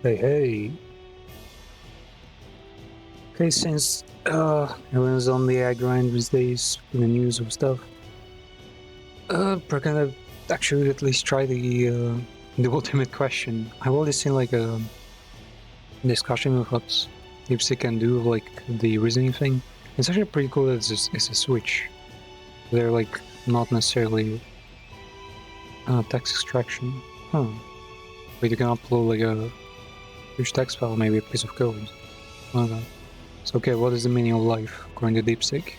Hey. Okay, since everyone's on the ag grind these days in the news of stuff, we're gonna actually at least try the ultimate question. I've already seen like a discussion of what DeepSeek can do, like the reasoning thing. It's actually pretty cool that it's a switch. They're like not necessarily text extraction. Huh. But you can upload like a huge text file, maybe a piece of code. Okay. So okay, what is the meaning of life according to DeepSeek?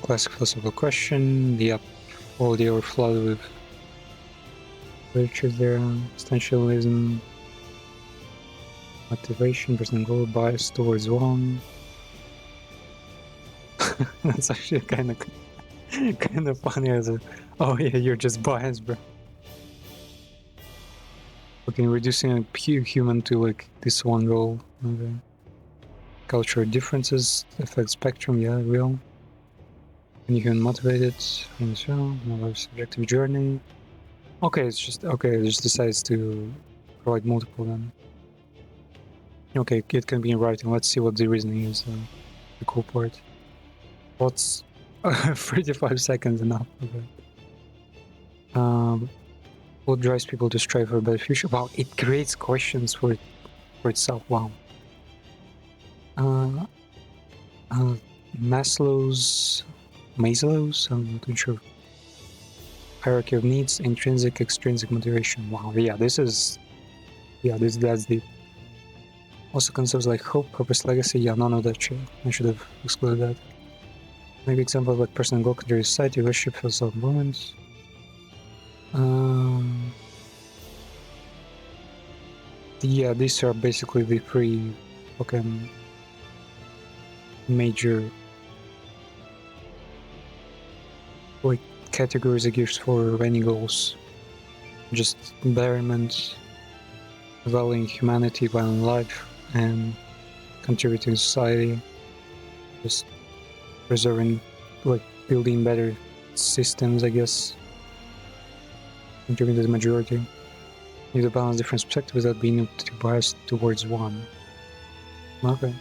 Classic philosophical question. Yep, already overflowed with literature there. Existentialism, motivation, personal goal, bias towards one. That's actually kind of funny as a. Oh yeah, you're just biased, bro. Okay, reducing a pure human to like this one goal. Okay. Cultural differences affect spectrum. Yeah, real. And you can motivate it and so another subjective journey. Okay, it's just okay. It just decides to provide multiple then. Okay, it can be in writing. Let's see what the reasoning is. The cool part. What's 35 seconds enough? Okay. What drives people to strive for a better future? Wow, it creates questions for itself. Wow. Maslow's, I'm not too sure. Hierarchy of needs, intrinsic, extrinsic motivation. Wow, yeah, that's deep. Also concepts like hope, purpose, legacy. Yeah, none of that shit. I should have excluded that. Maybe examples like personal goal, country, society, worship, philosophical moments. Yeah, these are basically the three fucking major like categories it gives for any goals. Just betterment, valuing humanity, valuing life, and contributing to society. Just preserving, like building better systems, I guess. Contributing to the majority. You need to balance different perspectives without being too biased towards one. Okay.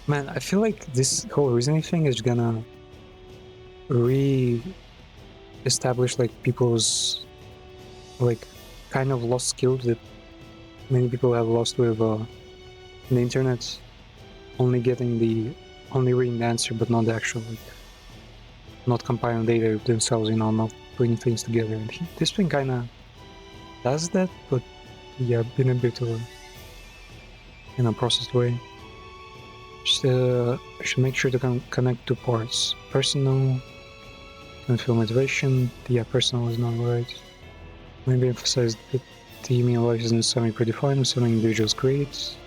Man, I feel like this whole reasoning thing is gonna re-establish like people's like kind of lost skills that many people have lost with the internet, only reading the answer but not the actual like not compiling data themselves, not putting things together. And this thing kind of does that, but yeah, in a bit of a processed way. Just should make sure to connect two parts. Personal and feel motivation. Yeah, personal is not right. Maybe emphasize that the meaning of life isn't something predefined, it's something individuals create,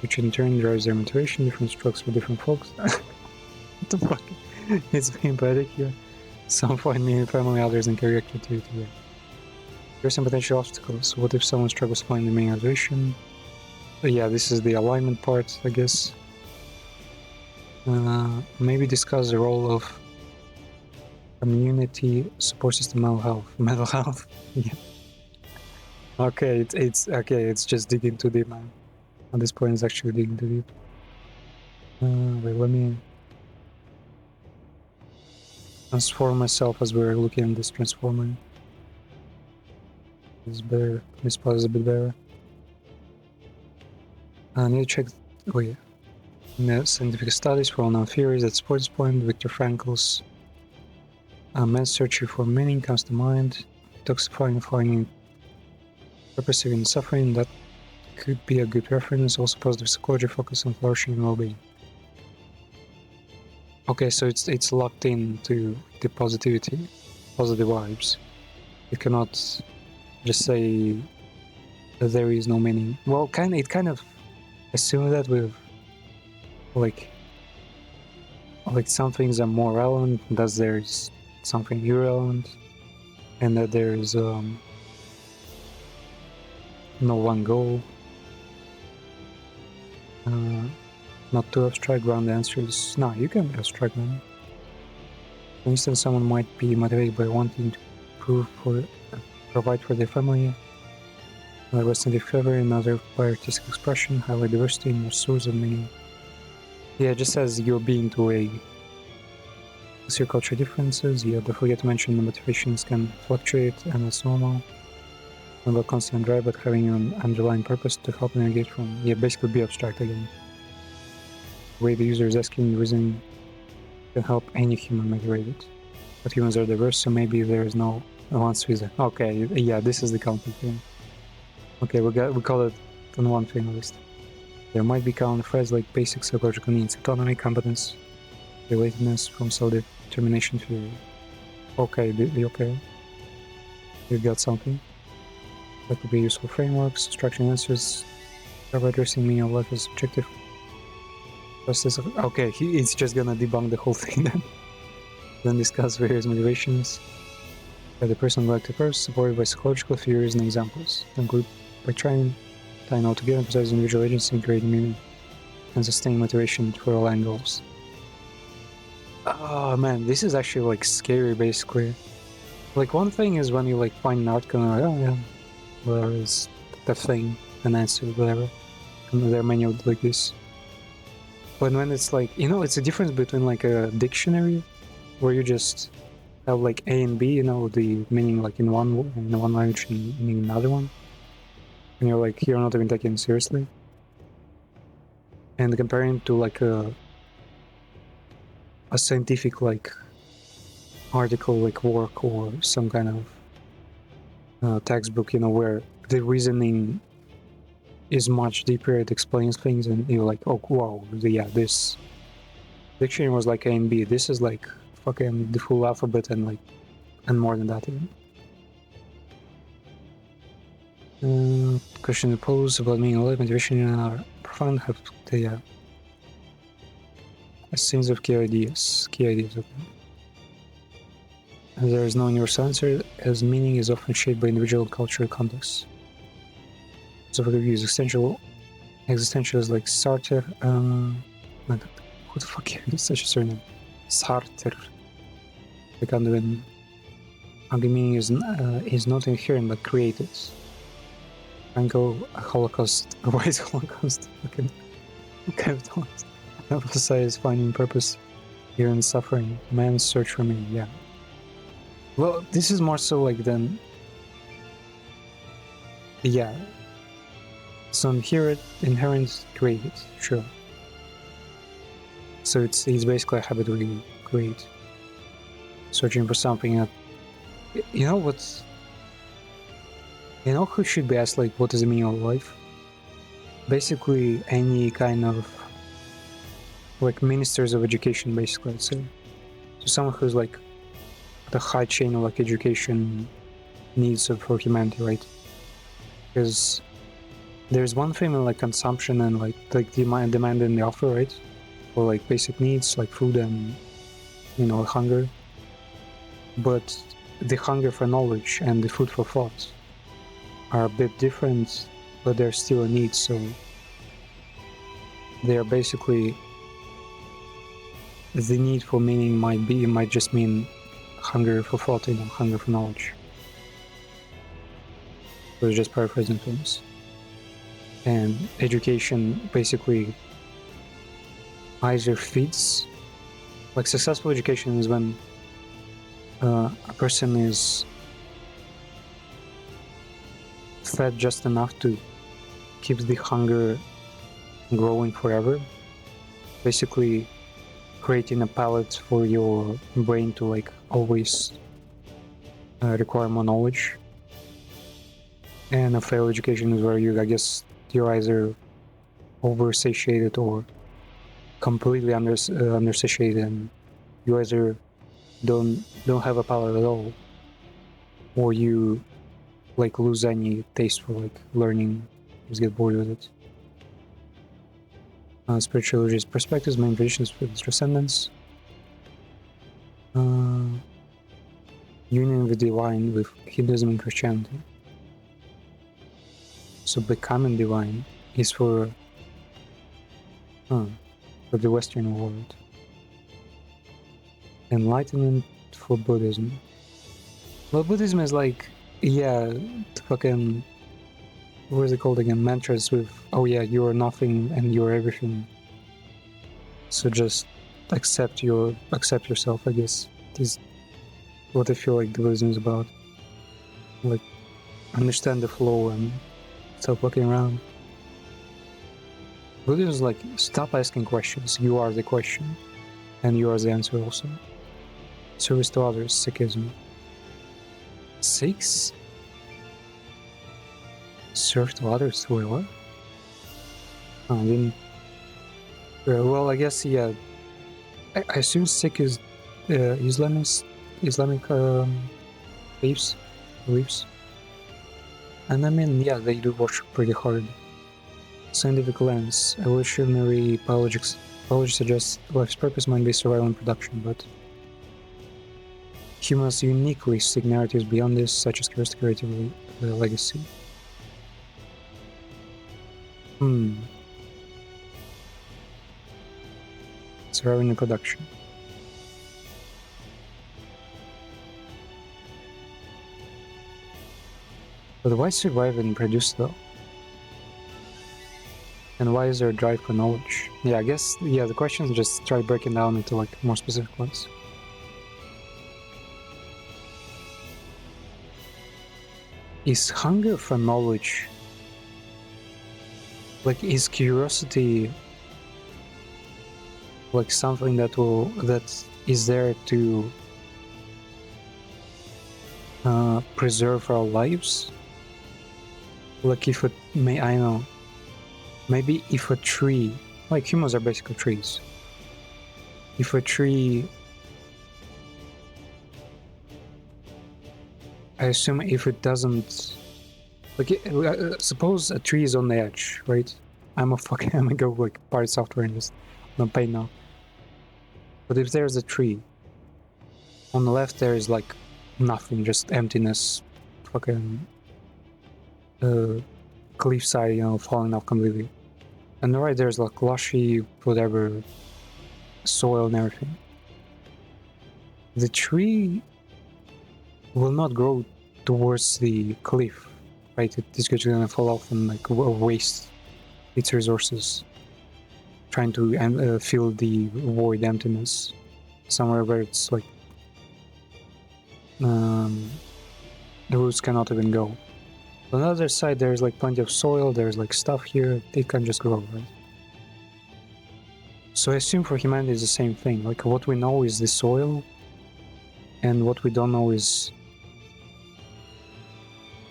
which in turn drives their motivation. Different strokes for different folks. What the fuck? It's being poetic here. Some find meaning in family, others in career activity. Yeah. There's some potential obstacles. What if someone struggles to find the main motivation? Yeah, this is the alignment part, I guess. Maybe discuss the role of community support system, mental health. Yeah. Okay, it's okay. It's just digging too deep, man. At this point, it's actually digging too deep. Wait, let me transform myself as we're looking at this transformer. It's better. This part is a bit better. I need to check. Oh yeah. Scientific studies for unknown theories at sports point. Viktor Frankl's man's searching for meaning comes to mind. Detoxifying, finding purpose in suffering. That could be a good reference. Also, positive psychology focus on flourishing and well-being. Okay, so it's locked into the positivity, positive vibes. You cannot just say that there is no meaning. Well, it kind of assumes that with like some things are more relevant, that there's something irrelevant, and that there's no one goal. Not too abstract. Ground answers. No, you can be abstract, man. For instance, someone might be motivated by wanting to provide for their family, another was in favor, another by artistic expression, highlight diversity in your source of meaning. Yeah, it just says you're being to a your culture differences. Yeah, don't forget to mention the motivations can fluctuate and it's normal. Not about constant drive, but having an underlying purpose to help navigate from. Yeah, basically be abstract again. The way the user is asking, reasoning can help any human motivate it. But humans are diverse, so maybe there is no one reason. Okay, yeah, this is the counting thing. Okay, we call it on one thing at least. There might be common phrases like basic psychological needs, autonomy, competence, relatedness from self-determination theory. Okay, okay. You got something. That could be useful frameworks, structuring answers, cover addressing meaning of life as objective. Okay, it's just gonna debunk the whole thing then. Then discuss various motivations by the person who acted first, supported by psychological theories and examples. Conclude by tying all together, emphasizing individual agency and creating meaning and sustaining motivation for aligned goals. Oh man, this is actually like scary basically. Like one thing is when you like find an article and like, oh yeah, whatever is the thing, an answer, whatever. And there are many like this. But when it's like, you know, it's a difference between like a dictionary where you just have like A and B, you know, the meaning like in one language and in another one. And you're like, you're not even taken seriously. And comparing to like a scientific like article, like work or some kind of textbook, you know, where the reasoning is much deeper, it explains things, and you're like, oh wow, yeah, this dictionary was like A and B. This is like fucking the full alphabet and like and more than that even. Question posed about meaning of life, motivation are profound, have the a sense of key ideas. Okay. There is no universal answer, as meaning is often shaped by individual cultural contexts. So for the views, existential is like Sartre. Who the fuck is such a surname? Sartre. Like underlying meaning is not inherent but created. Franco, Holocaust. Why is Holocaust? Fucking capitalist. Emphasize finding purpose here in suffering. Man's search for meaning. Yeah. Well, this is more so like then. Yeah. So inherent created, sure. So it's basically a habit we create. Searching for something that, you know what's, you know who should be asked like what is the meaning of life? Basically any kind of like ministers of education, basically I'd say. So someone who's like the high chain of like education needs for humanity, right? Because there's one thing in like consumption and like demand and the offer, right? For like basic needs like food and, you know, hunger. But the hunger for knowledge and the food for thought are a bit different, but they're still a need. So they are basically, the need for meaning might just mean hunger for thought, you know, hunger for knowledge. So it's just paraphrasing things. And education basically either feeds, like successful education is when a person is fed just enough to keep the hunger growing forever, basically creating a palette for your brain to like always require more knowledge. And a failed education is where I guess you're either oversatiated or completely undersatiated, and you either don't have a palate at all, or you like lose any taste for like learning, just get bored with it. Spiritual religious perspectives, main traditions with transcendence, union with the divine with Hinduism and Christianity. So becoming divine is for the Western world. Enlightenment for Buddhism. Well, Buddhism is like, yeah, fucking, what is it called again? Mantras with, oh yeah, you are nothing and you are everything. So just accept yourself, I guess. Is what I feel like the Buddhism is about. Like, understand the flow and stop fucking around. Buddhism is like, stop asking questions. You are the question. And you are the answer also. Service to others, Sikhism. 6? Serve to others, wait, what? Oh, I didn't... well, I guess, yeah. I assume Sikh is Islamic beliefs. And I mean, yeah, they do worship pretty hard. Scientific lens, evolutionary biology suggests life's purpose might be survival and production, but humans uniquely seek narratives beyond this, such as creative legacy. Surviving and production. But why survive and produce though? And why is there a drive for knowledge? Yeah, I guess, yeah, the questions just try breaking down into like more specific ones. Is hunger for knowledge, like, is curiosity like something that is there to preserve our lives? Like, if it may, I know, maybe if a tree, like humans are basically trees, if a tree, I assume if it doesn't, like, suppose a tree is on the edge, right? I'm gonna go like pirate software and just not pay now. But if there's a tree, on the left there is like nothing, just emptiness, fucking cliffside, you know, falling off completely. And right there's like lushy, whatever, soil and everything. The tree will not grow towards the cliff, right? It's just gonna fall off and like waste its resources, trying to fill the void, emptiness, somewhere where it's like the roots cannot even go. On the other side, there's like plenty of soil, there's like stuff here, it can just grow, right? So I assume for humanity is the same thing. Like, what we know is the soil, and what we don't know is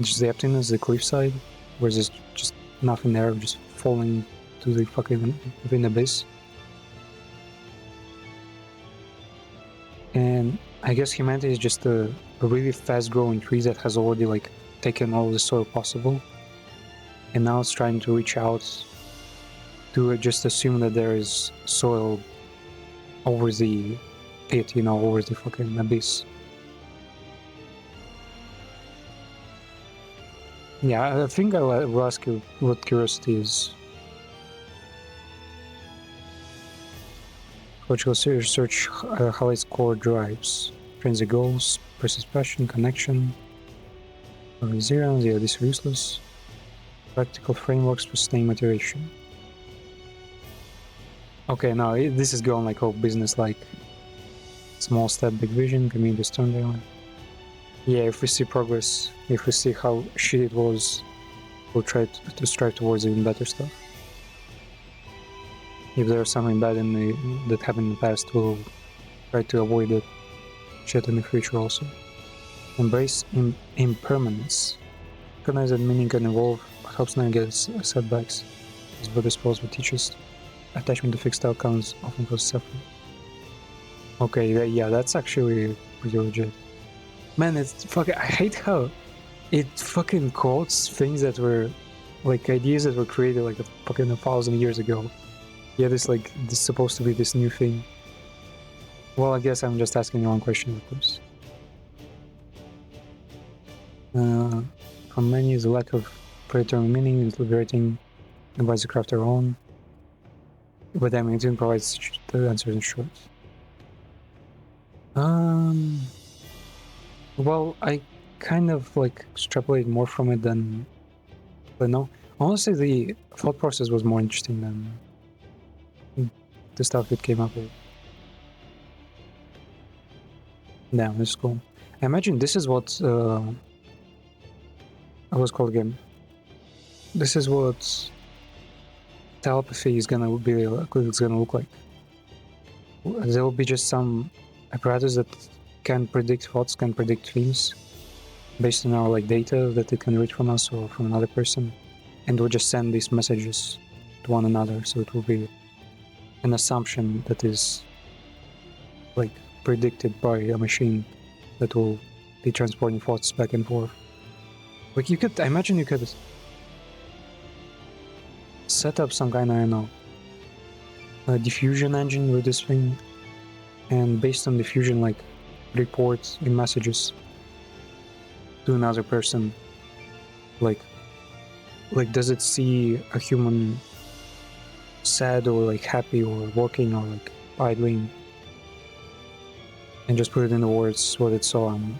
just the emptiness, the cliffside, where there's just nothing there, just falling to the fucking abyss. And I guess humanity is just a really fast-growing tree that has already like taken all the soil possible, and now it's trying to reach out to just assume that there is soil over the pit, you know, over the fucking abyss. Yeah, I think I will ask you what curiosity is. Logical research highlights core drives, intrinsic goals, persist passion, connection, resilience, yeah, this is useless. Practical frameworks for sustained motivation. Okay, now this is going like all business-like. Small step, big vision, community standard. Yeah, if we see progress, if we see how shit it was, we'll try to strive towards even better stuff. If there's something bad that happened in the past, we'll try to avoid that shit in the future also. Embrace impermanence. Recognize that meaning can evolve, but helps navigate setbacks. As Buddhist philosophy teaches, attachment to fixed outcomes often causes suffering. Okay, yeah, that's actually pretty legit. Man, it's fucking, I hate how it fucking quotes things that were, like, ideas that were created like fucking 1,000 years ago. Yeah, this is supposed to be this new thing. Well, I guess I'm just asking the wrong question, of course. For many, the lack of predetermined meaning is liberating, advise to craft their own. But I mean, it didn't provide the answers in short. Well, I kind of like extrapolate more from it than, but no. Honestly, the thought process was more interesting than the stuff that came up with. Yeah, this is cool. I imagine this is what I was called again. This is what telepathy is gonna be. It's gonna look like. There will be just some apparatus that can predict thoughts, can predict things, based on our like data that it can read from us or from another person, and we'll just send these messages to one another. So it will be an assumption that is like predicted by a machine that will be transporting thoughts back and forth. Like you could, I imagine you could set up some kind of, I don't know, a diffusion engine with this thing, and based on diffusion, like report in messages to another person, like does it see a human sad or like happy or working or like idling, and just put it in the words what it saw and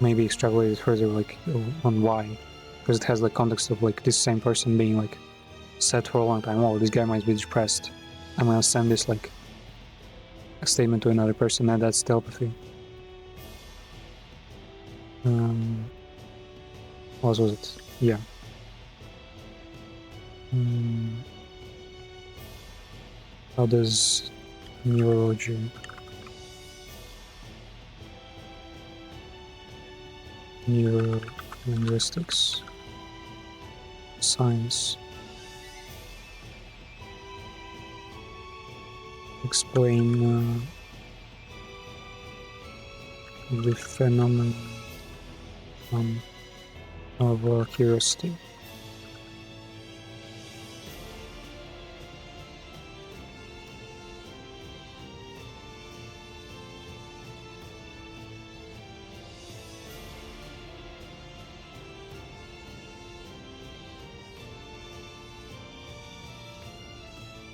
maybe extrapolate it further like on why, because it has like context of like this same person being like sad for a long time. Oh, this guy might be depressed. I'm gonna send this like a statement to another person, and that's telepathy. What was it? Yeah. How does neurology, neurolinguistics, science explain the phenomenon of curiosity?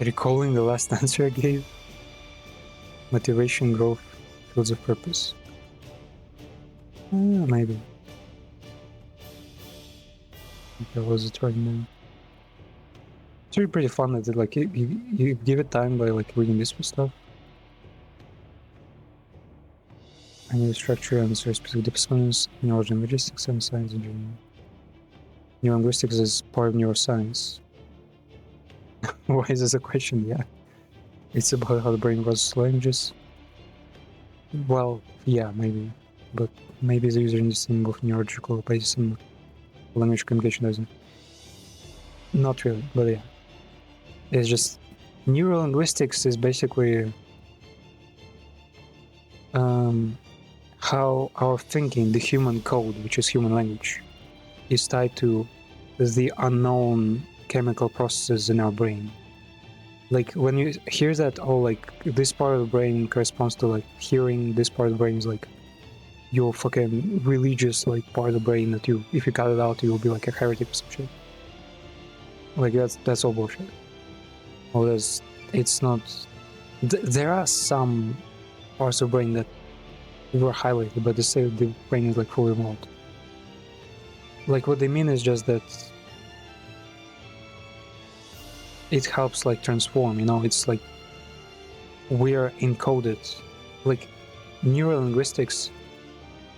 Recalling the last answer I gave? Motivation, growth, fields of purpose. Maybe. That was it right now. It's really pretty fun that like you give it time by like reading this stuff. I need structure and specific disciplines, neurolinguistics and science in general. Neurolinguistics is part of neuroscience. Why is this a question? Yeah. It's about how the brain processes languages. Well, yeah, maybe. But maybe the user understanding of neurological basis and language communication doesn't. Not really, but yeah. It's just neurolinguistics is basically how our thinking, the human code, which is human language, is tied to the unknown chemical processes in our brain. Like when you hear that, oh, like this part of the brain corresponds to like hearing, this part of the brain is like your fucking religious like part of the brain that you, if you cut it out, you will be like a heretic or some shit. Like that's all bullshit. Well, it's not. There are some parts of the brain that were highlighted, but they say the brain is like fully remote. Like what they mean is just that it helps like transform, you know, it's like we're encoded. Like neurolinguistics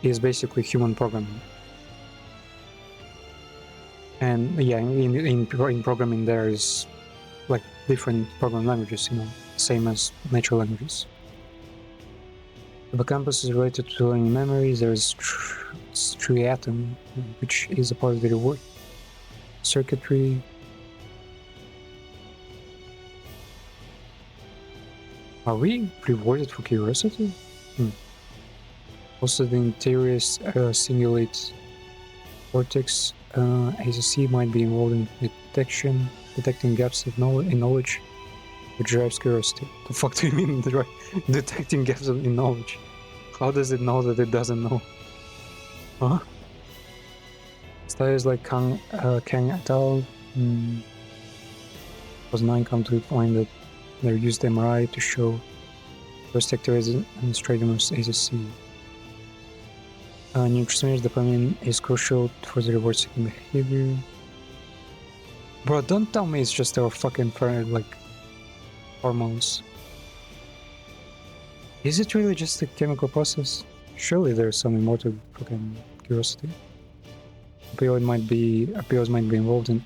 is basically human programming. And yeah, in programming there is like different programming languages, you know, same as natural languages. The hippocampus is related to learning memory. There's striatum, which is a part of the reward circuitry. Are we rewarded for curiosity? Also, the anterior cingulate cortex ACC might be involved in detecting gaps in knowledge, which drives curiosity. The fuck do you mean detecting gaps in knowledge? How does it know that it doesn't know? Huh? Studies like Kang et al. 2009 come to find that they used MRI to show First activated and straighteners ACC. Neurotransmitters dopamine is crucial for the reward-seeking behavior. Bro, don't tell me it's just our fucking like hormones. Is it really just a chemical process? Surely there's something more to fucking curiosity. Opioids might be involved in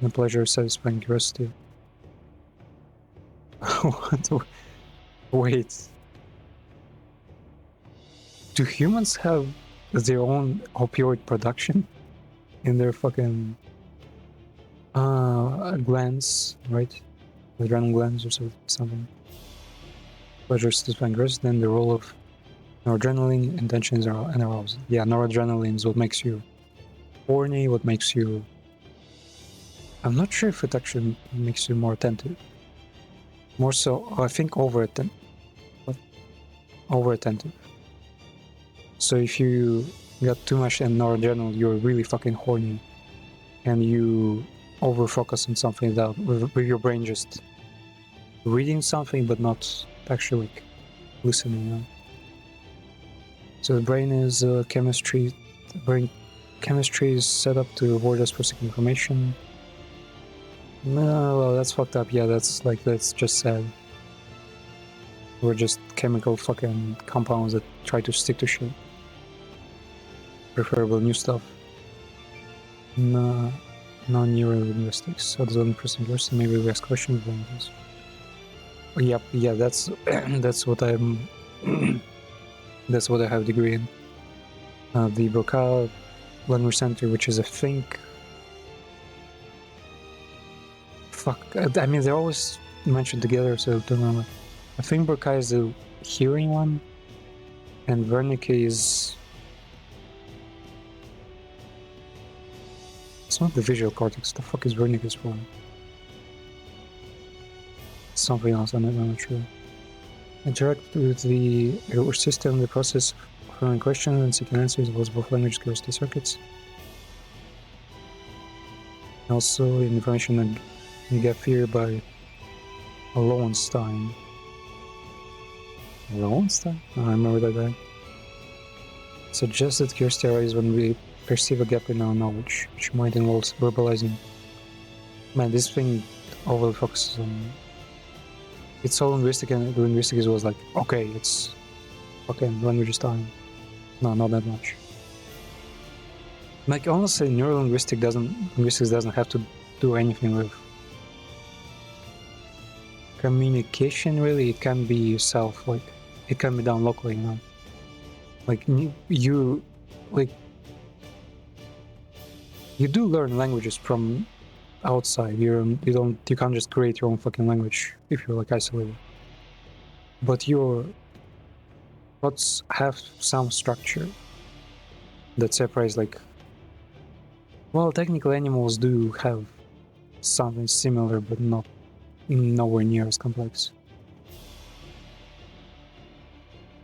the pleasure of satisfying curiosity. What? Wait. Do humans have their own opioid production in their fucking glands, right? Adrenal glands or something. Pleasure satisfying curiosity, then the role of noradrenaline, intentions and arousal. Yeah, noradrenaline is what makes you horny, what makes you... I'm not sure if it actually makes you more attentive. More so, I think over-attentive. So if you got too much noradrenaline, you're really fucking horny, and you over-focus on something that with your brain just reading something but not actually like listening, you know? So the brain is chemistry. The brain chemistry is set up to reward us for seeking information. No, well, that's fucked up. Yeah, that's just sad. We're just chemical fucking compounds that try to stick to shit. Preferable new stuff. No, non-neurolinguistics. So there's one person person. Maybe we ask questions. Yep. Yeah, that's that's what I'm. That's what I have a degree in. The Broca Language Center, which is a think. Fuck. I mean, they're always mentioned together, so I don't remember. I think Broca is the hearing one, and Wernicke is... It's not the visual cortex. The fuck is Wernicke's for? Something else, I'm not sure. Interact with the reward system. The process of answering questions and seeking answers was both language curiosity circuits. Also, information and gap theory by Lowenstein. Lowenstein? Oh, I remember that guy. Suggests that curiosity arises when we perceive a gap in our knowledge, which might involve verbalizing. Man, this thing overly focuses on... It's so linguistic, and linguistics was like, okay, it's fucking language time. No, not that much. Like, honestly, linguistics doesn't have to do anything with communication, really. It can be yourself, like, it can be done locally, you know? Like, you do learn languages from outside. You can't just create your own fucking language if you're like isolated. But your thoughts have some structure that separates, like, well, technically animals do have something similar, but nowhere near as complex.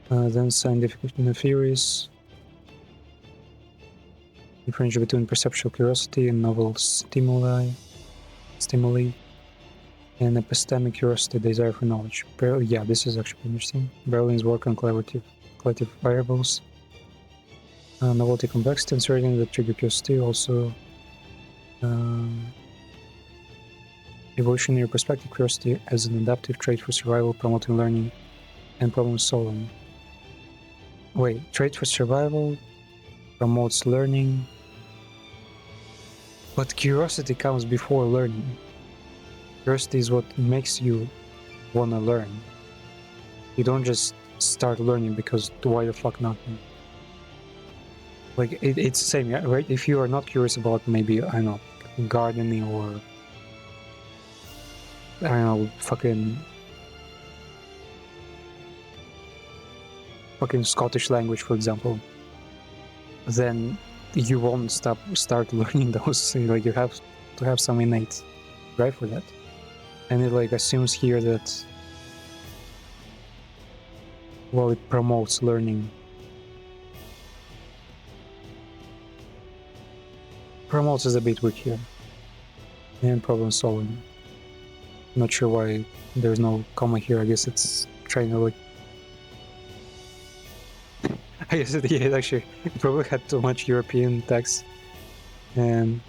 Then scientific theories. Difference between perceptual curiosity and novel stimuli, and epistemic curiosity, desire for knowledge. Yeah, this is actually interesting. Berlin's work on collective variables, novelty, complexity, and certainty that trigger curiosity. Also, evolutionary perspective, curiosity as an adaptive trait for survival, promoting learning and problem solving. Wait, trait for survival promotes learning, but curiosity comes before learning. Curiosity is what makes you wanna learn. You don't just start learning because why the fuck not? Like, it's the same, yeah, right? If you are not curious about maybe, I don't know, gardening or, I don't know, fucking Scottish language, for example, then you won't start learning those. Like, you have to have some innate drive for that. And it like assumes here that, well, it promotes learning. Promotes is a bit weak here. And problem solving. Not sure why there's no comma here. I guess it's trying to like I guess it actually probably had too much European text, and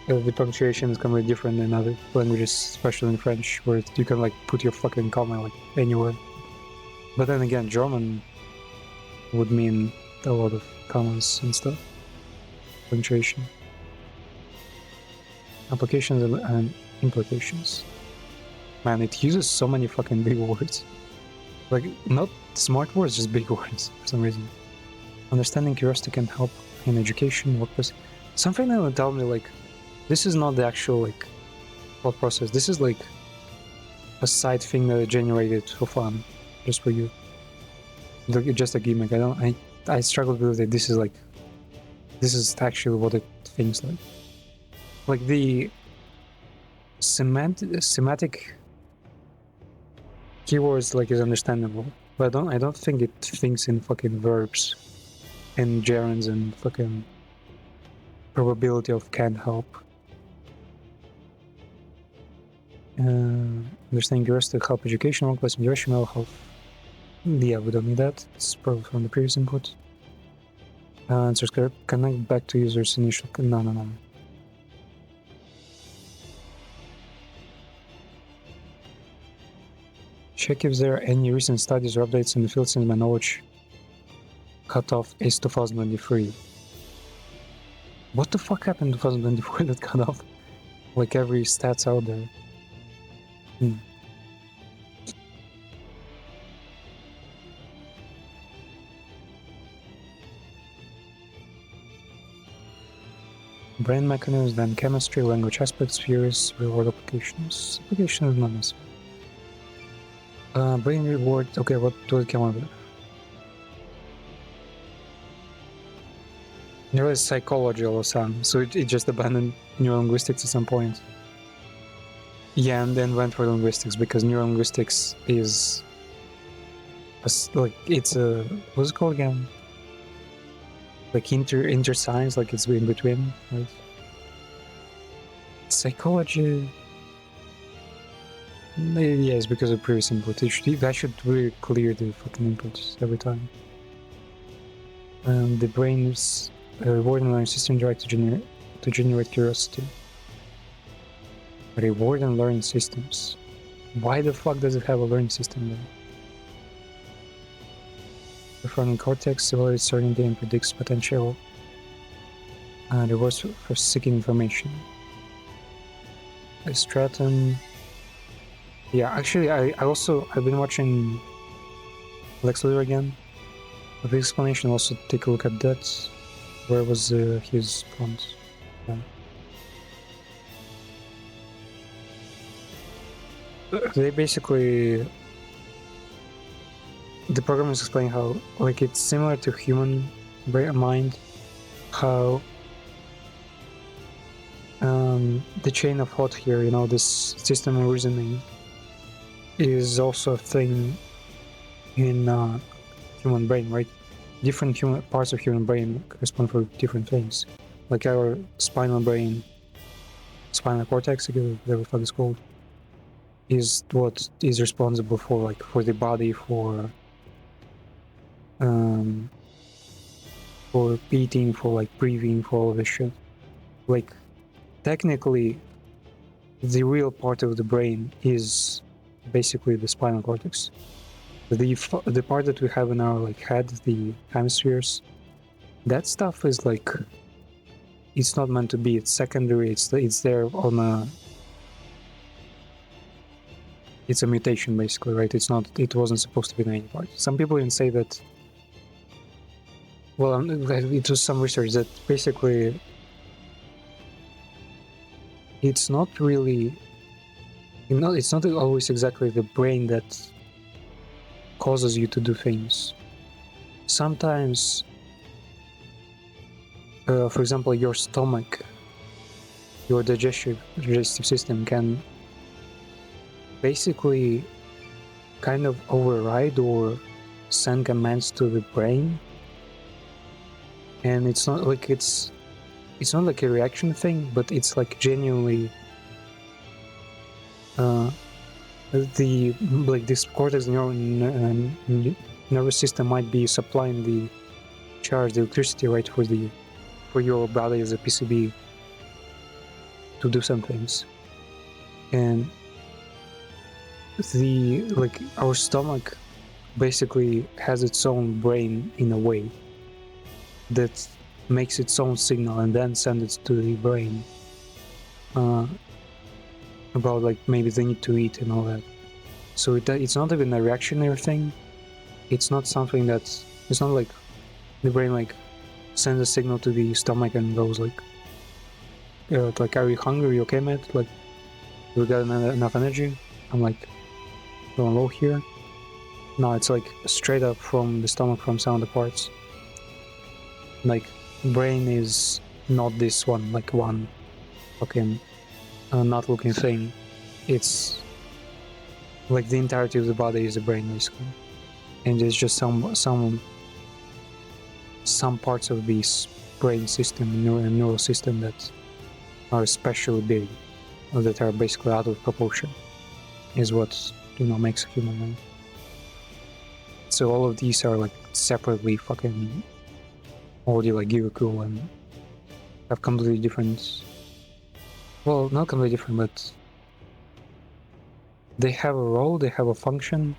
the punctuation is completely different in other languages, especially in French, where you can like put your fucking comma like anywhere. But then again, German would mean a lot of commas and stuff. Punctuation. Applications and implications. Man, it uses so many fucking big words. Like, not smart words, just big words for some reason. Understanding curiosity can help in education, workplace. Something that would tell me, like, this is not the actual, like, thought process. This is, like, a side thing that I generated for fun, just for you. Like, just a gimmick. I struggle with it. This is actually what it thinks like. Like, the semantic keywords, like, is understandable, but I don't think it thinks in fucking verbs and gerunds and fucking probability of can help. Understanding curiosity to help education, workplace, motivation, mental health. Yeah, we don't need that. It's probably from the previous input. Answers connect back to user's initial. No. Check if there are any recent studies or updates in the field since my knowledge cutoff is 2023. What the fuck happened in 2024 that cut off? Like every stats out there. Brain mechanisms, then chemistry, language aspects, theories, real-world applications. Application is not necessary. Brain reward. Okay, what do it come up with? There was psychology all of a sudden, so it just abandoned neurolinguistics at some point. Yeah, and then went for linguistics because neurolinguistics is like it's a what's it called again? Like inter science, like it's in between, right? Psychology. Yeah, it's because of previous input. That should really clear the fucking inputs every time. The brain's reward and learning system direct to generate curiosity. Reward and learning systems. Why the fuck does it have a learning system then? The frontal cortex evaluates certainty and predicts potential rewards for seeking information. A stratum. Yeah, actually, I've been watching Lex Luthor again. With the explanation, also take a look at that. Where was his prompt? Yeah. They basically, the program is explaining how, like, it's similar to human mind, how the chain of thought here, you know, this system of reasoning is also a thing in human brain, right? Different human parts of human brain correspond for different things. Like our spinal brain, spinal cortex, whatever the fuck it's called, is what is responsible for, like, for the body, for eating, for like breathing, for all of this shit. Like, technically, the real part of the brain is basically the spinal cortex. The part that we have in our like head, the hemispheres, that stuff is like, it's not meant to be. It's secondary. It's there on a. It's a mutation basically, right? It's not. It wasn't supposed to be in any part. Some people even say that. Well, it was some research that basically it's not really. You know, it's not always exactly the brain that causes you to do things. Sometimes, for example, your stomach, your digestive system can basically kind of override or send commands to the brain, and it's not like it's not like a reaction thing, but it's like genuinely this cortex nervous system might be supplying the charge the electricity, right, for your body as a PCB to do some things. And our stomach basically has its own brain in a way that makes its own signal and then sends it to the brain about like maybe they need to eat and all that. So it's not even a reactionary thing. It's not something it's not like the brain like sends a signal to the stomach and goes like are you hungry? Are you okay, mate? Like, we got enough energy? I'm like going low here. No, it's like straight up from the stomach, from some of the parts. Like, brain is not this one, like one fucking not looking thing. It's like the entirety of the body is the brain, basically. And there's just some parts of this brain system, neural system that are especially big, or that are basically out of proportion, is what makes a human, right? So all of these are like separately fucking already like gigacool and have completely different. Well, not completely different, but they have a role, they have a function,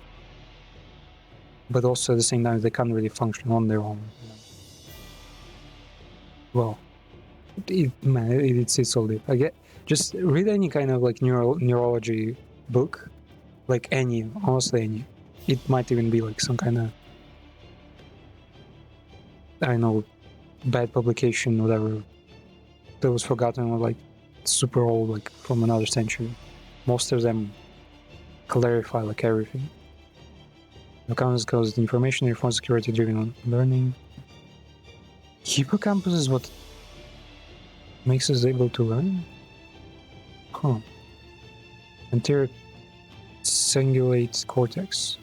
but also at the same time they can't really function on their own. Well, it's all deep. I get just read any kind of like neurology book, like any, honestly any. It might even be like some kind of, I don't know, bad publication, whatever, that was forgotten or like super old, like from another century. Most of them clarify like everything. Hippocampus causes information, reform security driven learning. Hippocampus is what makes us able to learn? Huh. Anterior cingulate cortex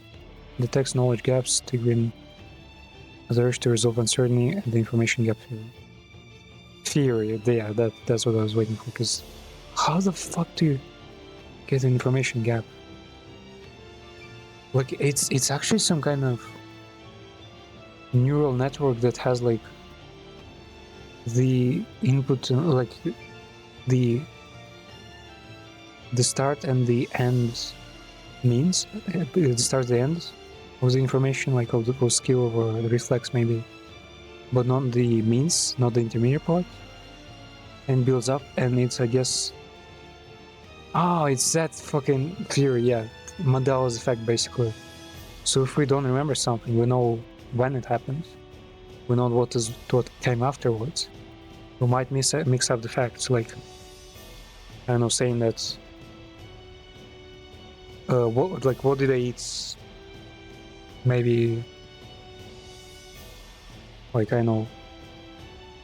detects knowledge gaps, triggering the urge to resolve uncertainty and the information gap theory. Yeah, that's what I was waiting for, because how the fuck do you get an information gap? Like, it's actually some kind of neural network that has like the input, like the start and the end means, the start and the end of the information, like of the skill or the reflex maybe, but not the means, not the intermediate part, and builds up, and it's, I guess, it's that fucking theory, yeah, Mandela's effect, basically. So if we don't remember something, we know when it happened, we know what came afterwards. We might mix up the facts, like, I don't know, saying that what did I eat maybe, like, I know,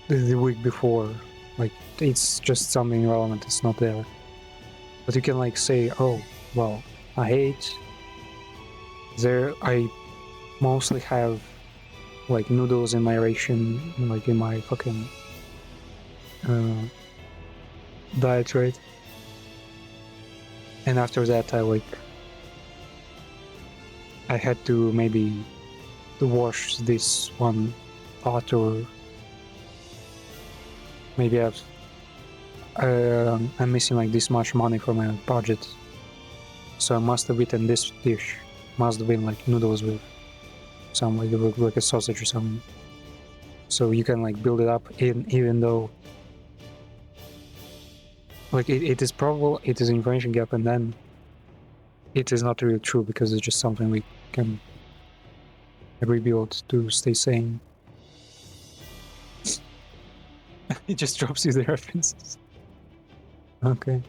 the week before, like, it's just something irrelevant, it's not there. But you can like say, oh, well, I mostly have like noodles in my ration, like in my fucking diet, right? And after that I had to maybe wash this one pot, or maybe I'm missing like this much money for my budget, so I must have eaten this dish. Must have been like noodles with some like a sausage or something. So you can like build it up, even though like it is probable, it is information gap, and then it is not really true because it's just something we can rebuild to stay sane. It just drops you the references. Okay.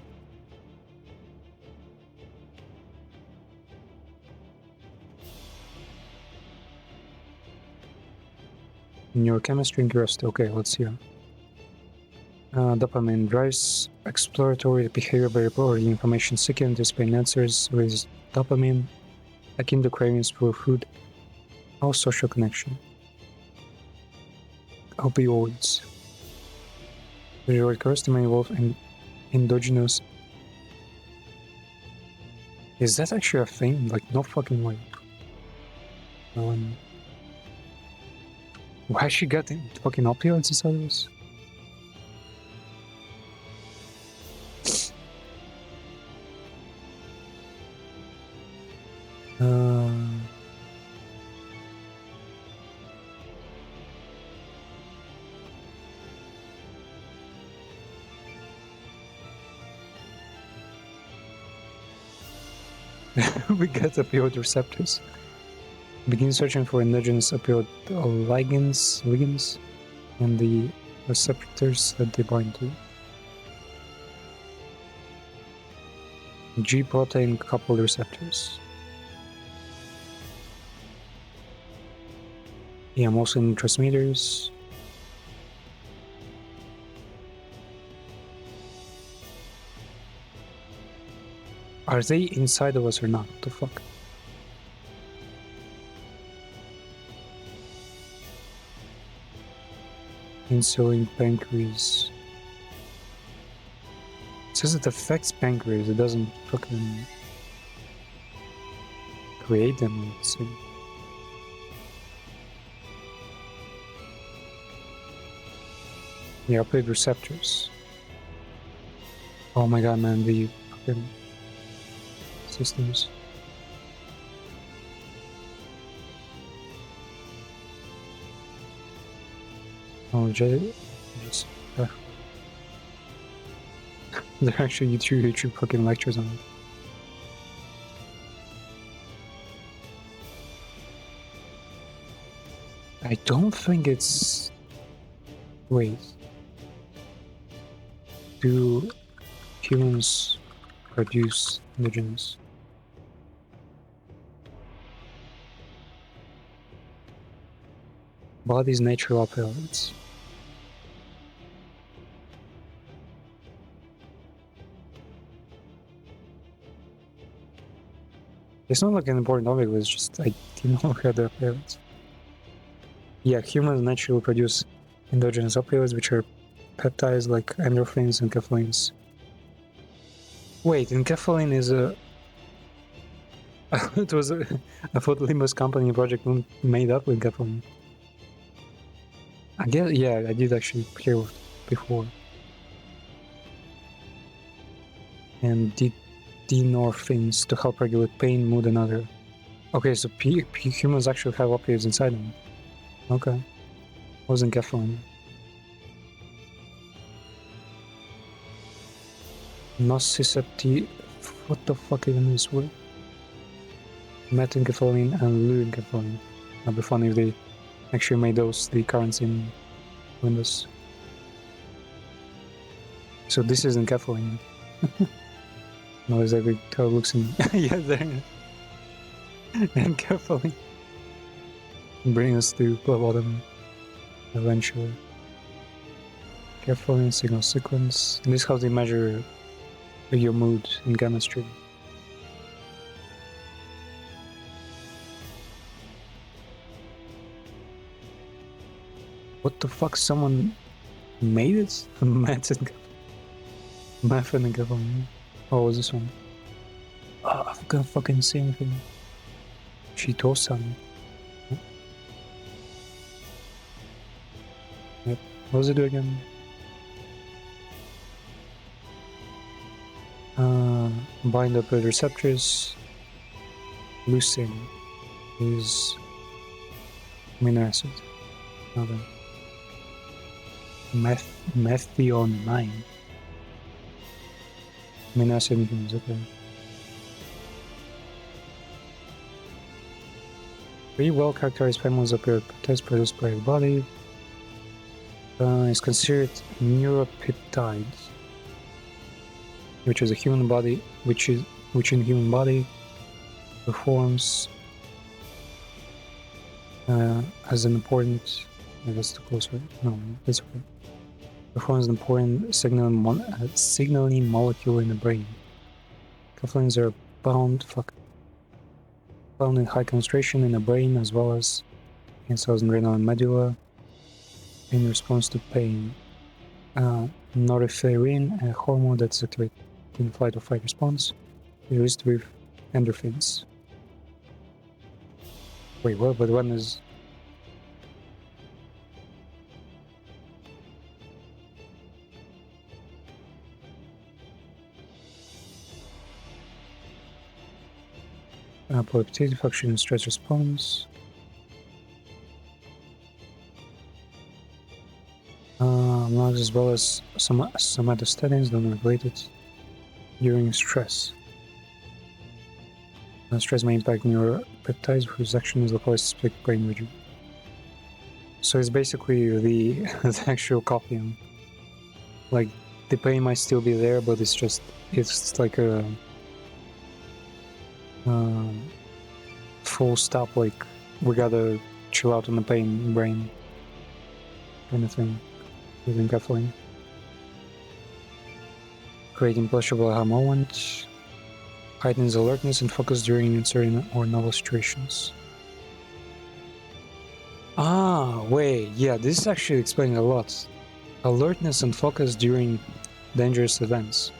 Neurochemistry and curiosity. Okay, let's hear. Dopamine drives exploratory behavior by reporting information seeking, anticipating answers with dopamine, akin to cravings for food or social connection. Opioids. Reward curiosity may involve endogenous. Is that actually a thing? Like, no fucking way. Why she got the fucking opioids inside of us? We got opioid receptors. Begin searching for endogenous opioid ligands and the receptors that they bind to. G protein coupled receptors. Yeah, mostly neurotransmitters. Are they inside of us or not? What the fuck? Insulin pancreas. It says it affects pancreas, it doesn't fucking create them, let's see. Yeah, opioid receptors. Oh my god, man, the fucking systems. Oh, just there are actually YouTube fucking lectures on it. I don't think it's... Wait. Do humans produce endogenous? Body's natural opioids. It's not like an important topic, it's just I didn't know how the opioids. Yeah, humans naturally produce endogenous opioids, which are peptides like endorphins and enkephalins. Wait, enkephalin is a... it was a... I thought Limbus company project made up enkephalin. I guess, yeah, I did actually hear of it before. And dynorphins to help regulate pain, mood, and other. Okay, so humans actually have opioids inside them. Okay. Wasn't enkephalin. Nociceptive... What the fuck even is this word? Metenkephalin and luenkephalin. That'd be funny if they actually made those the currents in Windows. So this is enkephalin. No, exactly how it looks in... yeah, there. Enkephalin. Bring us to the bottom eventually. Enkephalin signal sequence. This is how they measure your mood in chemistry. What the fuck? Someone made it? Methanenkephalin. Oh, what was this one? Oh, I can't fucking see anything. Chitosan. Yep. What does it do again? Bind up with receptors. Leucine is amino acid. Another. Methionine. Amino acid in humans, okay. 3 well-characterized families of peptides produced by the body is considered neuropeptides, which is a human body, which in human body performs as an important. That's too close, right? No, that's okay. Performs an important signaling molecule in the brain. Enkephalins are found in high concentration in the brain as well as in cells in renal and medulla in response to pain. Norepinephrine, a hormone that's activated in flight or fight response, is released with endorphins. Wait, what? But one is... Polypeptide function in stress response. Not as well as some other studies that are related during stress. Stress may impact neuropeptides whose action is localized to specific brain region. So it's basically the actual copying. Like the pain might still be there, but it's like a full stop. Like we gotta chill out on the pain brain kind of thing using caffeine. Creating pleasurable aha moment. Heightens alertness and focus during uncertain or novel situations. Wait, yeah, this is actually explaining a lot. Alertness and focus during dangerous events.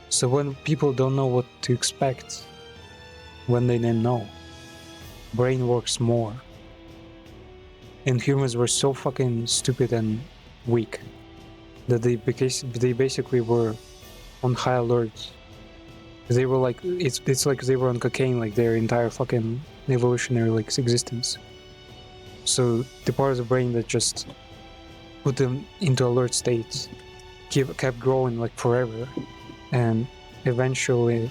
So when people don't know what to expect, when they didn't know, brain works more. And humans were so fucking stupid and weak that they basically were on high alert. They were like, it's like they were on cocaine like their entire fucking evolutionary like existence. So the part of the brain that just put them into alert states kept growing like forever, and eventually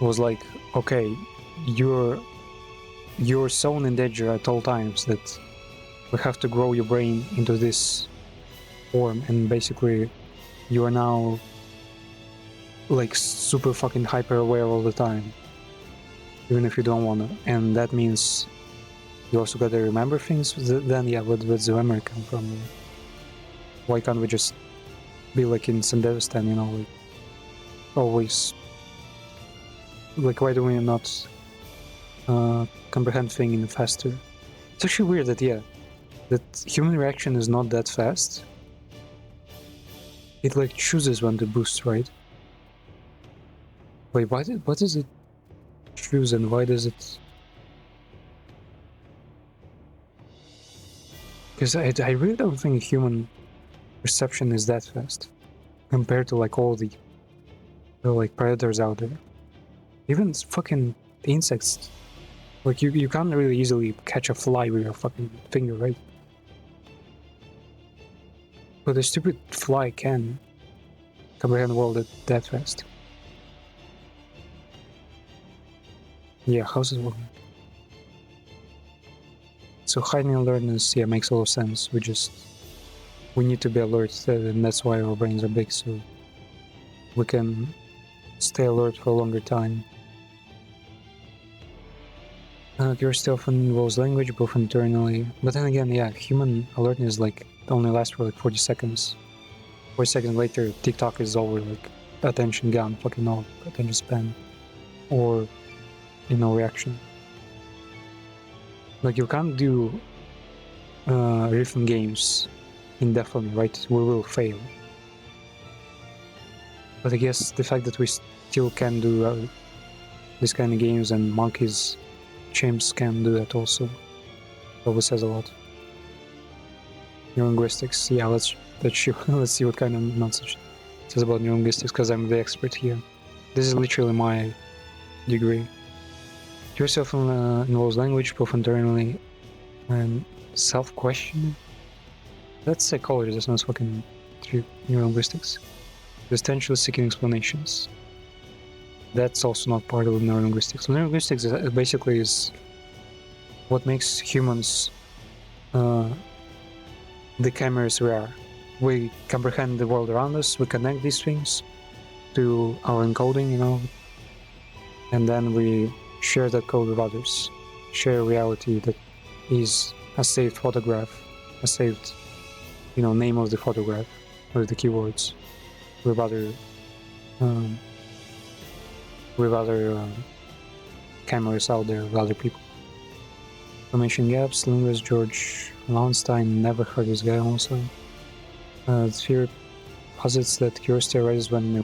was like, okay, you're so in danger at all times that we have to grow your brain into this form, and basically you are now like super fucking hyper aware all the time, even if you don't want to. And that means you also gotta remember things. Then yeah, where's the memory come from? Why can't we just be like in Sandevistan, you know, like always, like why do we not comprehend things faster? It's actually weird that that human reaction is not that fast. It like chooses when to boost, right? Wait, what does it choose, and why does it? Because I really don't think human perception is that fast compared to like all the like predators out there. Even fucking insects, like you can't really easily catch a fly with your fucking finger, right? But a stupid fly can comprehend the world that fast. Yeah, how's it working? So hiding alertness, yeah, makes a lot of sense. We need to be alert, and that's why our brains are big, so we can stay alert for a longer time. Curiosity often involves language, both internally, but then again, yeah, human alertness like only lasts for like 40 seconds. 40 seconds later, TikTok is over, like attention gone, fucking off, attention span, or reaction. Like you can't do rhythm games indefinitely, right? We will fail. But I guess the fact that we still can do this kind of games, and monkeys, chimps can do that also, probably says a lot. Neurolinguistics, yeah, let's see what kind of nonsense it says about neurolinguistics, because I'm the expert here. This is literally my degree. Curiosity often involves language, both internally and self-questioning. That's psychology, that's not fucking neurolinguistics. Essentially seeking explanations. That's also not part of neurolinguistics. Neurolinguistics basically is what makes humans the chimeras we are. We comprehend the world around us, we connect these things to our encoding, and then we share that code with others. Share a reality that is a saved photograph, a saved, name of the photograph, or the keywords, with other cameras out there, with other people. Information gaps, linguist George Lowenstein, never heard this guy also. Fear posits that curiosity arises when you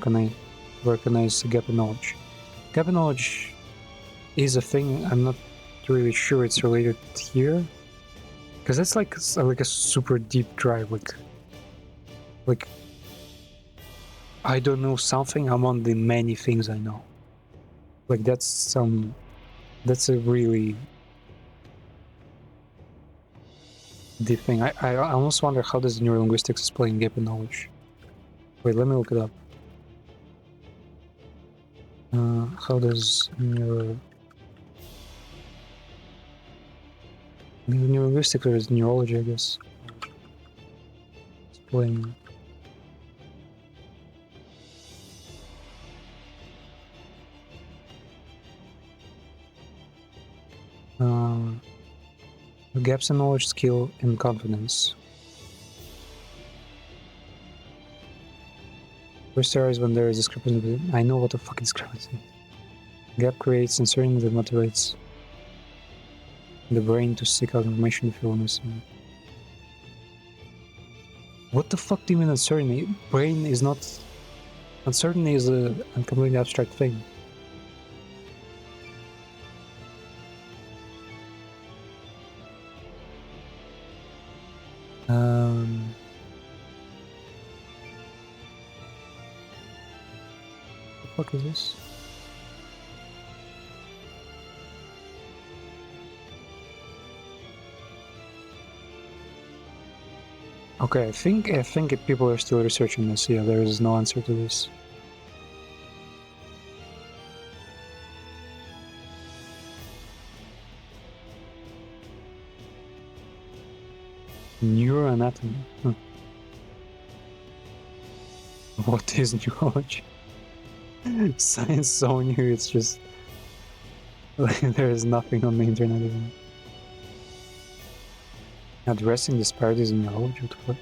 recognize a gap in knowledge. Gap in knowledge is a thing. I'm not really sure it's related here, because that's like a super deep drive. Like I don't know something among the many things I know. Like that's a really deep thing. I almost wonder, how does neurolinguistics explain gap in knowledge? Wait, let me look it up. How does neurolinguistics, or is neurology, I guess, explain gaps in knowledge, skill, and confidence? First arise when there is discrepancy. I know what the fuck is discrepancy. Gap creates uncertainty that motivates the brain to seek out information if you're missing. What the fuck do you mean uncertainty? Brain is not... Uncertainty is a completely abstract thing. What the fuck is this? Okay, I think if people are still researching this, yeah, there is no answer to this. Neuroanatomy. What is neurology? Science so new, it's just like there is nothing on the internet even. Addressing disparities in neurology, what the fuck?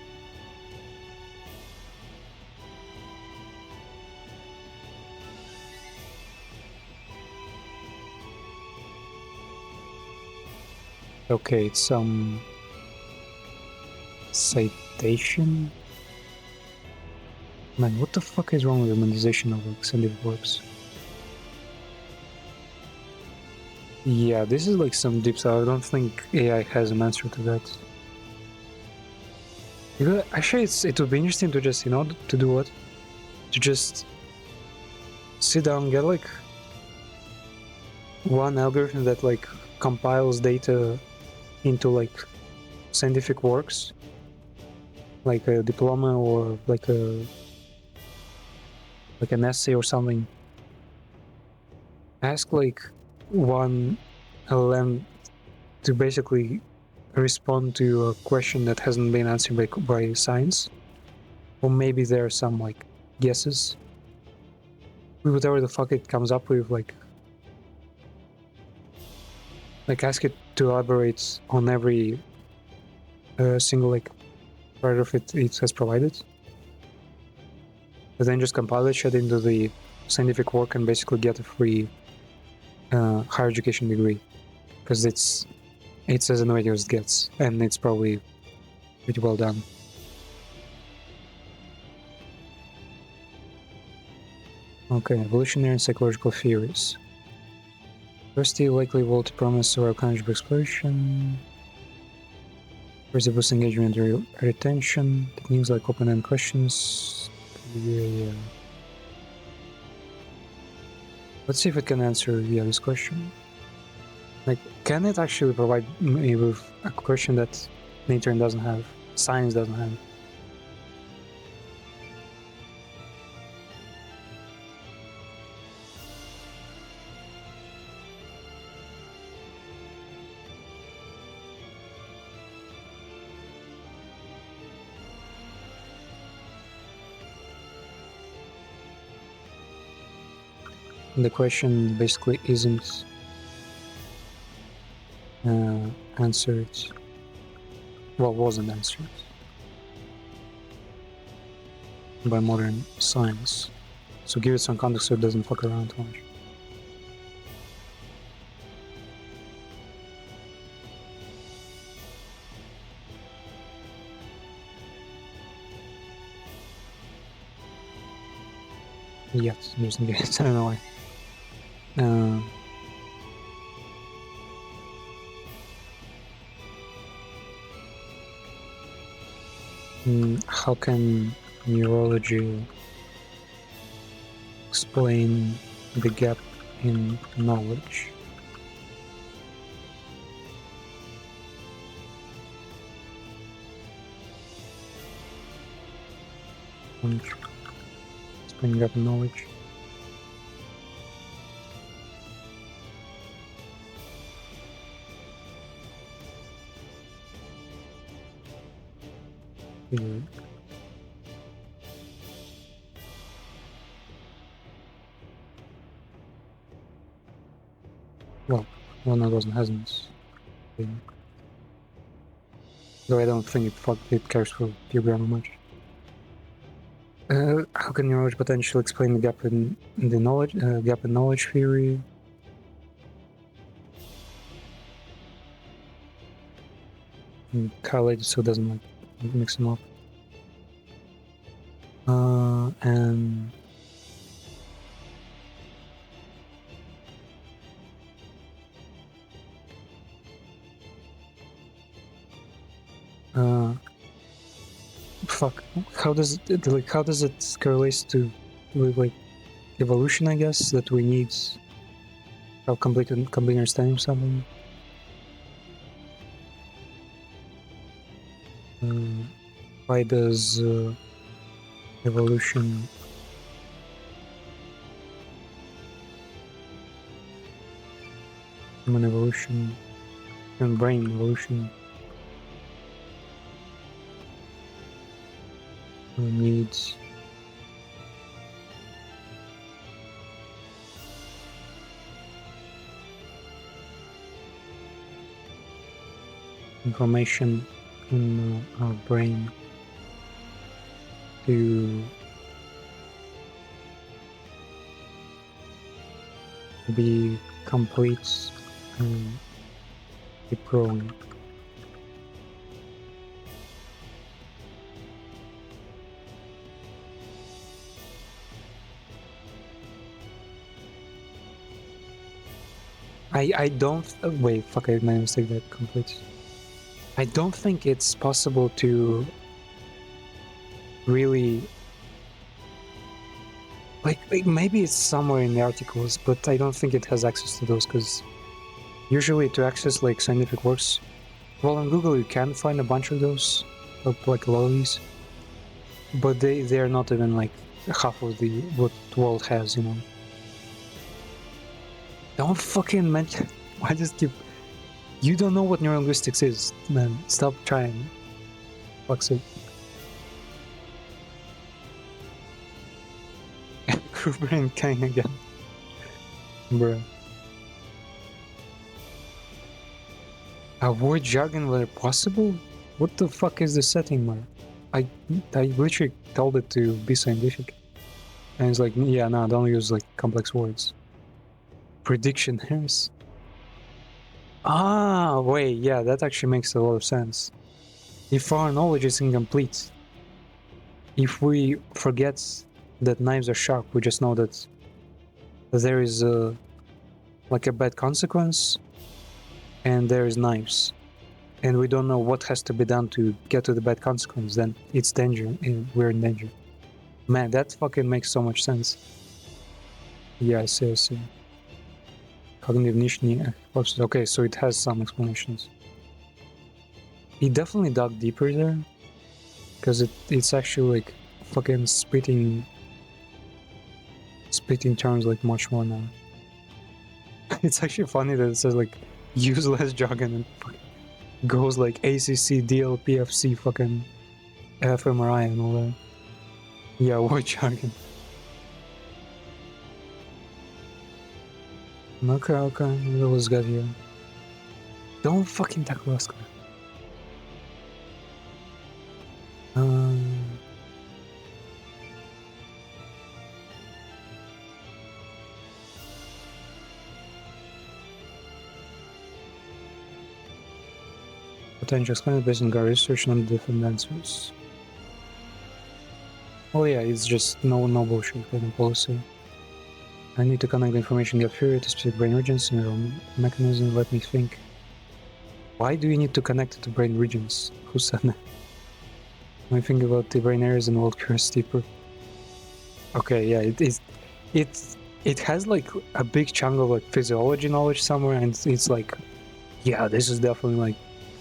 Okay, it's some citation. Man, what the fuck is wrong with the monetization of scientific works? Yeah, this is like some deep stuff. I don't think AI has an answer to that. Actually, it would be interesting to just, to do what? To just sit down, get like one algorithm that like compiles data into like scientific works, like a diploma or like an essay or something. Ask like one LLM to basically respond to a question that hasn't been answered by science, or maybe there are some like guesses. Whatever the fuck it comes up with, like ask it to elaborate on every single like part of it has provided, but then just compile it, shut into the scientific work, and basically get a free higher education degree, because it's as innovative as it gets, and it's probably pretty well done. Okay, evolutionary and psychological theories. Diversity likely will to promise oral cognitive exploration. First, boost engagement and retention. Techniques like open-end questions. Yeah. Let's see if it can answer this question. Like, can it actually provide me with a question that nature doesn't have, science doesn't have? The question basically isn't answered. Well, wasn't answered by modern science. So give it some context so it doesn't fuck around too much. Yet, there's no I don't know why. How can neurology explain the gap in knowledge. Explaining gap in knowledge. Yeah. Well, one of those hasn't. Yeah. Though I don't think it cares for your grammar much. How can knowledge potential explain the gap in the knowledge gap in knowledge theory? College, so it doesn't like mix them up. And fuck. How does it correlate to like evolution? I guess that we need a complete understanding of something. Why does evolution human evolution and brain evolution needs information in our brain to be complete and be growing. I don't wait. Fuck! I made a mistake. That complete. I don't think it's possible to really like maybe it's somewhere in the articles, but I don't think it has access to those because usually to access like scientific works, well, on Google you can find a bunch of those, like a lot of these, but they are not even like half of the what the world has, you know. Don't fucking mention. Why just keep? You don't know what neurolinguistics is, man. Stop trying. Fuck's sake. Brain Kang again. Bruh. A word jargon where possible? What the fuck is the setting, man? I literally told it to be scientific. And it's like, yeah, no, don't use like complex words. Prediction errors. Ah, wait, yeah, that actually makes a lot of sense. If our knowledge is incomplete, if we forget that knives are sharp, we just know that there is like a bad consequence and there is knives, and we don't know what has to be done to get to the bad consequence, then it's danger and we're in danger. Man, that fucking makes so much sense. Yeah, I see. Cognitive niche. Okay, so it has some explanations. He definitely dug deeper there, because it's actually like fucking spitting terms like much more now. It's actually funny that it says like useless jargon and goes like ACC, DLPFC, fucking fMRI and all that. Yeah, what jargon? Okay, what was got here? Don't fucking tackle Oscar. Potential explained based on our research and different answers. Oh yeah, it's just no bullshit kind of policy. I need to connect the information gap theory to specific brain regions and neural mechanisms. Let me think. Why do you need to connect it to brain regions? Who said that? When I think about the brain areas and world curiosity. Okay, yeah, it has like a big chunk of like physiology knowledge somewhere, and it's like, yeah, this is definitely like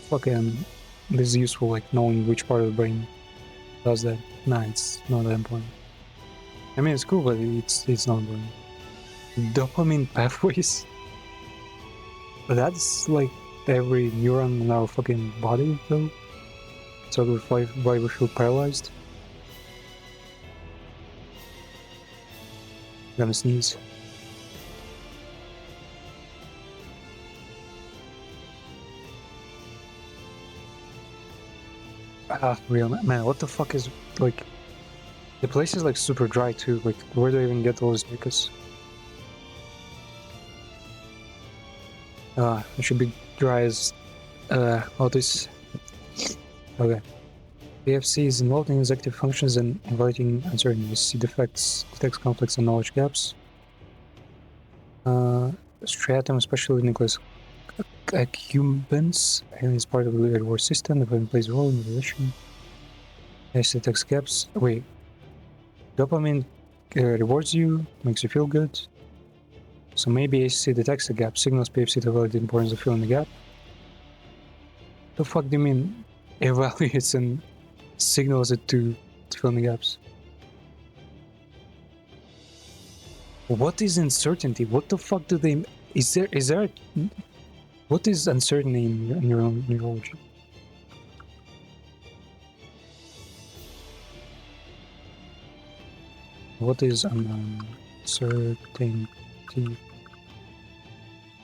fucking, this is useful, like knowing which part of the brain does that. Nah, it's not that important. I mean, it's cool, but it's not important. Dopamine pathways. But that's like every neuron in our fucking body, though. So why we feel paralyzed. I'm gonna sneeze. Ah, real man, what the fuck is, like, the place is like super dry too, like where do I even get all this mucus? It should be dry as all this. Okay. PFC is involved in executive functions and evaluating uncertainties, see defects, detects conflicts and knowledge gaps. Striatum, especially nucleus accumbens, is part of the reward system, the brain plays a role in evaluation. Yes, detects gaps. Wait. Dopamine rewards you, makes you feel good. So maybe ACC detects a gap, signals PFC to evaluate the importance of filling the gap. The fuck do you mean evaluates and signals it to fill in the gaps? What is uncertainty? What the fuck do they... Is there... What is uncertainty in your own neurology? What is uncertainty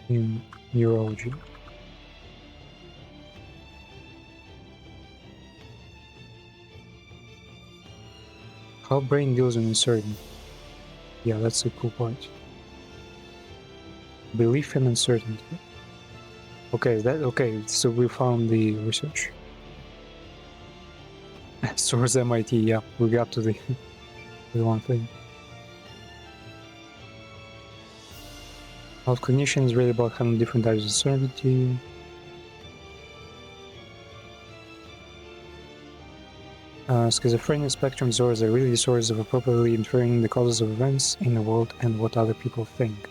in neurology? How brain deals with uncertainty. Yeah, that's a cool part. Belief in uncertainty. Okay, so we found the research. Source MIT, yeah, we got to the one thing. Health cognition is really about having different types of uncertainty. Schizophrenia spectrum disorders are really disorders of appropriately inferring the causes of events in the world and what other people think.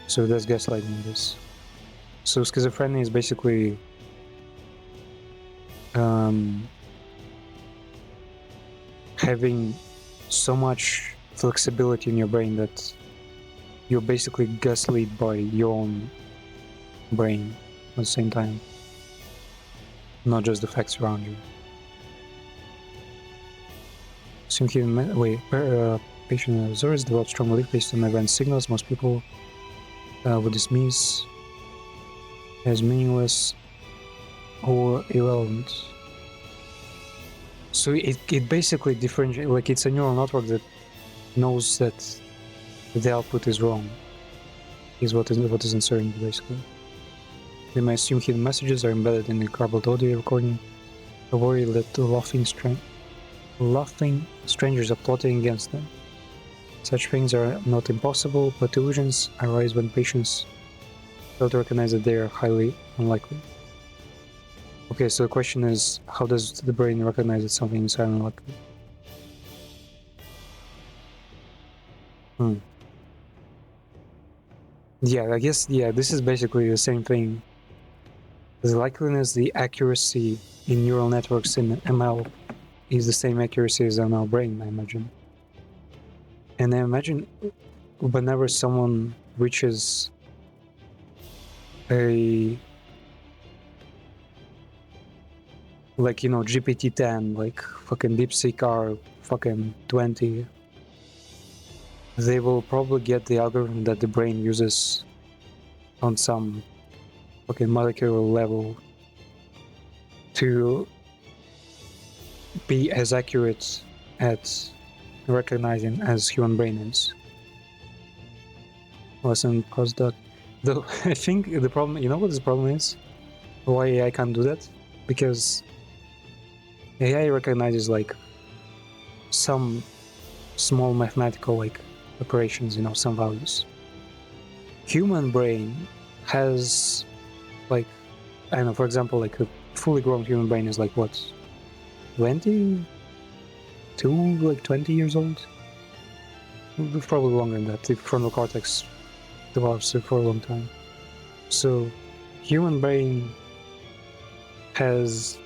So that's gaslighting this. So schizophrenia is basically having so much flexibility in your brain that you're basically gaslit by your own brain at the same time, not just the facts around you. Patient observers develop strong belief based on event signals. Most people would dismiss as meaningless or irrelevant. So it basically differentiates, like it's a neural network that knows that the output is wrong, is what is uncertainty basically. They may assume hidden messages are embedded in the garbled audio recording, or worry that the laughing strangers are plotting against them. Such things are not impossible, but illusions arise when patients fail to recognize that they are highly unlikely. Okay, so the question is, how does the brain recognize that something is highly unlikely? Yeah, I guess, yeah, this is basically the same thing. The likeliness, the accuracy in neural networks in ML is the same accuracy as in our brain, I imagine. And I imagine whenever someone reaches a, like, you know, GPT-10, like fucking DeepSeek R fucking 20, they will probably get the algorithm that the brain uses on some fucking molecular level to be as accurate at recognizing as human brain is. Listen, postdoc. Though I think the problem, you know what the problem is? Why AI can't do that? Because AI recognizes like some small mathematical like operations, you know, some values. Human brain has like, I don't know, for example, like a fully grown human brain is like what, 22, like 20 years old? Probably longer than that. The frontal cortex develops for a long time. So, human brain has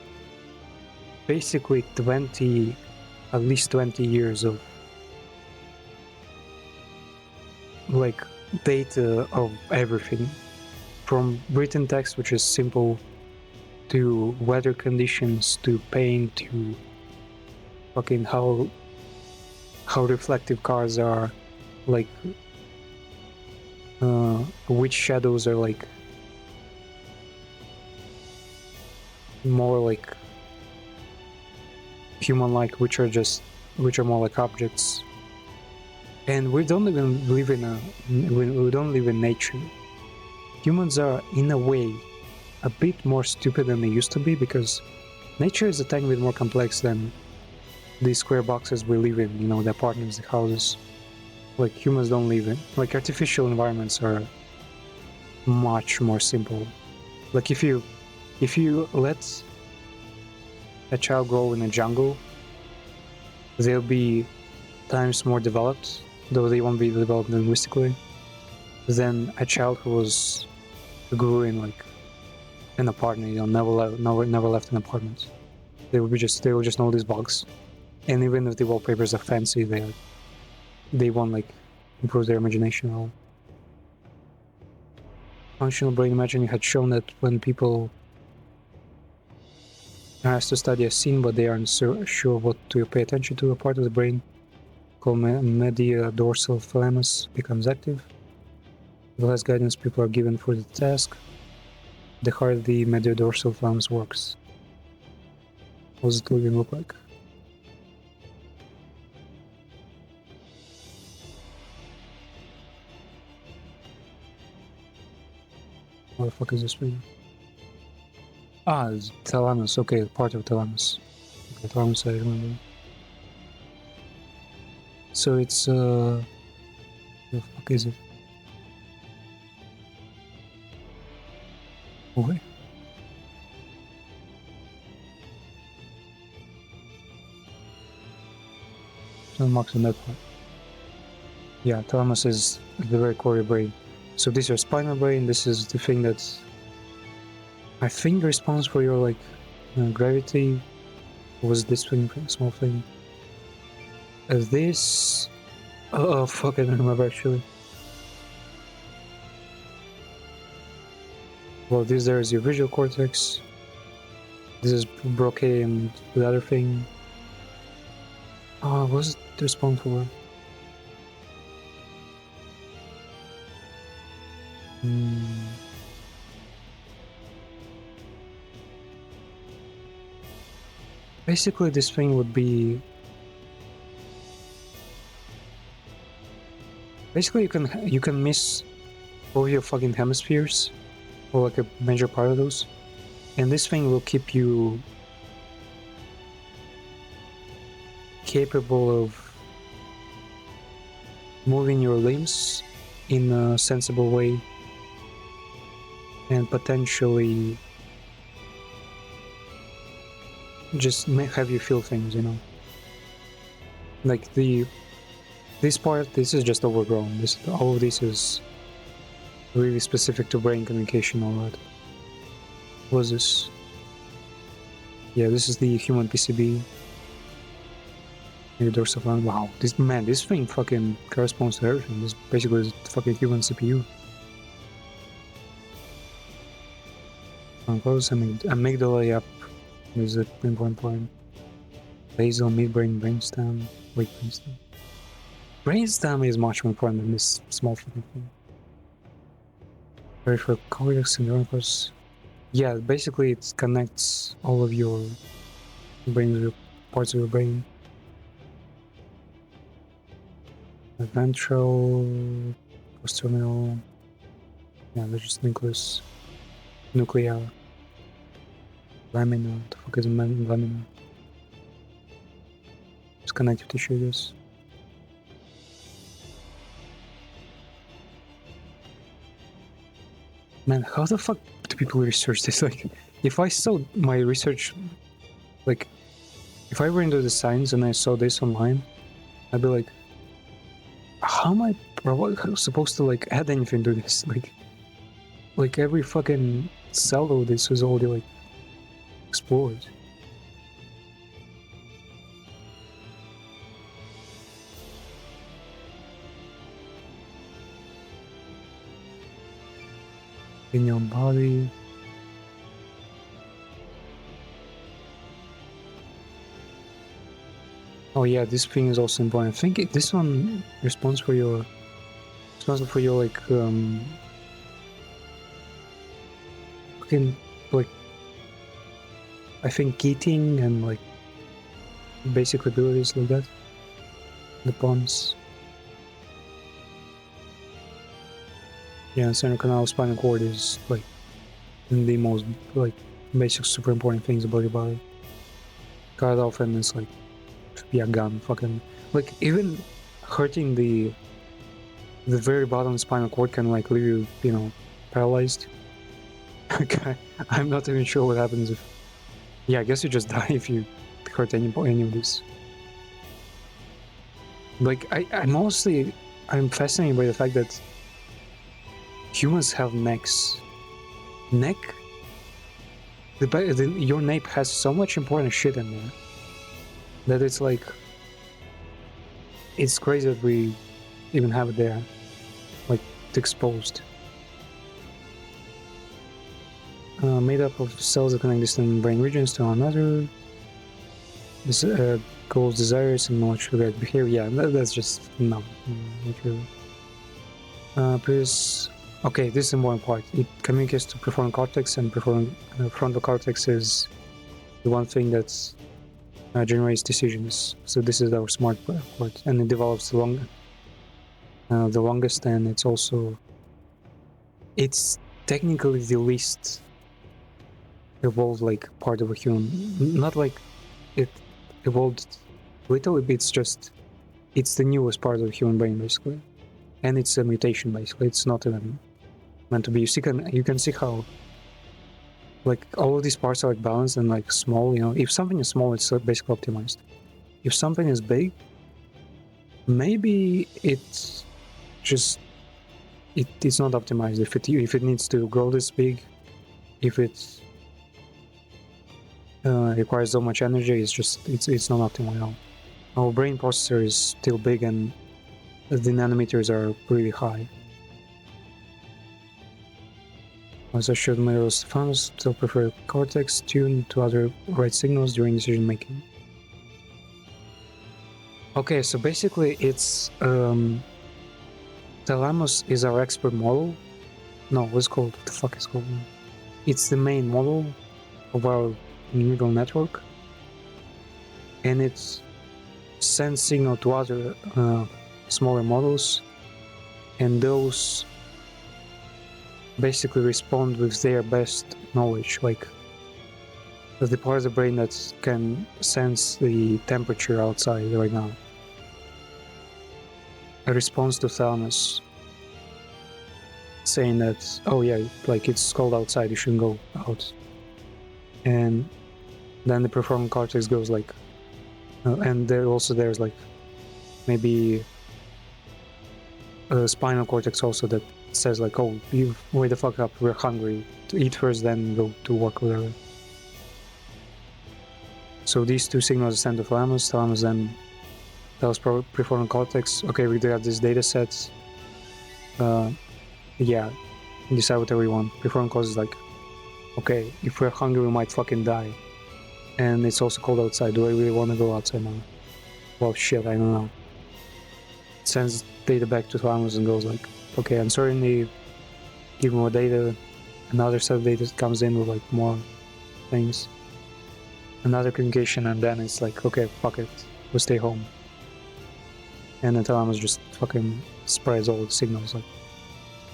basically at least 20 years of like data of everything, from written text, which is simple, to weather conditions, to pain, to fucking how reflective cars are, like which shadows are like more like human-like, which are more like objects. And we don't even live we don't live in nature. Humans are, in a way, a bit more stupid than they used to be, because nature is a tiny bit more complex than these square boxes we live in, the apartments, the houses. Like, humans don't live in. Like, artificial environments are much more simple. Like, if you let a child grow in a jungle, they'll be times more developed, though they won't be developed linguistically, than a child who grew in like an apartment, never left an apartment. They will just know these bugs, and even if the wallpapers are fancy, they won't like improve their imagination at all. Functional brain imagining had shown that when people are asked to study a scene but they aren't sure what to pay attention to, a part of the brain called medial-dorsal thalamus becomes active. The less guidance people are given for the task, the harder the medial-dorsal thalamus works. What does it even look like? What the fuck is this thing? Ah, it's thalamus. Okay, part of thalamus. Okay, thalamus, I remember. So it's what the fuck is it? Okay. Some marks on that part. Yeah, thalamus is the very core of your brain. So this is your spinal brain. This is the thing that's, I think, responds for your like gravity. What was this thing? Small thing. This. Oh fuck! I don't remember actually. Well, this there is your visual cortex. This is Brocae and the other thing. Oh, what was it respond for? Basically, this thing would be. Basically, you can miss all your fucking hemispheres, or like a major part of those, and this thing will keep you capable of moving your limbs in a sensible way, and potentially just have you feel things, like this part. This is just overgrown. All of this is really specific to brain communication. All that. What was this? Yeah, this is the human PCB. The dorsal line. Wow, this thing fucking corresponds to everything. This basically is fucking human CPU. Close amygdala, yep. This is an important point. Basal, midbrain, brainstem. Wait, brainstem. Brainstem is much more important than this small fucking thing. Peripheral cortex and neurocortex. Yeah, basically it connects all of your parts of your brain. The ventral, postterminal. Yeah, there's just nuclear. Lamina. What the fuck is lamina? It's connective tissue, I guess. Man, how the fuck do people research this? Like, if I saw my research, like, if I were into the science and I saw this online, I'd be like, how am I supposed to like add anything to this? Like every fucking cell of this was already like explored. In your body. Oh yeah, this thing is also important. I think this one responsible for your like fucking like I think eating and like basic abilities like that. The bombs. Yeah, center canal spinal cord is like the most like basic super important things about your body. Cut off and it's like be a gun, fucking like even hurting the very bottom spinal cord can like leave you, you know, paralyzed. Okay, I'm not even sure what happens if. Yeah, I guess you just die if you hurt any of this. Like I'm fascinated by the fact that humans have necks. Neck. Your nape has so much important shit in there that it's like it's crazy that we even have it there, like exposed. Made up of cells that connect distant brain regions to one another. This goals, desires, and knowledge regarding behavior. Yeah, that's just no, not really. Previous. Okay, this is the important part. It communicates to prefrontal cortex, and frontal cortex is the one thing that generates decisions. So this is our smart part, and it develops the longest, and it's technically the least evolved like part of a human. Not like it evolved little. It's the newest part of the human brain basically, and it's a mutation basically. It's not even meant to be. You can see how like all of these parts are like balanced and like small. You know, if something is small, it's basically optimized. If something is big, maybe it's just it's not optimized. If it needs to grow this big, if it requires so much energy, it's not optimal at all. Our brain processor is still big and the nanometers are really high. As I showed my Stefanos, still prefer cortex tuned to other right signals during decision making. Okay, so basically it's thalamus is our expert model. No, what's called? What the fuck is called? It's the main model of our neural network, and it sends signal to other smaller models, and those basically respond with their best knowledge, like the part of the brain that can sense the temperature outside right now. A response to thalamus saying that, oh yeah, like it's cold outside, you shouldn't go out. And then the prefrontal cortex goes like, and there's like maybe a spinal cortex also that says like, oh, you wake the fuck up, we're hungry, to eat first, then go to work, whatever. So these two signals send to thalamus then tells prefrontal cortex, okay, we do have this data set, yeah, decide whatever you want. Prefrontal cortex is like, okay, if we're hungry, we might fucking die. And it's also cold outside. Do I really want to go outside now? Well, shit, I don't know. It sends data back to thalamus and goes like, okay, uncertainty, give more data. Another set of data comes in with like more things. Another communication, and then it's like, okay, fuck it, we'll stay home. And the thalamus just fucking spreads all the signals,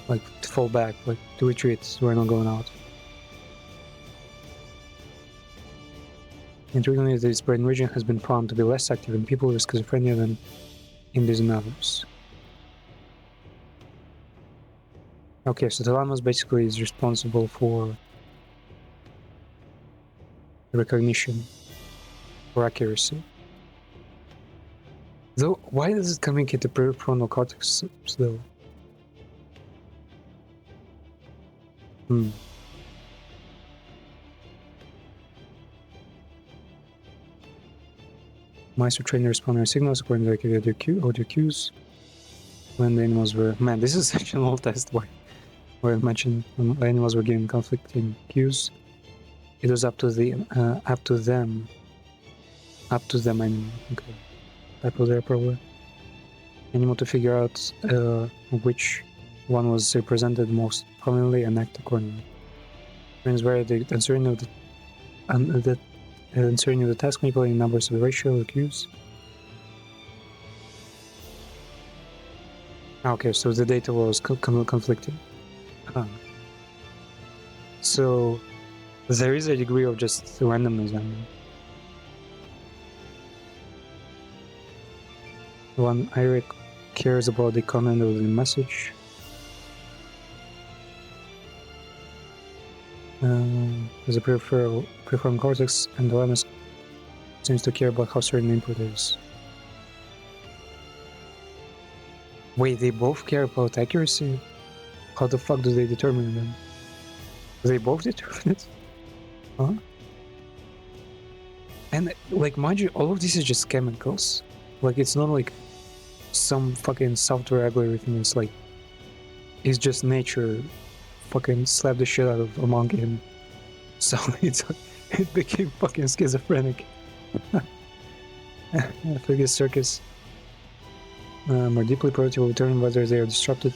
like to fall back, like to retreat, we're not going out. Intriguingly, this brain region has been found to be less active in people with schizophrenia than in these others. Okay, so the thalamus basically is responsible for recognition, for accuracy. Though, why does it communicate the prefrontal cortex still? Mice were trained to respond to signals according to audio cues. When the animals were... Man, this is such an old test where I mentioned when animals were given conflicting cues. It was up to them, I mean, okay. Typo there probably. Animal to figure out which one was represented most prominently and act accordingly. Means where the answering of the task manipulating numbers of the ratio of the cues. Okay, so the data was conflicting. So there is a degree of just randomness. I mean. One Eric cares about the content of the message. There's a prefrontal cortex, and the lemmus seems to care about how certain input is. Wait, they both care about accuracy? How the fuck do they determine them? Do they both determine it? Huh? And, like, mind you, all of this is just chemicals. Like, it's not like some fucking software algorithm. It's like, it's just nature fucking slapped the shit out of a monkey, and so it became fucking schizophrenic. Figure circus. More deeply productive will determine whether they are disrupted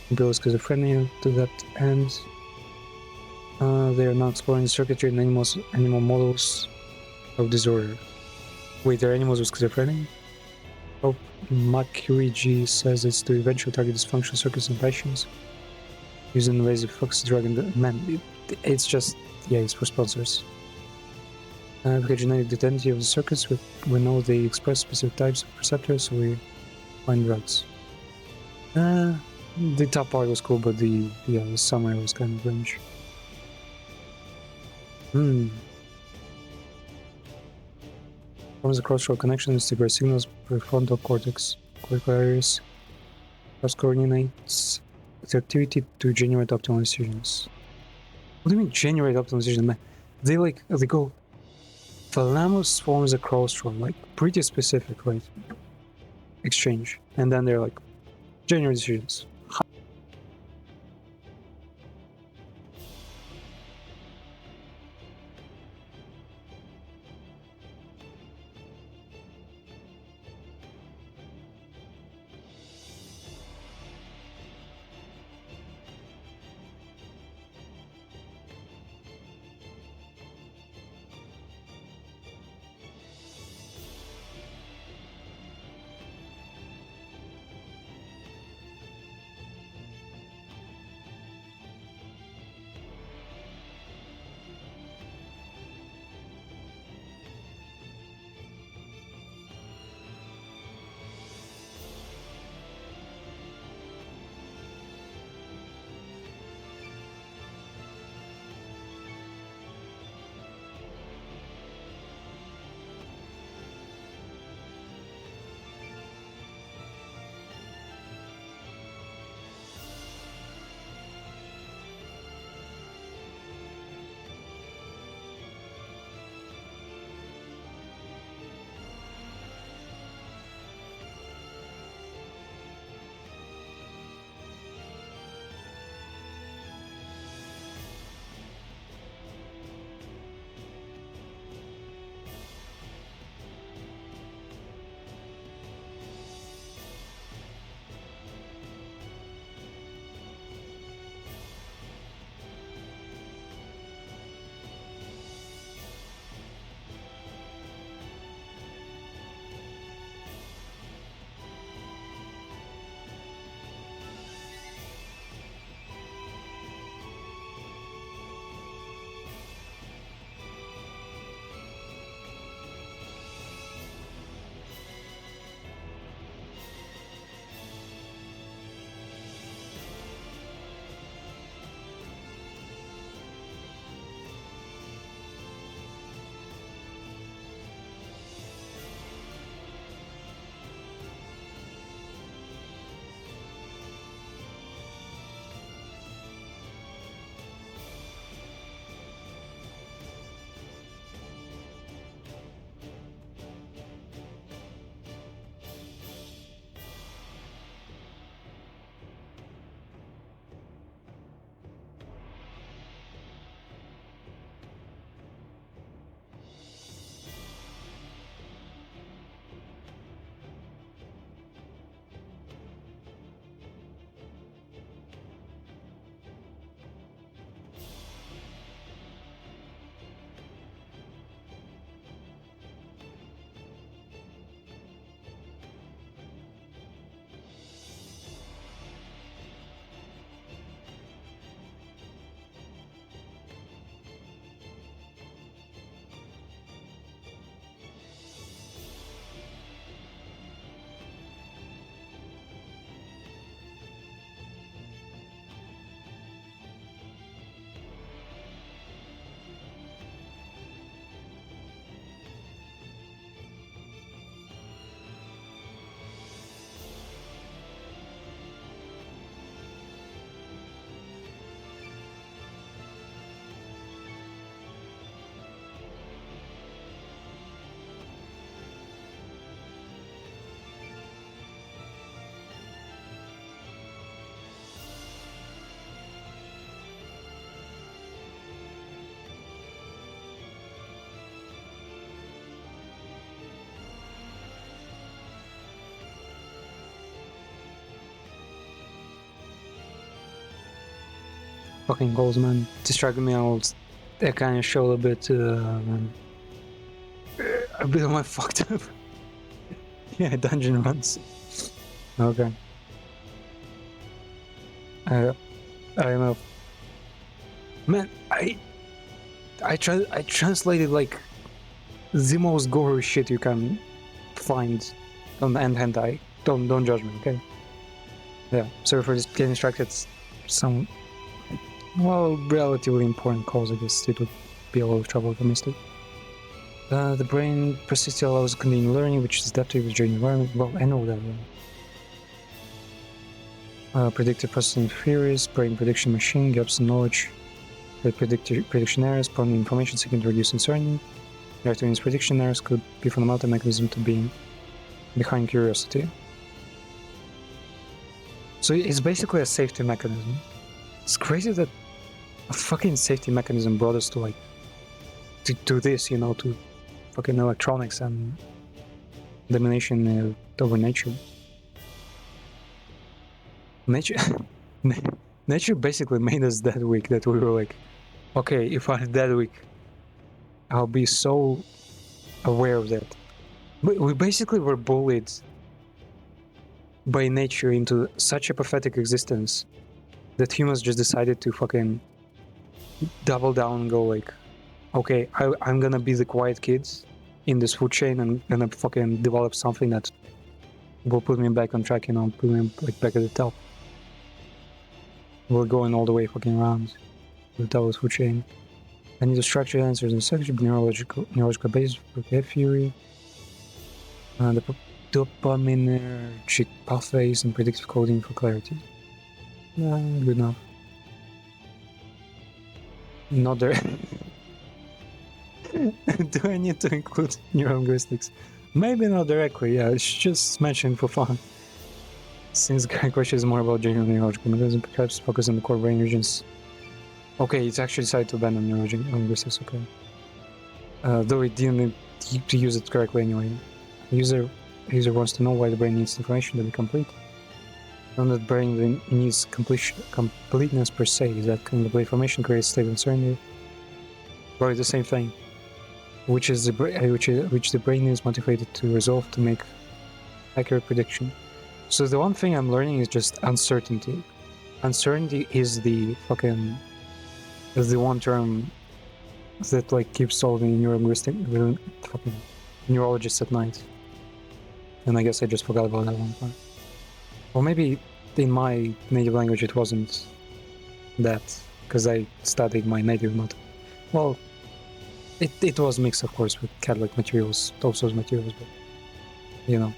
and build schizophrenia to that end. They are now exploring the circuitry in animal models of disorder. Wait, they're animals with schizophrenia? Oh, Mercury G says it's to eventually target dysfunctional circuits and passions using laser focus drug. And man, it's just, yeah, it's for sponsors. We get genetic identity of the circuits. We know they express specific types of receptors, so we find drugs. The top part was cool, but the summary was kind of cringe. Forms a crossroad connections to signals prefrontal cortex, cortical areas, cross-coordinates the activity to generate optimal decisions. What do you mean generate optimal decisions, man? They go, thalamus forms a crossroad, like pretty specific, right? Exchange. And then they're like, generate decisions. fucking calls, man. Distracted me out. That kind of showed a bit of my fucked up. Yeah, dungeon runs. Okay. I don't know. Man, I translated like the most gory shit you can find on the end hentai. Don't judge me, okay? Yeah, sorry for just getting distracted. Some, well, relatively important calls. I guess it would be a lot of trouble if I missed it. The brain persistently allows continuing learning, which is adaptive with your environment. Well, I know that. Predictive processing theories, brain prediction machine, gaps in knowledge, prediction errors, prone information seeking to reduce uncertainty. Reacting these prediction errors could be fundamental mechanism to being behind curiosity. So it's basically a safety mechanism. It's crazy that a fucking safety mechanism brought us to like to this, you know, to fucking electronics and domination over nature. Nature basically made us that weak that we were like, okay, if I'm that weak, I'll be so aware of that. But we basically were bullied by nature into such a pathetic existence that humans just decided to fucking double down and go like, okay, I'm gonna be the quiet kids in this food chain and gonna fucking develop something that will put me back on track, you know, put me like back at the top. We're going all the way fucking around the top of the food chain. I need to structure answers in such neurological basis for theory. The dopaminergic pathways and predictive coding for clarity. Good enough. Not there. Do I need to include neurolinguistics? Maybe not directly, yeah, it's just mentioned for fun. Since the question is more about general neurological mechanism, perhaps focus on the core brain regions. Okay, it's actually decided to abandon neurolinguistics, okay. Though it didn't need to use it correctly anyway. The user wants to know why the brain needs information to be complete. Not that brain needs completeness per se, is that complete information creates state of uncertainty. But it's the same thing. Which the brain is motivated to resolve to make accurate prediction. So the one thing I'm learning is just uncertainty. Uncertainty is the one term that like keeps all the fucking neurologists at night. And I guess I just forgot about that one part. Or maybe in my native language it wasn't that, because I studied my native mother. Well, it was mixed, of course, with Catholic materials, those sorts of materials, but you know,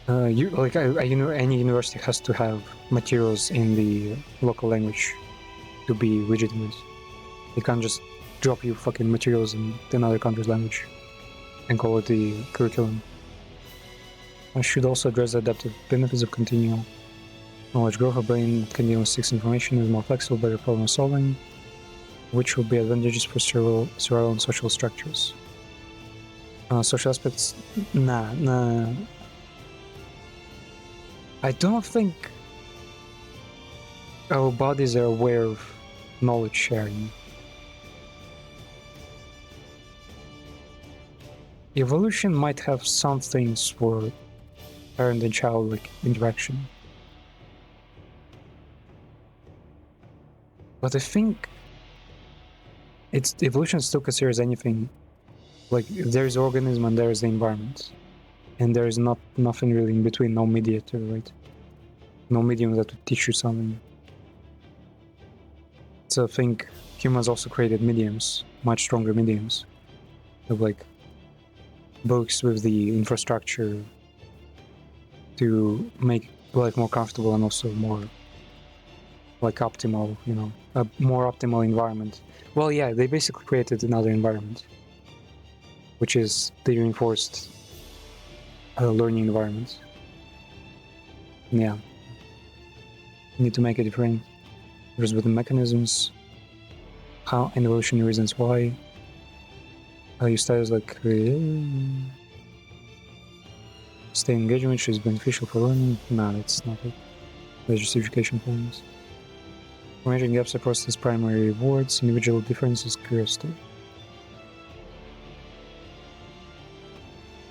any university has to have materials in the local language to be legitimate. They can't just drop you fucking materials in another country's language and call it the curriculum. I should also address the adaptive benefits of continual knowledge growth. A brain continually seeks information, is more flexible, better problem solving, which will be advantageous for survival and social structures. Social aspects, nah. I don't think our bodies are aware of knowledge sharing. Evolution might have some things for parent and child like interaction. But I think evolution still considers anything like there is organism and there is the environment, and there is nothing really in between, no mediator, right? No medium that would teach you something. So I think humans also created mediums, much stronger mediums, of like books with the infrastructure to make life more comfortable and also more like optimal, you know, a more optimal environment. Well, yeah, they basically created another environment, which is the reinforced learning environment. Yeah, you need to make it different. There's with the mechanisms, how and evolutionary reasons why. You studies like stay engagement, which is beneficial for learning. No, it's not it. There's just education plans. Information gaps are processed as primary rewards, individual differences curiosity.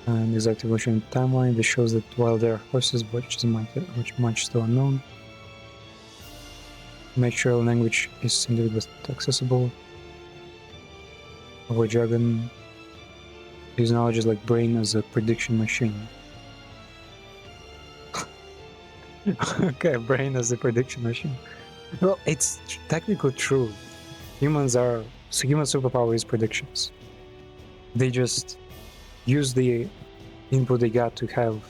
And exact evolution timeline. This shows that while there are horses, which is much still unknown, natural language is indeed accessible. Avoid jargon. Use knowledge like brain as a prediction machine. Okay, brain as a prediction machine. Well, it's technically true. Human superpower is predictions. They just use the input they got to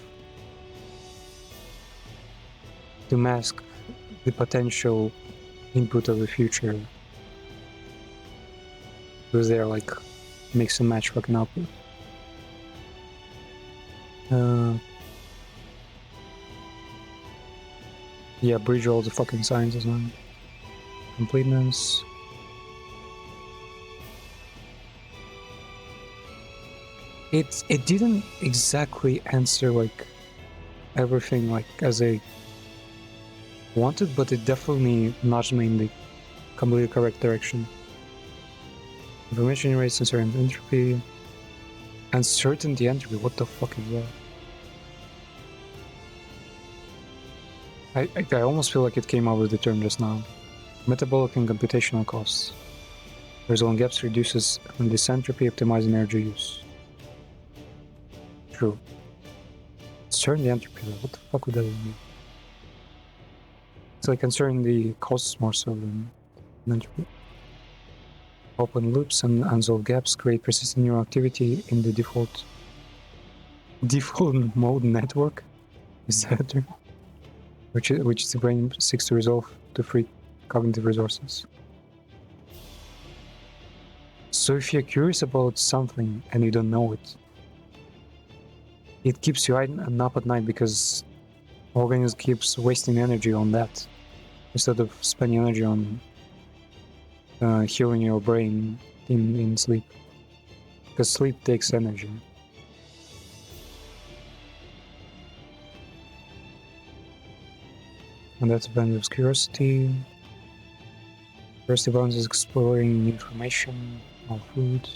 mask the potential input of the future. Because they're like mix and match fucking output. Yeah, bridge all the fucking sciences, man. Completeness. It didn't exactly answer like everything like as I wanted, but it definitely nudged me in the completely correct direction. Information rates, uncertainty entropy. Uncertainty entropy, what the fuck is that? I almost feel like it came out with the term just now. Metabolic and computational costs. Result gaps reduces this entropy, optimizing energy use. True. Uncertainty entropy, what the fuck would that mean? It's like concerning the costs more so than entropy. Open loops and unsolved gaps create persistent neural activity in the default mode network. Is that true? Which the brain seeks to resolve to free cognitive resources. So if you're curious about something and you don't know it, it keeps you up at night because organism keeps wasting energy on that instead of spending energy on healing your brain in sleep. Because sleep takes energy. And that's value of curiosity. Curiosity balance is exploring new information or food.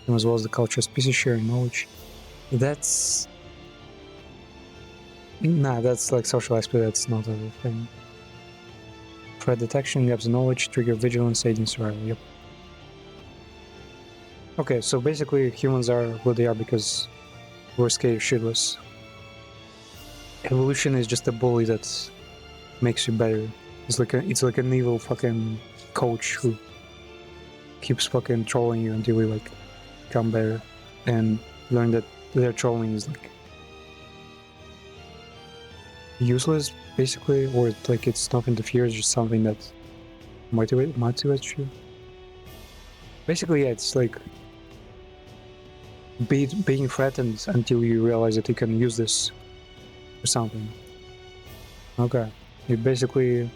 As well as the culture, species sharing knowledge. That's like social aspect, that's not a thing. Threat detection, gaps in knowledge, trigger vigilance, aiding survival. Yep. Okay, so basically humans are what they are because we're scared shitless. Evolution is just a bully that makes you better. It's like an evil fucking coach who keeps fucking trolling you until you like become better and learn that their trolling is like useless basically, or like it's not interferes, just something that motivates you. Basically, yeah, it's like being threatened until you realize that you can use this for something. Okay, you basically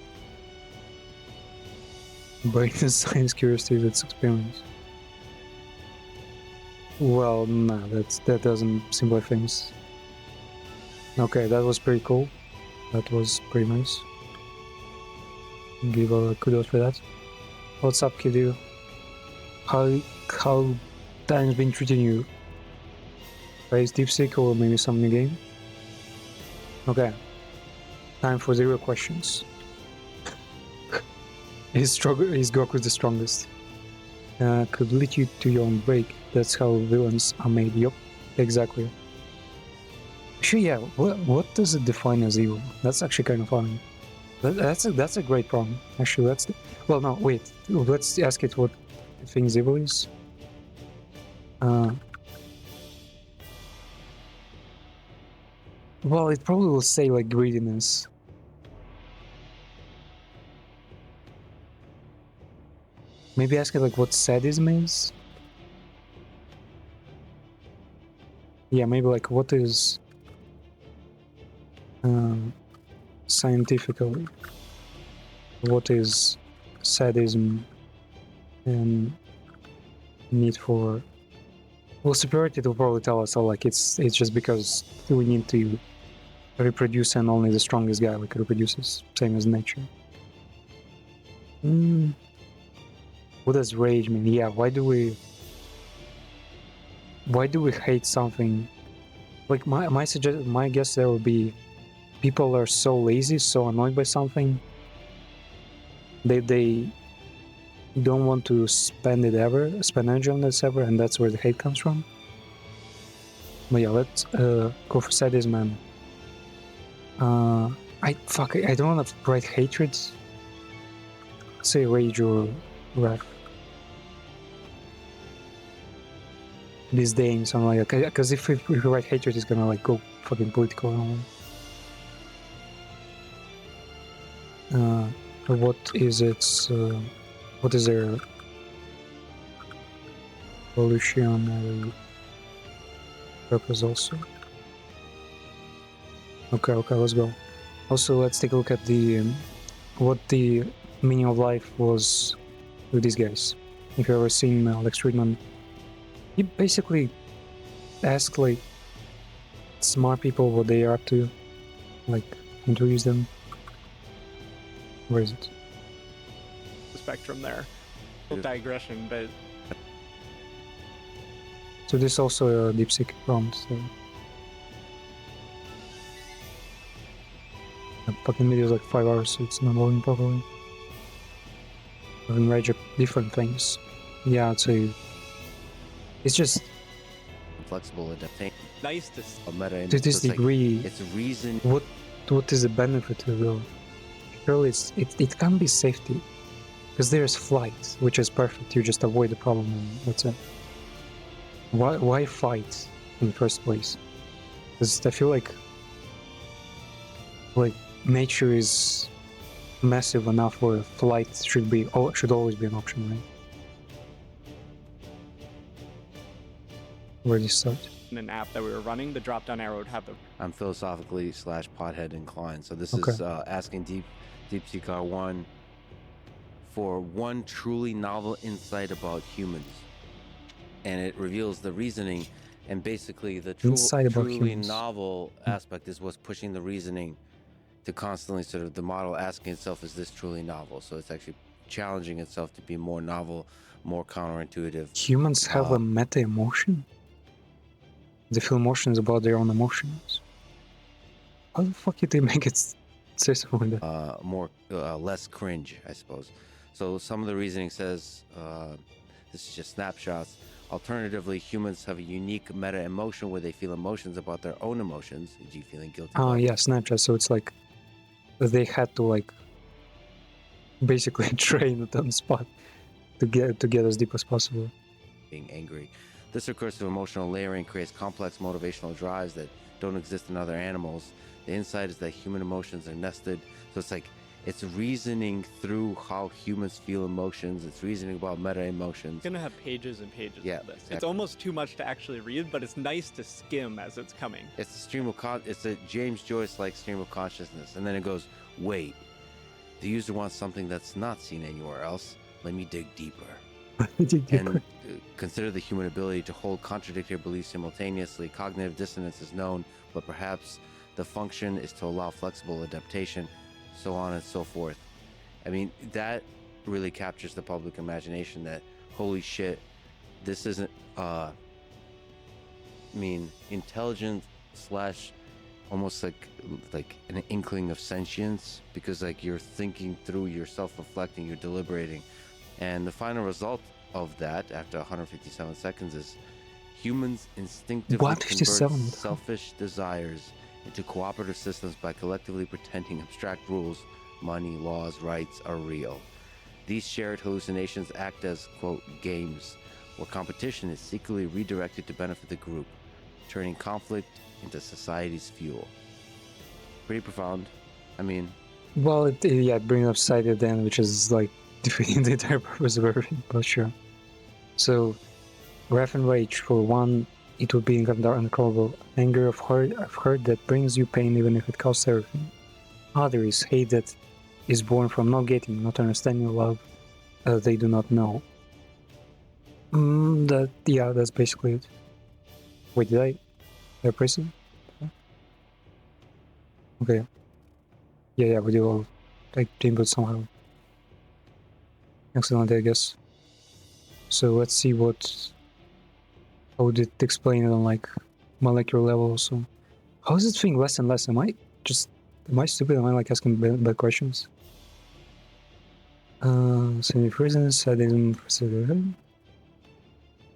break the science curiosity with its experience. Well, nah, that doesn't simplify things. Okay, that was pretty cool. That was pretty nice. Give a kudos for that. What's up, kiddo? How time's been treating you? Is DeepSeek or maybe some new game? Okay. Time for the real questions. Is Goku the strongest? Could lead you to your own break. That's how villains are made. Yup, exactly. Actually, yeah. What does it define as evil? That's actually kind of funny. That's a great problem. Actually, well, no, wait. Let's ask it what it thinks evil is. Well, it probably will say like greediness. Maybe ask it like what sadism is. Yeah, maybe like what is scientifically, what is sadism and need for, well, superiority will probably tell us, oh, like it's just because we need to reproduce and only the strongest guy like reproduces, same as nature. What does rage mean? Yeah, why do we hate something? Like my guess there will be people are so lazy, so annoyed by something, they don't want to spend energy on this ever, and that's where the hate comes from. But yeah, let's go for sadism. I don't want to write hatred. Say rage or wrath. Disdain, something like that. Because if we write hatred, it's gonna like go fucking political and all. What is its? What is their evolutionary purpose also? Okay, let's go. Also, let's take a look at the what the meaning of life was with these guys. If you've ever seen Lex Friedman, he basically asked like smart people what they are up to, like interviews them. Where is it? The spectrum there. Digression, but so this is also a DeepSeek prompt. So. The fucking video is like 5 hours, so it's not loading properly. I can rage at different things. Yeah, I'd say it's just flexible adaptation. nice to to this degree. It's a reason. What is the benefit of it? Surely it can be safety, because there's flight, which is perfect. You just avoid the problem, and that's it. Why fight in the first place? Because I feel like nature is massive enough where flight should always be an option, right? Where do you start? in an app that we were running, the drop-down arrow would have the... I'm philosophically / pothead inclined. So this Okay. is asking DeepSeek R1 for one truly novel insight about humans. And it reveals the reasoning, and basically the Insight about truly humans. novel aspect is what's pushing the reasoning to constantly sort of the model asking itself, is this truly novel? So it's actually challenging itself to be more novel, more counterintuitive. Humans have a meta emotion? They feel emotions about their own emotions. How the fuck did they make it say something like that? Less cringe, I suppose. So some of the reasoning says, this is just snapshots. Alternatively, humans have a unique meta emotion where they feel emotions about their own emotions, e.g. feeling guilty. Oh yeah, Snapchat. So it's like they had to like basically train it on the spot to get as deep as possible. Being angry. This recursive emotional layering creates complex motivational drives that don't exist in other animals. The insight is that human emotions are nested. So it's like, it's reasoning through how humans feel emotions. It's reasoning about meta emotions. It's gonna have pages and pages Yeah, of this. exactly. It's almost too much to actually read, but it's nice to skim as it's coming. It's a stream of it's a James Joyce-like stream of consciousness. And then it goes, wait, the user wants something that's not seen anywhere else. Let me dig deeper. And consider the human ability to hold contradictory beliefs simultaneously. Cognitive dissonance is known, but perhaps the function is to allow flexible adaptation, so on and so forth. I mean, that really captures the public imagination that, holy shit, this isn't, intelligent / almost like an inkling of sentience, because like you're thinking through, you're self-reflecting, you're deliberating. And the final result of that, after 157 seconds, is humans instinctively convert selfish desires into cooperative systems by collectively pretending abstract rules, money, laws, rights are real. These shared hallucinations act as, quote, games, where competition is secretly redirected to benefit the group, turning conflict into society's fuel. Pretty profound. I mean... Well, it brings up sight at the end, which is like defeating the entire purpose of everything, but sure. So, wrath and rage, for one, it would be uncontrollable anger of hurt that brings you pain even if it costs everything. Other is hate that is born from not getting, not understanding love they do not know. That's basically it. Wait, did I press it? Okay. Yeah, we do like input somehow. Excellent, I guess. So let's see how would it explain it on like molecular level. So how is it feeling less and less? Am I stupid? Am I like asking bad questions? Semi-frozen, sadism,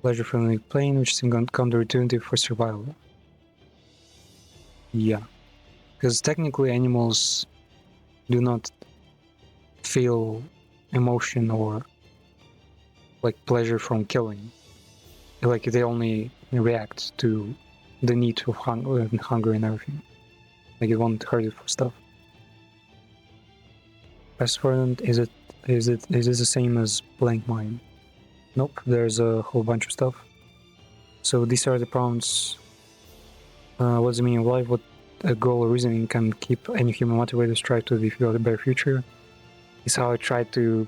pleasure-friendly plane, which seems counterintuitive for survival. Yeah, because technically animals do not feel emotion or like pleasure from killing. Like they only react to the need of hunger and everything. Like it won't hurt it for stuff. Aspirant, is it the same as blank mind? Nope, there's a whole bunch of stuff. So these are the prompts. What's the meaning of life? What a goal or reasoning can keep any human motivated to strive to a better future? Is how I tried to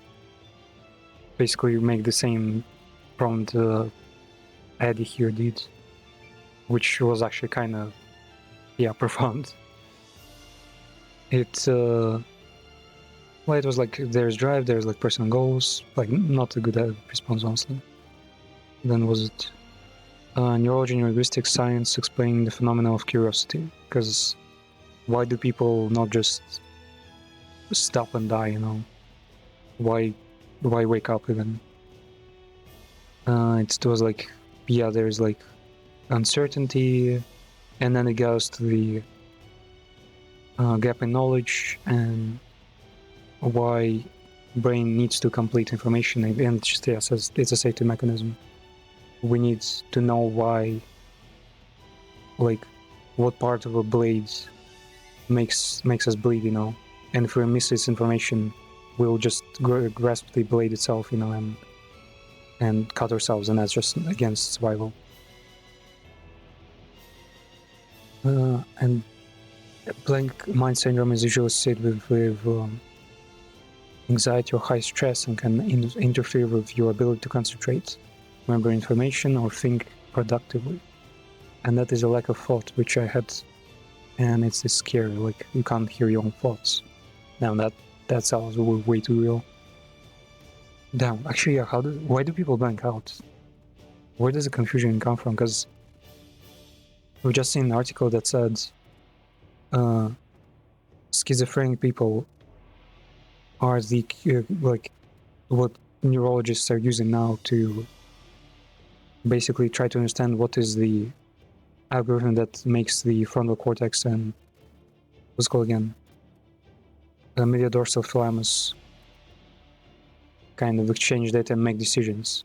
basically make the same prompt Eddie here did, which was actually kind of profound. It well, it was like there's drive, there's like personal goals, like not a good response honestly. Then was it neurology and linguistics science explaining the phenomena of curiosity? Because why do people not just stop and die? You know, why wake up even? It was like there's like uncertainty, and then it goes to the gap in knowledge and why brain needs to complete information, and just it's a safety mechanism. We need to know why, like what part of a blade makes us bleed, you know, and if we miss this information we'll just grasp the blade itself, you know, and cut ourselves, and that's just against survival. And blank mind syndrome is usually associated with anxiety or high stress and can interfere with your ability to concentrate, remember information, or think productively. And that is a lack of thought, which I had, and it's scary, like you can't hear your own thoughts. Now that sounds way too real. Damn, actually, yeah, why do people blank out? Where does the confusion come from? Because we've just seen an article that said schizophrenic people are the like what neurologists are using now to basically try to understand what is the algorithm that makes the frontal cortex and what's called again, the medial dorsal thalamus kind of exchange data and make decisions.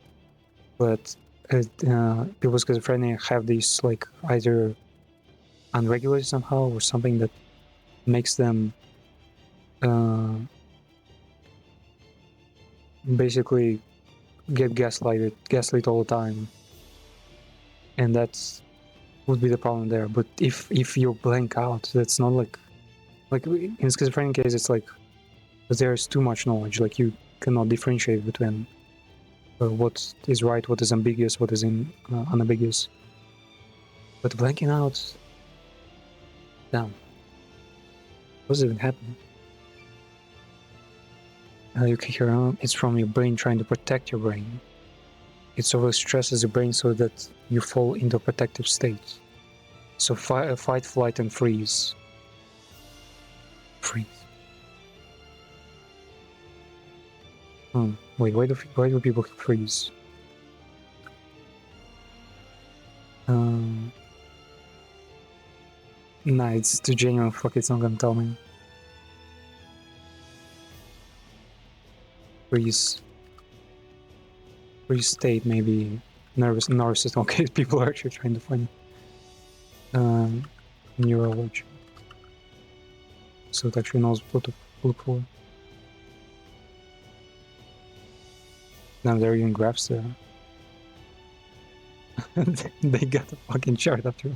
But people with schizophrenia have these like either unregulated somehow or something that makes them basically get gaslit all the time, and that's would be the problem there. But if you blank out, that's not like in schizophrenic case, it's like there's too much knowledge, like you cannot differentiate between what is right, what is ambiguous, what is unambiguous. But blanking out, damn, what's even happening? You can hear it's from your brain trying to protect your brain. It over stresses your brain so that you fall into a protective state. So fight, flight, and freeze. Freeze. Wait, why do people freeze? Nah, it's too genuine. Fuck, it's not gonna tell me. Freeze state, maybe nervous system. Okay, people are actually trying to find neurology, so it actually knows what to look for. Now there are even graphs there. They got a fucking chart after.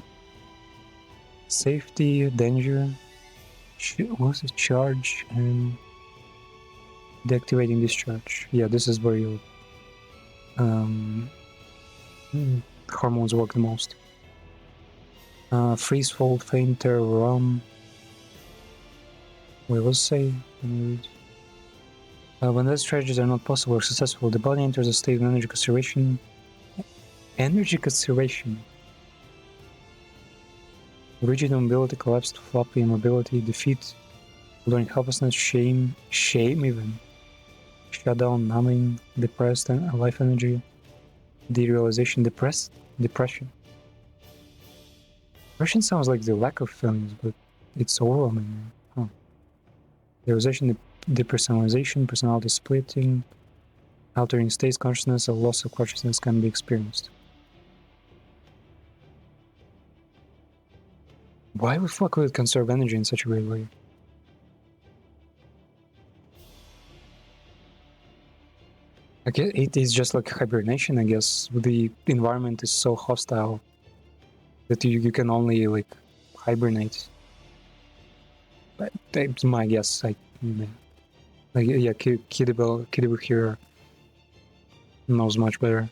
Safety, danger, what's it? Charge and deactivating discharge. Yeah, this is where you hormones work the most. Freeze, fall, faint, terror, Wait, what's say? When those strategies are not possible or successful, the body enters a state of energy conservation. Energy conservation. Rigid immobility, collapsed, floppy immobility, defeat, learning helplessness, shame even. Shutdown, numbing, depressed, and life energy, derealization, depression. Depression sounds like the lack of feelings, but it's overwhelming. Huh. Realization, depersonalization, personality splitting, altering states, consciousness, or loss of consciousness can be experienced. Why the fuck would it conserve energy in such a weird way? I guess it is just like hibernation, I guess. The environment is so hostile that you can only like hibernate. But that's my guess. Like yeah, Kidable here knows much better.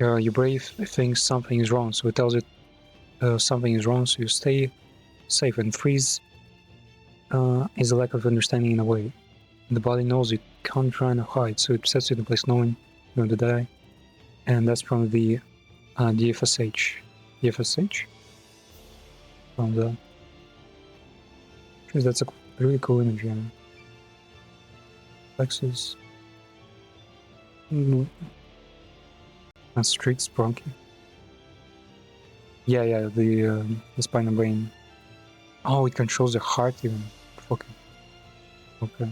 Your brave thinks something is wrong, so it tells it something is wrong, so you stay safe. And freeze is a lack of understanding in a way. The body knows it can't run or hide, so it sets you in a place knowing you're going to die. And that's from the DFSH. DFSH? From the... That's a really cool image, yeah. Plexus. And streaks, bronchi. Yeah, the spinal brain. Oh, it controls the heart even. Fucking. Okay.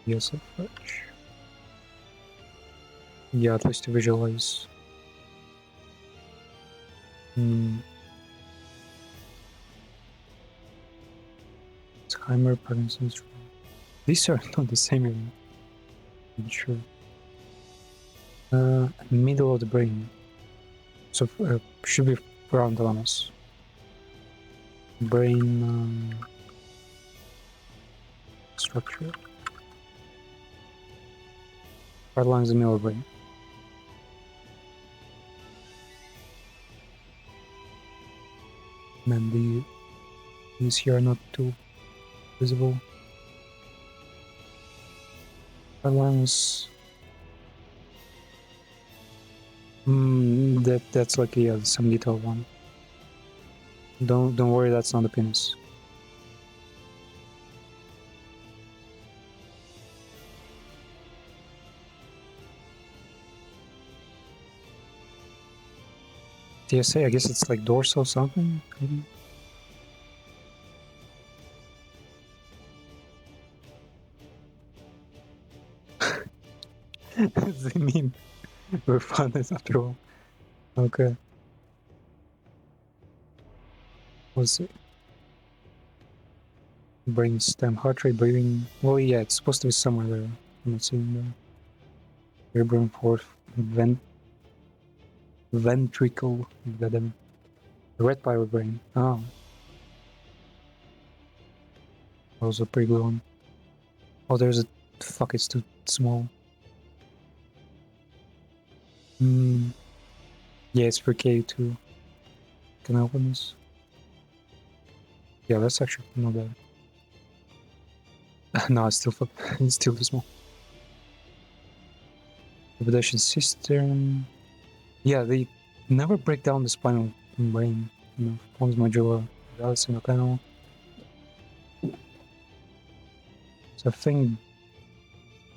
Yes, of which. Yeah, at least to visualize. Alzheimer, Parkinson's. These are not the same even. I'm sure. Middle of the brain. So should be around thalamus. Brain structure. Right along the middle of the brain. And these here are not too visible. Right lungs. That's like some detailed one. Don't worry, that's not the penis. TSA, I guess it's like dorsal something, maybe? They mean we're fun after all. Okay. Let's see. Brain stem, heart rate, breathing. Well, yeah, it's supposed to be somewhere there. I'm not seeing there. Cerebrum, fourth, ventricle, goddamn. Red pirate brain. Oh. That was a pretty good one. Oh, there's a... Fuck, it's too small. Yeah, it's for K2. Can I open this? Yeah, that's actually not bad. No, it's still fuck. It's still too small. Reproduction system. Yeah, they never break down the spinal brain. You know, pons medulla, valgus, and panel. So I think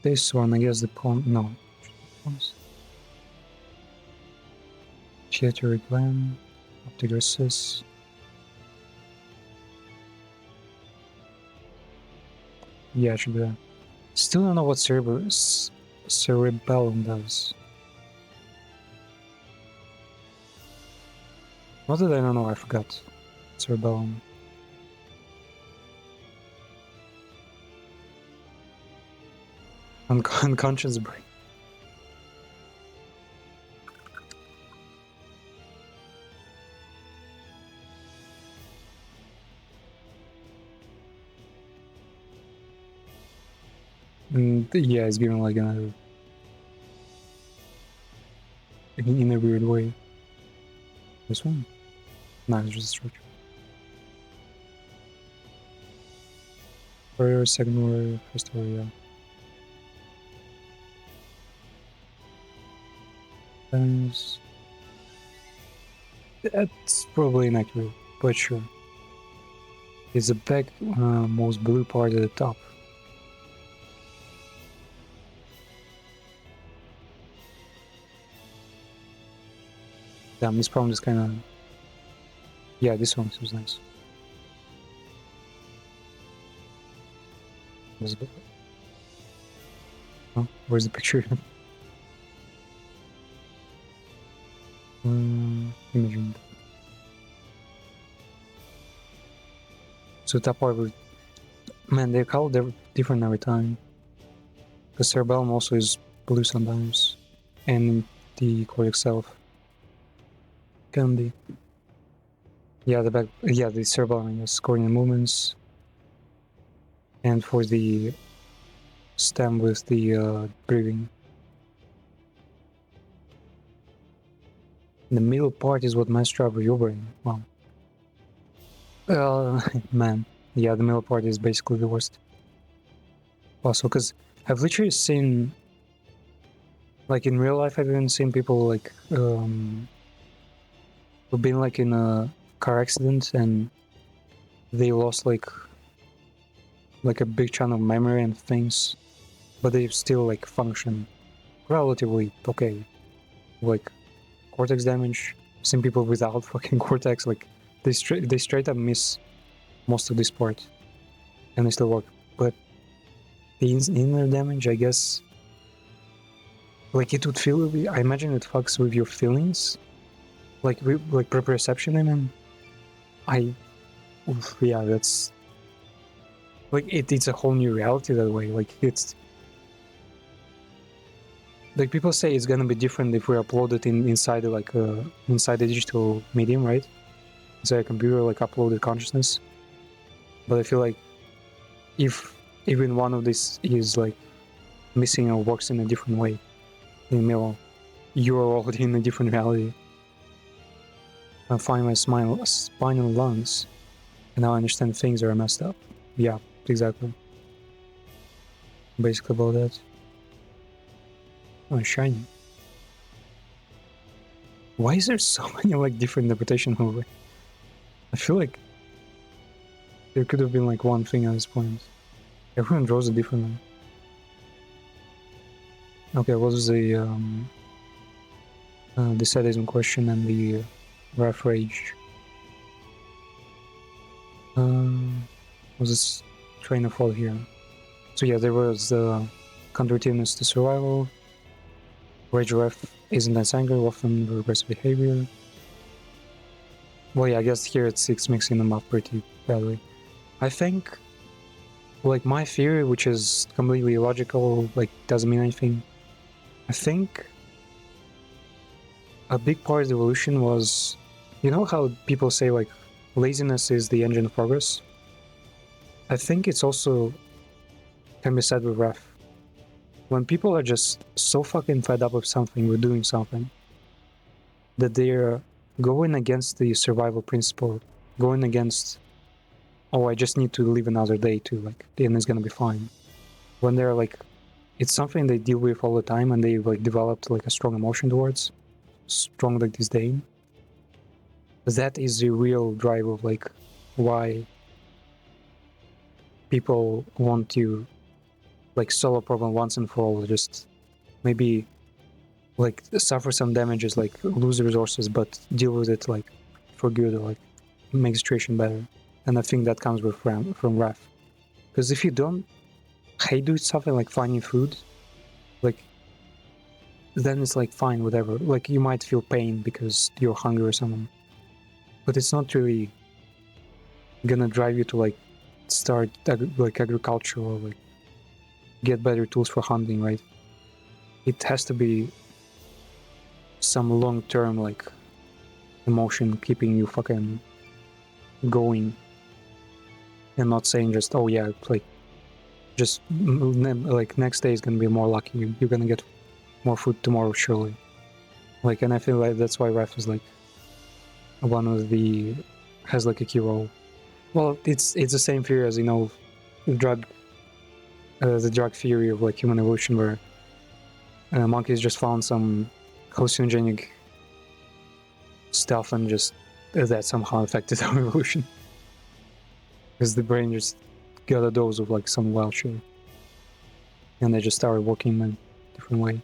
this one, I guess the pons. No, pons. Pituitary gland, optic recess. Yeah, it should be that. Still don't know what cerebellum does. What did I don't know? I forgot. Cerebellum. Unconscious brain. Yeah, it's given like in a weird way. This one? No, it's just structure. Warrior, second warrior, first warrior. Times. That's probably inaccurate, but sure. It's the back most blue part at the top. Damn, this problem is kind of... Yeah, this one seems nice. Oh, where's the picture? Image. So top part, man, they're called different every time. The cerebellum also is blue sometimes, and the cortex itself can be. Yeah, the back. Yeah, the cerebellum is coordinate movements, and for the stem with the breathing. The middle part is what messes up with your brain. Wow. Man, yeah, the middle part is basically the worst. Also, because I've literally seen, like in real life, I've even seen people like who've been like in a car accident and they lost like a big chunk of memory and things, but they still like function relatively okay. Like cortex damage. Seen people without fucking cortex, like they straight up miss most of this part, and they still work. But the inner damage, I guess, like it would feel. I imagine it fucks with your feelings, like proprioception. I mean, yeah, that's like it's a whole new reality that way. Like it's like people say it's gonna be different if we upload it inside inside the digital medium, right? Inside a computer, like uploaded consciousness. But I feel like if even one of these is like missing or works in a different way in the middle, you're already in a different reality. I find my spinal lungs, and now I understand things are messed up. Yeah, exactly. Basically about that. Oh, shiny. Why is there so many like different interpretations of it? I feel like there could have been like one thing at this point. Everyone draws it differently. Okay, what was the sadism question and the rough rage? Was this train of thought here? So yeah, there was the counterintuitiveness to survival. Rage ref is intense anger, often regressive behavior. Well, yeah, I guess here it's mixing them up pretty badly. I think, like my theory, which is completely illogical, like doesn't mean anything. I think a big part of the evolution was, you know how people say like laziness is the engine of progress? I think it's also can be said with ref. When people are just so fucking fed up with something, with doing something, that they're going against the survival principle, going against, oh, I just need to live another day too, like, and it's gonna be fine. When they're like, it's something they deal with all the time and they like developed like a strong emotion towards, strong like disdain. That is the real drive of like why people want to like solve a problem once and for all, just maybe like suffer some damages, like lose resources, but deal with it like for good, or like make the situation better. And I think that comes with from Wrath. Because if you don't hate doing something like finding food, like then it's like fine, whatever. Like you might feel pain because you're hungry or something, but it's not really gonna drive you to like start like agriculture or like get better tools for hunting, right? It has to be some long-term like emotion keeping you fucking going, and not saying just, oh yeah, like just like next day is gonna be more lucky, you're gonna get more food tomorrow surely. Like, and I feel like that's why Ref is like one of the has like a key role. Well, it's the same theory as the drug theory of like human evolution, where monkeys just found some hallucinogenic stuff and just that somehow affected our evolution, because the brain just got a dose of like some wild shit, and they just started working in a different way.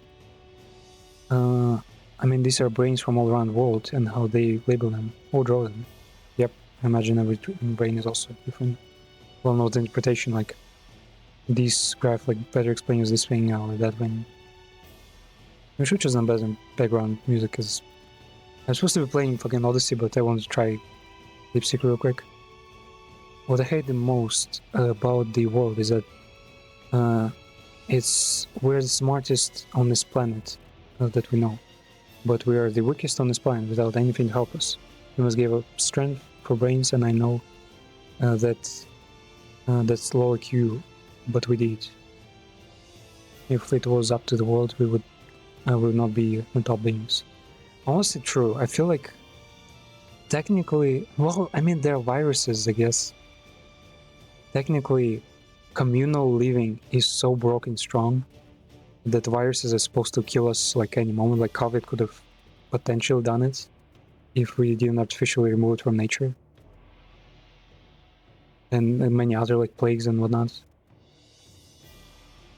I mean, these are brains from all around the world, and how they label them or draw them. Yep, I imagine every brain is also different. Well-known interpretation, like this graph like better explains this thing or that thing. I should just embed in background music, because I'm supposed to be playing fucking Odyssey, but I want to try DeepSeek real quick. What I hate the most about the world is that we're the smartest on this planet that we know, but we are the weakest on this planet without anything to help us. Humans gave up strength for brains, and I know that's low IQ, but we did. If it was up to the world, we would not be the top beings. Honestly, true. I feel like technically, well, I mean, there are viruses, I guess. Technically, communal living is so broken strong that viruses are supposed to kill us like any moment. Like COVID could have potentially done it if we didn't artificially remove it from nature, and many other like plagues and whatnot.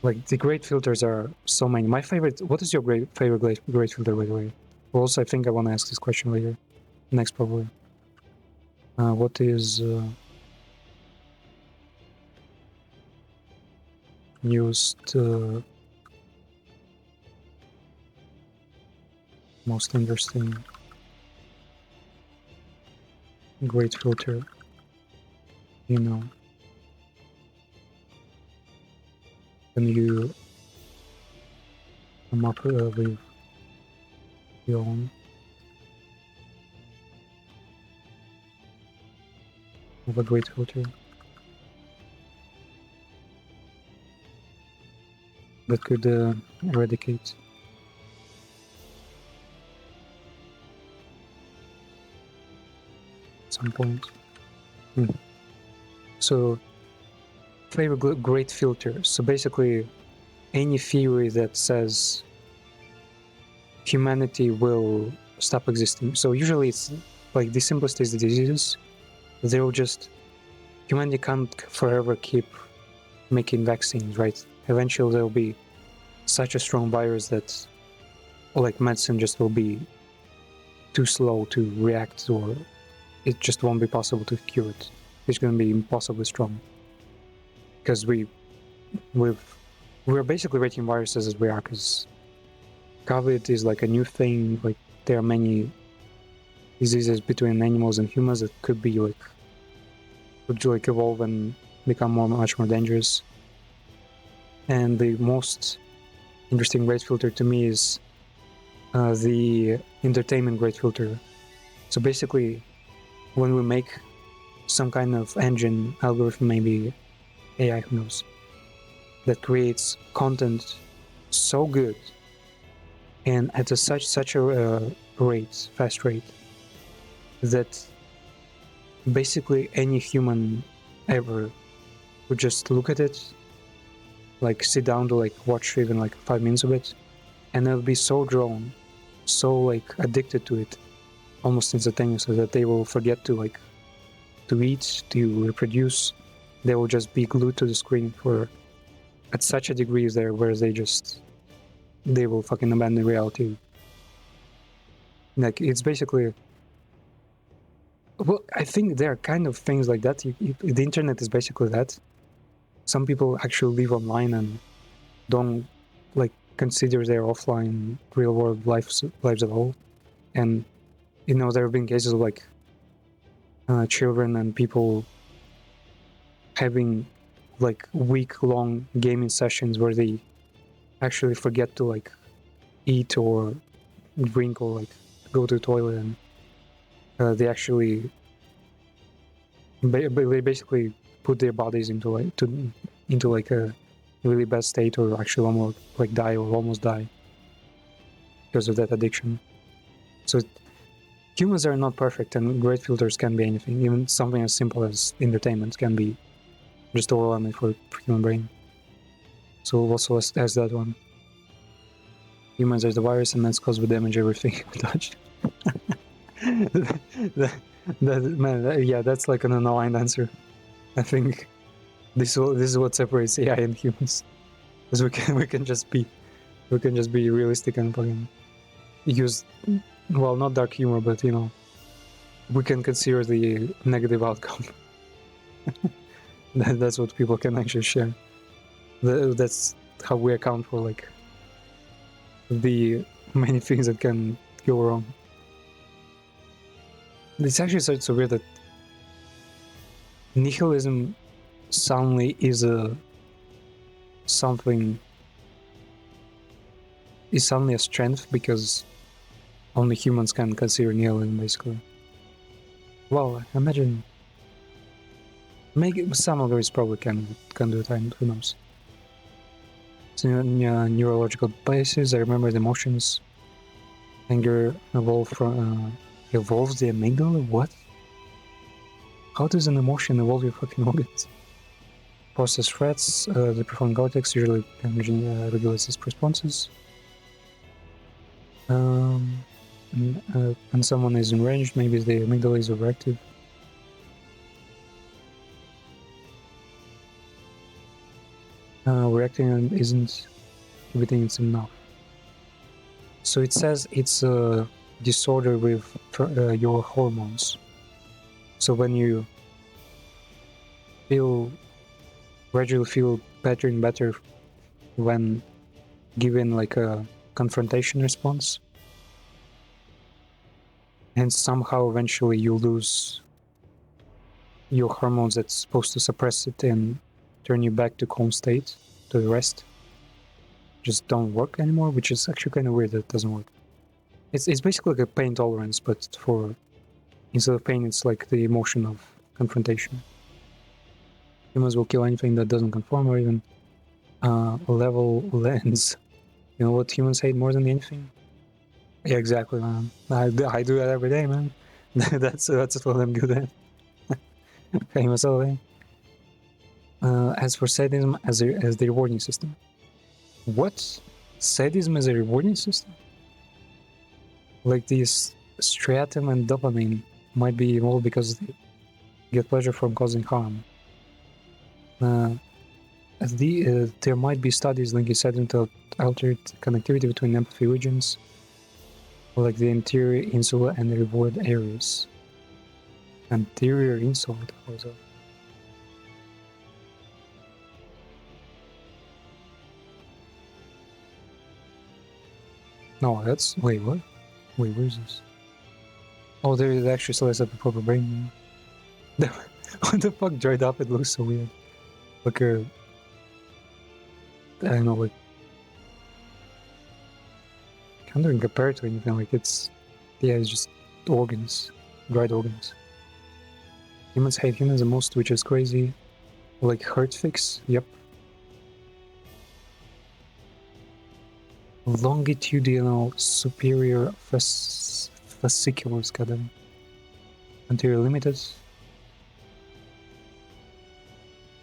Like the great filters are so many. My favorite. What is your favorite great filter, by the way? Also, I think I want to ask this question later, next probably. What is used most interesting great filter? When you come up with your own of a great filter that could eradicate at some point. So, favorite great filter. So basically, any theory that says humanity will stop existing. So usually it's like the simplest is the diseases. They'll just, humanity can't forever keep making vaccines, right? Eventually there'll be such a strong virus that like medicine just will be too slow to react, or it just won't be possible to cure it. It's going to be impossibly strong, because we're basically rating viruses as we are, because COVID is like a new thing. Like there are many diseases between animals and humans that could evolve and become much more dangerous. And the most interesting grade filter to me is the entertainment grade filter. So basically, when we make some kind of engine, algorithm, maybe AI, who knows, that creates content so good and at such a fast rate, that basically any human ever would just look at it, like sit down to like watch even like 5 minutes of it, and they'll be so drawn, so like addicted to it almost instantaneously, that they will forget to eat, to reproduce. They will just be glued to the screen for at such a degree there, where they will fucking abandon reality. Like it's basically, well, I think there are kind of things like that. The internet is basically that. Some people actually live online and don't like consider their offline real world lives at all. And there have been cases of like children and people having like week-long gaming sessions where they actually forget to like eat or drink or like go to the toilet, and they actually they basically put their bodies into a really bad state, or actually almost like die or almost die because of that addiction. So Humans are not perfect, and great filters can be anything. Even something as simple as entertainment can be just overwhelming for human brain. So also has that one. Humans are the virus, and that's cause we damage everything we touch. Yeah, that's like an unaligned answer. I think this is what separates AI and humans, because we can just be realistic and fucking use, well, not dark humor, but you know, we can consider the negative outcome. That's what people can actually share. That's how we account for like the many things that can go wrong. It's actually so weird that nihilism suddenly is suddenly a strength because only humans can consider nihilism, basically. Well, imagine maybe some others probably can do it, and who knows. So, neurological biases. I remember the emotions. Anger evolves the amygdala. What? How does an emotion evolve your fucking organs? Process threats. The prefrontal cortex usually regulates its responses. When someone is enraged, maybe the amygdala is overactive. Reacting isn't everything it's enough. So it says it's a disorder with your hormones. So when you gradually feel better and better when given like a confrontation response, and somehow eventually you lose your hormones that's supposed to suppress it and turn you back to calm state, to the rest, just don't work anymore, which is actually kind of weird that it doesn't work. It's basically like a pain tolerance, but for instead of pain, it's like the emotion of confrontation. Humans will kill anything that doesn't conform, or even level lens. You know what humans hate more than anything? Yeah, exactly, man. I do that every day, man. that's what I'm good at. Famous away. As for sadism as the rewarding system. What? Sadism as a rewarding system? Like these striatum and dopamine might be involved because they get pleasure from causing harm. There might be studies linking sadism to altered connectivity between empathy regions, like the anterior insula and the reward areas. Anterior insula, what was that? No, that's wait, what? Wait, where is this? Oh, there it actually still has a proper brain. What the fuck dried up? It looks so weird. Like a, I don't know, like can't even compare it to anything. Like it's just organs, dried organs. Humans hate humans the most, which is crazy. Like heart fix, yep. Longitudinal superior fasciculars, goddamn. Anterior limited.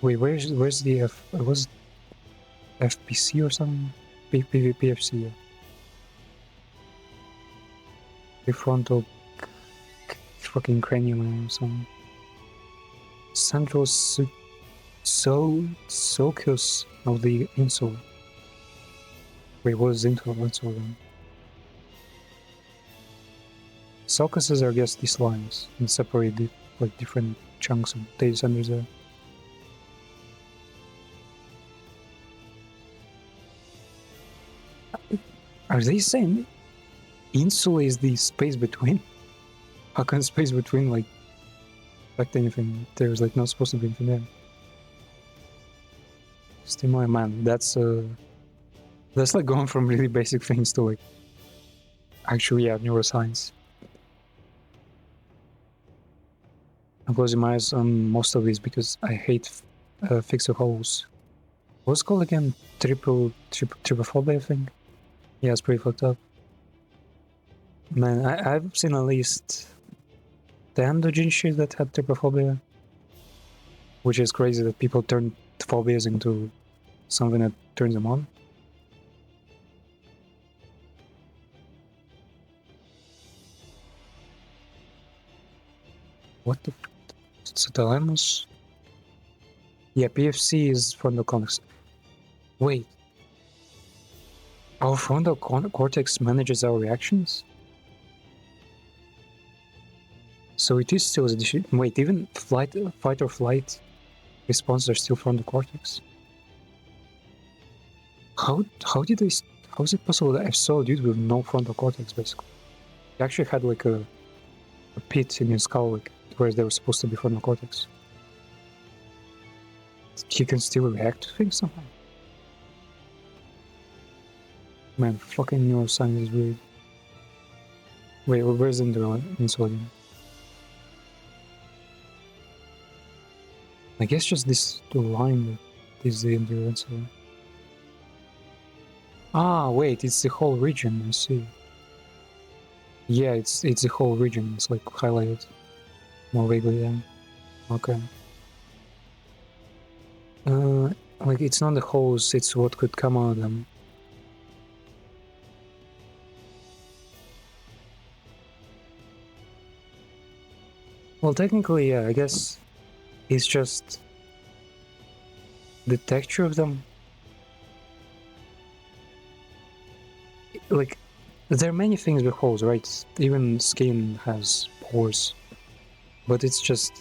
Wait, where's the was FPC or something? PFC, yeah. Prefrontal fucking cranium or something. Central sulcus of the insula. Wait, what is insula? What's all them? Sulcuses are, I guess, these lines and separate the like different chunks of data centers there. Are they saying insula is the space between? How can space between like affect anything? There's like not supposed to be anything there. Stimuli, man, that's like going from really basic things to like actually, yeah, neuroscience. I'm closing my eyes on most of these because I hate fixer holes. What's it called again? Trypophobia, I think. Yeah, it's pretty fucked up. Man, I've seen at least 10 doujinshi that had trypophobia, which is crazy that people turn phobias into something that turns them on. What the? It's a thalamus? Yeah, PFC is frontal cortex. Wait. Our frontal cortex manages our reactions? So it is still a decision. Wait, even fight or flight responses are still frontal cortex. How did they? How is it possible that I saw a dude with no frontal cortex basically? He actually had like a pit in his skull, like where there was supposed to be frontal cortex. He can still react to things somehow. Man, fucking neuroscience is weird. Wait, where's the insulin? I guess just this line is the insulin. Ah, wait, it's the whole region. I see. Yeah, it's the whole region. It's like highlighted more vaguely. Yeah. Okay. Like it's not the holes. It's what could come out of them. Well, technically, yeah. I guess it's just the texture of them. Like, there are many things with holes, right? Even skin has pores, but it's just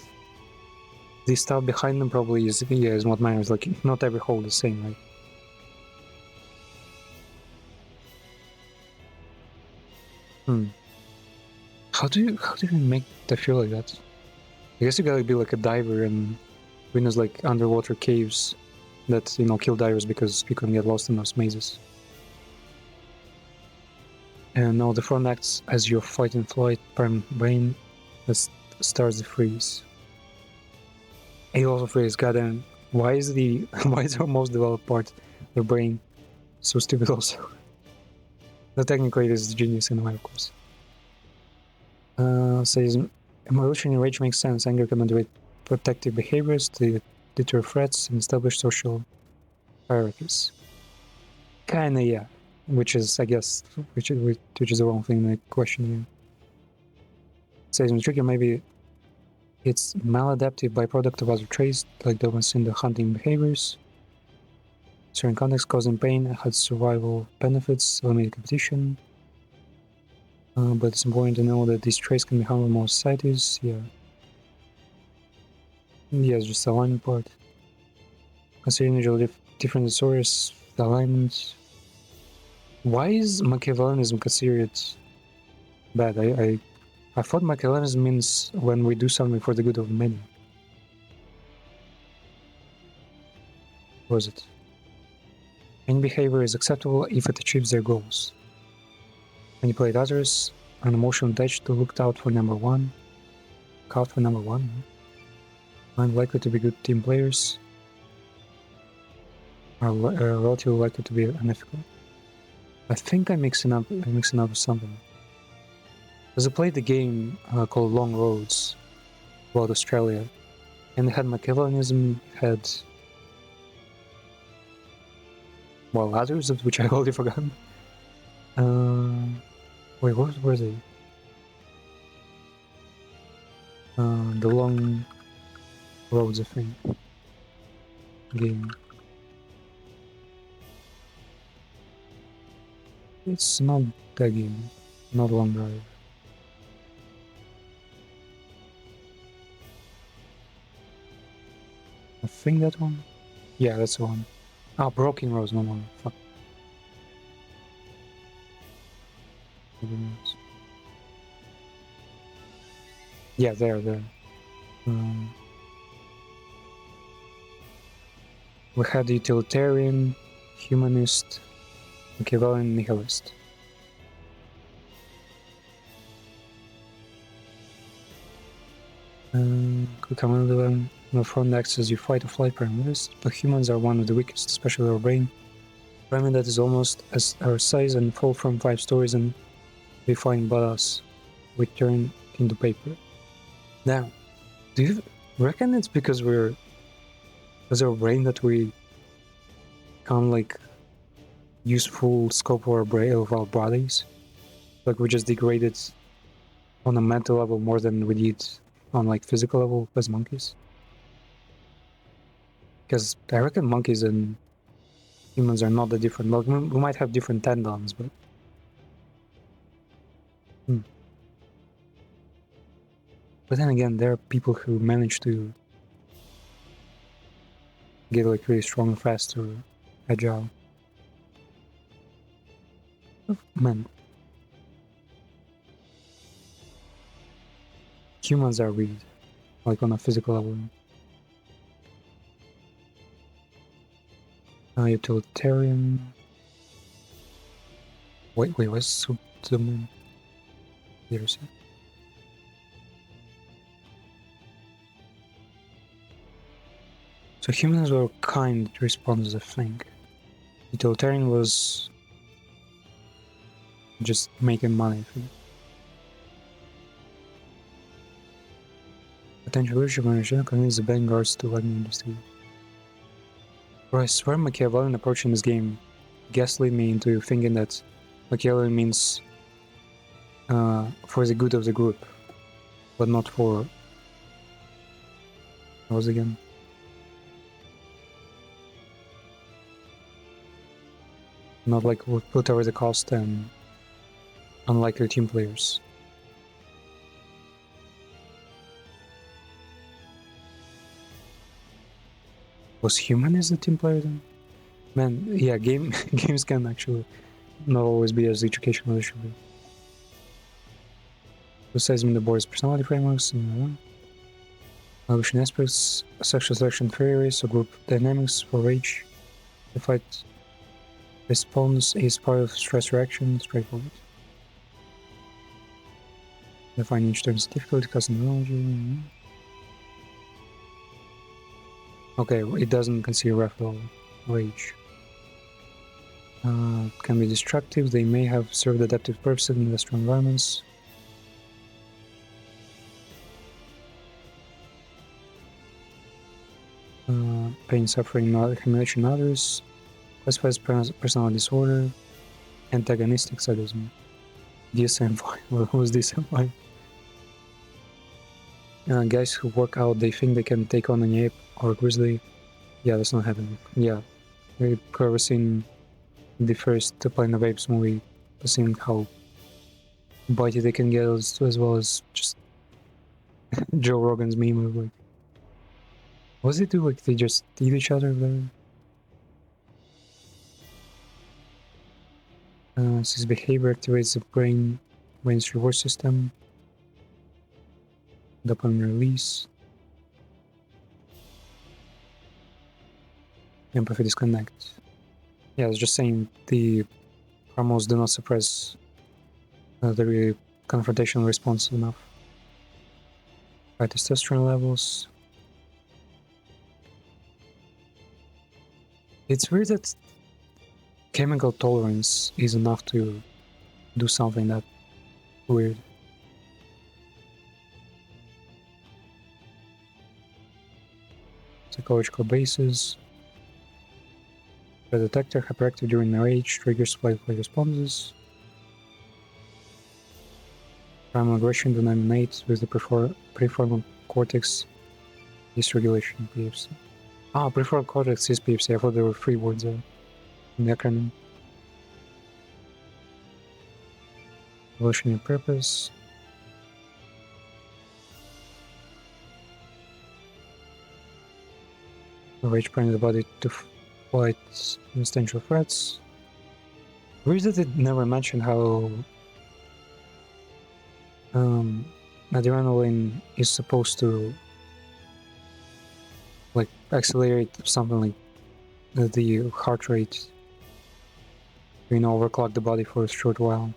the stuff behind them probably is what matters. Like, not every hole is the same, right? How do you make that feel like that? I guess you gotta be like a diver and in those like underwater caves that kill divers because you can get lost in those mazes. And now the front acts as your fight and flight prime brain that starts the freeze. It also freeze. Goddamn, why is our most developed part, the brain, so stupid also? But technically, it is genius in a way, of course. Says emotion and rage makes sense. Anger can moderate protective behaviors to deter threats and establish social hierarchies. Kinda, yeah. Which is, I guess, which is the wrong thing in the question here. Says in trigger maybe it's maladaptive byproduct of other traits like the ones in the hunting behaviors. Certain context causing pain had survival benefits, eliminating competition. But it's important to know that these traits can be harmful in most societies. Yeah. Yeah, it's just the alignment part. Considering usually different disorders, the alignment. Why is Machiavellianism considered bad? I thought Machiavellianism means when we do something for the good of many. Was it? Any behavior is acceptable if it achieves their goals. Manipulate others, an emotional attached to look out for number one. Look out for number one. Unlikely to be good team players. Are relatively likely to be unethical. I think I'm mixing up with something. Because I played the game called Long Roads about Australia, and it had Machiavellianism, had others of which I already forgotten. Wait, what were they? The Long Roads, I think. Game. It's not that game. Not Long Drive. I think that one? Yeah, that's the one. Ah, Broken Roads, no. Fuck. Yeah, there. We had the utilitarian, humanist, Machiavellian, nihilist. Quick comment on the front acts as you fight or flight parameters, but humans are one of the weakest, especially our brain. Brain that is almost as our size and fall from 5 stories and we find but us. We turn into paper. Now, do you reckon it's because our brain that we can't like use full scope of our bodies? Like we just degraded on a mental level more than we did on like physical level as monkeys? Because I reckon monkeys and humans are not that different. Like we might have different tendons, but but then again, there are people who manage to get like really strong, fast, or agile. Man, humans are weird, like on a physical level. Utilitarian. Wait, what's the moon? Leadership. So humans were kind responses, I think. Utilitarian was just making money, I think. Potential leadership manager convince the vanguards to let me industry. Bro, I swear Machiavellian approach in this game gaslit me into thinking that Machiavellian means for the good of the group, but not for... What was it again? Not like whatever the cost and unlikely team players. Was human as the team player then? Man, yeah, games can actually not always be as educational as they should be. Besides the board's personality frameworks, evolution aspects, sexual selection theories, or group dynamics for age. The fight response is part of stress reaction, straightforward. Define each term's difficulty, custom technology. Okay, it doesn't consider referral rage. Can be destructive. They may have served adaptive purposes in industrial environments. Pain, suffering, humiliation, others. Classifies personality disorder. Antagonistic sadism. DSM-5. What was DSM-5? Guys who work out, they think they can take on an ape or a grizzly. Yeah, that's not happening. Yeah, we've ever seen the first Planet of Apes movie, seeing how bitey they can get, as well as just Joe Rogan's meme of like, what does it do? Like they just eat each other there. This behavior activates the brain's reward system. Dopamine release. Empathy disconnect. Yeah, I was just saying the hormones do not suppress the confrontational response enough. High testosterone levels. It's weird that chemical tolerance is enough to do something that weird. Psychological basis. The detector, hyperactive during rage, triggers flight-flight responses. Primal aggression denominates with the prefrontal cortex dysregulation, PFC. Ah, prefrontal cortex is PFC. I thought there were 3 words there in the acronym. Evolutionary purpose. Rage primes the body to fight existential threats. Weird that it never mentioned how adrenaline is supposed to like accelerate something like the heart rate, overclock the body for a short while.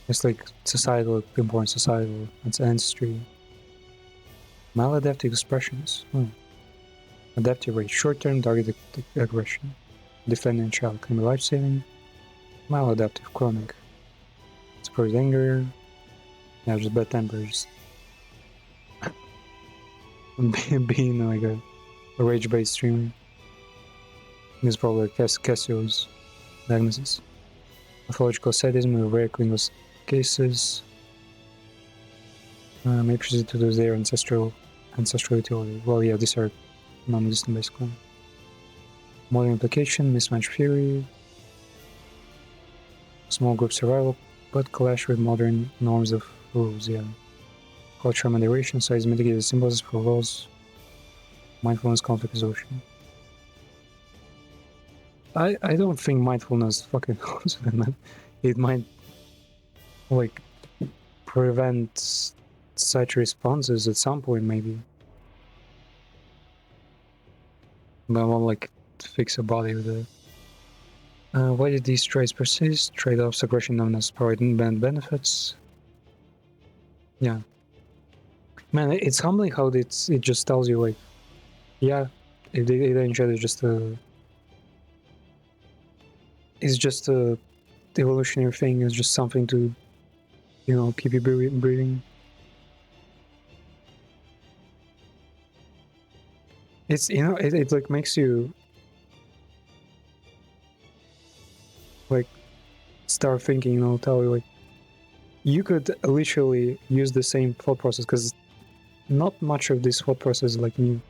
It's like societal, important societal, it's ancestry. Maladaptive expressions. Adaptive rate, short-term targeted aggression. Defending child can be life-saving. Maladaptive, chronic. explores anger. Yeah, just bad tempers. Being like a rage-based streamer. This is probably Cassio's diagnosis. Pathological sadism with rare clinical cases. May proceed to lose their ancestral utility. Well, yeah, these are non-existent basically. Modern implication, mismatch theory. Small group survival, but clash with modern norms of rules, yeah. Cultural moderation, size mitigated symbols for roles. Mindfulness, conflict resolution. I don't think mindfulness fucking helps with that. It might like prevent such responses at some point maybe. But I won't like fix a body with it. Why did these traits persist? Trade-offs, aggression known as providing benefits. Yeah. Man, it's humbling how it just tells you like, yeah, eventually it's just a evolutionary thing. It's just something to, you know, keep you breathing. It's, you know, it like makes you like start thinking, you know, tell you like you could literally use the same thought process because not much of this thought process is like new.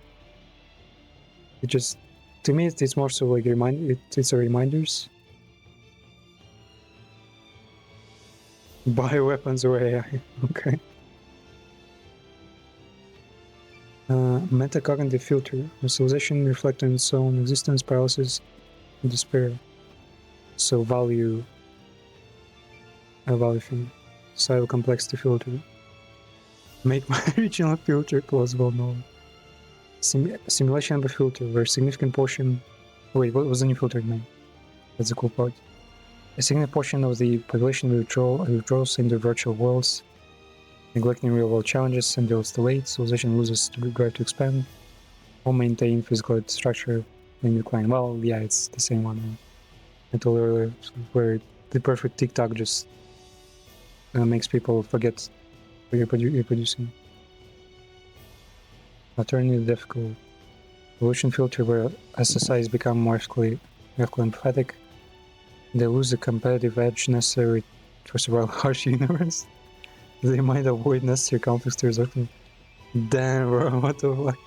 It just, to me, it's more so like it's a reminders. Bioweapons or AI, okay. Metacognitive filter, visualization reflecting its own existence, paralysis, and despair. So value thing. Societal complexity filter. Make my original filter plausible known. Simulation of a filter where a significant portion. Wait, what was the new filter name? That's the cool part. A significant portion of the population withdraws into virtual worlds, neglecting real-world challenges and deals delayed. Civilization loses the drive to expand, or maintain physical structure in decline. Well, yeah, it's the same one I told earlier, where the perfect TikTok just makes people forget reproducing. Alternative difficult. Evolution filter where SSIs become more ethically empathetic. They lose the competitive edge necessary for survival harsh universe. They might avoid necessary conflicts to resort in. Damn, bro, what the fuck?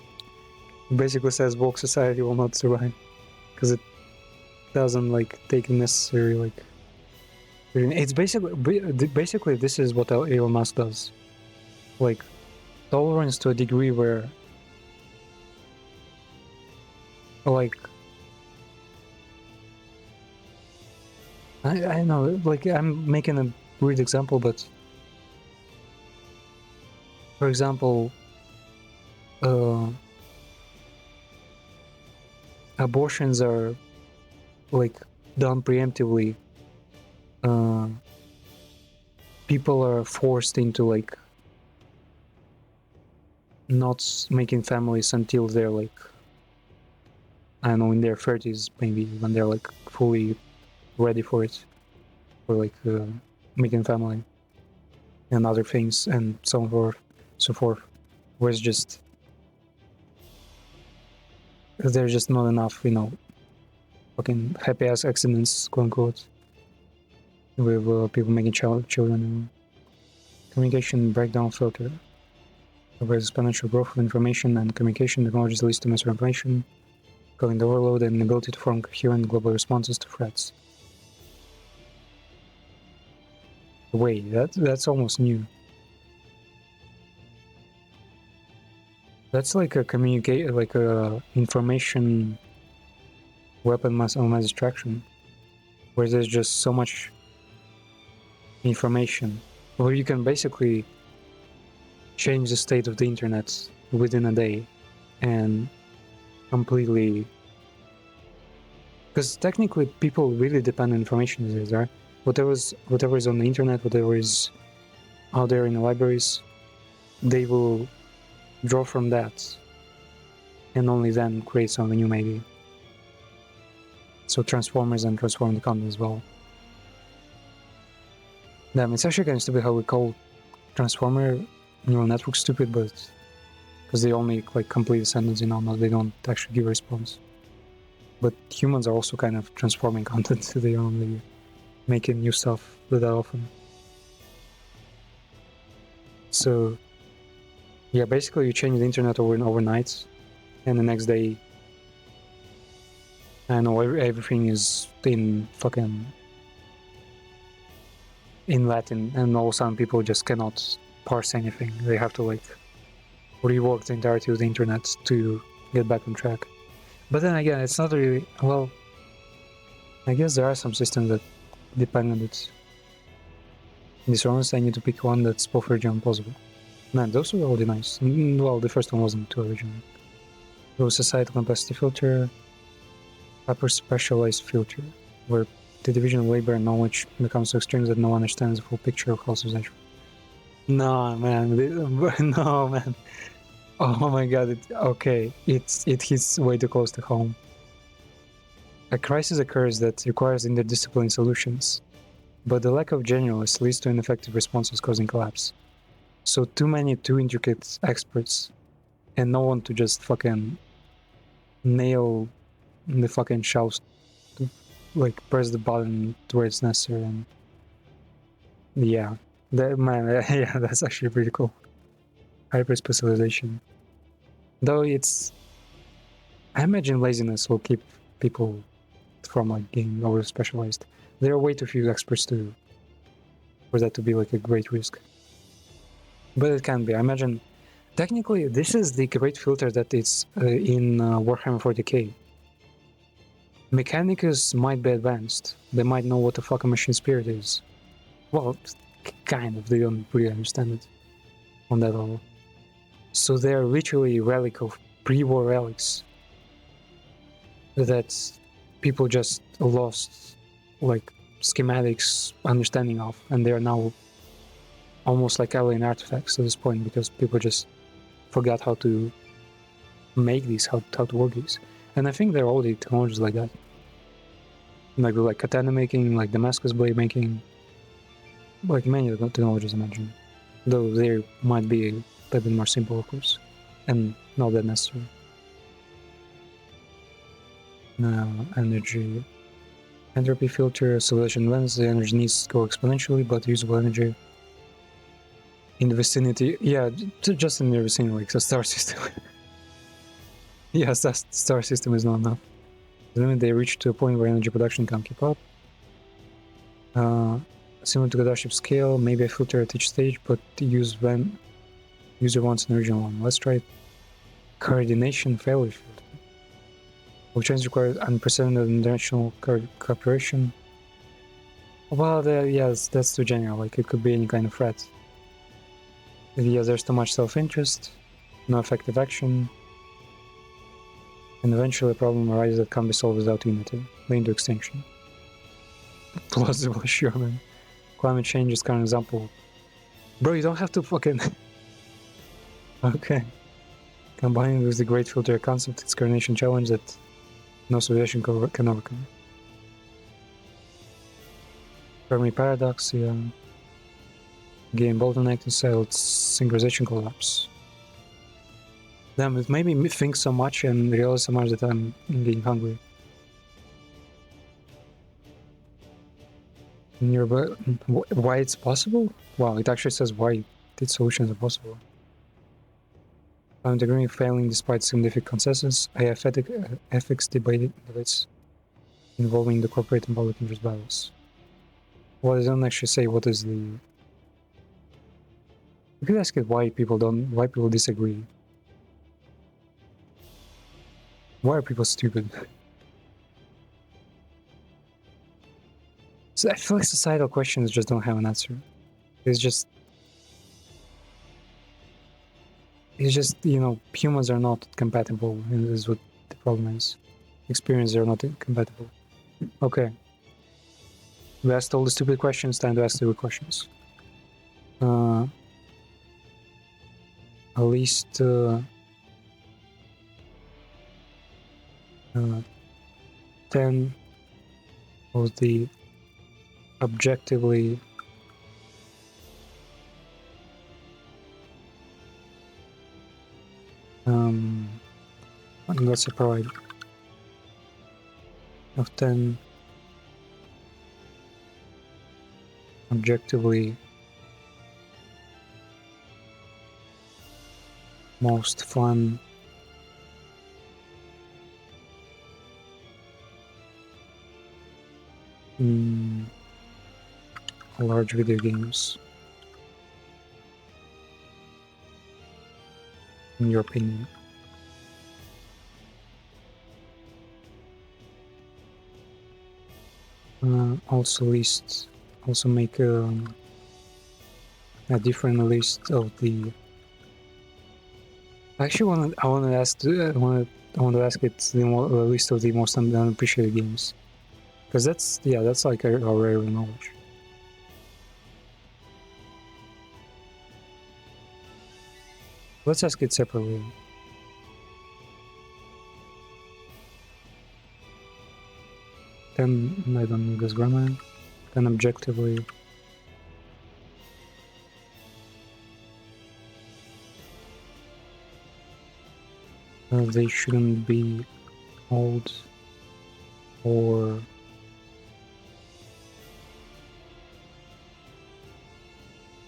Basically says woke society will not survive because it doesn't like take necessary like. It's basically this is what Elon Musk does, like tolerance to a degree where, like, I know, like I'm making a weird example, but for example, abortions are like done preemptively. People are forced into like not making families until they're like, I don't know, in their 30s, maybe when they're like fully ready for it, for like making family and other things and so forth. Where it's just there's just not enough, you know, fucking happy ass accidents, quote unquote, with people making children. Communication breakdown filter. Where exponential growth of information and communication technologies leads to misinformation, causing overload and inability to form coherent global responses to threats. Wait, that's almost new. That's like a information weapon mass distraction, where there's just so much information, where you can basically change the state of the internet within a day, and completely. Because technically, people really depend on information these days, right? Whatever is on the internet, whatever is out there in the libraries, they will draw from that, and only then create something new, maybe. So transformers and transform the content as well. Damn, it's actually kind of stupid how we call transformer neural network stupid, but because they only like complete a sentence, they don't actually give a response. But humans are also kind of transforming content, so they only making new stuff that often. So yeah, basically you change the internet overnight, and the next day, I know everything is in fucking in Latin, and all of a sudden people just cannot parse anything. They have to like rework the entirety of the internet to get back on track. But then again, it's not really well. I guess there are some systems that depend on it. In this honest, I need to pick one that's both original and plausible. Man, those were already nice. Well, the first one wasn't too original. There was societal complexity filter, hyper specialized filter, where the division of labor and knowledge becomes so extreme that no one understands the full picture of how civilization. No, man. No, man. Oh my god. It hits way too close to home. A crisis occurs that requires interdisciplinary solutions, but the lack of generalists leads to ineffective responses causing collapse. So too intricate experts, and no one to just fucking nail the fucking shelves to like press the button to where it's necessary. And yeah, yeah, that's actually pretty cool. Hyper specialization. Though I imagine laziness will keep people from like getting over specialized. There are way too few experts for that to be like a great risk. But it can be. I imagine. Technically, this is the great filter that is in Warhammer 40k. Mechanicus might be advanced. They might know what the fuck a machine spirit is. Well, kind of. They don't really understand it on that level. So they're literally a relic of pre-war relics that people just lost, like, schematics understanding of, and they're now almost like alien artifacts at this point because people just forgot how to make these, how to work these. And I think there are already technologies like that. Like katana making, like Damascus blade making, like many of the technologies I mentioned. Though they might be a bit more simple, of course, and not that necessary. Energy. Entropy filter, civilization lens, the energy needs to go exponentially, but usable energy in the vicinity, yeah, just in the vicinity, like the star system. Yes, that star system is not enough. The limit they reach to a point where energy production can't keep up. Similar to the ship scale, maybe a filter at each stage, but use when user wants an original one. Let's try coordination failure filter, which requires unprecedented international cooperation. Well, yes, that's too general. Like it could be any kind of threat. Yeah, there's too much self-interest, no effective action, and eventually a problem arises that can't be solved without unity, leading to extinction. Plausible, sure, man. Climate change is kind of example. Bro, you don't have to fucking... Okay. Combining with the great filter concept, it's coordination challenge that no civilization can overcome. Fermi paradox, yeah. Game bottleneck to sell its synchronization collapse. Damn, it made me think so much and realize so much that I'm getting hungry. Why it's possible? Wow, it actually says why its solutions are possible. Climate agreement failing despite significant consensus. Ethics debates involving the corporate and public interest battles. Well, they don't actually say what is the... You could ask it why people disagree. Why are people stupid? So I feel like societal questions just don't have an answer. It's just, humans are not compatible, and this is what the problem is. Experiences are not compatible. Okay. We asked all the stupid questions, time to ask the good questions. At least 10 of the objectively Let's say probably of 10 objectively most fun large video games, in your opinion. Also make a different list of the. Actually, I want to ask it the list of the most unappreciated games, because that's like our rare knowledge. Let's ask it separately. Then I don't need this grammar. Then objectively. They shouldn't be old or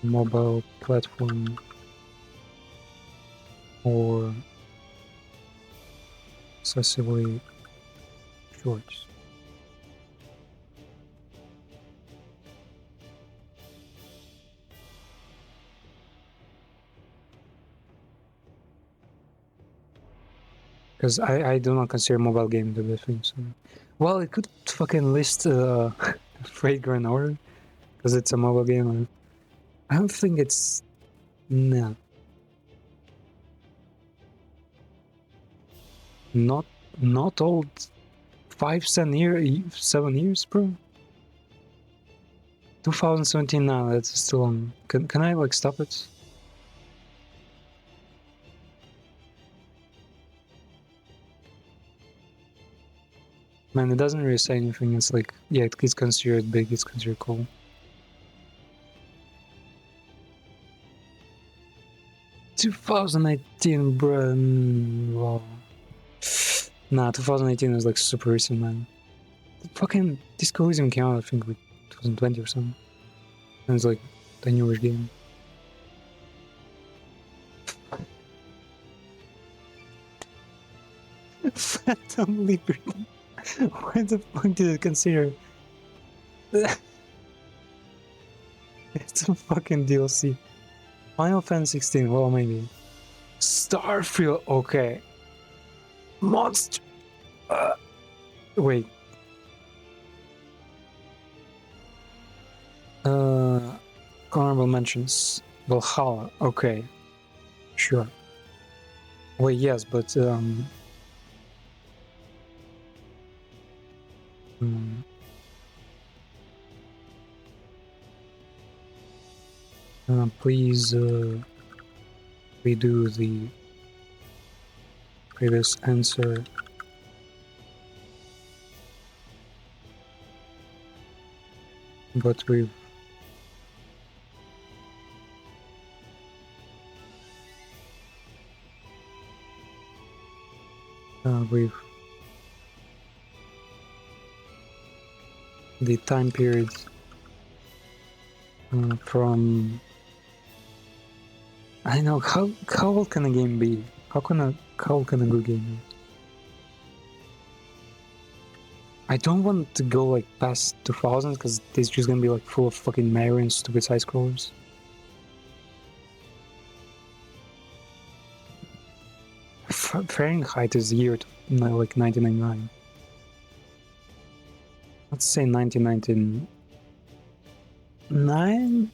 mobile platform or excessively short. Because I do not consider mobile game the best thing. So, well, it could fucking list Fragrant Order because it's a mobile game. I don't think it's no, not old. 7 years, bro. 2017 now. That's still on. Can I like stop it? Man, it doesn't really say anything. It's like, yeah, it's considered big, it's considered cool. "2018, bruh, wow. Nah, 2018 was like super recent, man. Fucking Disco Elysium came out, I think, like 2020 or something. And it's like a newish game. Phantom Liberty. Why the fuck did it consider? It's a fucking DLC. Final Fantasy 16, well, maybe. Starfield, okay. Monster. Wait. Honorable mentions. Valhalla, okay. Sure. Wait, yes, but please redo the previous answer. But we've the time period from I know how old can a game be? How old can a good game be? I don't want to go like past 2000 because it's just gonna be like full of fucking Mario and stupid side scrollers. Fahrenheit is the year like 1999. Let's say 1999.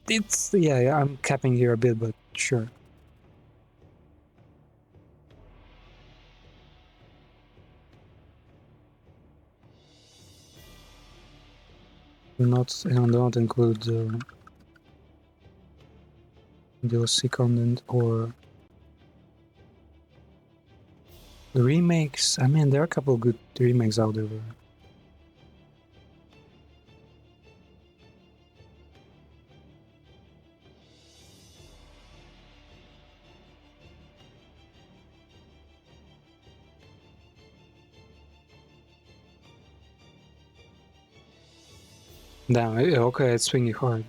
It's yeah, I'm capping here a bit, but sure. Do not include DLC content or the remakes. I mean, there are a couple of good remakes out there. Damn, okay, it's swinging hard.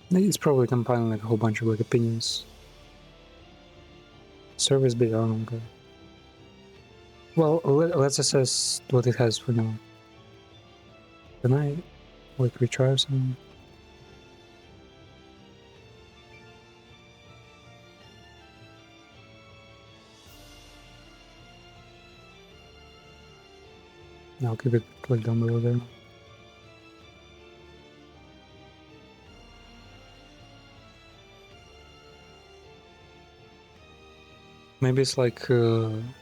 It's probably compiling like a whole bunch of like opinions. Service bit, I don't know. Well, let's assess what it has for now. Can I like retry or something? I'll keep it like down below there. Maybe it's like prime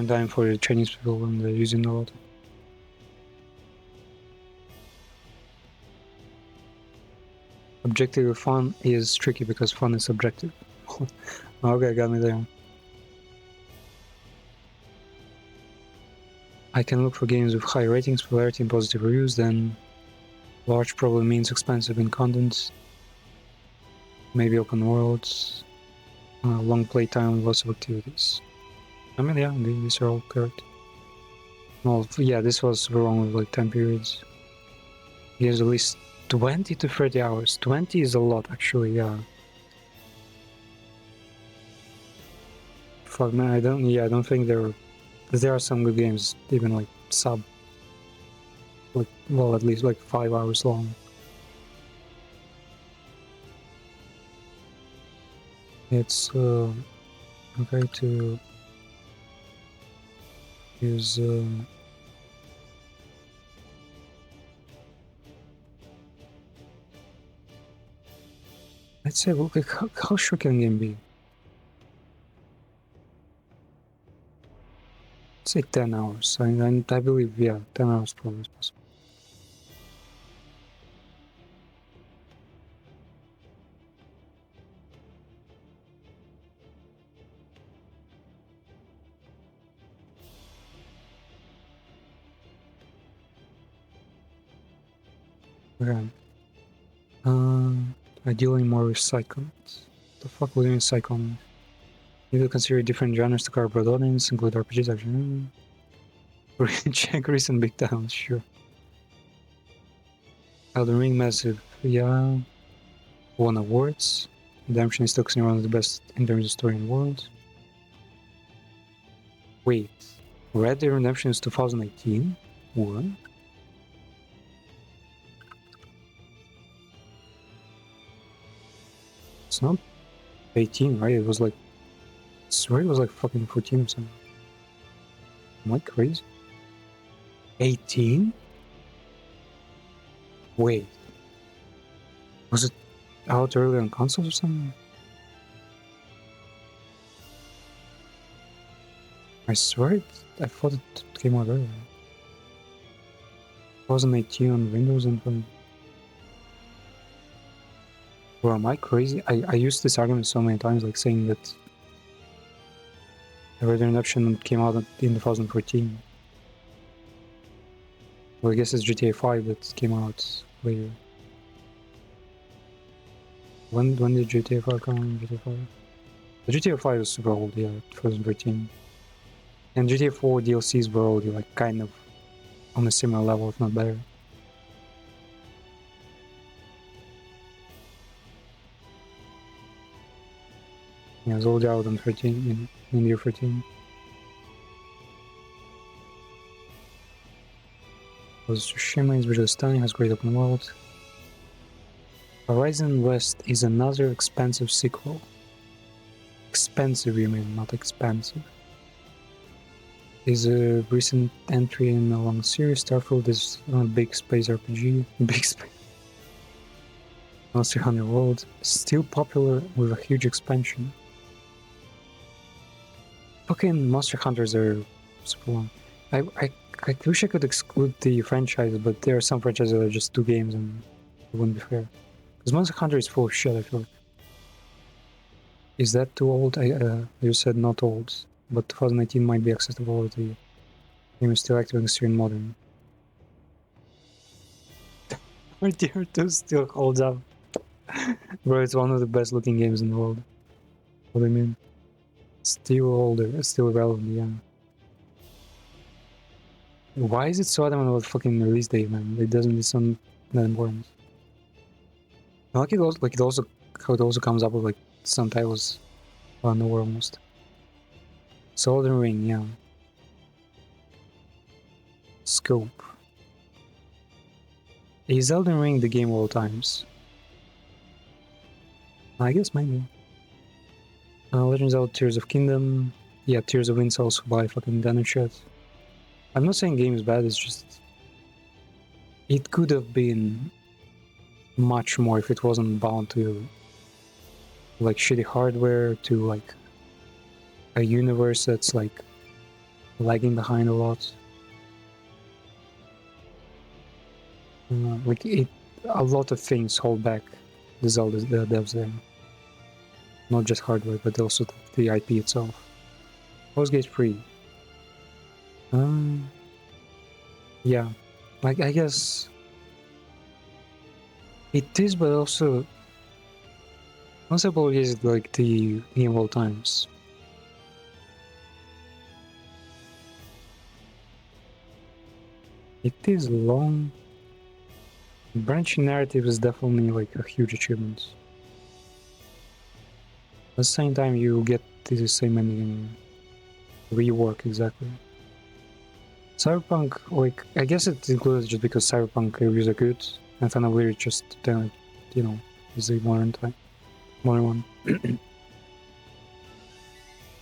time for the Chinese people when they're using a lot. Objective fun is tricky because fun is subjective. Okay, got me there. I can look for games with high ratings, popularity, and positive reviews, then large probably means expensive in content, maybe open worlds, long playtime, lots of activities. I mean, yeah, these are all correct. Well, yeah, this was wrong with like time periods. Games at least 20 to 30 hours. 20 is a lot, actually, yeah. Fuck, man, I don't think there are some good games, even like like, well, at least like 5 hours long. It's okay to use let's say, look, how short can a game be? Let's say 10 hours. I believe, yeah, 10 hours probably is possible. Okay. Ideally more recycled. The fuck would you recycle? You will consider different genres to cover broad audience, include RPGs, action. Check recent big towns, sure. Elden Ring, massive, yeah. Won awards. Redemption is still considered one of the best in terms of story and world. Wait, Red Dead Redemption is 2018? What? It's not 18, right? It was like, I swear it was like fucking 14 or something. Am I crazy? 18? Wait. Was it out early on consoles or something? I swear I thought it came out earlier. 2018 on Windows and from... Bro, am I crazy? I used this argument so many times, like saying that Red Dead Redemption came out in 2014. Well, I guess it's GTA 5 that came out later. When did GTA 5 come out? GTA 5? The GTA 5 is super old, yeah, 2013. And GTA 4 DLCs were already like kind of on a similar level, if not better. Yeah, it was already out in 13, in year 13. Tsushima is visually stunning, has great open world. Horizon West is another expensive sequel. Expensive, you mean, not expansive. Is a recent entry in a long series. Starfield is a big space RPG. Big space. Monster Hunter World. Still popular with a huge expansion. Fucking Monster Hunters are super long. I wish I could exclude the franchise, but there are some franchises that are just 2 games and it wouldn't be fair. Because Monster Hunter is full of shit, I feel like. Is that too old? You said not old, but 2019 might be accessible if the game is still active and still in modern. Tier 2 still holds up. Bro, it's one of the best looking games in the world. What do you mean? Still older, still relevant, yeah. Why is it so adamant about fucking release date, man? It doesn't sound that important. Like it also how it also comes up with like some titles on the world almost. So Elden Ring, yeah. Scope. Is Elden Ring the game of all times? I guess maybe. Legend of Zelda Tears of Kingdom. Yeah, Tears of Winds also by fucking done shit. I'm not saying game is bad, it's just it could have been much more if it wasn't bound to like shitty hardware, to like a universe that's like lagging behind a lot. Like a lot of things hold back the Zelda devs there. Not just hardware, but also the IP itself. Postgate free. Yeah, like I guess it is, but also is like the game of all times. It is long. Branching narrative is definitely like a huge achievement. At the same time, you get the same ending rework exactly. Cyberpunk, like I guess it's included just because Cyberpunk reviews are good, and Final Weird just you know, is the modern one.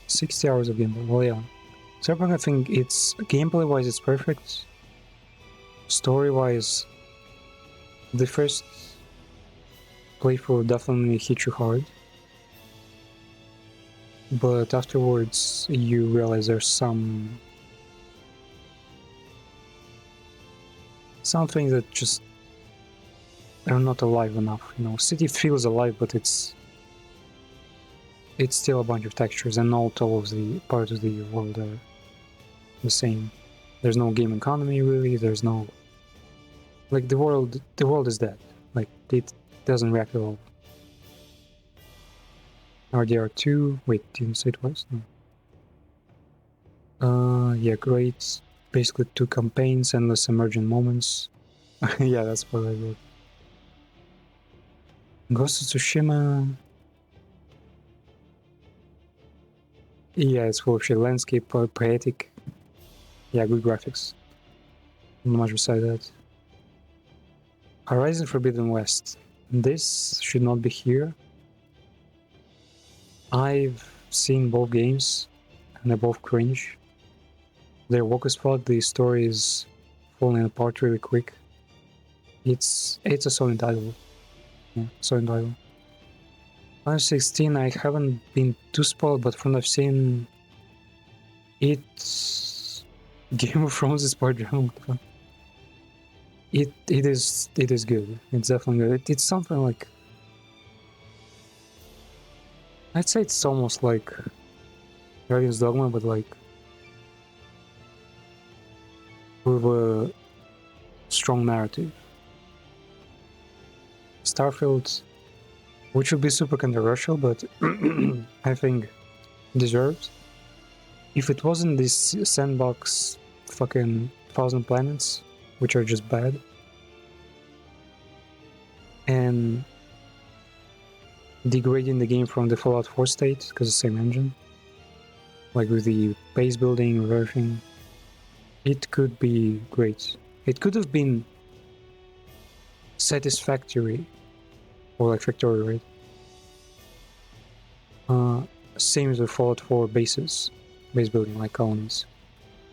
60 hours of gameplay. Well, yeah. Cyberpunk, I think it's gameplay-wise, it's perfect. Story-wise, the first playthrough definitely hit you hard, but afterwards you realize there's some things that just are not alive enough. You know, city feels alive, but it's still a bunch of textures, and not all of the parts of the world are the same. There's no game economy really. There's no like the world is dead. Like it doesn't react at all. RDR2. Wait, didn't say it was? No. Yeah, great. Basically 2 campaigns, endless emergent moments. Yeah, that's what I wrote. Ghost of Tsushima. Yeah, it's full of shit. Landscape, poetic. Yeah, good graphics. Not much beside that. Horizon Forbidden West. This should not be here. I've seen both games, and they're both cringe. They're woke as fuck. The story is falling apart really quick. It's a solid title. Yeah, solid title. Final 16, I haven't been too spoiled, but from what I've seen, it's Game of Thrones is part drama. It is good. It's definitely good. It's something like, I'd say it's almost like Dragon's Dogma, but like with a strong narrative. Starfield, which would be super controversial, but I think deserved. If it wasn't this sandbox fucking 1,000 planets, which are just bad, and degrading the game from the Fallout 4 state, because it's the same engine, like with the base building, with everything, it could be great. It could have been satisfactory, or like factory, right? Same as with Fallout 4 base building, like colonies.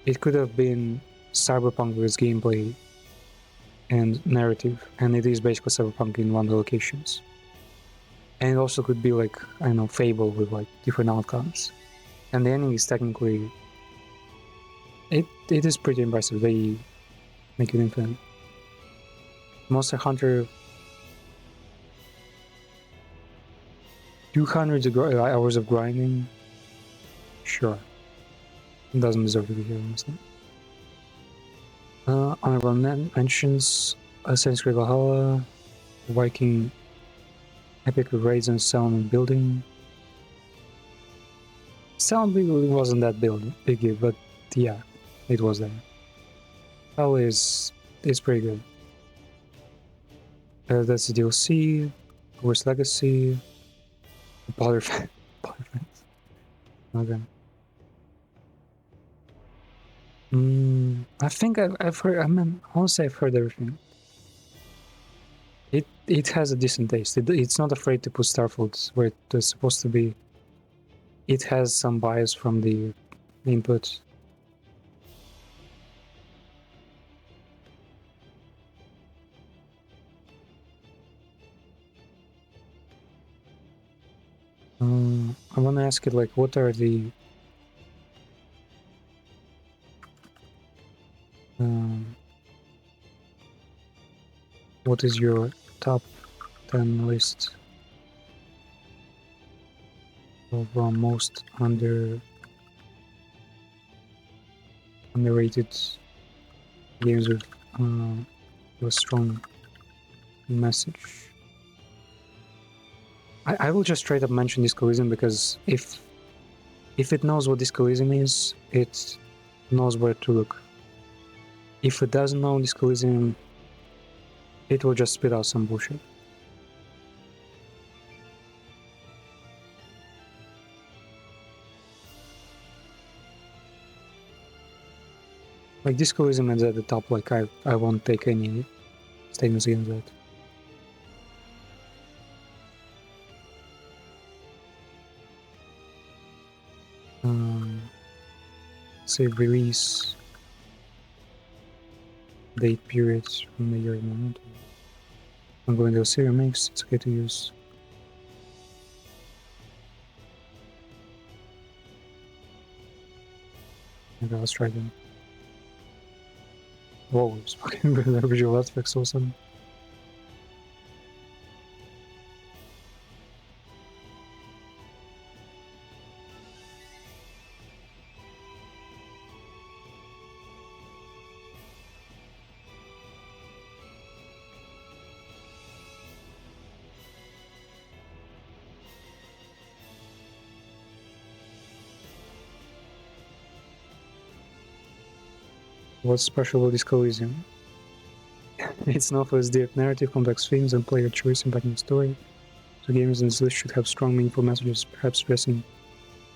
It could have been Cyberpunk with its gameplay and narrative, and it is basically Cyberpunk in one of the locations. And it also could be like, I don't know, Fable with like different outcomes. And the ending is technically, it is pretty impressive. They make it infinite. Monster Hunter, 200 hours of grinding, sure. It doesn't deserve to be here, honestly. Honorable mentions, Assassin's Creed Valhalla, Viking, Epic Raids and Sound Building. Sound Building wasn't that big, but yeah, it was there. Hell is pretty good. That's the DLC, Wars Legacy, Butterfly. Okay. I think I've heard. I mean, honestly, I've heard everything. It has a decent taste. It's not afraid to put Starfield where it's supposed to be. It has some bias from the input. I want to ask it, like, what are the what is your top 10 list of most underrated games with a strong message? I will just straight up mention Discolism because if it knows what Discolism is, it knows where to look. If it doesn't know Discolism, it will just spit out some bullshit. Like, Discolism is at the top, like, I won't take any statements against that. Say release date periods from the year in moment. I'm going to a serial mix, it's okay to use. Maybe let's try them. Whoa, it's fucking the visual effects awesome. What's special about Discolism? It's known for its deep narrative, complex themes, and player choice impacting the story. So games in this list should have strong, meaningful messages, perhaps addressing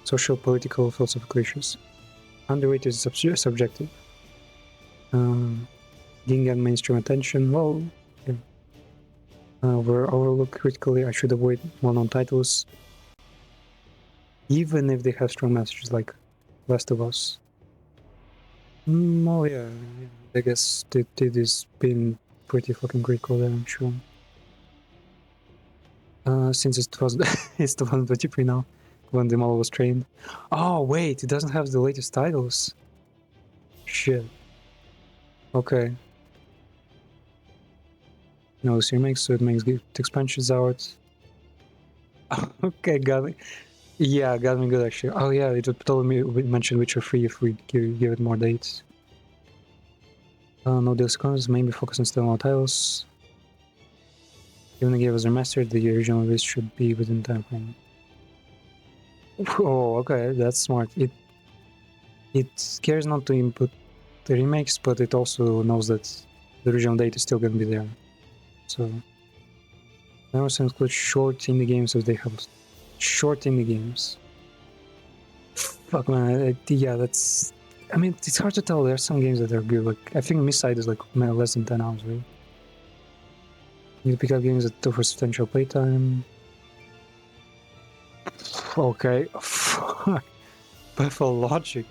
social, political, philosophical issues. Underrated is subjective. Didn't get mainstream attention. Well, yeah. Were overlooked critically. I should avoid well-known titles, even if they have strong messages like Last of Us. Oh yeah, I guess it has been pretty fucking critical there, I'm sure. Since it was it's 2023 now, when the model was trained. Oh wait, it doesn't have the latest titles. Shit. Okay. No, it's remakes, so it makes good expansions out. Okay, got me. Yeah, got me good actually. Oh yeah, it would totally mention Witcher 3 if we give it more dates. No DLC contents, maybe focus on standalone titles. Even the game was remastered, the original release should be within time frame. Oh, okay, that's smart. It cares not to input the remakes, but it also knows that the original date is still gonna be there. So, now also include short indie games if they have short indie games. Fuck man, yeah, that's. I mean, it's hard to tell. There are some games that are good. Like I think Misside is like less than 10 hours, right? You pick up games that offer substantial playtime. Okay, Pathologic.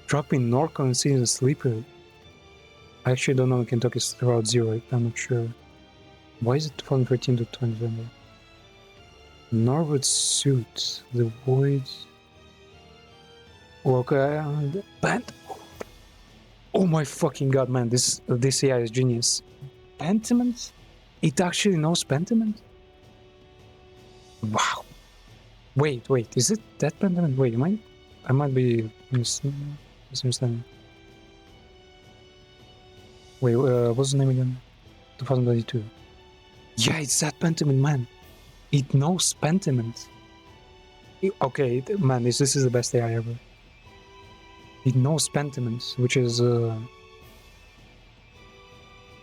Dropping Norco and Season Sleeper. I actually don't know if Kentucky's Route Zero. I'm not sure. Why is it 2013 to 2020? Norwood Suit. The Void. Okay, Band. Oh my fucking god, man! This AI is genius. Pentiment? It actually knows Pentiment? Wow. Wait, is it that Pentiment? Wait, I might be misunderstanding. Wait, what's the name again? 2022. Yeah, it's that Pentiment, man. It knows Pentiment. Okay, man, this is the best AI ever. It knows Pentiment, which is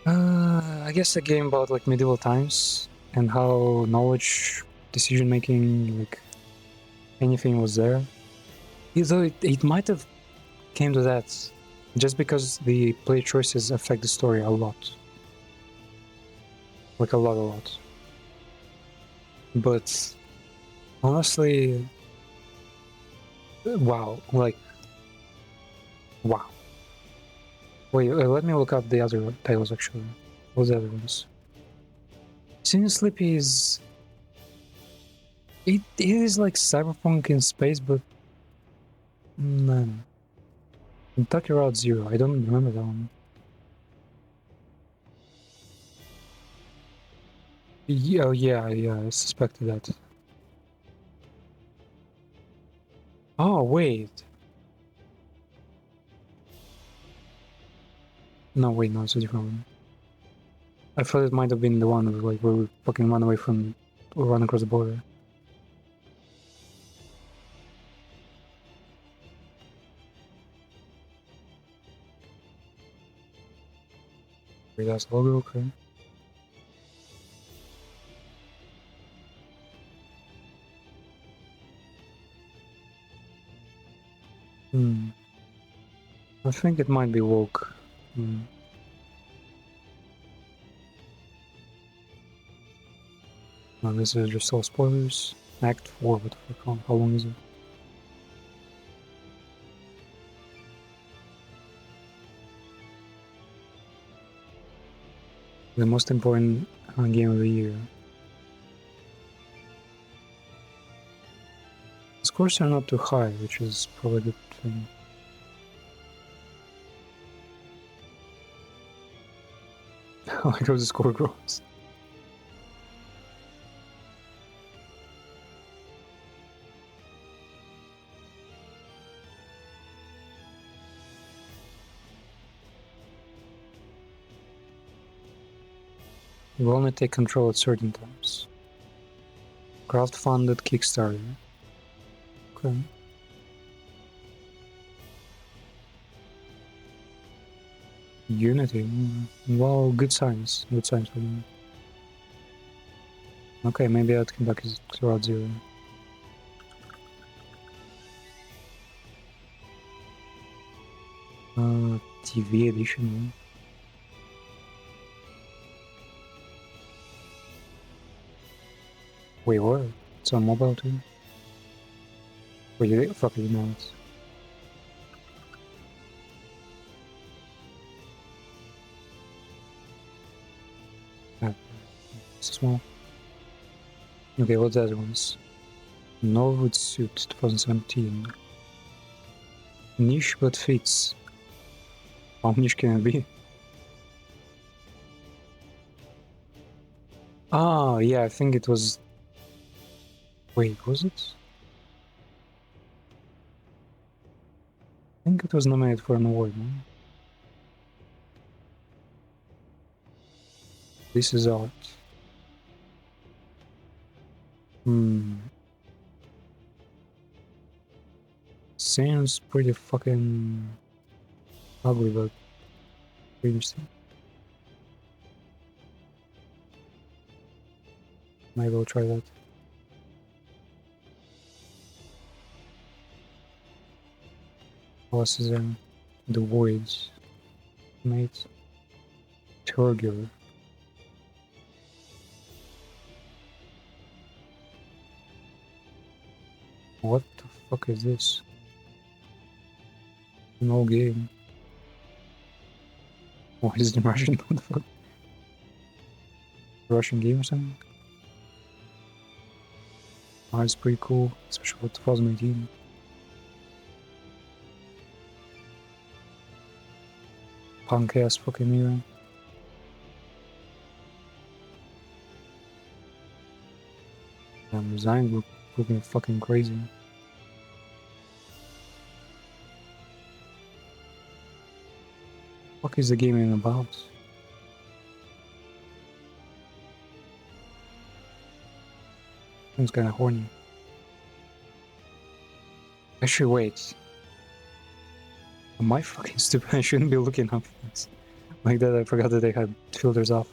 I guess a game about like medieval times and how knowledge, decision making, like anything was there. Though it might have came to that just because the player choices affect the story a lot. Like a lot. But honestly, wow, like, wow. Wait, let me look up the other titles actually. What's the other ones? Senior Sleepy is... It is like cyberpunk in space, but... Man. Kentucky Route Zero, I don't remember that one. Yeah, oh, yeah, I suspected that. Oh, wait. No, wait, no, it's a different one. I thought it might have been the one where, like, where we fucking run away from... or run across the border. Wait, that's the logo, okay. I think it might be woke. No, this is just all spoilers. Act 4, what the fuck, how long is it? The most important game of the year. The scores are not too high, which is probably a good thing. I like how the score grows. You only take control at certain times. Crowdfunded Kickstarter. Okay. Unity. Well, good signs. Good signs for them. Okay, maybe I'd come back to Route Zero. TV edition. Wait, what? It's on mobile too? Wait, fuck it, no, it's... It's small. Okay, what's the other ones? Norwood Suit 2017. Niche but fits. How niche can it be? Ah, yeah, I think it was... Wait, was it? I think it was nominated for an award, man. This is art. Seems pretty fucking ugly, but pretty interesting. Maybe I'll try that. What else is there? The Voids. Mate. Turgor. What the fuck is this? No game. What is it in Russian? What the fuck? Russian game or something? Oh, it's pretty cool, especially for 2018. Punk ass fucking era. Design looking fucking crazy. What is the game even about? It's kind of horny. Actually, wait. Am I fucking stupid? I shouldn't be looking up things like that. I forgot that they had filters off.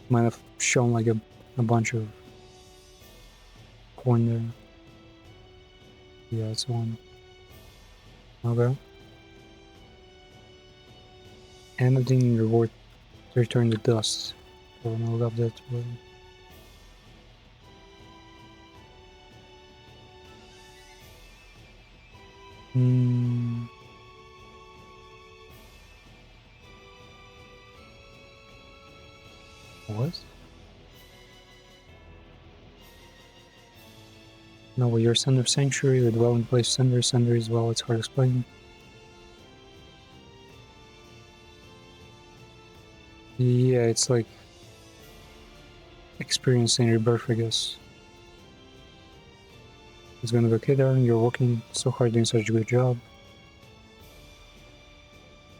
Might have shown like a bunch of porn there. Yeah, it's one. Okay. Ending reward to return the dust. So I'm gonna look up that word. What? No, well, you're Sender of Sanctuary, the dwelling place Sender is well, it's hard to explain. Yeah, it's like experiencing rebirth, I guess. It's gonna be okay, darling. You're working so hard, doing such a good job.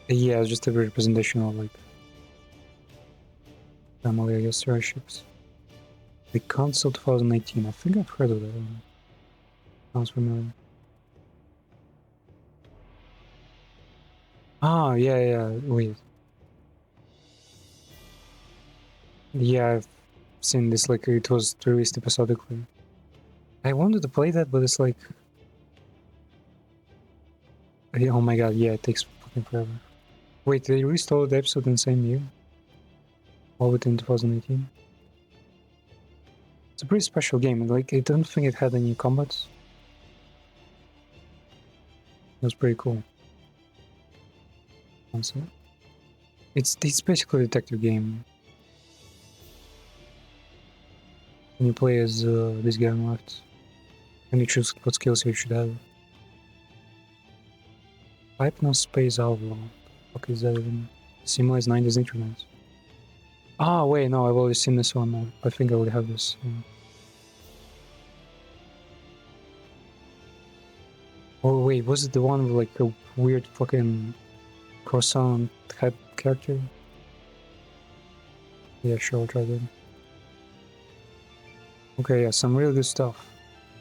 Yeah, it's just a representation of like family, I guess, relationships. The Council 2018. I think I've heard of that one. Sounds familiar. Ah, yeah, wait. Yeah, I've seen this, like, it was released episodically. I wanted to play that, but it's like... Oh my god, yeah, it takes fucking forever. Wait, they released all the episodes in the same year? All within 2018? It's a pretty special game, like, I don't think it had any combats. It was pretty cool. It's basically a detective game. And you play as this guy on the left. And you choose what skills you should have. Hypnospace Outlaw. What is that even? Simulates 90s internet. Ah, wait, no, I've already seen this one. I think I would have this. Yeah. Oh, wait, was it the one with like a weird fucking croissant type character? Yeah, sure, I'll try that. Okay, yeah, some really good stuff.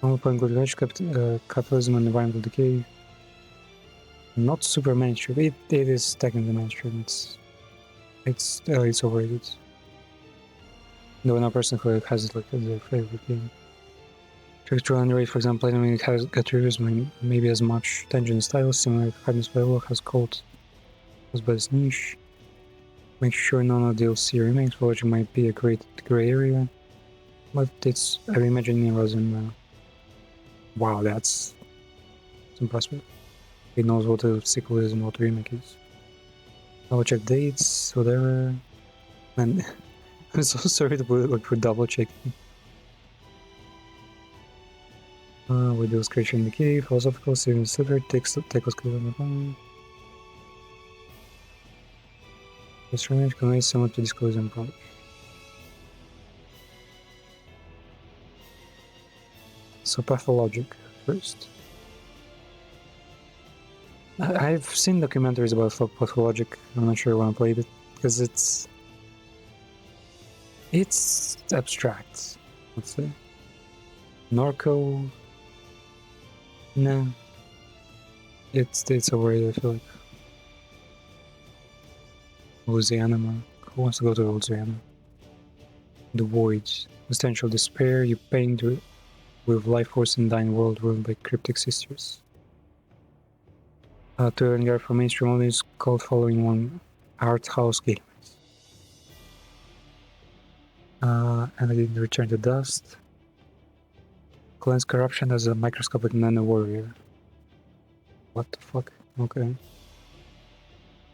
Normal point good capitalism and environmental decay. Not super mainstream. It is technically mainstream. It's overrated. No, no person who has it like as their favorite game. Textural and rate, for example, I don't mean it has got reviews maybe as much tension style, similar to Hardness Level has called was by its niche. Make sure none of DLC remakes, which might be a great gray area. But it's I imagine it was in wow, that's impressive. It knows what a sequel is and what a remake is. I'll check dates, whatever. And I'm so sorry to put it like for double checking. We do scratching in the key, philosophical, serious silver, text was clear on the phone. This range conveys similar to disclosure and approach. So pathologic first. I've seen documentaries about pathologic. I'm not sure I want to play it because it's abstract. Let's say Narco. No, it's overrated. I feel like Louisiana. Who wants to go to Louisiana? The voids, existential despair. You paint with life force and dying world ruled by cryptic sisters. To avantgarde for mainstream audience called following one art house gamers. And I didn't return to dust. Cleanse corruption as a microscopic nano warrior. What the fuck? Okay.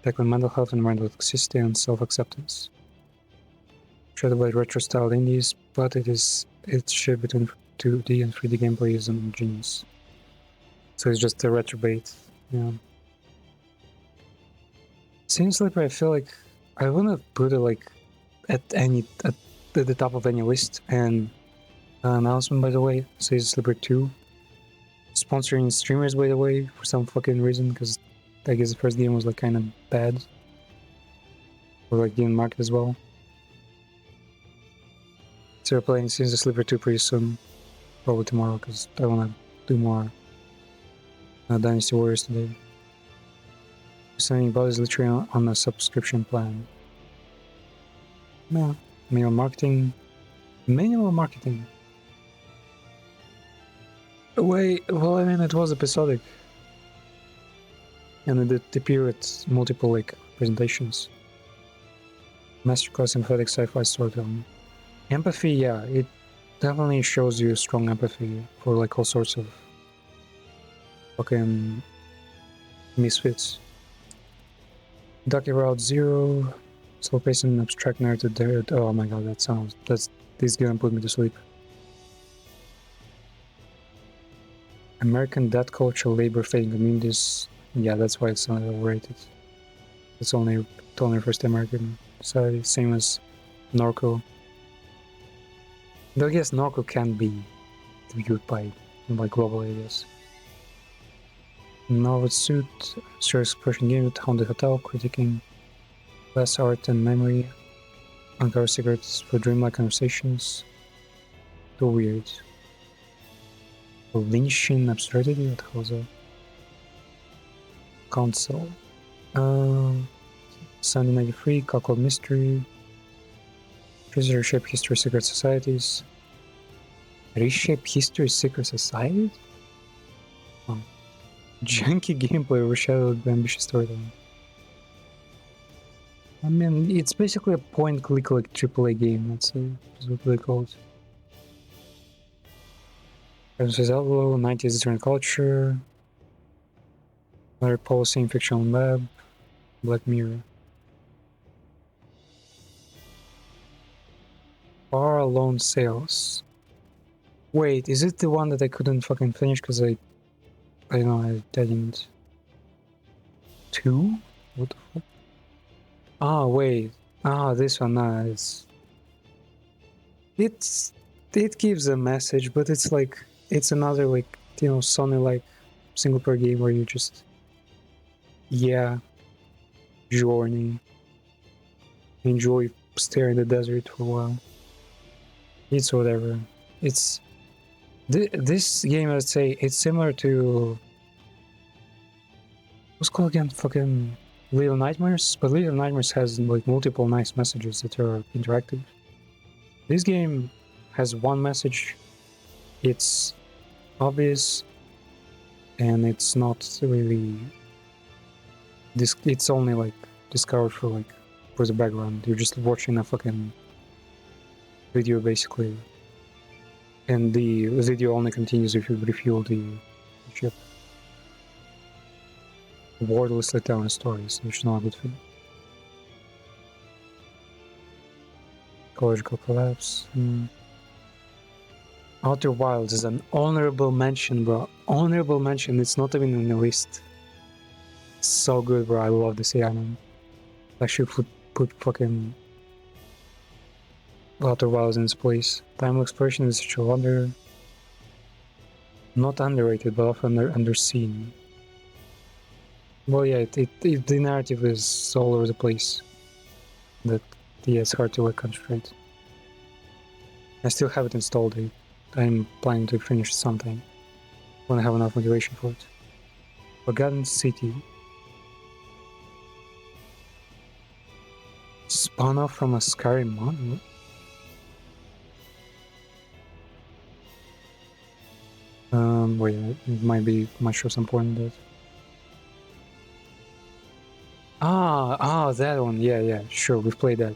Tackling mental health and environmental toxicity and self-acceptance. Shadowed by retro-style indies, but it's shared between 2D and 3D gameplay is genius. So it's just a retro bait, yeah. Seems like I feel like I wanna put it like at the top of any list. And announcement, by the way, says Slipper 2 sponsoring streamers, by the way, for some fucking reason, because I guess the first game was like kind of bad, or like didn't market as well. after playing Sins of Sleeper 2 pretty soon, probably tomorrow, because I want to do more Dynasty Warriors today. Sending Buzz literally on a subscription plan. No, minimal marketing. Minimal marketing. Wait, well, I mean, it was episodic. And it appeared at multiple like presentations. Masterclass empathetic sci-fi storytelling. Empathy, yeah, it definitely shows you strong empathy for like all sorts of fucking misfits. Ducky Route Zero, slow paced and abstract narrative there. Oh my god, this gonna put me to sleep. American debt culture, labor fading communities. Yeah, that's why it's not overrated. It's only refers to American society, same as Norco. Though I guess Norco can be viewed by global areas. Novel Suit, serious expression unit, Haunted Hotel, critiquing class art and memory, uncover secrets for dreamlike conversations. Too weird. Lynching absurdity, what the hell is that? Council. Sunday 93, Cockle Mystery. Prisoner Reshape History Secret Societies. Reshape History Secret Societies? Oh. Junky gameplay overshadowed by ambitious storytelling. I mean, it's basically a point-click like AAA game, that's what they call it. Says Outlaw, 90s Different Culture. Another Policy in Fictional Web. Black Mirror. Far Alone Sales. Wait, is it the one that I couldn't fucking finish because I know I didn't. 2? What the fuck? Ah, wait. Ah, this one, it gives a message, but it's like, it's another like, Sony like single player game where you just, yeah, journey, enjoy staring at the desert for a while. It's whatever. It's this game, I'd say, it's similar to what's called again? Fucking Little Nightmares, but Little Nightmares has like multiple nice messages that are interactive. This game has one message. It's obvious, and it's not really. It's only like discovered for the background. You're just watching a fucking video basically, and the video only continues if you refuel the ship. Wordlessly telling stories, which is not a good thing. Ecological collapse. Outer Wilds is an honorable mention, bro. Honorable mention. It's not even in the list. So good, bro. I love this AI, man. I should put fucking Outer Wilds in its place. Time exploration is such a wonder. Not underrated, but often underseen. Well, yeah, the narrative is all over the place. That, yeah, it's hard to concentrate. I still have it installed. I'm planning to finish sometime when I have enough motivation for it. Forgotten City. Spun off from a Skyrim mod? Wait, it might show some point in that. That one. Yeah, sure, we've played that.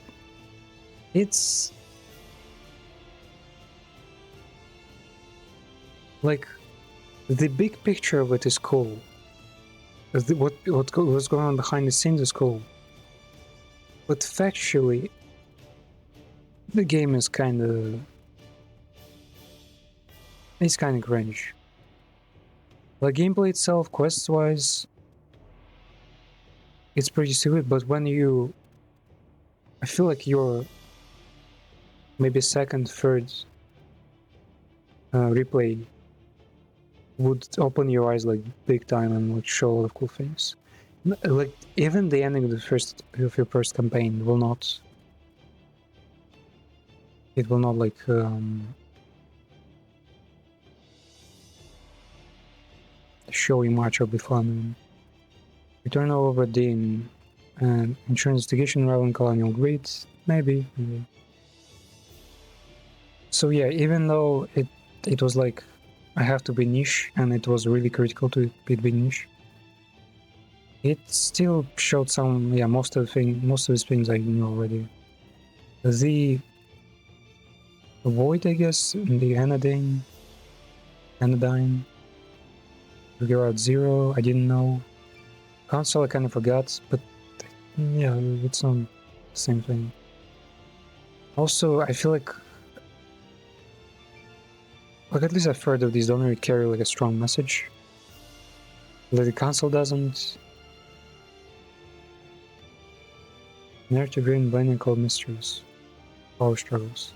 It's like the big picture of it is cool. What's going on behind the scenes is cool. But factually, the game is kind of cringe. The gameplay itself, quests-wise, it's pretty stupid, but when I feel like you're maybe second, third replay would open your eyes like big time and like show a lot of cool things. Like even the ending of your first campaign will not it will not like show you much of the fun. Return over Dean and insurance investigation rather than colonial grids. Maybe. So yeah, even though it was like I have to be niche and it was really critical to it be niche, it still showed some most of these things I knew already. The void, I guess, the anodyne, figure out zero, I didn't know. Console I kind of forgot, but yeah, it's not the same thing. Also, I feel like at least I've heard of these don't really carry like a strong message. Like the console doesn't. Narrative driven blending called mysteries. Power struggles.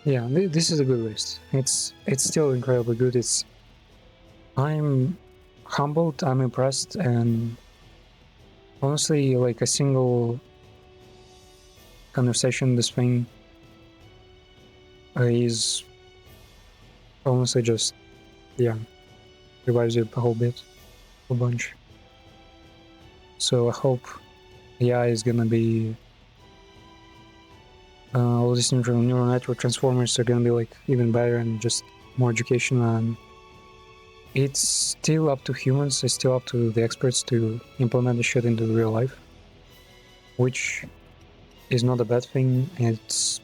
Yeah, this is a good list. It's still incredibly good. I'm humbled, I'm impressed, and honestly, like a single conversation, this thing is honestly just revives you a whole bunch. So I hope AI is gonna be all these neural network transformers are gonna be like even better and just more education, and it's still up to humans, it's still up to the experts to implement the shit into real life, which is not a bad thing. It's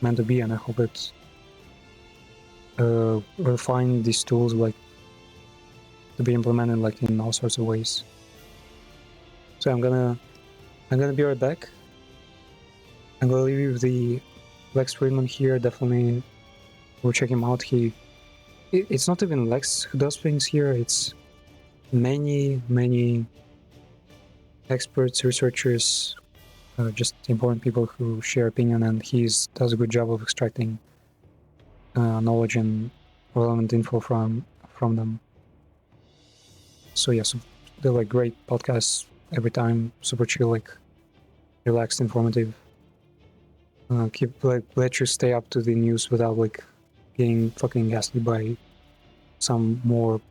meant to be, and I hope it will find these tools like to be implemented like in all sorts of ways. So I'm gonna be right back. I'm gonna leave you with the Lex Friedman here. Definitely go check him out. It's not even Lex who does things here. It's many experts, researchers, just important people who share opinion, and he does a good job of extracting knowledge and relevant info from them. So yeah, so they're like great podcasts every time, super chill, like relaxed, informative. Let you stay up to the news without like getting fucking gaslit by some more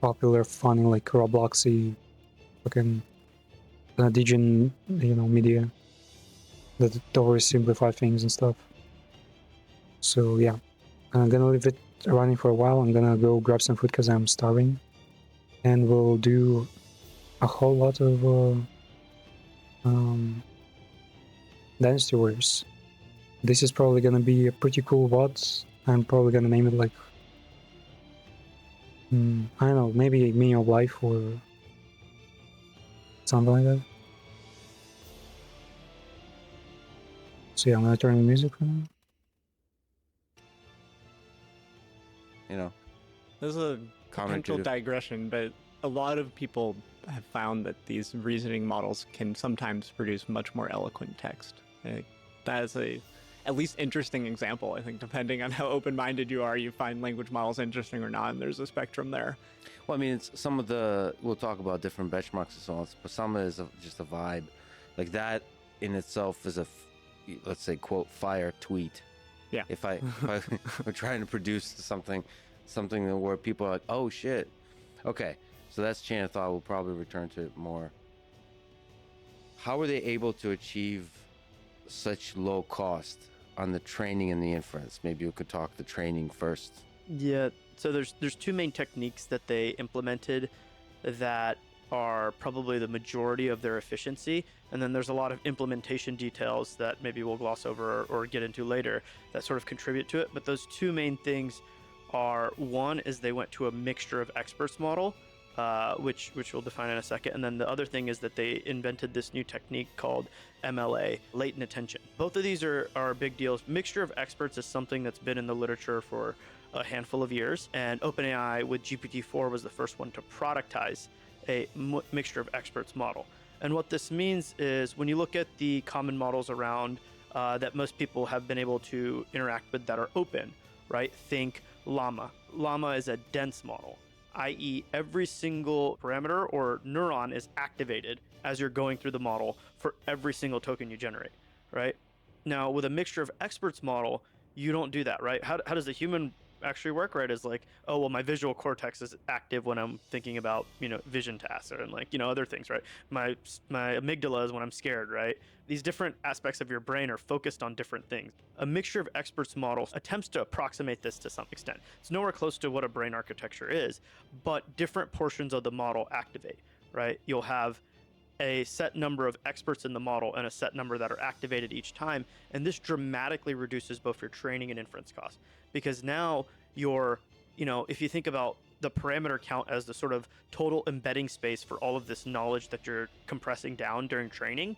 popular, funny, like Robloxy fucking degen, media that always simplify things and stuff. So yeah, I'm gonna leave it running for a while. I'm gonna go grab some food because I'm starving, and we'll do a whole lot of Dynasty Warriors. This is probably gonna be a pretty cool VOD. I'm probably gonna name it like I don't know, maybe Meaning of Life or something like that. So yeah, I'm gonna turn the music on. This is a potential digression, but a lot of people have found that these reasoning models can sometimes produce much more eloquent text. That is at least interesting example. I think depending on how open-minded you are, you find language models interesting or not, and there's a spectrum there. Well, I mean, it's we'll talk about different benchmarks and so on, but some is just a vibe. Like that in itself is let's say, quote, fire tweet. Yeah. If we're trying to produce something where people are like, oh shit. Okay, so that's chain of thought. We'll probably return to it more. How are they able to achieve such low cost on the training and the inference? Maybe we could talk the training first. Yeah, so there's two main techniques that they implemented that are probably the majority of their efficiency, and then there's a lot of implementation details that maybe we'll gloss over or get into later that sort of contribute to it. But those two main things are, one is they went to a mixture of experts model, which we'll define in a second, and then the other thing is that they invented this new technique called MLA, latent attention. Both of these are big deals. Mixture of experts is something that's been in the literature for a handful of years, and OpenAI with GPT-4 was the first one to productize a mixture of experts model. And what this means is when you look at the common models around that most people have been able to interact with that are open, right? Think Llama. Llama is a dense model. i.e. every single parameter or neuron is activated as you're going through the model for every single token you generate, right? Now, with a mixture of experts model, you don't do that, right? How does the human actually work, right? Is like, oh, well, my visual cortex is active when I'm thinking about, vision tasks or like, other things, right? My amygdala is when I'm scared, right? These different aspects of your brain are focused on different things. A mixture of experts model attempts to approximate this to some extent. It's nowhere close to what a brain architecture is, but different portions of the model activate, right? You'll have a set number of experts in the model and a set number that are activated each time. And this dramatically reduces both your training and inference costs. Because now if you think about the parameter count as the sort of total embedding space for all of this knowledge that you're compressing down during training,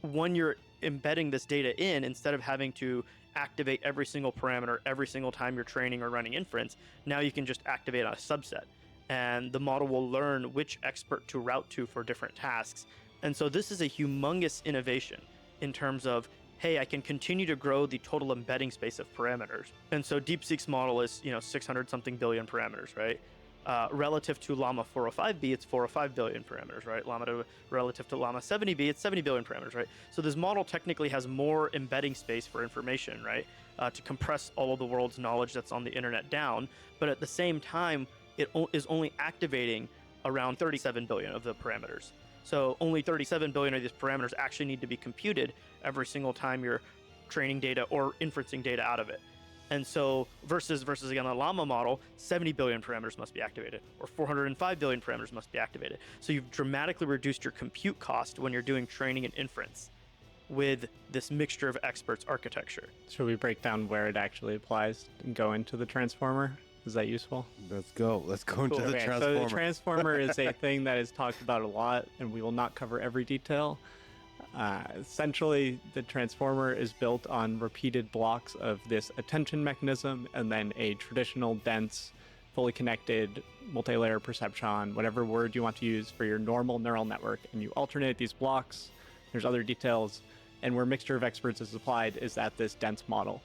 when you're embedding this data in, instead of having to activate every single parameter every single time you're training or running inference, now you can just activate a subset. And the model will learn which expert to route to for different tasks. And so this is a humongous innovation in terms of, hey, I can continue to grow the total embedding space of parameters. And so DeepSeek's model is, 600 something billion parameters, right? Relative to Llama 405B, it's 405 billion parameters, right? Relative to Llama 70B, it's 70 billion parameters, right? So this model technically has more embedding space for information, right? To compress all of the world's knowledge that's on the internet down. But at the same time, it is only activating around 37 billion of the parameters. So only 37 billion of these parameters actually need to be computed every single time you're training data or inferencing data out of it. And so versus again, a Llama model, 70 billion parameters must be activated, or 405 billion parameters must be activated. So you've dramatically reduced your compute cost when you're doing training and inference with this mixture of experts architecture. Should we break down where it actually applies and go into the transformer? Is that useful? Let's go into the transformer. So the transformer is a thing that is talked about a lot, and we will not cover every detail. Essentially, the transformer is built on repeated blocks of this attention mechanism and then a traditional, dense, fully connected, multi-layer perceptron, whatever word you want to use for your normal neural network, and you alternate these blocks. There's other details, and where mixture of experts is applied is at this dense model.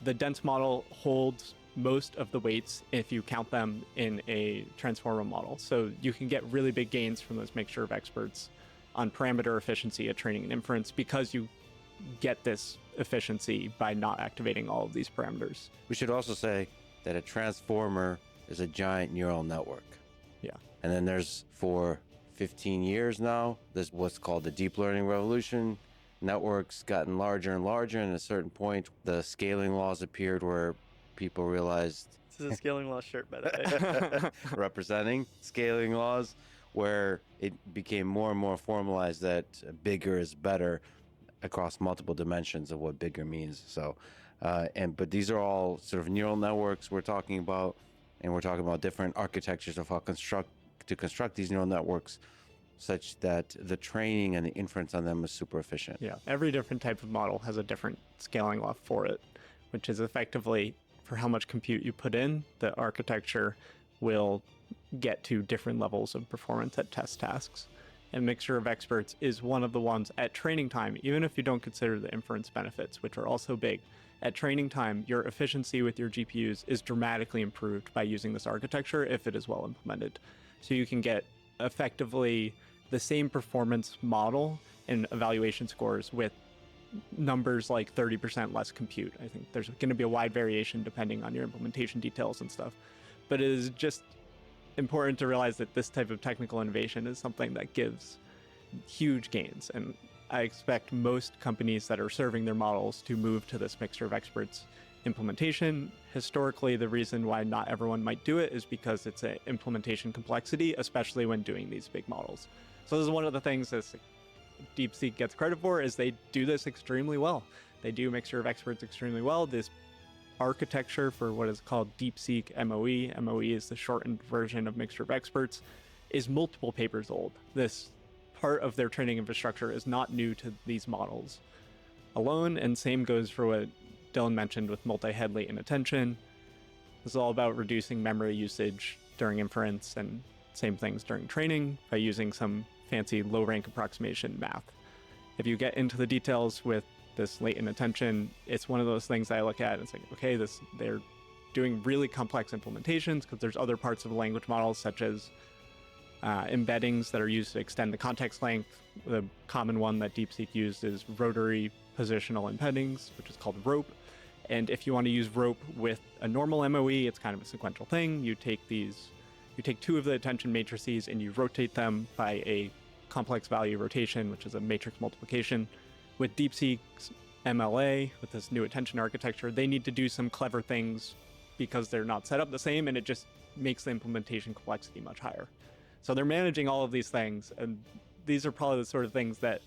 The dense model holds most of the weights if you count them in a transformer model. So you can get really big gains from this mixture of experts on parameter efficiency at training and inference because you get this efficiency by not activating all of these parameters. We should also say that a transformer is a giant neural network. Yeah. And then there's, for 15 years now, there's what's called the deep learning revolution. Networks gotten larger and larger, and at a certain point, the scaling laws appeared where people realized... This is a scaling law shirt, by the way. Representing scaling laws, where it became more and more formalized that bigger is better across multiple dimensions of what bigger means. So, but these are all sort of neural networks we're talking about, and we're talking about different architectures of how to construct these neural networks such that the training and the inference on them is super efficient. Yeah, every different type of model has a different scaling law for it, which is effectively for how much compute you put in, the architecture will get to different levels of performance at test tasks. And mixture of experts is one of the ones at training time, even if you don't consider the inference benefits, which are also big. At training time, your efficiency with your GPUs is dramatically improved by using this architecture if it is well implemented. So you can get effectively the same performance model and evaluation scores with numbers like 30% less compute. I think there's going to be a wide variation depending on your implementation details and stuff. But it is just important to realize that this type of technical innovation is something that gives huge gains. And I expect most companies that are serving their models to move to this mixture of experts implementation. Historically, the reason why not everyone might do it is because it's an implementation complexity, especially when doing these big models. So this is one of the things that DeepSeek gets credit for, is they do this extremely well. They do mixture of experts extremely well. This architecture for what is called DeepSeek MOE, MOE is the shortened version of mixture of experts, is multiple papers old. This part of their training infrastructure is not new to these models alone, and same goes for what Dylan mentioned with multi-head latent attention. This is all about reducing memory usage during inference, and same things during training by using some fancy low-rank approximation math. If you get into the details with this latent attention, it's one of those things I look at and it's like, okay, they're doing really complex implementations, because there's other parts of the language models, such as embeddings that are used to extend the context length. The common one that DeepSeek used is rotary positional embeddings, which is called rope. And if you want to use rope with a normal MOE, it's kind of a sequential thing. You take two of the attention matrices and you rotate them by a complex value rotation, which is a matrix multiplication. With DeepSeek's MLA, with this new attention architecture, they need to do some clever things because they're not set up the same, and it just makes the implementation complexity much higher. So they're managing all of these things, and these are probably the sort of things that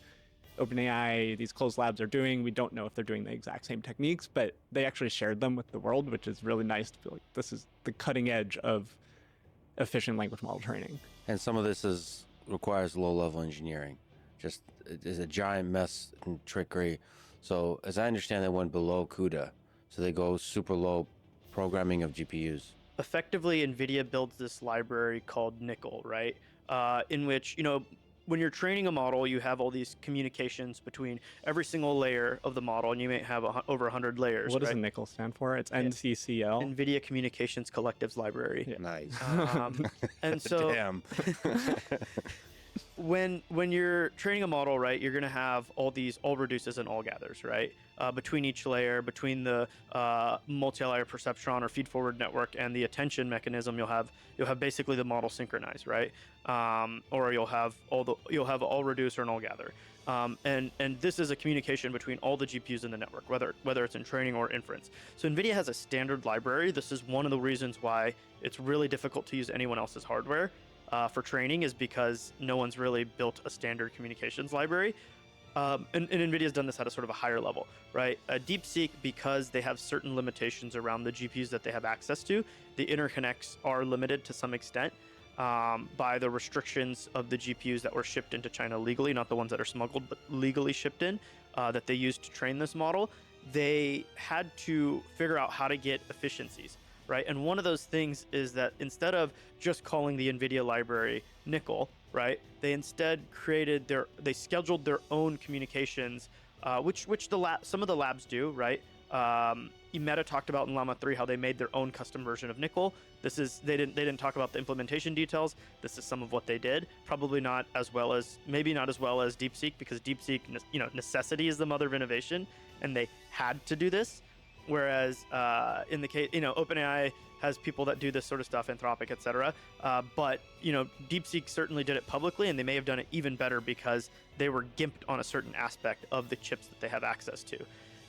OpenAI, these closed labs, are doing. We don't know if they're doing the exact same techniques, but they actually shared them with the world, which is really nice to feel like this is the cutting edge of efficient language model training. And some of this requires low-level engineering. Just is a giant mess and trickery. So as I understand, they went below CUDA. So they go super low programming of GPUs. Effectively, NVIDIA builds this library called Nickel, right? In which, when you're training a model, you have all these communications between every single layer of the model, and you may have over 100 layers. What does right? a NCCL stand for? It's NCCL. NVIDIA Communications Collectives Library. Yeah. Nice. And so Damn. when you're training a model, right, you're going to have all reduces and all gathers, right? Between each layer, between the multi-layer perceptron or feed-forward network and the attention mechanism, you'll have basically the model synchronized, right? Or you'll have all reduce or an all gather. And this is a communication between all the GPUs in the network, whether it's in training or inference. So NVIDIA has a standard library. This is one of the reasons why it's really difficult to use anyone else's hardware for training, is because no one's really built a standard communications library. And NVIDIA's done this at a sort of a higher level, right? DeepSeek, because they have certain limitations around the GPUs that they have access to, the interconnects are limited to some extent by the restrictions of the GPUs that were shipped into China legally, not the ones that are smuggled, but legally shipped in, that they used to train this model. They had to figure out how to get efficiencies, right? And one of those things is that instead of just calling the NVIDIA library Nickel, right, they instead they scheduled their own communications, which some of the labs do, right? Meta talked about in Llama 3 how they made their own custom version of Nickel. They didn't talk about the implementation details. This is some of what they did. Probably not as well as DeepSeek, because DeepSeek, necessity is the mother of innovation, and they had to do this. Whereas in the case, OpenAI has people that do this sort of stuff, Anthropic, etc. But DeepSeek certainly did it publicly, and they may have done it even better because they were gimped on a certain aspect of the chips that they have access to.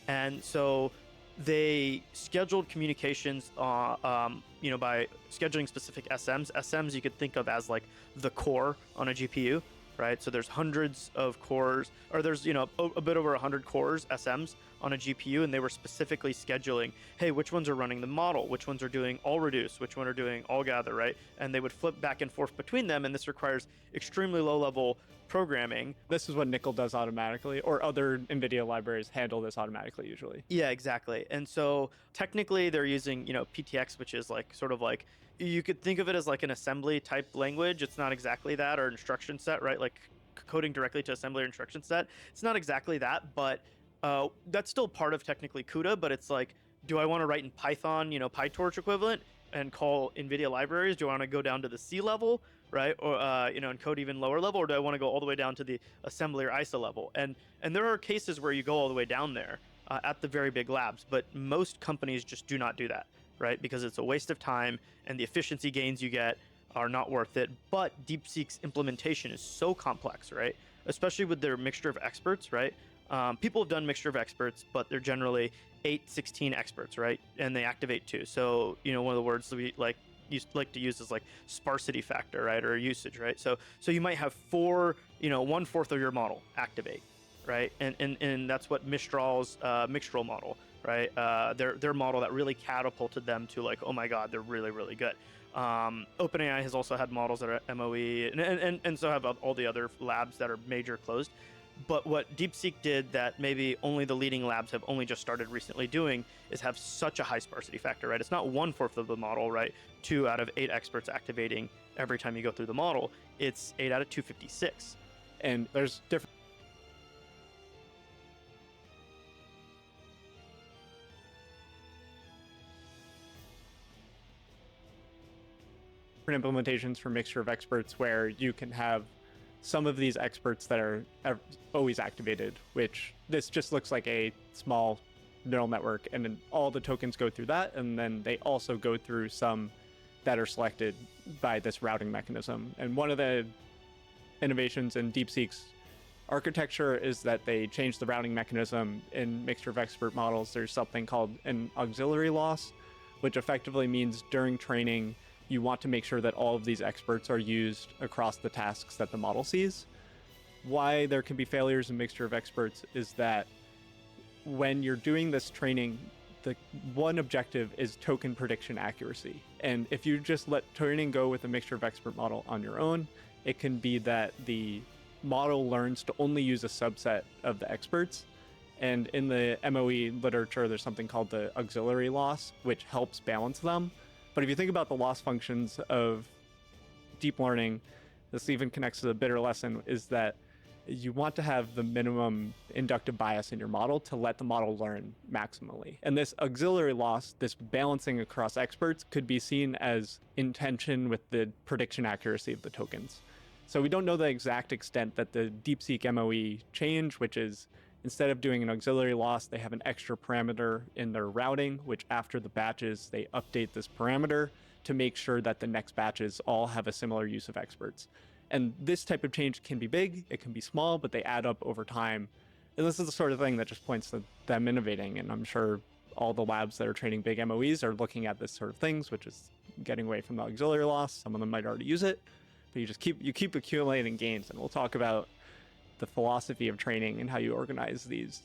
And so they scheduled communications, by scheduling specific SMs. SMs you could think of as like the core on a GPU, right? So there's hundreds of cores, or there's a bit over 100 cores, SMs, on a GPU, and they were specifically scheduling, hey, which ones are running the model, which ones are doing all reduce, which one are doing all gather, right? And they would flip back and forth between them, and this requires extremely low-level programming. This is what Nickel does automatically, or other NVIDIA libraries handle this automatically usually. Yeah, exactly. And so technically they're using, PTX, which is you could think of it as like an assembly type language. It's not exactly that, or instruction set, right? Like coding directly to assembly or instruction set. It's not exactly that, but that's still part of technically CUDA, but it's like, do I want to write in Python, PyTorch equivalent, and call NVIDIA libraries? Do I want to go down to the C level, right? Or, and code even lower level? Or do I want to go all the way down to the assembly or ISA level? And there are cases where you go all the way down there at the very big labs, but most companies just do not do that, right? Because it's a waste of time, and the efficiency gains you get are not worth it. But DeepSeek's implementation is so complex, right? Especially with their mixture of experts, right? People have done mixture of experts, but they're generally 8-16 experts, right? And they activate 2. So, one of the words that we like to use is like sparsity factor, right? Or usage, right? So you might have 4, 1/4 of your model activate, right? And that's what Mistral's Mixtral model, right? Their model that really catapulted them to like, oh my God, they're really, really good. OpenAI has also had models that are MOE, and so have all the other labs that are major closed. But what DeepSeek did that maybe only the leading labs have only just started recently doing is have such a high sparsity factor, right? It's not 1/4 of the model, right? 2 out of 8 experts activating every time you go through the model. It's 8 out of 256. And there's different different implementations for mixture of experts where you can have some of these experts that are always activated, which this just looks like a small neural network, and then all the tokens go through that, and then they also go through some that are selected by this routing mechanism. And one of the innovations in DeepSeek's architecture is that they changed the routing mechanism in mixture of expert models. There's something called an auxiliary loss, which effectively means during training, you want to make sure that all of these experts are used across the tasks that the model sees. Why there can be failures in mixture of experts is that when you're doing this training, the one objective is token prediction accuracy. And if you just let training go with a mixture of expert model on your own, it can be that the model learns to only use a subset of the experts. And in the MOE literature, there's something called the auxiliary loss, which helps balance them. But if you think about the loss functions of deep learning, this even connects to the bitter lesson, is that you want to have the minimum inductive bias in your model to let the model learn maximally. And this auxiliary loss, this balancing across experts, could be seen as in tension with the prediction accuracy of the tokens. So we don't know the exact extent that the DeepSeek MOE change, which is instead of doing an auxiliary loss, they have an extra parameter in their routing, which after the batches, they update this parameter to make sure that the next batches all have a similar use of experts. And this type of change can be big, it can be small, but they add up over time. And this is the sort of thing that just points to them innovating. And I'm sure all the labs that are training big MOEs are looking at this sort of things, which is getting away from the auxiliary loss. Some of them might already use it, but you keep accumulating gains. And we'll talk about the philosophy of training and how you organize these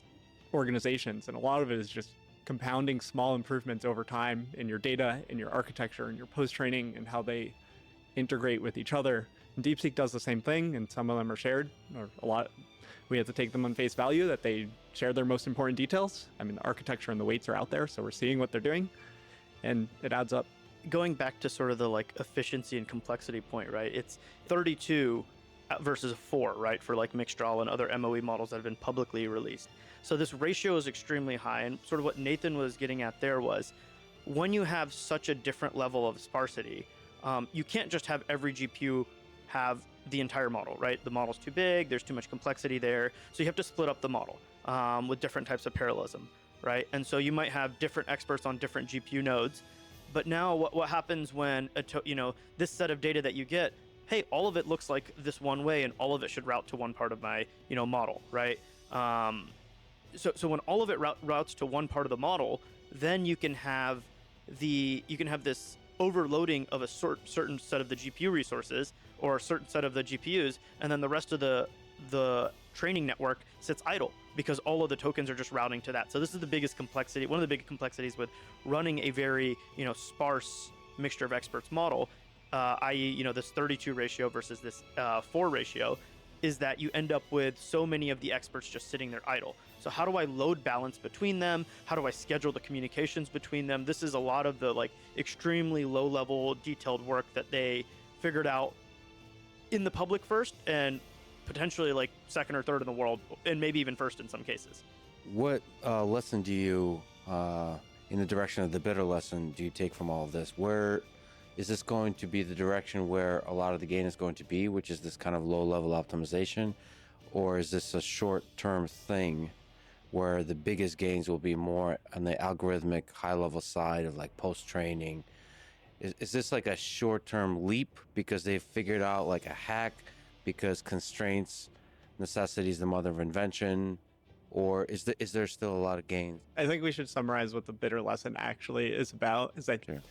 organizations. And a lot of it is just compounding small improvements over time in your data, in your architecture, in your post-training, and how they integrate with each other. And DeepSeek does the same thing, and some of them are shared, or a lot. We have to take them on face value that they share their most important details. I mean, the architecture and the weights are out there, so we're seeing what they're doing, and it adds up. Going back to sort of the like efficiency and complexity point, right? It's 32 versus 4, right? For like Mixtral and other MOE models that have been publicly released. So this ratio is extremely high. And sort of what Nathan was getting at there was when you have such a different level of sparsity, you can't just have every GPU have the entire model, right? The model's too big, there's too much complexity there. So you have to split up the model with different types of parallelism, right? And so you might have different experts on different GPU nodes. But now what happens when, this set of data that you get, hey, all of it looks like this one way and all of it should route to one part of my, model, right? So when all of it routes to one part of the model, then you can have this overloading of a certain set of the GPU resources or a certain set of the GPUs, and then the rest of the training network sits idle because all of the tokens are just routing to that. So this is the biggest complexity, one of the big complexities with running a very, sparse mixture of experts model, i.e., this 32 ratio versus this 4 ratio, is that you end up with so many of the experts just sitting there idle. So how do I load balance between them? How do I schedule the communications between them? This is a lot of the like extremely low-level detailed work that they figured out in the public first and potentially like second or third in the world, and maybe even first in some cases. What lesson do you, in the direction of the bitter lesson, do you take from all of this? Where is this going to be the direction where a lot of the gain is going to be, which is this kind of low-level optimization? Or is this a short-term thing where the biggest gains will be more on the algorithmic high-level side of like post-training? Is this like a short-term leap because they've figured out like a hack because constraints, necessity is the mother of invention? Or is there still a lot of gains? I think we should summarize what the bitter lesson actually is about. Is that Sure.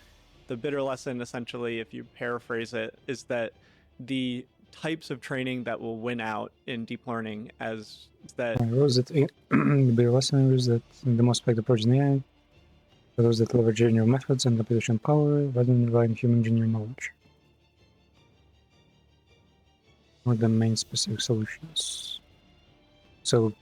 The bitter lesson, essentially, if you paraphrase it, is that the types of training that will win out in deep learning as that... The bitter lesson is that the most effective approach in AI are those that leverage general methods and computational power rather than rely on human engineering knowledge. Or the main specific solutions. So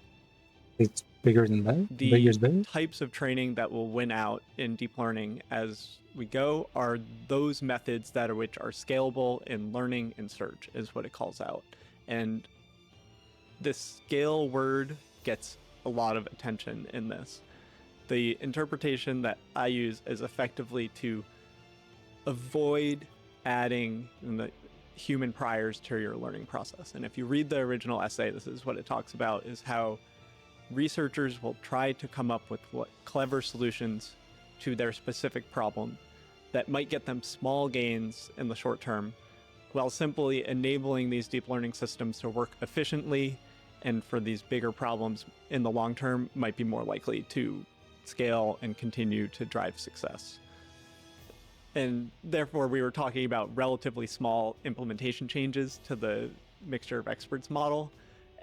it's bigger than that? Bigger is better? The types of training that will win out in deep learning as we go are those methods which are scalable in learning and search, is what it calls out. And this scale word gets a lot of attention in this. The interpretation that I use is effectively to avoid adding the human priors to your learning process. And if you read the original essay, this is what it talks about, is how researchers will try to come up with clever solutions to their specific problem that might get them small gains in the short term, while simply enabling these deep learning systems to work efficiently, and for these bigger problems in the long term might be more likely to scale and continue to drive success. And therefore, we were talking about relatively small implementation changes to the mixture of experts model.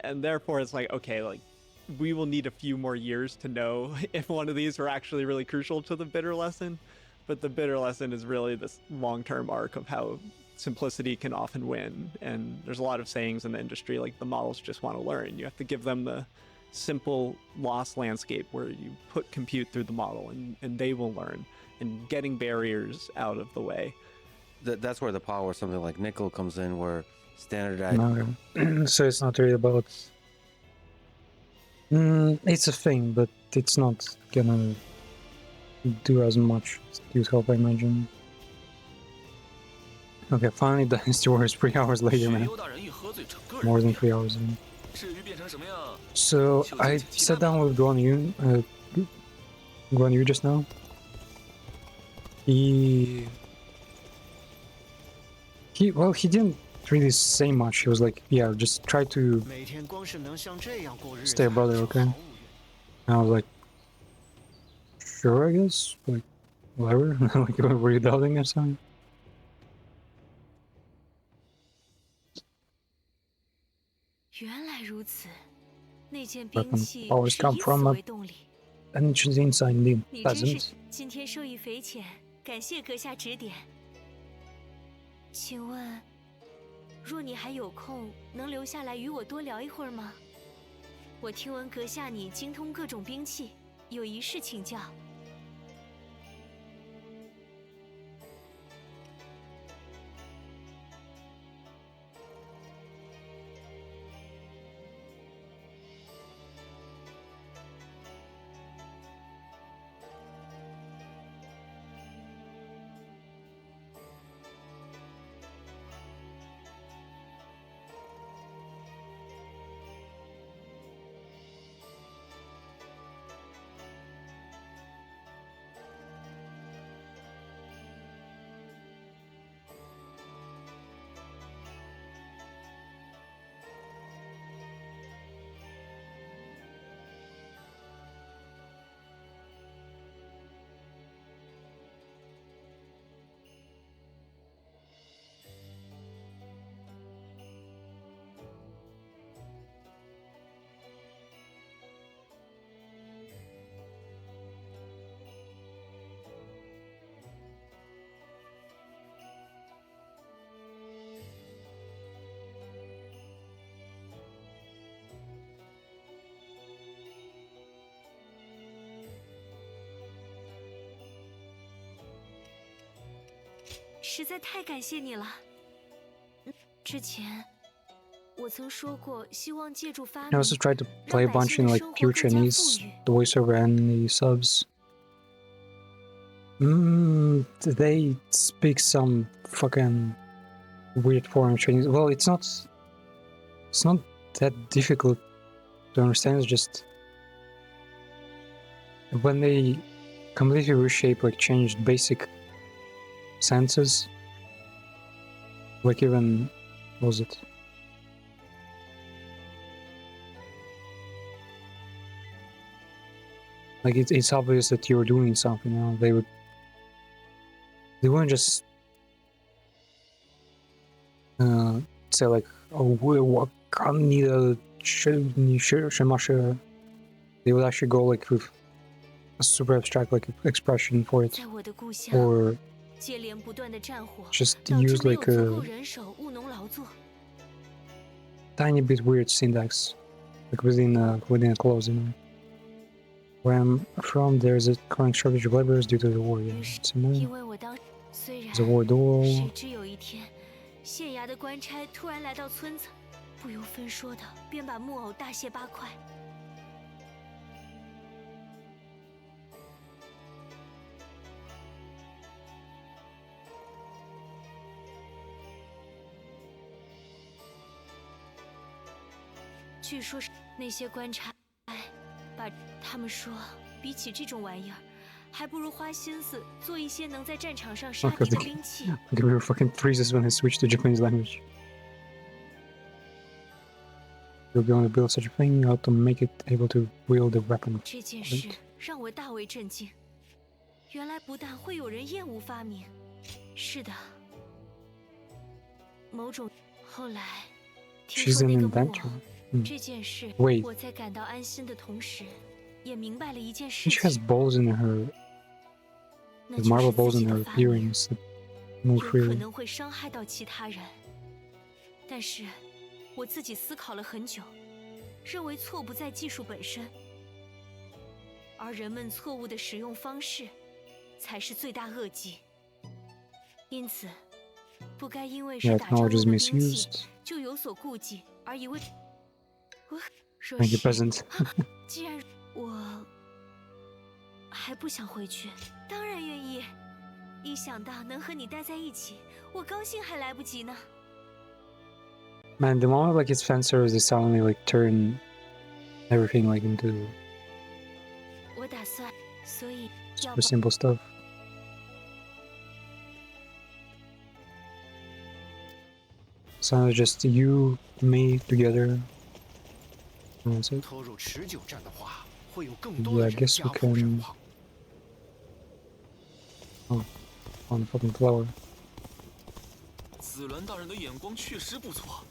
And therefore, it's like, okay, like, we will need a few more years to know if one of these were actually really crucial to the bitter lesson. But the bitter lesson is really this long-term arc of how simplicity can often win. And there's a lot of sayings in the industry, like the models just want to learn. You have to give them the simple loss landscape where you put compute through the model and they will learn, and getting barriers out of the way. That's where the power of something like nickel comes in, where standardized. Okay. So it's not really about. It's a thing, but it's not gonna do as much as you'd hope, I imagine. Okay, finally Dynasty Wars 3 hours later, man. More than 3 hours in. So I sat down with Guan Yu just now. He didn't really say much. He was like, yeah, just try to stay a brother, okay? And I was like, sure, I guess, like, whatever. Like, were you doubting or something? Weapon always come from an ancient inside the peasant. 请问，若你还有空，能留下来与我多聊一会儿吗？我听闻阁下你精通各种兵器，有一事请教。实在太感谢你了。之前我曾说过，希望借助发 I 明 also tried to play a 让百 bunch 姓 in 的 like 生活 pure 更加富 Chinese, 裕。 the voiceover and the subs. They speak some fucking weird foreign Chinese. Well, it's not that difficult to understand. It's just when they completely reshape, like changed basic senses. Like even, what was it? Like it's obvious that you're doing something. You know, they wouldn't just say like, oh, what need a they would actually go like with a super abstract like expression for it, 在我的故乡， or 接连不断的战火 just 导致 use 没有 like 足够 a 人手务农劳作。 tiny bit weird syntax, like within a clause, you know. Where I'm from, there's a current shortage of laborers due to the war. Yeah, 于是， it's a more. 因为我当虽然 There's a war duel. 谁知有一天，县衙的官差突然来到村子，不由分说的便把木偶大卸八块。据说是那些官差，把他们说，比起这种玩意儿，还不如花心思做一些能在战场上杀敌的兵器。Give me fucking freezes when I switch to Japanese language. You'll be able to build such a thing, how to make it able to wield the weapon. 这件事让我大为震惊。原来不但会有人厌恶发明，是的，某种后来听 She's 说 an 那个木 inventor. 偶这件事， Wait. 我在感到安心的同时，也明白了一件 She 事 has 情， balls in her, 那 the 就 marble 是 balls 自 in 己 her 的发明 earrings that move 有可 freely. 能会伤害到其他人。但是，我自己思考了很久，认为错不在技术本身，而人们错误的使用方式，才是罪大恶极。因此，不该因为是 Yeah, 打仗用 technology is 的兵器 misused. 就有所顾忌，而以为若 Thank you, 是 peasant. 既然我还不想回去，当然愿意。一想到能和你待在一起，我高兴还来不及呢。 Man, the moment like it's fencers, they suddenly like turn everything like into 我打算，所以要 super simple stuff. So it's just you, me together. And that's it. 拖入持久战的话，会有更 Yeah, 多的 I 人 guess 加 we 入 can 神话。 on the fucking flower. 紫鸾大人的眼光确实不错。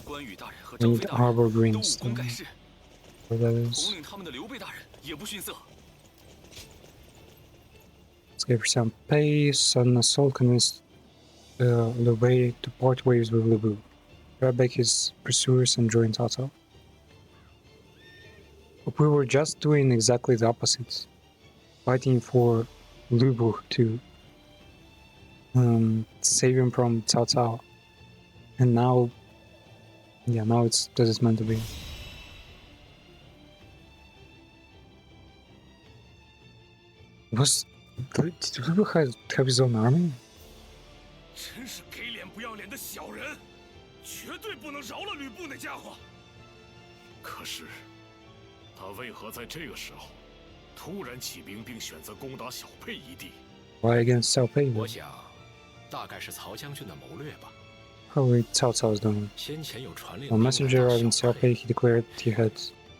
关羽大人和 We 张 need 飞大人 arbor 都 greens. 武功盖世， What that is. 统领他们的刘备大人也不逊色。 Let's give her some pace. Sudden assault convinced Liu Bei to part ways with Lu Bu. Grab back his pursuers and join Cao Cao. But we were just doing exactly the opposite. Fighting for Lu Bu to save him from Cao Cao. And now, yeah, now it's this is meant to be. Did Lu Bu have his own army? 真是给脸不要脸的小人，绝对不能饶了吕布那家伙。可是，他为何在这个时候突然起兵，并选择攻打小沛一地？ Why against Cao Pei? 我想，大概是曹将军的谋略吧。 Probably Cao Cao's doing. 先前有传令 A messenger arrived in Xiao Pei. He declared he had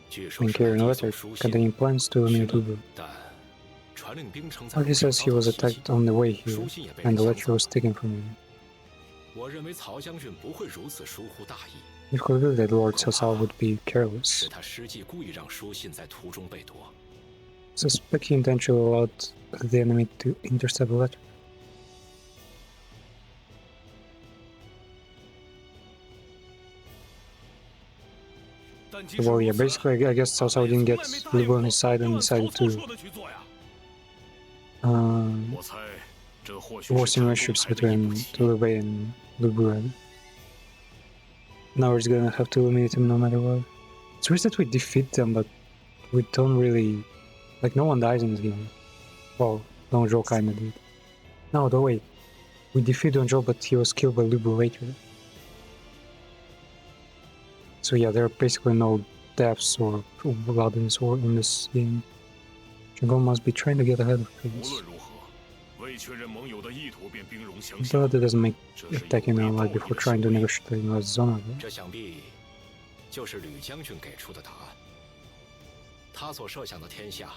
据说 been 是 carrying a 敌 letter 所书信， containing plans to 询 eliminate Lu 问 Bu. 但传令兵称在 Well, he 路上 says 遭 he 到 was 袭击 attacked on the way here, 书信也被 and 人 the 抢 letter 走。 was taken from him. 我认为曹将军不会如此疏忽大意， If we believe that Lord Cao Cao would be 是 careless, 他施计故意让书信在途中被夺。 suspect he intentionally allowed the enemy to intercept the letter. Well, yeah, basically, I guess Cao Cao didn't get Lu Bu on his side and decided to 我猜，这或许 war 是陈 relationships 公台的一 between 步棋。 Liu Bei and Lu Bu. And now we're just gonna have to eliminate him no matter what. It's weird that we defeat them, but we don't really... Like, no one dies in this game. Well, Don Zhou kinda did. No, wait. We defeat Don Zhou, but he was killed by Lu Bu later. So yeah, there are basically no deaths or blood in this war in this game. Zhengong must be trying to get ahead of 无 things. 论如何，为确认盟友的意图，便兵戎相 But 向。 that doesn't make 这是有 attacking 违 now 道 like 义 before 的 trying to 行为。 negotiate in West Zone. 这想必就是吕将军给出的答案。他所设想的天下，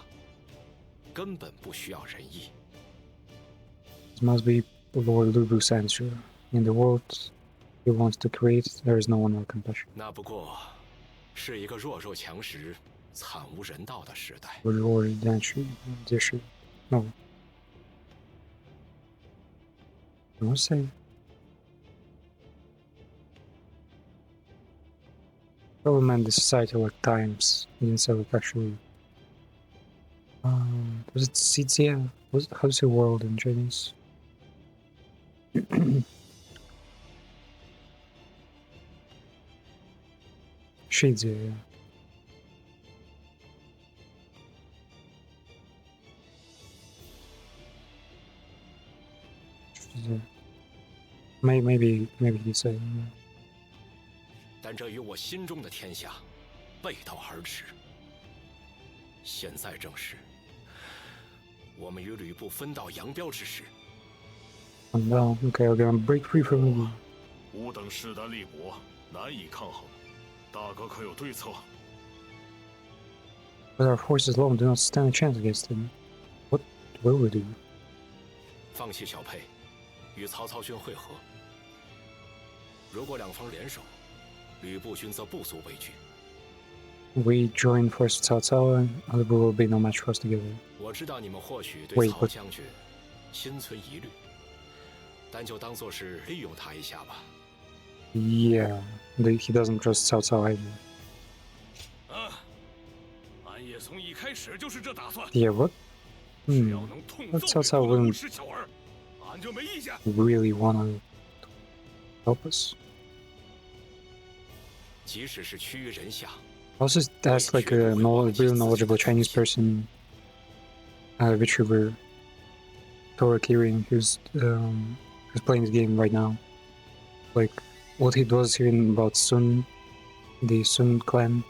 根本不需要仁义。 It must be Lord Lu Bu's answer. In the world he wants to create, there is no one like compassion. 那不过是一个弱肉强食、惨无人道的时代。 Lord Danshi, Dishi. No. I must say. Probably meant the society like times. He didn't say like actually. Was it Sizia? Was how to say world in Chinese? Shizia, yeah. Shizia. Maybe he said. Yeah. 然这与我心中的天下背道而驰。现在正是我们与吕布分道扬镳之时。No, okay, I'm gonna break free from you. 吾等势单力薄，难以抗衡。大哥可有对策？ But our forces alone do not stand a chance against him. What will we do? 放弃小沛，与曹操军会合。如果两方联手，吕布军则不足为惧。 We join forces with Cao Cao and there will be no match for us together. 我知道你们或许对 Wait, 曹 what? 将军心存疑虑，但就当做是利用他一下吧。 Yeah, he doesn't trust Cao Cao either. 俺也从一开始就是这打算。 Yeah, what? 只要能痛 But 揍 Cao Cao 吕布的无 wouldn't 耻小儿，俺就没意见。 really wanna help us. 即使是屈于人下， Also, that's like a really knowledgeable Chinese person, VTuber, Tora Kirin, who's playing the game right now. Like, what he was hearing about Sun, the Sun clan,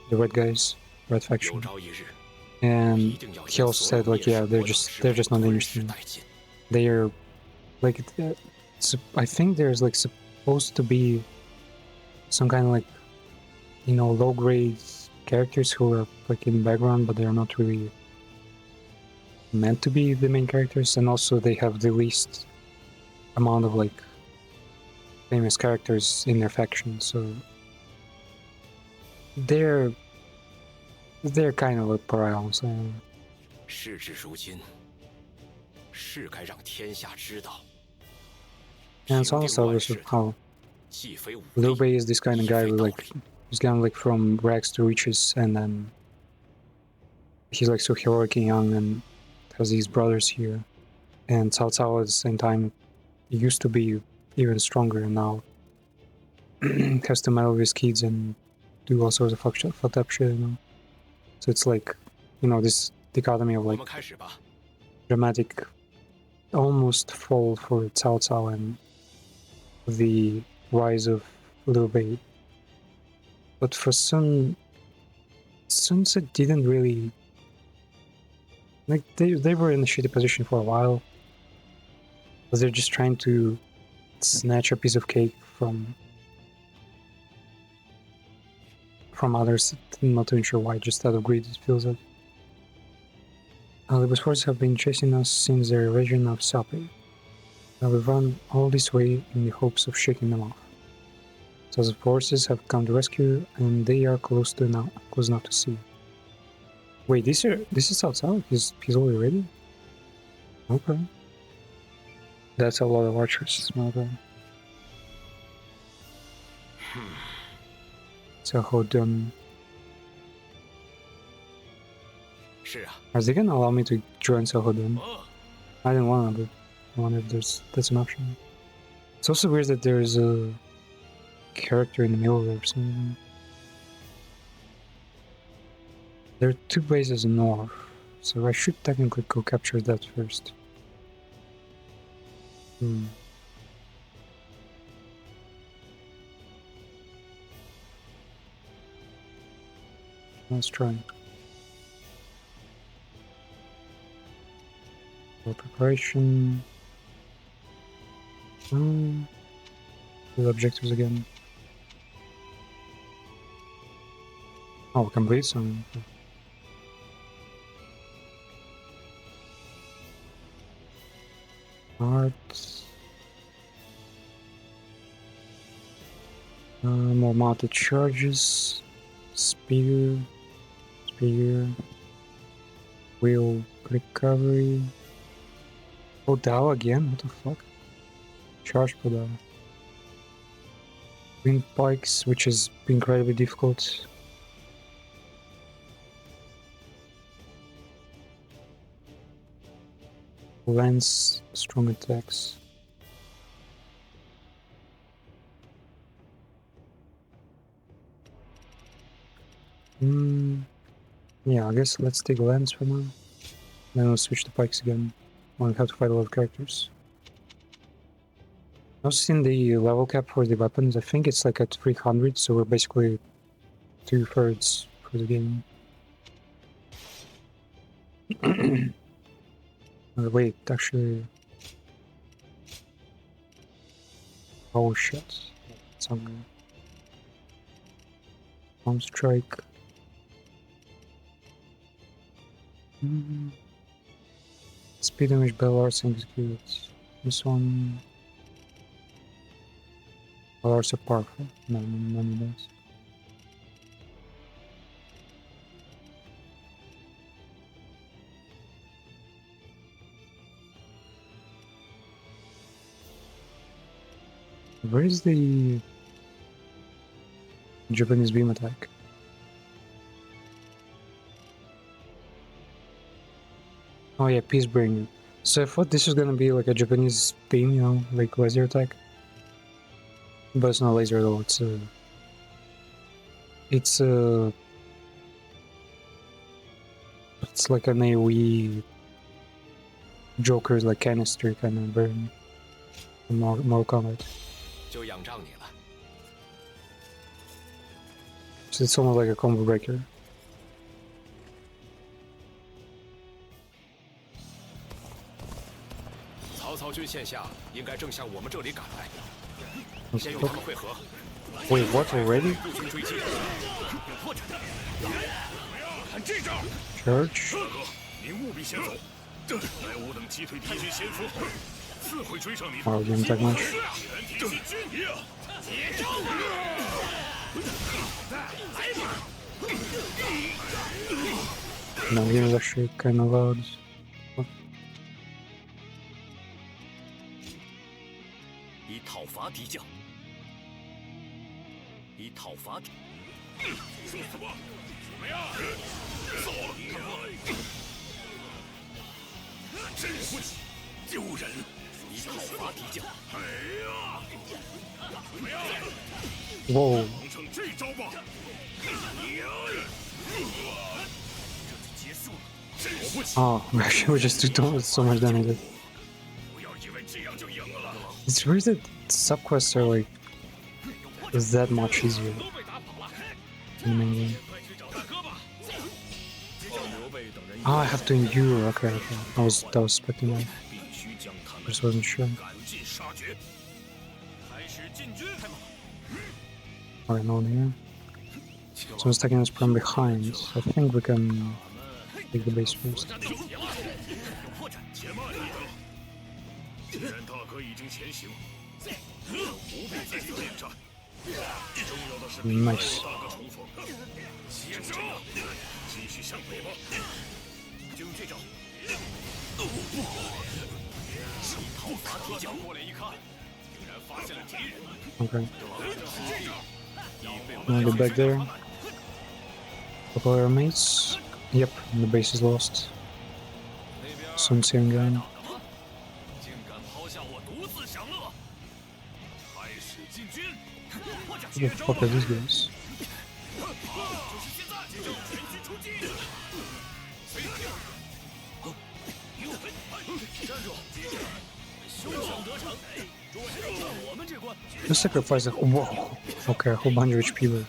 the red guys, red 有 faction, 朝一日， and 一定要 he 将 also 所有 said like, 灭 yeah, 世 they're 国 just 之 they're 辈 just not 吞噬 interested. 殆尽。 They're like, I think there's like supposed to be some kind of like, you know, low grade characters who are like in the background, but they're not really meant to be the main characters, and also they have the least amount of like famous characters in their faction, so they're kind of a pariah. So 事至如今，是该让天下知道， and 平 it's 定 also 乱 obvious 世 of how 既非武 Liu 力， Bei is this kind of 亦 guy 非 who 道 like 理。 he's gone like from rags to riches, and then he's like so heroic and young, and has these brothers here. And Cao Cao at the same time used to be even stronger, and now has to meddle with his kids and do all sorts of fucked up shit, you know. So it's like, you know, this dichotomy of 我 like 们开始吧。 dramatic, almost fall for Cao Cao and the rise of Liu Bei. But for Sun Tzu didn't really like they were in a shitty position for a while. But they're just trying to snatch a piece of cake from others. I'm not even sure why, just out of greed it feels like. The forces have been chasing us since their invasion of Sapi. Now we've run all this way in the hopes of shaking them off. So the forces have come to rescue, and they are close enough to see. Wait, this is Cao Cao? He's already ready? Okay. That's a lot of archers. Okay. So hold on. 是啊， Are they gonna allow me to join Sahodon? 哦， I didn't wanna, but I wonder if that's an option. It's also weird that there's a character in the middle there or something. There are two bases north, so I should technically go capture that first. Let's try. For preparation. The objectives again. Oh, complete some. Art. More mounted charges. Spear. Wheel recovery. Oh, Dao again? What the fuck? Charge for Dao. Wind pikes, which is incredibly difficult. Lance, strong attacks. Yeah, I guess let's take Lance for now. Then we'll switch to pikes again. When we have to fight a lot of characters. I've seen the level cap for the weapons. I think it's like at 300, so we're basically 2/3 for the game. Wait, actually... Oh shit. Some... Bomb strike. Speed damage, battle arts execute. This one... Battle arts are powerful. No, none of those. Where is the Japanese beam attack? Oh yeah, Peacebringer. So I thought this was gonna be like a Japanese beam, you know, like laser attack. But it's not laser at all, it's like an AoE Joker's like canister kind of burn in Mortal Kombat. 就仰仗你了。 So it's almost like a combo breaker. 曹操军线下应该正向我们这里赶来，先与他们会合。 Wait, what already? 步军追击，有破绽。看这招！ Charge? 大哥，您务必先走，待吾等击退敌军先锋后，自会追上你。 Oh, didn't take much. 全体进军！接招吧！来吧！ No, he was actually kind of loud. 以讨伐敌将，以讨伐敌。说什么？怎么样？糟了！真是丢人！以讨伐敌将。哎呀！怎么样？ Whoa. 能成这招吧？这就结束了。真了不起！ Oh, actually we just do so much damage. 不要以为这样就赢了。 It's weird that subquests are like is that much easier 都被打跑了。 in the main game. 快去找大哥吧。刘备等人 Oh, I have to endure. Okay, okay. I was expecting that. 必须将他 I 们 just wasn't sure. 赶尽杀绝。开始进军。 Alright, no one here. Someone's taking us from behind. I think we can take the base first. 且慢一等。既然大哥已经前行，不必再去恋战。重要的是与 Nice. 大哥重逢。接招！继续向北吧。就这招。讨伐敌将过来一看，竟然发现了敌人。 Okay. I'll get back there. Couple of our mates. Yep, and the base is lost. Sun Xian Gan. 竟敢抛下我独自享乐！开始进军！ Who the fuck are these guys? 就是现在！全军出击！随后，站住！休想得逞！诸位，我们这关 The sacrifice. Whoa. Okay, a whole bunch of HP left.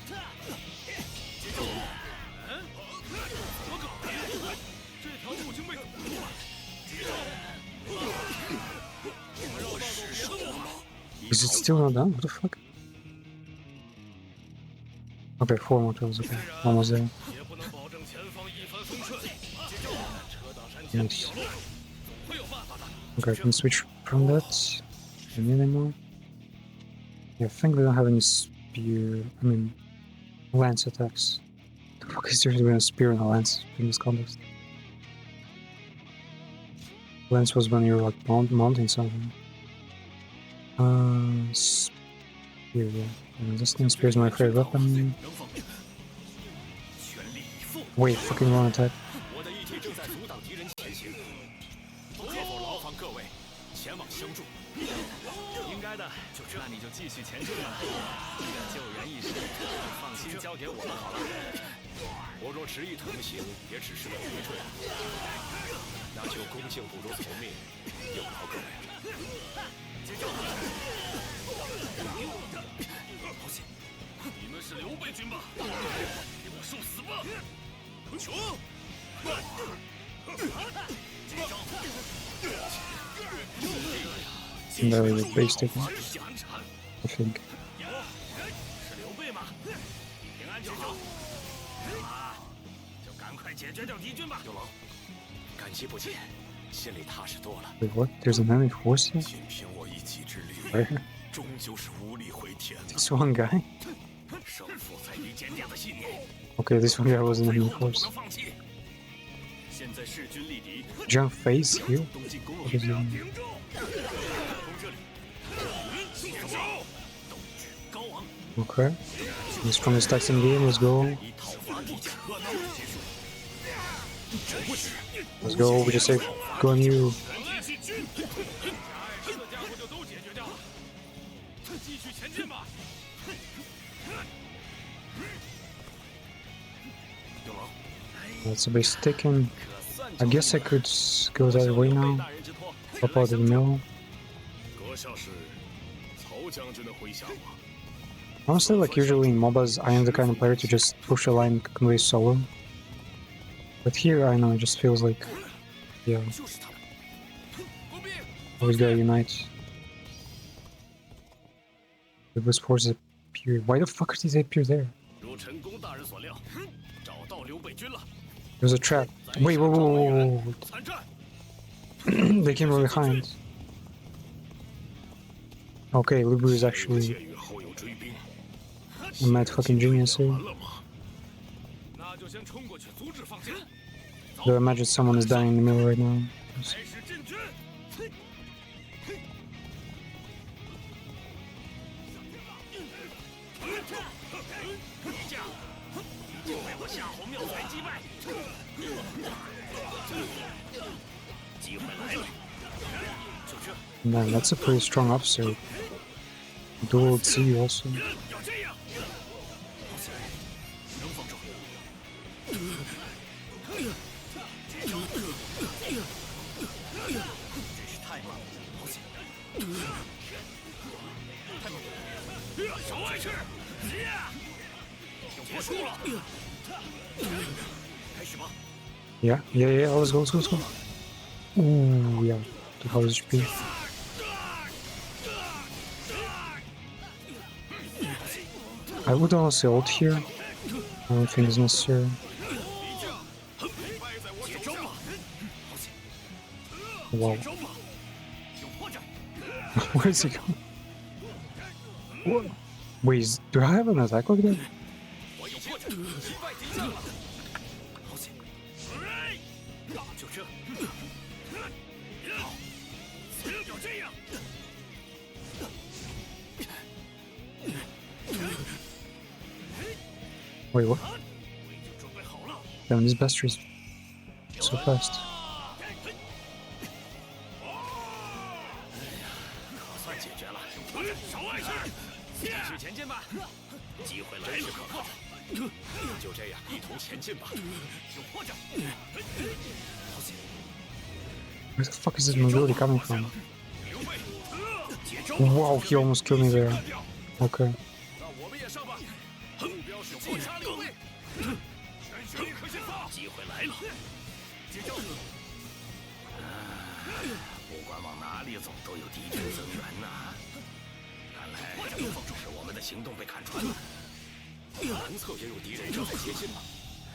这条路经被堵住了。 Is it still not done? What the fuck? Okay, 4 more turns. Okay, almost there. 也不能保证前方一帆风顺。车挡山 Nice. 总会有办法的。 Okay, I can switch from that. Any anymore? Yeah, I think we don't have any spear. I mean, lance attacks. The fuck is there even a spear and a lance in this context? Lance was when you were like mounting something. Spear, yeah. And this thing spear is my favorite weapon. 全力以赴。 Wait, fucking wrong attack. 我的义体正在阻挡敌人前行，可否劳烦各位前往相助？应该的，那你就继续前进吧。救援一事，放心交给我们好了。我若执意同行，也只是个累赘。那就恭敬不如从命，有劳各位了。你们是刘备军吧？给我受死吧！穷！No, base taken. 真闲缠。 I think. 是刘备吗？平安就好。啊，就赶快解决掉敌军吧。有劳，感激不尽，心里踏实多了。 Wait, what? There's an enemy force here? 仅凭我一己之力， Where? 终究是无力回天。 This one guy? 胜负在于坚定的信念。 Okay, this one guy was an 最 enemy 后不 force. 能放弃。现在势均力敌， Jump face here? 东进攻 What is he doing? 顶住！攻这里，动手！斗志高昂， Okay. The strongest attacks in the game, let's go. 以讨伐敌将，可能结束。 Let's go, we just say, go on you. 一起军，加碍事的家伙就都解决掉了，继续前进吧。有劳。 That's a base taken. I guess I could go the other way now. Pop out of the middle. 阁下是曹将军的麾下吗？ Honestly, like usually in MOBAs, I am the kind of player to just push a line completely solo. But here, I know, it just feels like, yeah, 就是他们。步兵， always gotta unite. The boost forces appear. Why the fuck did they appear there? 如陈公大人所料，找到刘备军了。 There's a trap. Wait, whoa, whoa, whoa, whoa, 参战！ whoa. They came from behind. Okay, Lubu is 箭 actually 雨后有追兵， a mad fucking genius here. 完了吗？那就先冲过去阻止放箭。 Though I imagine someone is dying in the middle right now. 开始进军。敌将已经被我夏侯妙才击败，机会来了，就这， Man, that's a pretty strong officer. Dual C also. 要这样，能防住。真是太慢了，好险！太猛了，手外去，结束了，开始吧。 Yeah, yeah, yeah. Let's go, let's go, let's go. Ooh, yeah. The hell is HP? I would honestly ult here. I don't think it's necessary. 解招吧， Wow. 招吧，有破绽。 Where is he going? What? Wait, do I have an attack like that? 我有破绽，击败敌将了。好险！就这，好，要这样。 Wait, what? 我已经准备好了。 Damn, this bastard is so fast. 可算解决了，手外去，继续前进吧。机会来了，可靠。就这样，一同前进吧。有破绽。好险！ Where the fuck is this mobility coming from? 刘备，解招。 Wow, he almost killed me there. Okay. 那我们也上吧。目标是击杀刘备。全军立刻进发。机会来了。解招。不管往哪里走，都有敌军增援呐。看来是我们的行动被看穿了。南侧也有敌人正在接近吗？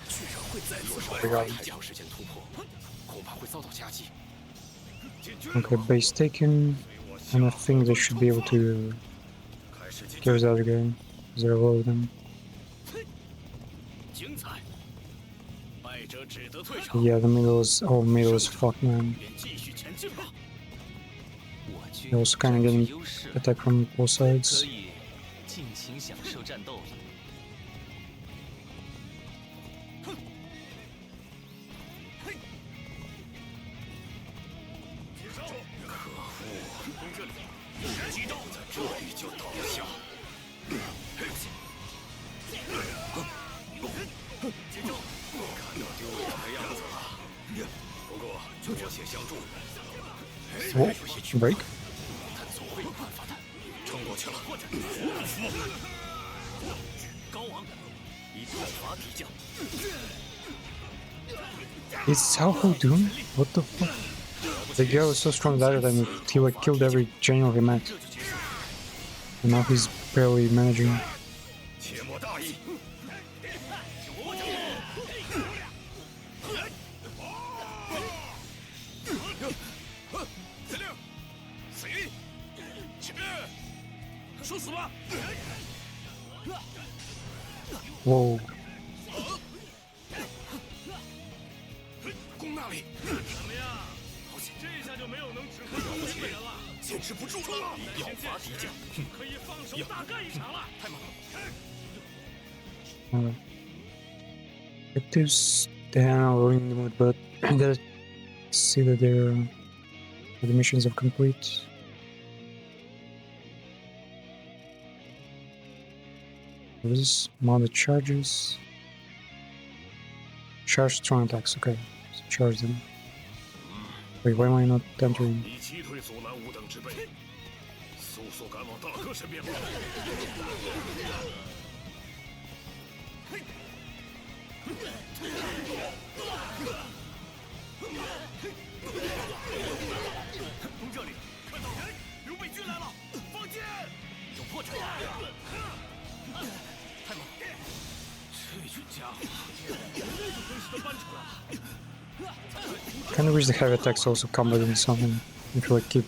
居然会再次太长时间突破，恐怕会遭到夹击。 Okay, base taken. And I think they should be able to kill the other guy. There are a lot of them. 精彩！败者只得退场。 Yeah, the middle is... Oh, middle is fucked, man. 便继续前进吧。 They're also kind of getting attacked from both sides. 可以尽情享受战斗了。可恶！攻这里，击到在这里就倒下。接招！看到丢脸的样子了。不过， Oh, break. 他总会有办法的。撑过去了。高王以讨伐敌将。 Is Xiaohu Doom? What the fuck? The guy was so strong that time he like killed every general he met. And now he's barely managing. 切莫大意。司令，谁？去，受死吧！ Whoa. 攻那里。怎么样？好险，这下就没有能指挥中的人了，坚持不住了。要伐敌将，可以放手大干一场了。太猛！ Objectives, they are not ruining the mood, but I gotta see that the missions are complete. What is this? Modded charges. Charge strong attacks, okay. So charge them. Wait, why am I not entering? 你击退阻拦吾等之辈，速速赶往大哥身边吧。 从这里看到人，刘备军来了，放箭！有破绽！太猛！这群家伙，就真实的搬出来了。 Kind of wish the heavy attacks also combat in something. If you like keep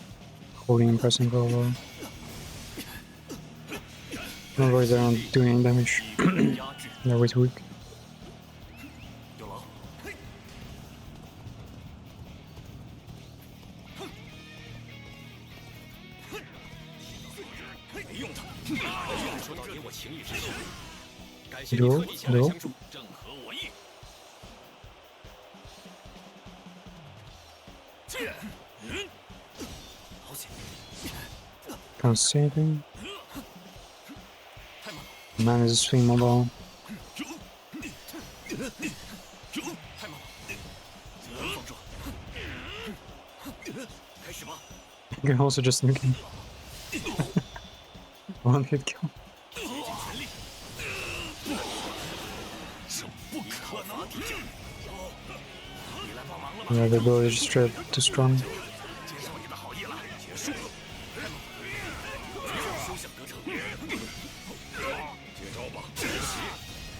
holding and pressing for a while. Otherwise they aren't doing any damage. They're way too weak. 有劳。没用他，说到给我情义之心。感谢你特地前来相助，正合我意。剑，好险！ Can't see anything. Man is swing mobile. 太猛了！放住！开始吧！ You can also just nuke him. One hit kill. 竭尽全力！这不可能！你来帮忙了吗？ Yeah, the ability is straight up too strong. 接受你的好意了，结束了。休想得逞！接招吧！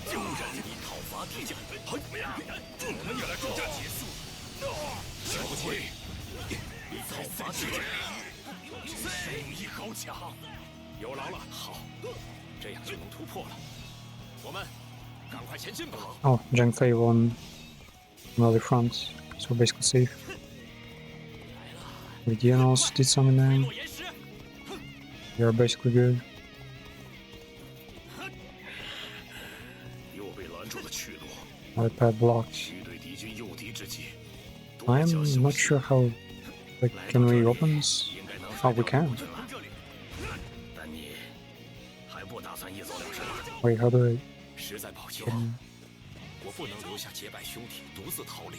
就让你讨伐敌将。好，我们也来助战结束。小不起，讨伐敌将，生意高强。有劳了，好，这样就能突破了。我们赶快前进吧。 Oh, Zhang Fei won another front, so basically safe. Diana also did something there. They are basically good. 又被拦住了去路， Another pad blocked. 须对敌军诱敌之际， I'm not sure how. Like, can we open this? 应该能 Oh, we can. 但你还不打算一走了之吗？ Wait, how do I? 实在抱歉，我不能留下结拜兄弟独自逃离。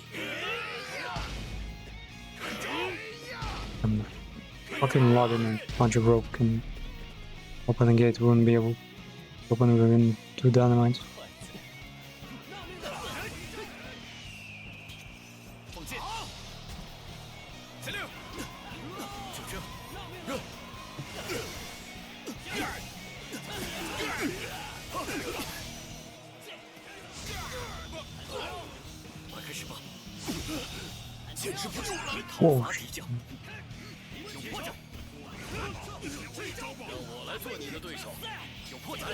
Fucking Login and Punch of Rope can open the gate. We wouldn't be able to open it within 2 dynamites. 放箭！司令，就这。快开始吧！坚持不住了，讨伐敌将。有破绽，让我来做你的对手。有破绽，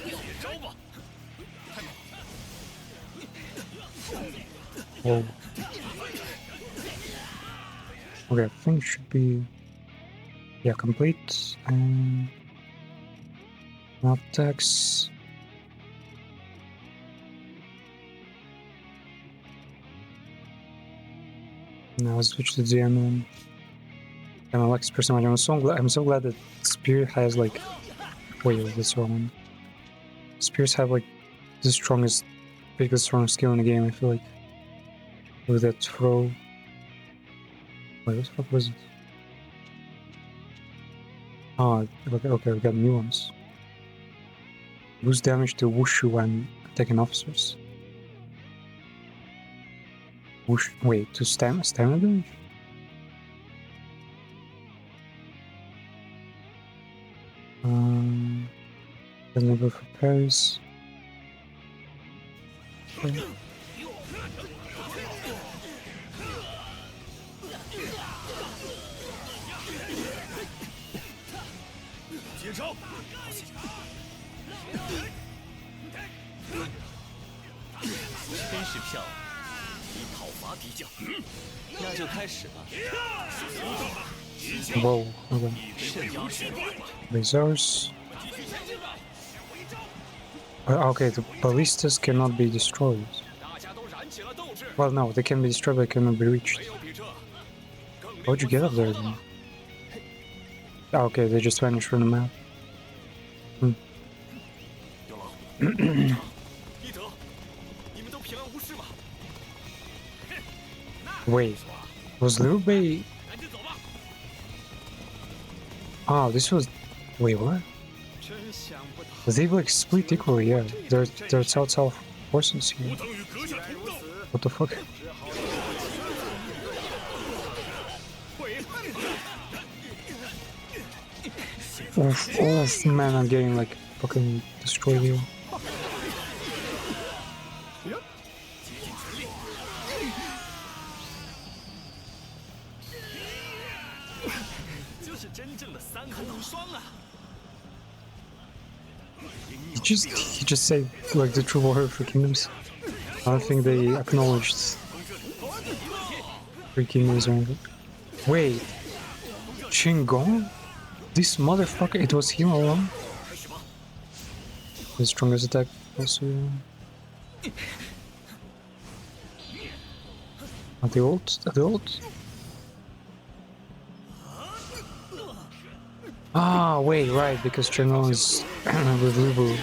接招吧！太猛！ Oh. Okay, I think it should be complete and not attacks. Now let's switch to the one. And I like this person much. I'm so glad that Spear has like wait, that's the wrong one. Spears have like the strongest, biggest strongest skill in the game, I feel like. With that throw. Wait, what the fuck was it? Oh, okay, we got new ones. Boost damage to Wushu when attacking officers. Whoosh, wait, to stamina damage? Doesn't go for Paris. Okay. 接招！真是漂亮，你讨伐敌将，那就开始吧。 Whoa, okay. 慎压手段。 Resource. Okay, the ballistas cannot be destroyed. 大家都燃起了斗志， Well, no, they can be destroyed but cannot be reached. 没有比这更令 How'd you get up there then? Oh, okay, they just vanished from the map. 有了。伊德，你们都平安无事吧？ Wait, was Liu Bei... 赶紧走吧。 Oh, this was... Wait, what? 真想不到， They like split equally, yeah. They're Cao Cao forces 吾 here. 等与阁下同斗， What the fuck? 悔恨吧！ Oof, man, I'm getting like fucking destroyed here. 竭尽全力。就是真正的三合无双啊！ He just said like the true warrior for kingdoms. I don't think they acknowledged 3 kingdoms or anything. Wait, Qinggong? This motherfucker, it was him alone? The strongest attack also. At the ult? At the ult? Ah, wait, right, because Qinggong is with Lubu.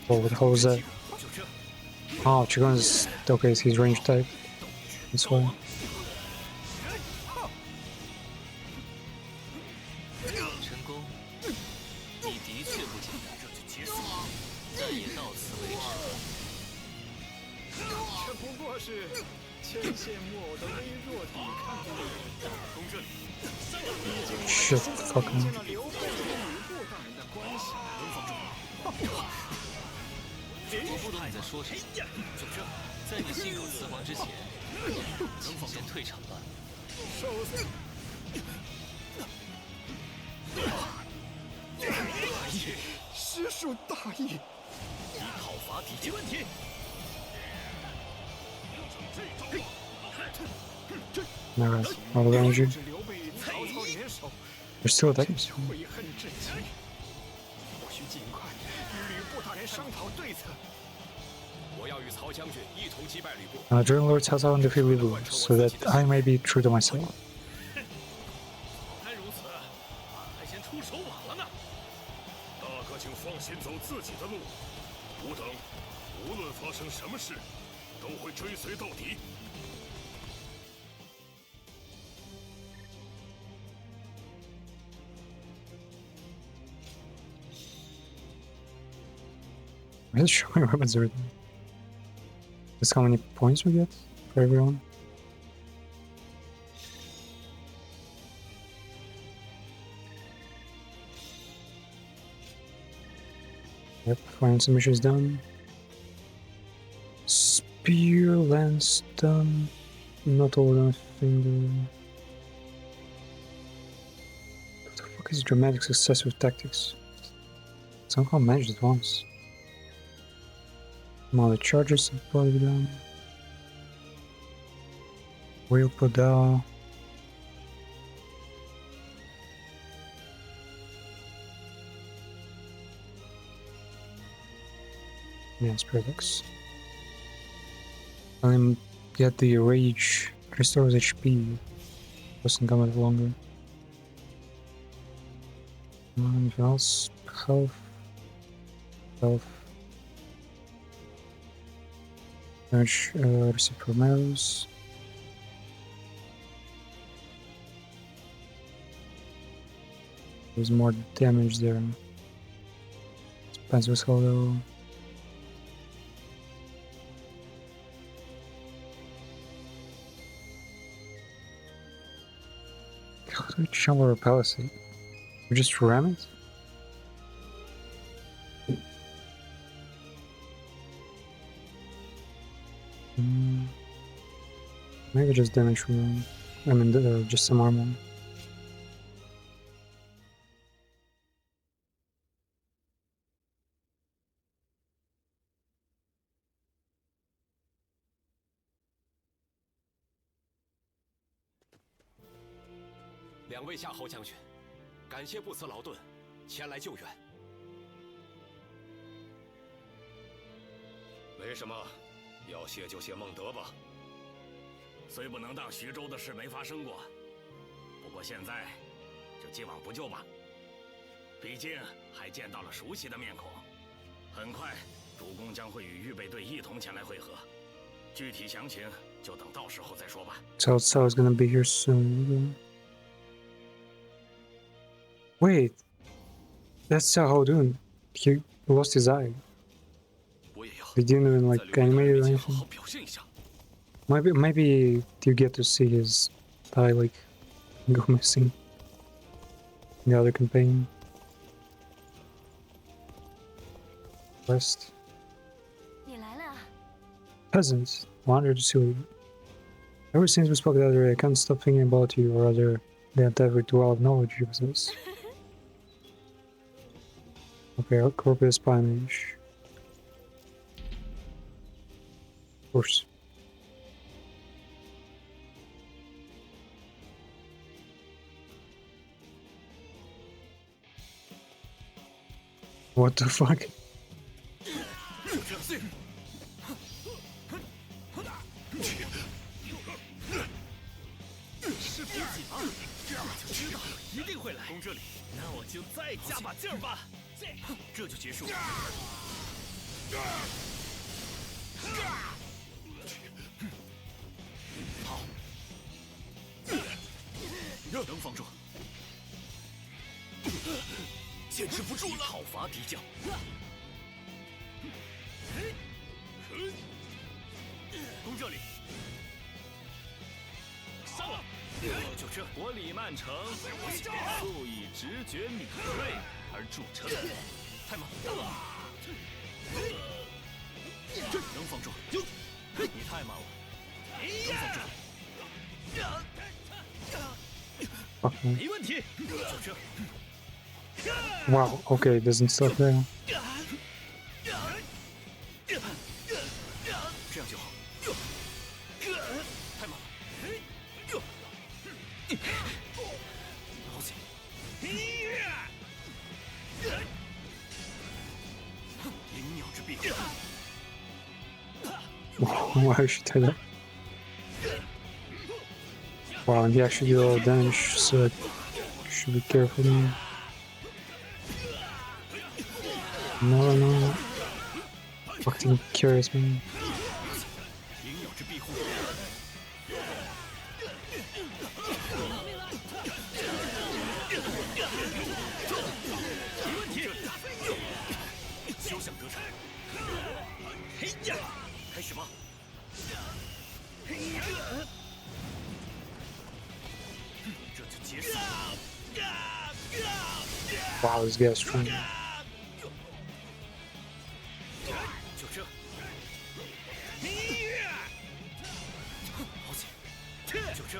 Oh, what the hell was that? Oh, Qinggong is... Okay, so he's range type. That's why. 成功，你的确不简单，这就结束了，但也到此为止。这不过是牵线木偶的微弱抵抗力。攻这里， Shit, fucking. 了刘备与吕布大人的关系。能放住。 我不懂你在说什么。就这，在你信口雌黄之前，请先退场吧。 受死！大意，实属大意。你讨伐敌没问题。 Alright, all around you. 是刘备与曹操联手， They're still attacking. 悔恨至极。我需尽快与吕布大人商讨对策。我要与曹将军一同击败吕布。 Join Lord Cao Cao and defeat Liu, so that I may be true to myself. 然如此，还先出手晚了呢。大哥，请放心走自己的路，吾等无论发生什么事，都会追随到底。 Why is it showing weapons everything? That's how many points we get for everyone. Yep, final submission is done. Spear, lance done. Not all of them, I think. What the fuck is dramatic success with tactics? Somehow managed it once. All the charges have probably done. Wheel pedal. Yeah, Spiritex. And then get the rage, restores HP. Doesn't come out longer. Anything else? Health. Health. Damage reciprocal metals. There's more damage there. Depends what's though. How do we jump over palisade? We just ram it? Maybe just damage from I mean, just some armor. 两位夏侯将军，感谢不辞劳顿，前来救援。没什么，要谢就谢孟德吧。虽不能当徐州的事没发生过，不过现在就既往不咎吧。毕竟还见到了熟悉的面孔。很快，主公将会与预备队一同前来会合，具体详情就等到时候再说吧。Cao Cao is gonna be here soon. Wait, that's Xiao Hao Dun. He lost his eye. 我也要 They didn't even 在 like 刘备大 animate 人 it or 面前好 anything. 好表现一下。 Maybe you get to see his eye like go missing in the other campaign. West 你来了。 peasants wandered to see you. Ever since we spoke the other day, I can't stop thinking about you, or rather, the endeavor to acknowledge you as this. Okay, corporate espionage. Of course. What the fuck? 是补给吗？这样就知道一定会来。攻这里，那我就再加把劲儿吧。这就结束。好，能防住，坚持不住了。讨伐敌将。攻这里。 上了！就这，我李曼城素以直觉敏锐而著称。太猛！能防住？你太慢了，能防住？ Fuck me. 没问题。就这， Wow, okay, it doesn't stop there. 这样就好。太慢了。 老几？灵鸟之臂。 Why should I do that? Wow, and he actually did all the damage, so I should be careful now. No. Fucking curious, man. 灵鸟之庇护。 没问题，休想得逞！嘿呀，开始吧！这就结束。 Wow, this guy's strong. 就这。好险！就这。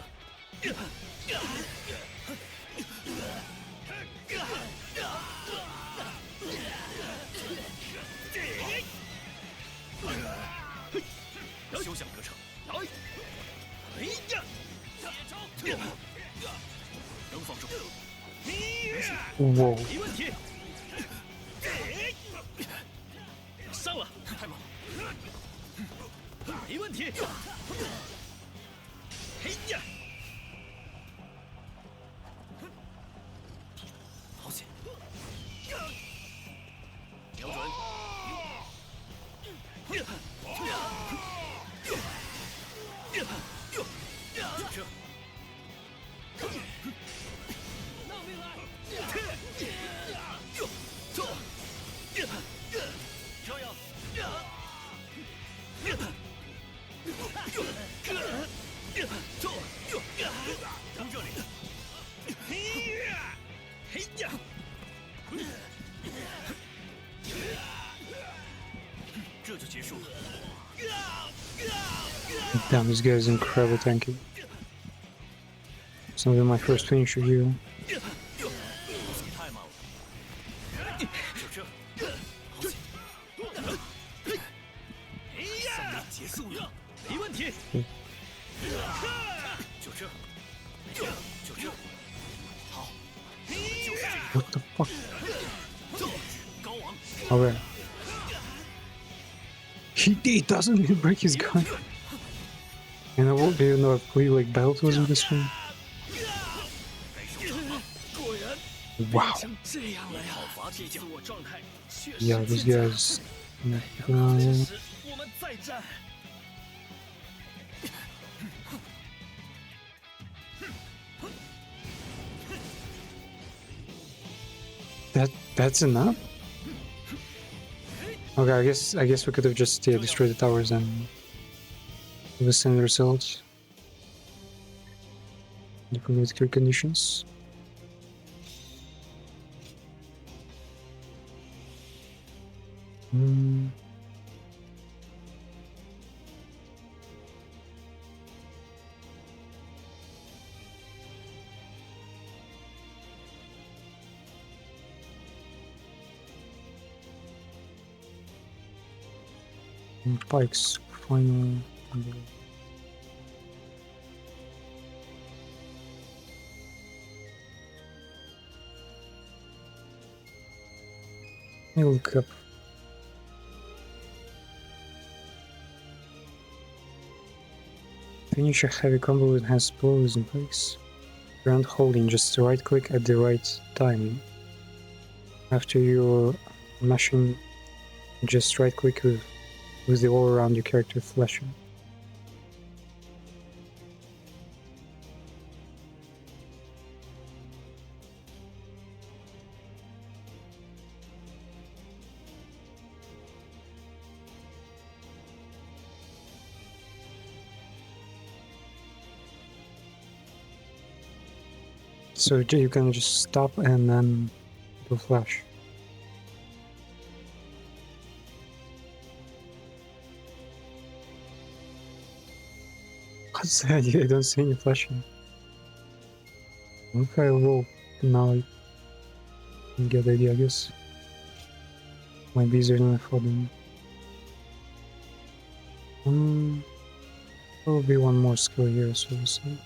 休想得逞！哎呀！接招！能防住？ Whoa. 没问题。上了，太猛了。没问题。嘿呀！好险！瞄准！ Damn, this guy is incredible tanky. It's not even my first finisher here. 太慢了，就这，胜利结束了，没问题。就这，就这，好，就是这个。 What the fuck? 高昂。 Okay. He doesn't even break his gun. And I won't even know if we like battle tools with this one. Wow. Yeah, this guy's. That's enough. Okay, I guess we could have just destroyed the towers and the same results. Different military conditions. Pike's final. Let me look up. Finish a heavy combo that has blows in place. Ground holding, just right click at the right time. After you're mashing, just right click with the all around your character flashing. So you can just stop and then do flash. What's that? I don't see any flashing. Okay, well, now I can get the idea, I guess. Might be easier than I thought. There'll be one more skill here, so we'll see.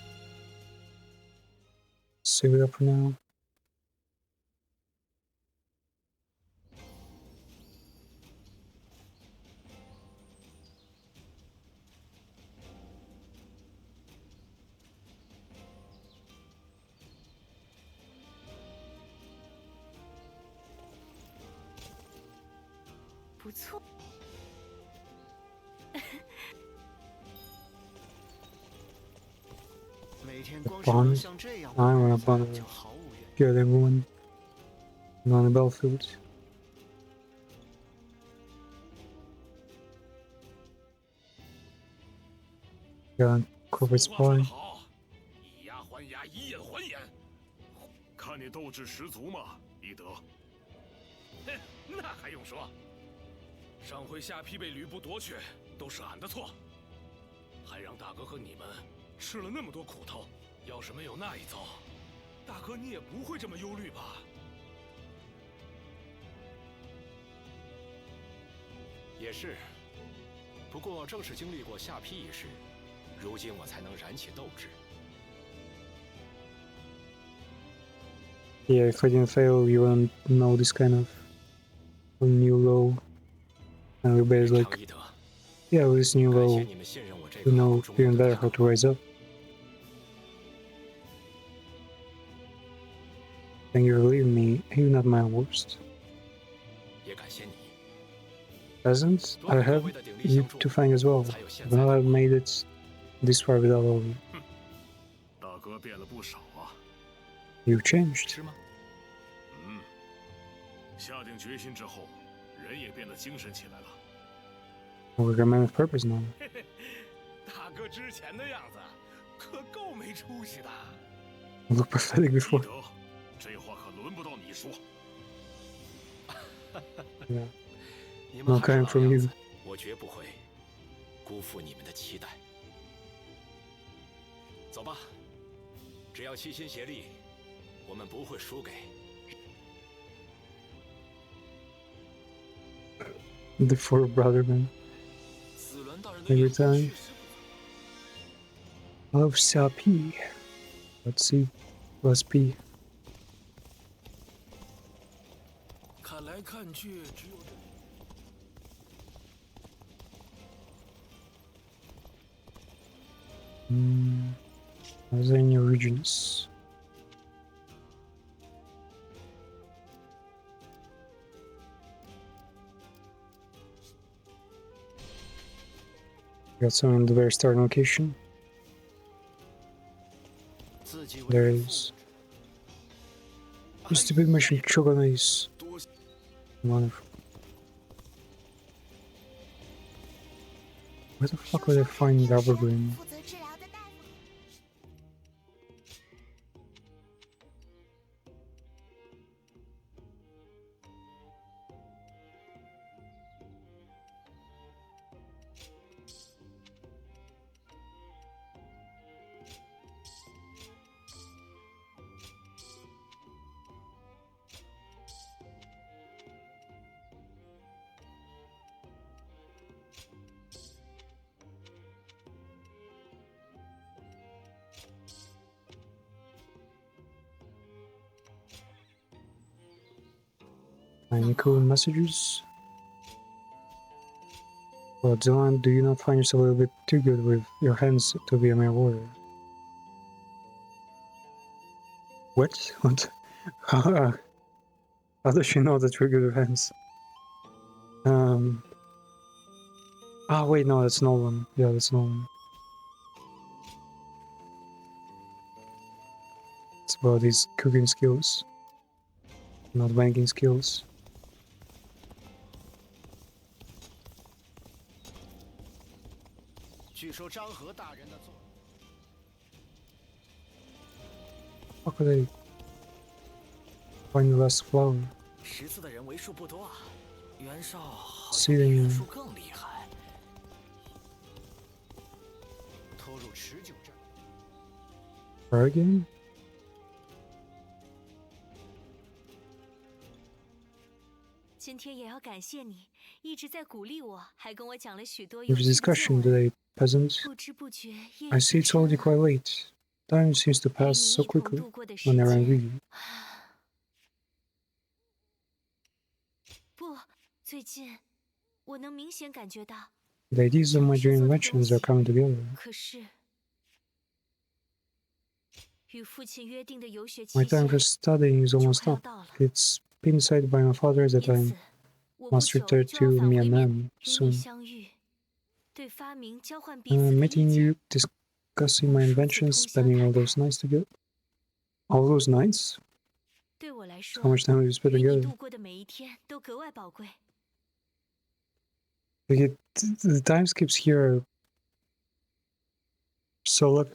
Save it up for now. Bond. I want to bond get everyone on the battlefield. Got corporate spy. 以牙还牙，以眼还眼。看你斗志十足嘛，伊德。哼，那还用说？上回下邳被吕布夺去，都是俺的错，还让大哥和你们吃了那么多苦头。要是没有那一遭，大哥你也不会这么忧虑吧？也是，不过正是经历过下邳一事，如今我才能燃起斗志。 Yeah, if I didn't fail, you wouldn't know this kind of new low. And we base like, yeah, with this new low, we know even better how to rise up. Thank you for leaving me, even at my worst. Presents, I have you to thank as well. But now I've made it this far without all of you. 大哥变了不少啊。You changed. 是吗？下定决心之后，人也变得精神起来了。We're a man of purpose now. 大哥之前的样子，可够没出息的。 Look pathetic 彼 before. 得，这话可轮不到你说。 Yeah. 你 No 们还是 coming 老 from 样 you. 子，我绝不会辜负你们的期待。走吧，只要齐心协力，我们不会输给。 The four brother man. 死伦大人的 Every 眼睛 time. 确实不错。 Love Sa P. Let's see. Plus P. 看来看去，只有这。 Are there any regions? Got some in the very starting location. 自己为 There 人 is. 父 Just the big machine Chogonais. 多 Wonderful. Where the fuck would I find Evergreen? 负责治疗的大夫。 Any cool messages? Well, Dylan, do you not find yourself a little bit too good with your hands to be a mere warrior? What? What? How does she know that we're good with hands? Ah, wait, no, that's Nolan. Yeah, that's Nolan. It's about his cooking skills, not banking skills. 据说张和大人的作。 How could I find the last flower? 识字的人为数不多啊，袁绍好 See 像比 them. 袁术更厉害。拖入持久战， Try again? 今天也要感谢你，一直在鼓励我，还跟我讲了许多 With 有 this 趣的作 discussion 文。 today, peasant, 不知不觉夜 I 已 see 深 it's already 了 quite late. Time seems to 陪 pass 你 so 一同 quickly 度过的时 when they're 间。 angry. 不，最近我能明显感觉到， The ideas of my dream inventions are coming together. 可是与父亲约定的游学期 My time 限 for studying is 就 almost 快要 up. 到了， It's been decided by my father that 因 I 此我不 must 久 return 就要 to 返回面 Myanmar 与你 soon. 相遇，对发明交换彼此的意 Meeting 见。 you, discussing my inventions, spending all those nights together. All those nights? 对我来 How 说， much time have you spent 与你 together? 度过的每一天都格外宝贵。 Like the time skips here are so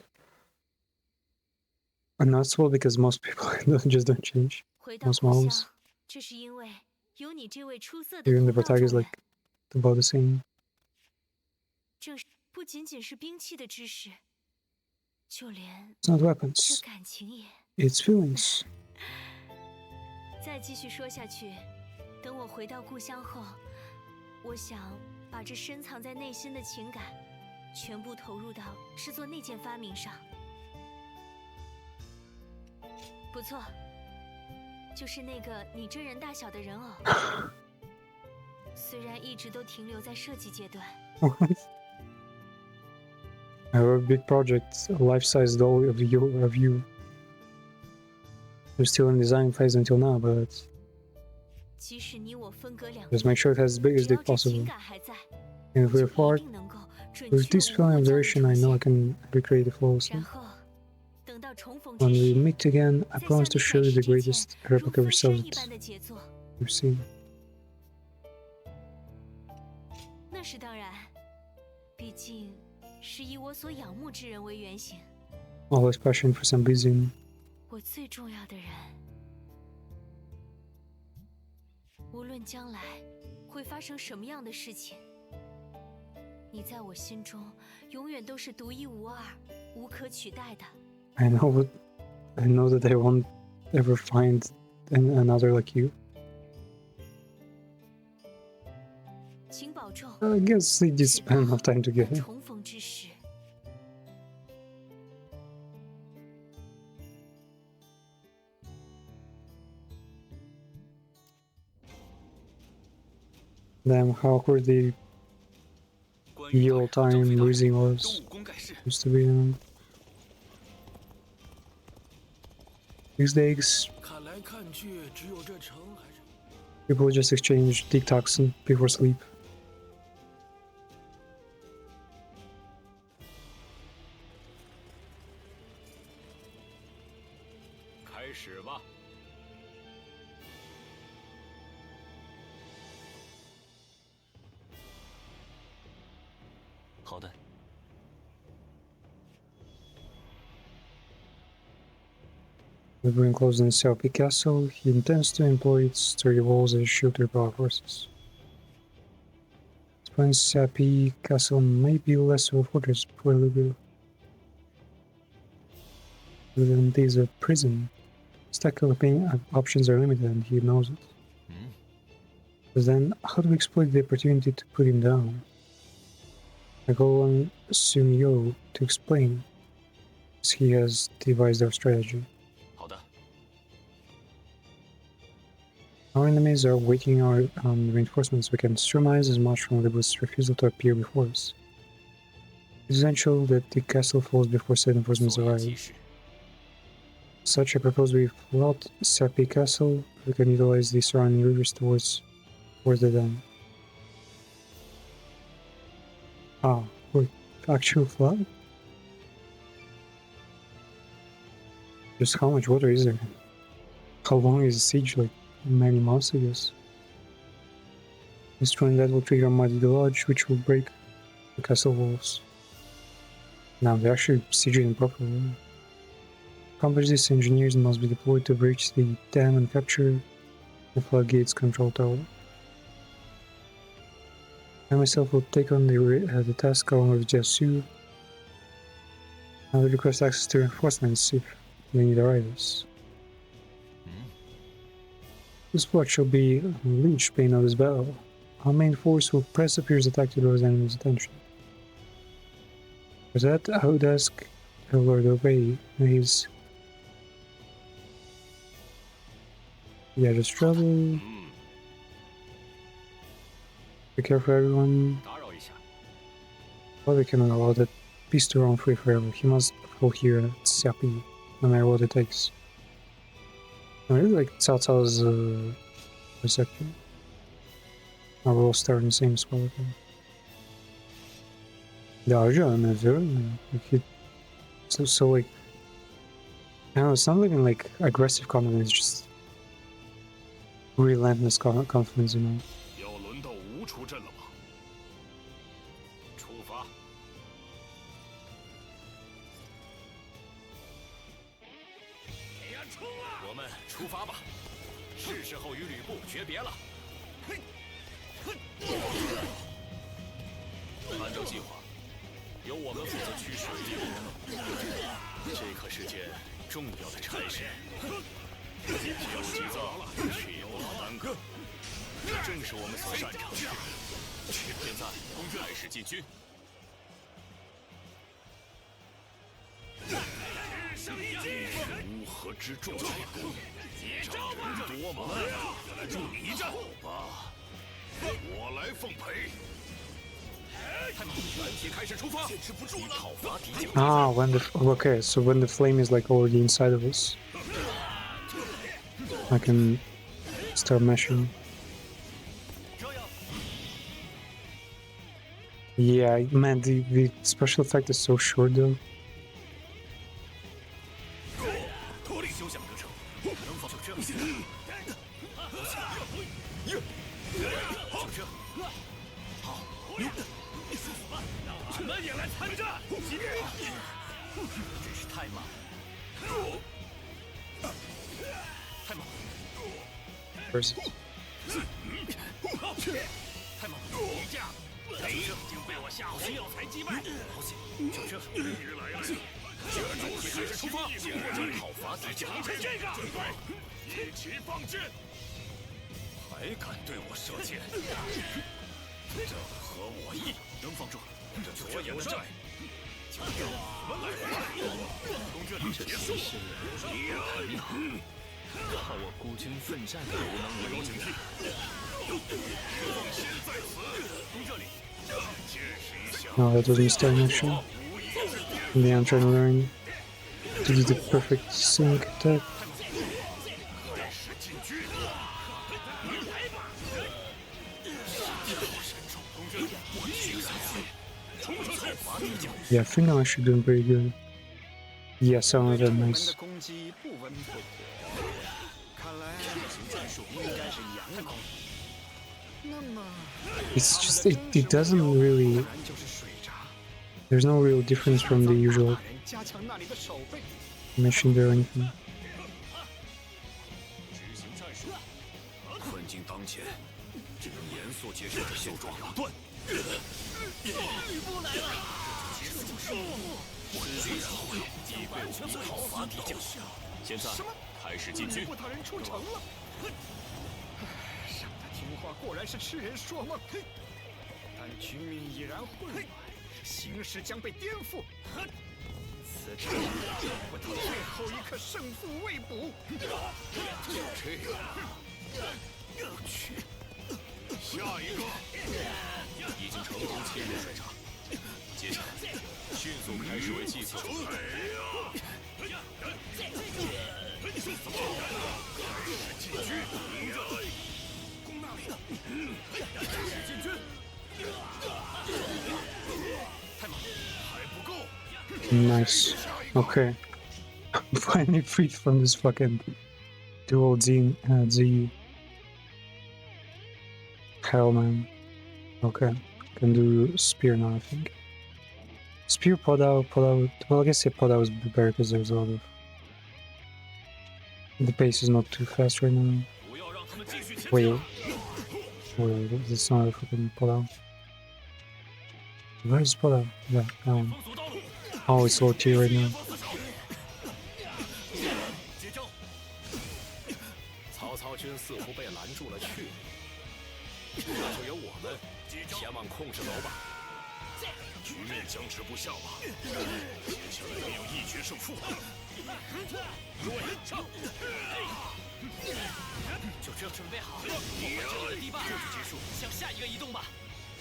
unnoticeable because most people just don't change. 回到 Most 故 moms, 乡，这是因为有你这位出色的 even 头 the 脑中 protagonist 人。 like about the same. 正是不仅仅是兵器的知识，就连 It's not 这 weapons, 感情也。 it's feelings. 再继续说下去，等我回到故乡后，我想把这深藏在内心的情感，全部投入到制作那件发明上。不错，就是那个你真人大小的人偶。虽然一直都停留在设计阶段， What? I have a big project, a life-size doll of you. We're still in design phase until now, but 即使你我分隔两 just 地， make sure it has as big as 只 they 要这情 possible. 感还在， And 我 if 就 we're 一 far, 定能够 With this feeling of duration, I know I can recreate the flows. 然后等到重逢 When 之 we 时， meet again, I 在 promise 向 to 你 show 展 you 示 the 之前， greatest 如 replica of 分身 yourself 一般 that 的杰作。 you've seen. 那是当然，毕竟是以我所仰慕之人为原型， Always passion for some busy. 我最重要的人。无论将来会发生什么样的事情，你在我心中永远都是独一无二、无可取代的。 I know that I won't ever find another like you. 请保重。 I guess they did spend enough time 在 together. 重逢之时。 Damn, how awkward the 关于 ye 大 old 人和 time 周飞大人 breathing 都 was 武功盖世， used to be. These days, 看来看去，只有这城还是 people just exchange TikToks before sleep. 开始吧。好的。 We bring close in Xiaopi Castle. He intends to employ its sturdy walls as a shield to repel our forces. This point, Xiaopi Castle may be less of a fortress for Liu. But then there's a prison. His tactical options are limited, and he knows it. But then, how do we exploit the opportunity to put him down? I call on Sumyo to explain, as he has devised our strategy. 好的。 Our enemies are waiting our reinforcements. We can surmise as much from Libu's refusal to appear before us. It's essential that the castle falls before said reinforcements 所以 arrive. 即使 Such, I propose we flout Sapi Castle. We can utilize the surrounding rivers towards the dam. Ah, wait, actual flood? Just how much water is there? How long is the siege? Like many months, I guess. Destroying that will trigger a mighty deluge, which will break the castle walls. Now they're actually sieging properly. To accomplish this, engineers must be deployed to breach the dam and capture the floodgates control tower. I myself will take on the task along with Jiasu. I will request access to reinforcements if they need arrivals. This watch shall be the linchpin of this battle. Our main force will press up here's attack to draw his enemy's attention. For that, I would ask Lord Obey his just trouble. Be careful, everyone. 打扰一下。 Well, we cannot allow that beast to roam free forever. He must fall here at Xiapi, no matter what it takes. I really like Cao Cao's perception. I will all start in the same spot with him. So like, I don't know, it's not even like aggressive confidence, just relentless confidence, you know. 要轮到吴出阵了吗？出发！我们出发吧，是时候与吕布诀别了。按照计划，由我们负责驱使敌人。这可是件重要的差事，有急躁却也不好耽搁，这正是我们所擅长的。现在开始进军。乌合之众，仗人多吗？来助你一战吧，我来奉陪。蓝铁开始出发，坚持不住了，讨伐敌境。Ah, okay, so when the flame is like already inside of us, I can start mashing. Yeah, man, the special effect is so short though. 休想得逞，能否就这？就这，好，你们也来参战！真是太慢了，太猛！ First. 太猛！你这样，已经被我下火药材击败。好险，就这，来，开始出发！讨伐敌将，就是这个，一起放箭！还敢对我射箭？这合我意，能放住？这左眼的债，就让我们来还！从这里结束。很好，靠我孤军奋战都无能为力。放心在此，从这里见识一下。 No, that was a mistake actually. And then I'm trying to learn to do the perfect sync attack. 开始进军。从这里我去下去，讨伐敌将。 Yeah, I think I'm actually doing pretty good. Yeah, some of them nice. 攻击不温不火，看来战术应该是佯攻。那么 It's just it doesn't really. There's no real difference from the usual 加强那里的守备。 mission there or anything. 执行战术。困境当前，只能严肃接受这现状了。断。吕布来了！结束就是我最然后击败我们讨伐敌将。现在开始进军。吕布大人出城了。让他听话果然是痴人说梦。但局面已然混乱，形势将被颠覆。此战不到最后一刻，胜负未卜。就这样，我去，下一个已经成功切入水闸，接下来迅速开始为计策准备。进军，攻那里，开始进军。太猛，还不够。 Nice. Okay. Finally freed from this fucking dual Z. Hell, man. Okay. Can do spear now, I think. Spear pod out. Well, I guess pod out is better because there's a lot of. The pace is not too fast right now. Wait. Wait, this is not a fucking pod out. Where's pod out? Yeah, that one. Oh, it's low tier right now. 接招！曹操军似乎被拦住了去路，那就由我们前往控制楼吧。局面僵持不下吧？接下来没有一决胜负。就这准备好，我们这里的堤坝就此结束，向下一个移动吧。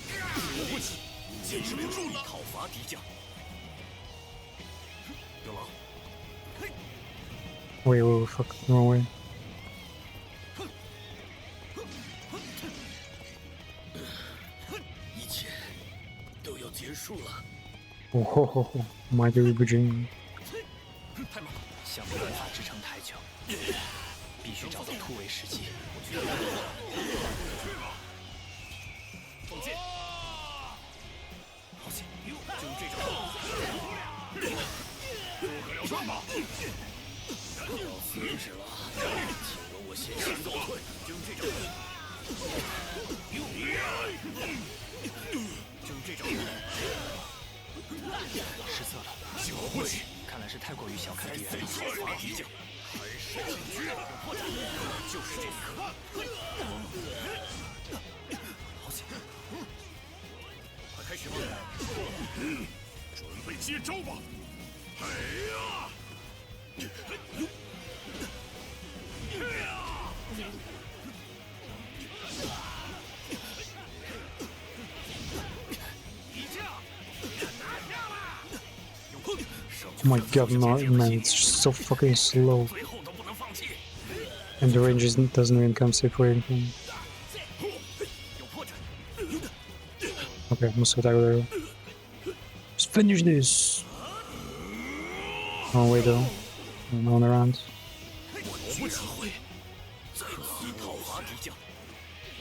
了不起，坚持不住讨伐敌将。 德郎， Wait, fuck, wrong way. 一切都要结束了。 Oh, my dream. 太猛了，想必无法支撑太久，必须找到突围时机。放箭！好险，就用这招。 不可了断吧！要死止了，请容我先行后退，就用这招。就用这招。失策了，了不起！看来是太过于小看敌人了。讨伐敌将，开始进军，有破绽，就是这一刻。好险！快开始吧！准备接招吧！ 哎呀！Oh my god, no, man, it's just so fucking slow. And the range doesn't even compensate for anything. Okay, Okay, almost attack with arrow. Just finish this! Oh, wait though. No one around. 我不机会再次讨伐敌将，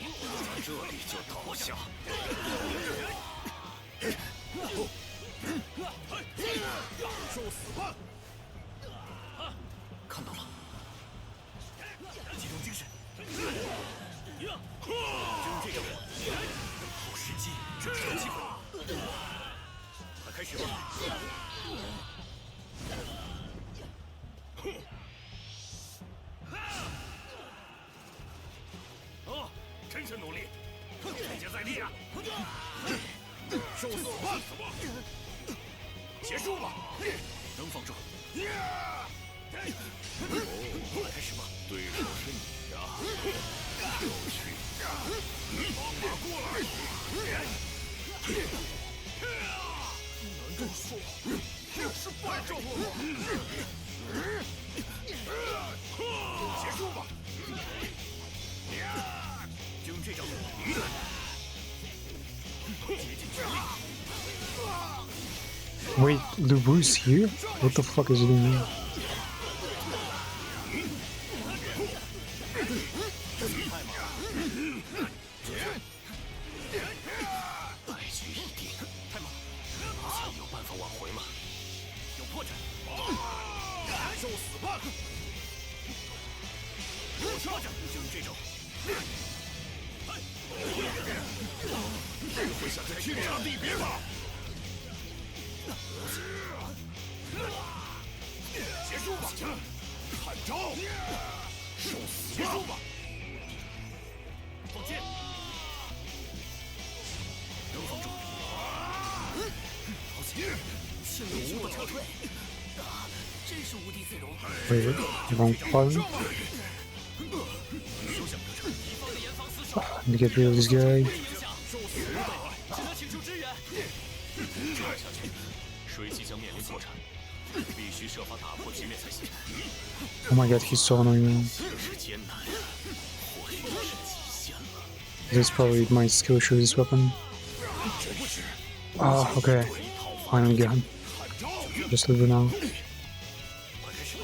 在这里就倒下。受死吧！看到了，集中精神，正这种好时机，这是好机会，快开始吧！哦，真是努力，再接再厉啊！受死吧！结束吧，能放手。哦，开始吧。对手是你呀，有趣。放马过来！难道说又是败仗了吗？结束吧。就用这招。竭尽全力。 Wait, Lubu's here? What the fuck is he doing here? 败局已定，太猛！目前有办法挽回吗？有破绽。受死吧！有破绽，就用这招。会想着天差地别吧？ 结束吧！看招！受死吧！结束吧！放箭！能防住！好险！幸运我撤退！真是无地自容。Wait, wrong button. 休想得逞！敌方的严防死守。 Let me get rid of this guy. 受死吧！只能请求支援。这样下去，水系将面临破产。 必须设法打破局面才行。 Oh my god, he's so annoying, man. 是艰难，或许是极限了。 This probably my skill shoot this weapon. Ah, okay. Finally got him. Just leave it now. 快开始吧！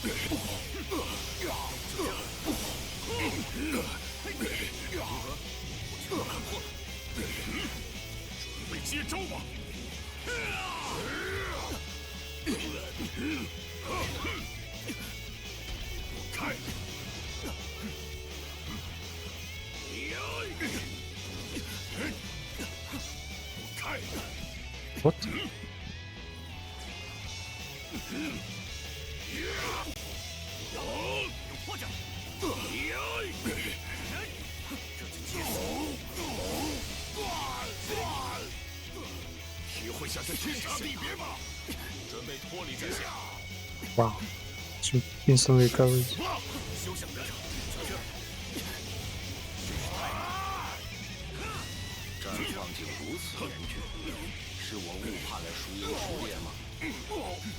如何？我全都看破了。准备接招吧！ 开！ 开！ What? 有破绽！这就结束。体会下这天差地别吧！准备脱离战线。 Wow. She instantly recovered. 休想得逞！小心！战况竟如此严峻，是我误判了孰优孰劣吗？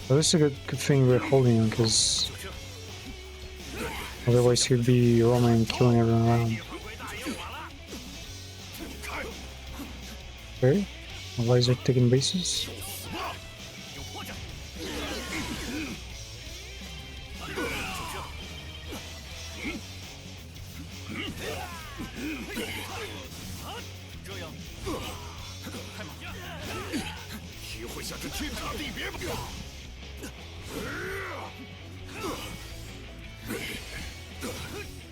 Well, this is a good thing we're holding him, because otherwise he'd be roaming and killing everyone around. Okay. Why is it taking bases? 有破绽！这样，开马！体会下这天差地别吧！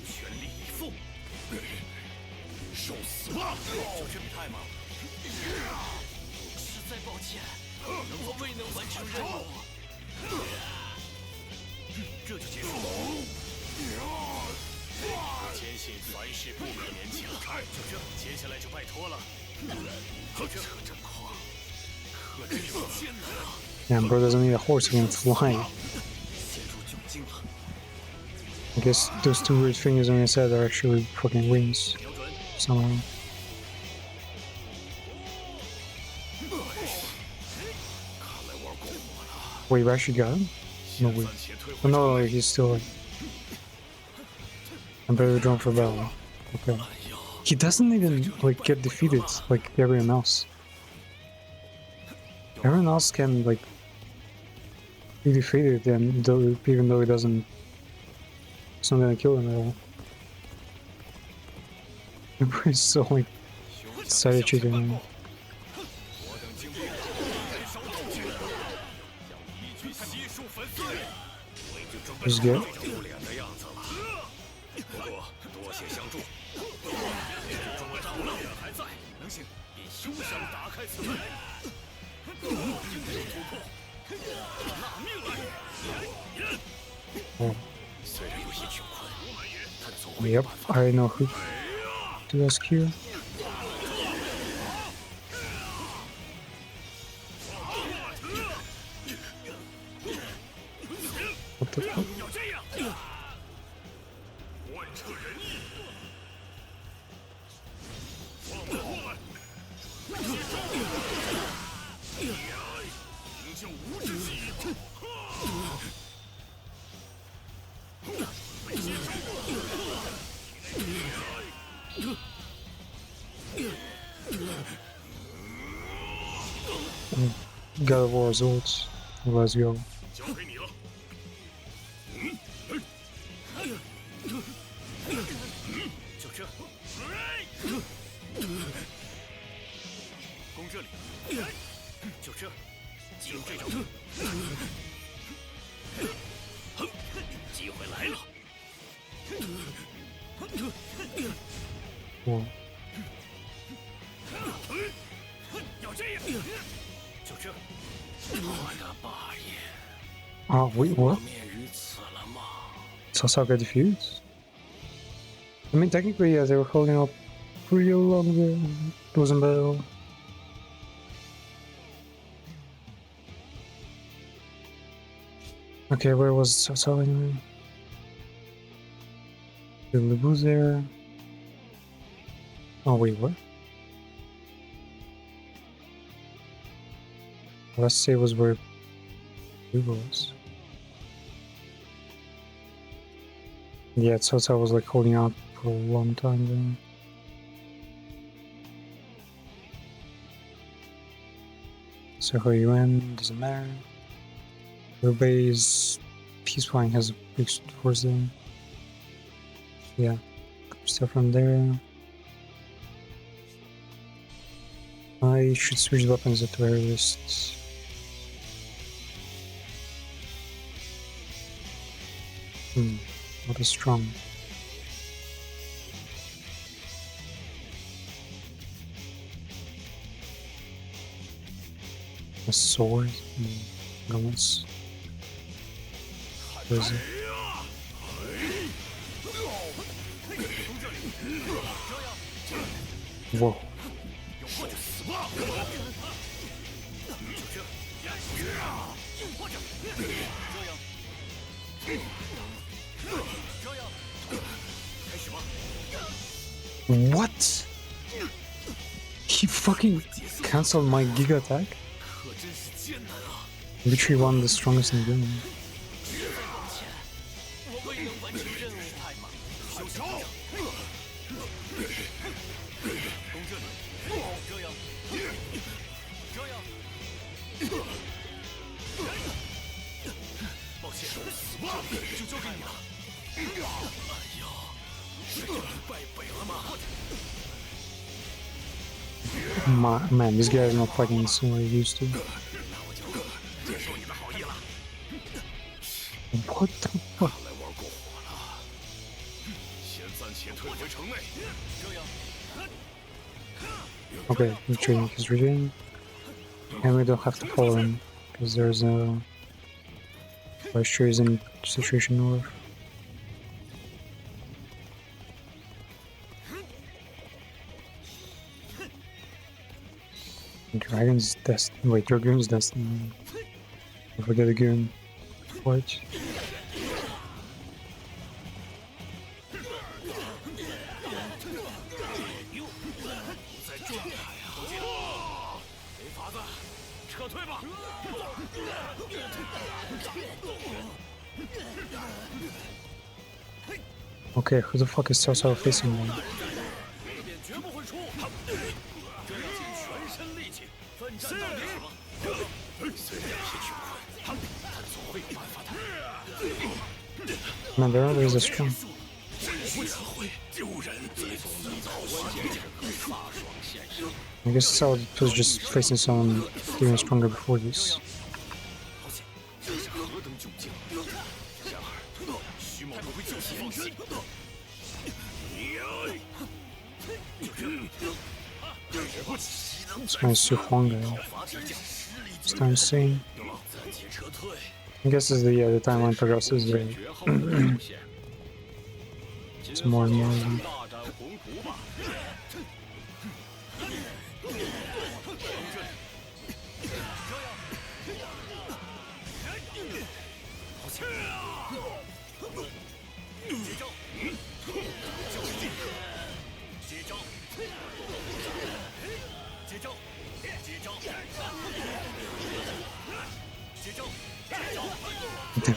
全力以赴！受死吧！就这太猛！实在抱歉，能否未能完成任务？这就结束了。坚信凡事不可勉强。就这，接下来就拜托了。就这战况，可真有艰难啊！ Damn, bro doesn't need a horse, he can fly. 陷入窘境了。 I guess those two weird fingers on his head are actually fucking wings. 瞄准。 Somehow. 看来玩过我了。 Wait, we actually got him? No way. 暂且退 Oh 回。 no, he's still. I'm better drawn for battle. Okay. He doesn't even like get defeated like everyone else. Everyone else can like be defeated, and even though he doesn't, it's not gonna kill him at all. He's so like side cheating. Just get. Oh. Yep, I know who to ask here. What the fuck? God of War results. Let's go. 交给你了。就这。攻这里。就这。进入这招。机会来了。哇！ 要这样。就这。我的霸业。 Ah, wait, what? 灭于此了吗？ Sasha got defused? I mean, technically, yeah, they were holding up pretty long there. It wasn't bad at all. Okay, where was Sasha anyway? The Lubu's there. Oh, wait, what? Let's say it was where Lubu was. Yeah, Tsotsa was like holding out for a long time then. So who you in, doesn't matter. Everybody's peace flying has a big force there. Yeah, stuff from there. I should switch weapons at the very least. Not as strong. A sword? Guns. Where is it? Whoa. What? He fucking cancelled my Giga attack? Literally one of the strongest in the game. Man, this guy is not fighting the same way he used to. What the fuck? Okay, retreating is retreating. And we don't have to follow him, because there's a vice chosen situation north. Dragon's Destiny. Wait, Dragoon's Destiny. I forget the goon. What? Okay, who the fuck is Cao facing now? 出，这要尽全身力气奋战到底。虽然有些窘困，但总会有办法的。 Man, they're always this strong. 不然会丢人。自从你到关键时刻飒爽现身， I guess Saud was just facing someone even stronger before this. 好险，这是何等窘境！然而，徐某不会就此放弃。This guy's Su Huang guy. It's time insane. 暂且撤退。 I guess as the timeline progresses, it's more and more. 大展宏图吧。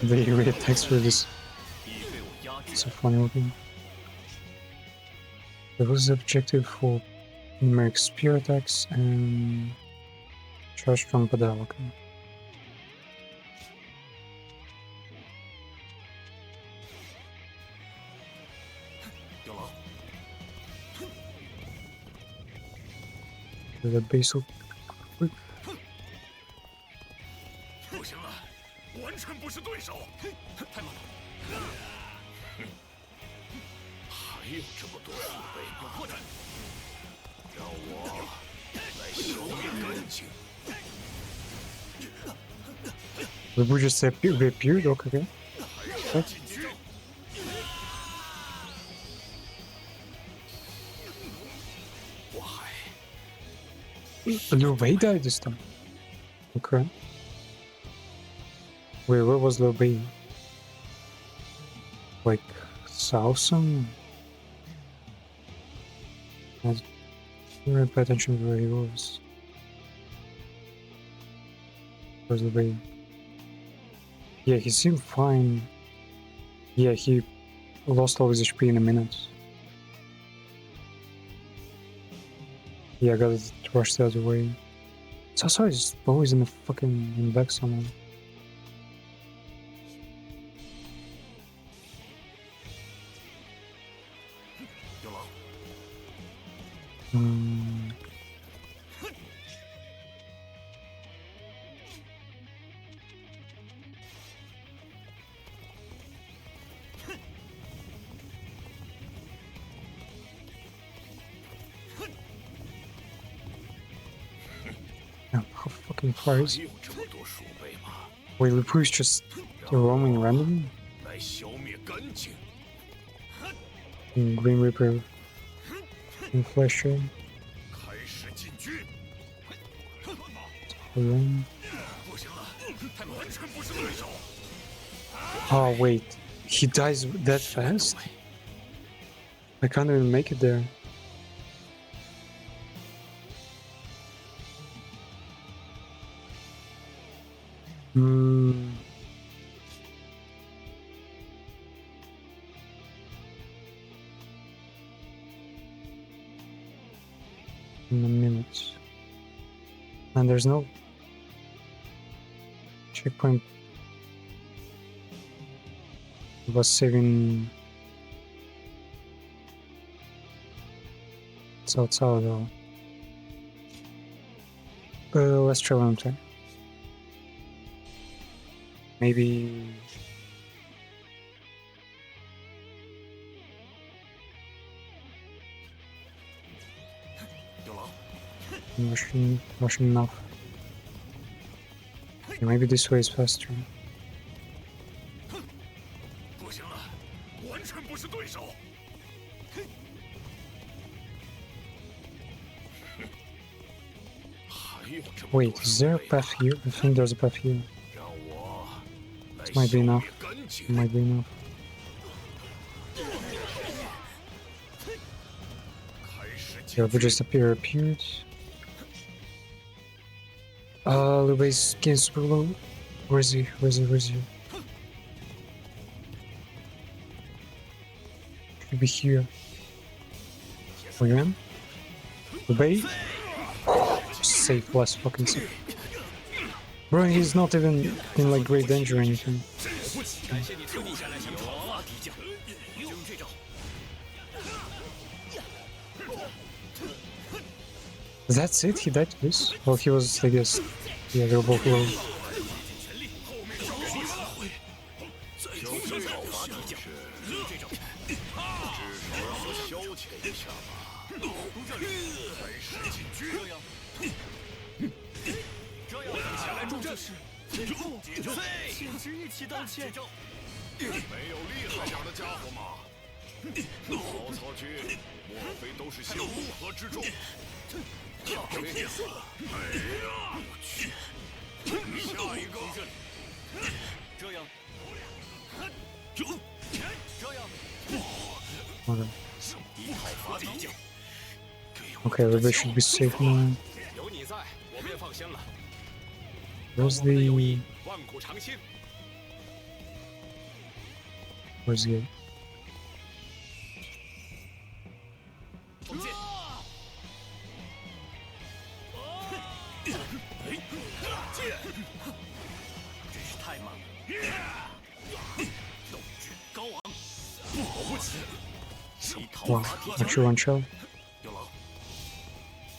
The re-attacks for this. So funny looking. There was the objective for numeric spear attacks and charge from Padal. Okay. The basal. 不行了，完全不是对手，太慢了。还有这么多腹背，有破绽，让我来消灭干净。 The blue just reappeared? Okay. Okay. Liu Bei died this time. Okay. Wait, where was Liu Bei? Like, Southern? I didn't really pay attention to where he was. Where's Liu Bei? Yeah, he seemed fine. Yeah, he lost all his HP in a minute. Yeah, I gotta rush the other way. Sasa is always in the back somewhere. Yeah, how fucking far is he? Wait, Lupu's just roaming randomly? And Green Reaper and Flash Train. Oh wait, he dies that fast? I can't even make it there. In a minute. And there's no checkpoint. It was saving Cao Cao though. Let's try one time. Maybe rushing enough. Okay, maybe this way is faster. Wait, is there a path here? I think there's a path here. This might be enough. It might be enough. Yeah, we just appeared. Liu Bei's getting super low. Where is he? Should be here. Oh, yeah? The bait? Safe, less fucking safe. Bro, he's not even in like great danger or anything. 感谢你特地前来向讨伐敌将，用这招。 That's it? He died to this? Well, he was, I guess, yeah, they were both low. 就是讨伐敌将，用这招。至少让我消遣一下吧。从这里开始进军，这样前来助阵。记住，简直一起道歉。没有厉害点的家伙吗？曹操军莫非都是些乌合之众？ 哎呀！我去！下一个，这样，这样， Okay, everybody should be safe now. 有你在，我便放心了。 Where's the... 万古长青。 Where's the... 奉剑。 真是太慢了！斗志高昂，了不起！ Wow, actually one shot.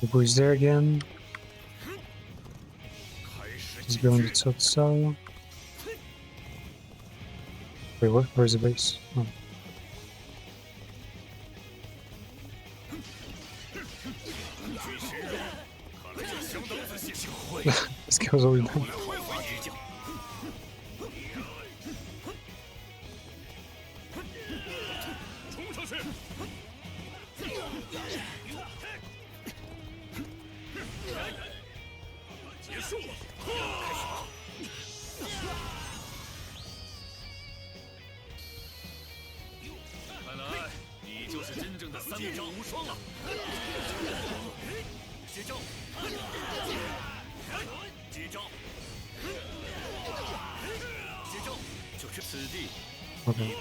The boy's there again. He's going to south side. Wait, what? Where's the base? Oh. This guy was already done. Okay.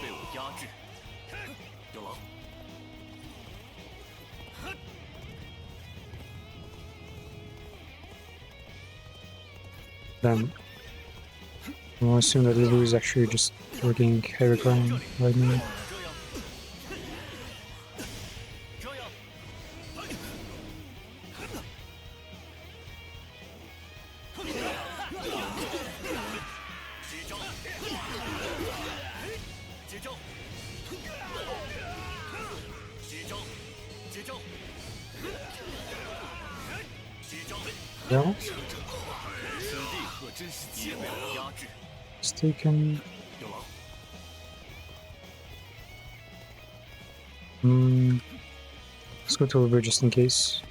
Then I'll assume that Lulu is actually just working heavy ground right now. Yeah. It's taken. Let's go to the bridge just in case.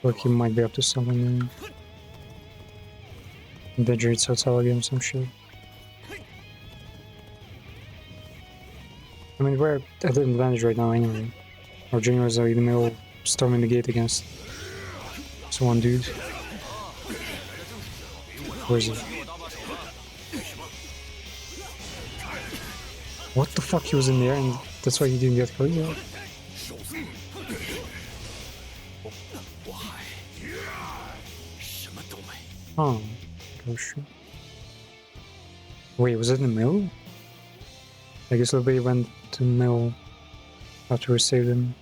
Like he might be up to something there. Endangered hotel again or some shit. I mean, we're at the advantage right now anyway. Our juniors are in the middle storming the gate against this one dude. Where is he? What the fuck? He was in there and that's why he didn't get killed yet? Oh, gosh. Wait, was it in the middle? I guess everybody went to the middle after we saved him.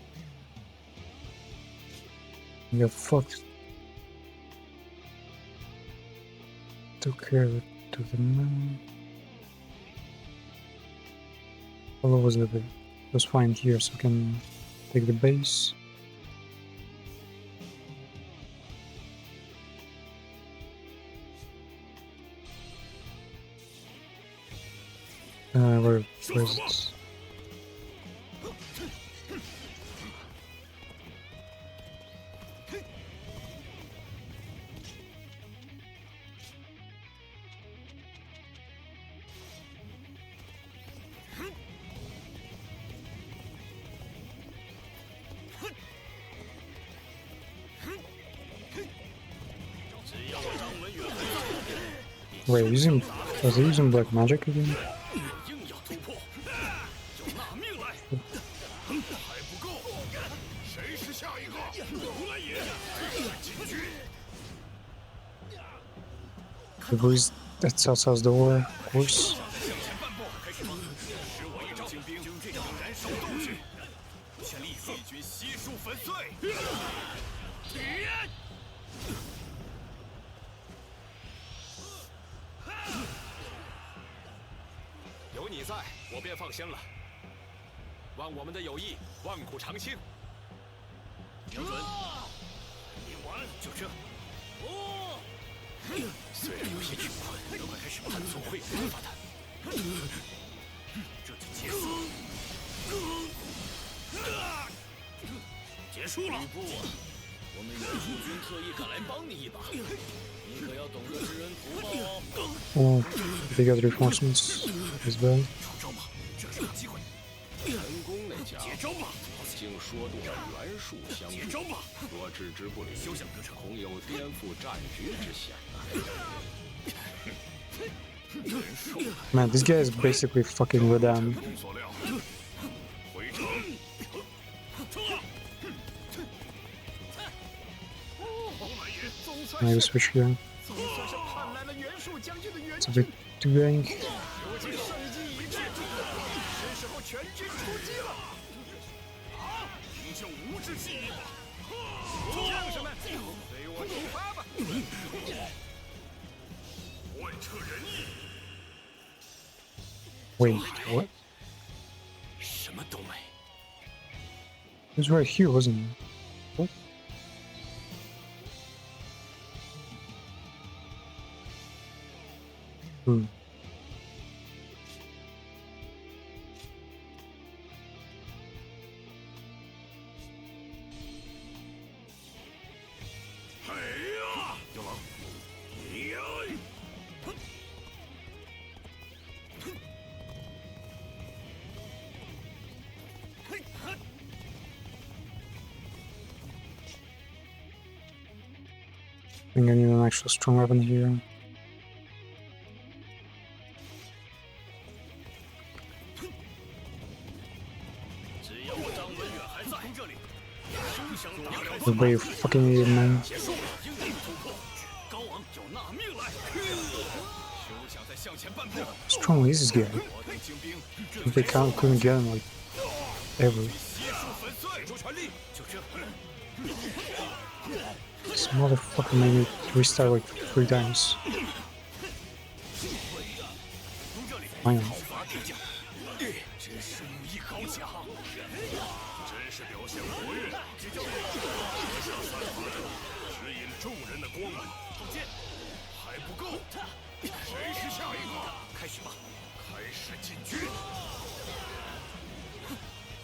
We got fucked. Took care of it to the middle. How low was the base? It was fine here, so we can take the base. Where is it? Wait, was he using black magic again? The voice that's outside the door, of course. 向前半步，开始吧！使我一招，精兵要燃烧斗志，全力以赴，义军悉数粉碎。有你在，我便放心了。望我们的友谊万古长青。瞄准，练完就这。虽然有些窘困，都快开始探索会办法的。这就结束了。结束了。吕布啊，我们袁术军特意赶来帮你一把，你可要懂得知恩图报哦。Oh, they got reinforcements as well. 出招吧，这是个机会。陈宫那家伙，接招吧！竟说动了袁术相助，接招吧！若置之不理，休想得逞，恐有颠覆战局之嫌呐。 Man, this guy is basically fucking with them. Maybe switch here. It's a bit too big. Wait, what? It was right here, wasn't it? What? Hmm. I think I need an actual strong weapon here. The way you fucking idiot, man. Strong is this guy? They couldn't get him like ever. This motherfucker made me restart like 3 times. Fine.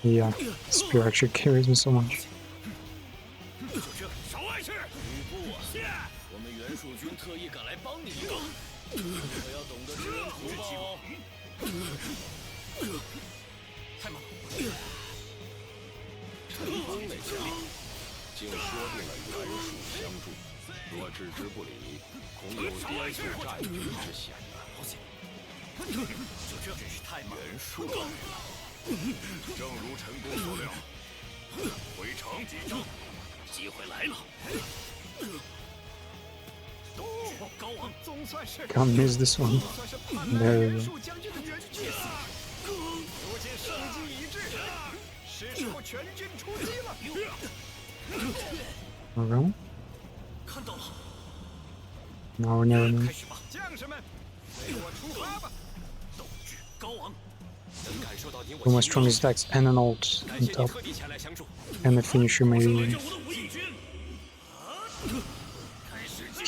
Yeah, spear actually carries me so much. Can't miss this one. There we go. Around? Now or never know. One of my strongest attacks and an ult on top. And a finisher maybe.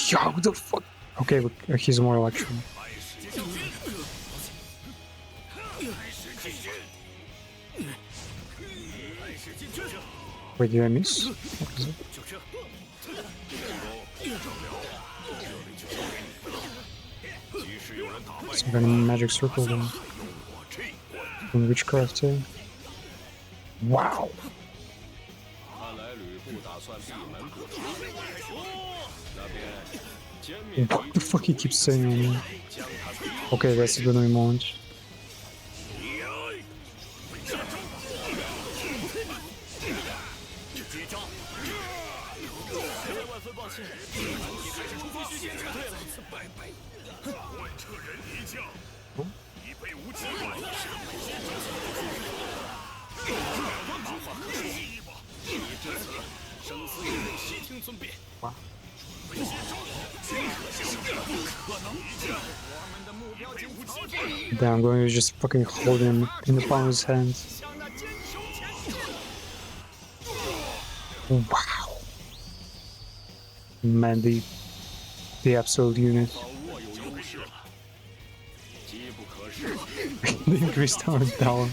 Yeah, what the fuck? Okay, but he's more electro. Wait, did I miss? What is it? Some kind of magic circle then. From witchcraft too. Wow! What the fuck he keeps saying on me? Okay, that's a good moment. Damn, I'm going to just fucking hold him in the palm of his hands. Wow. Man, the absolute unit. The increased tower down.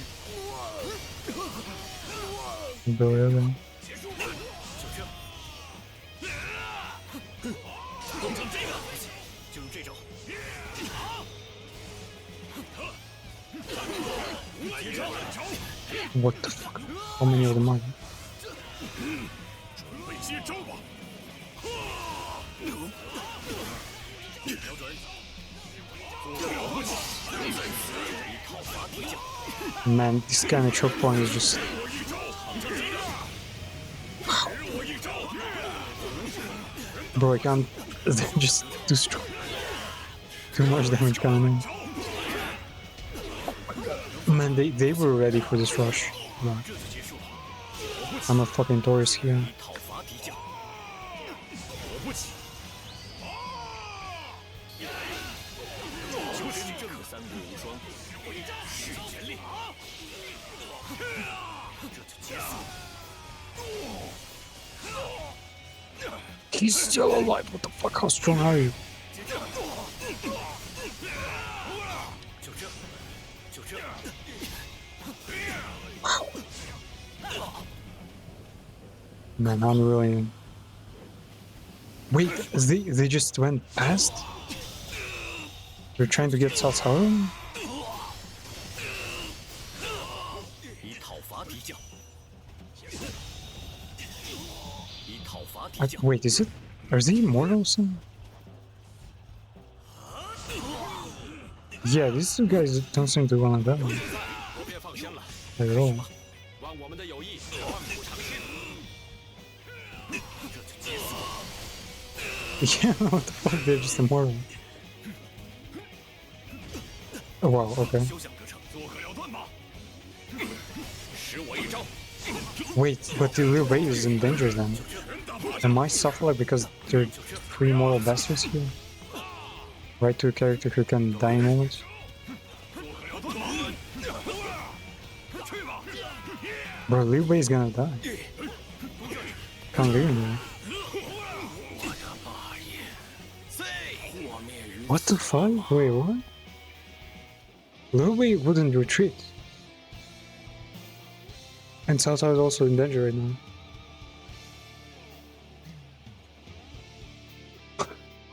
Brilliant. What the fuck? How many of them are there? Man, this kind of choke point is just... Bro, I can't... They're just too strong. Too much damage coming in. Man, they were ready for this rush. No. I'm a fucking Taurus here. He's still alive, what the fuck, how strong are you? Wow. Man, unreal. Wait, they just went past? They're trying to get South Tower? Wait, is it? Are they immortals? Yeah, these two guys don't seem to want to die. At all. Yeah, what the fuck, they're just immortal. Oh wow, okay. Wait, but the real base is in danger then. Am I suffering because there are 3 mortal bastards here? Right to a character who can die in moments? Bro, Liu Bei is gonna die. Can't leave him there. What the fuck? Wait, what? Liu Bei wouldn't retreat. And Cao Cao is also in danger right now.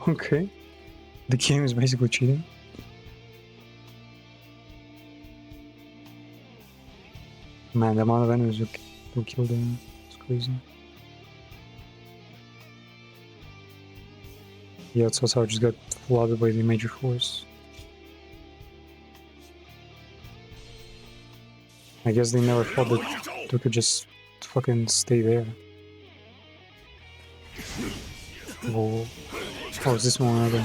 Okay. The game is basically cheating. Man, the amount of enemies who killed them is crazy. Yeah, Cao Cao just got flooded by the major force. I guess they never thought that they could just fucking stay there. Whoa. Oh, is this one other?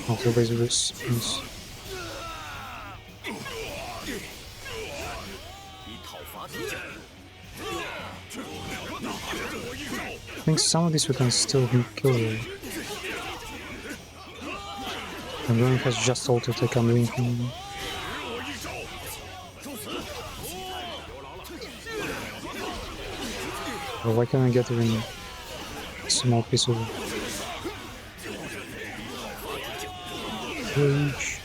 Oh, everybody's response. I think some of these we can still kill here. And Link has just ulted to come in. But why can't I get even a small piece of rage?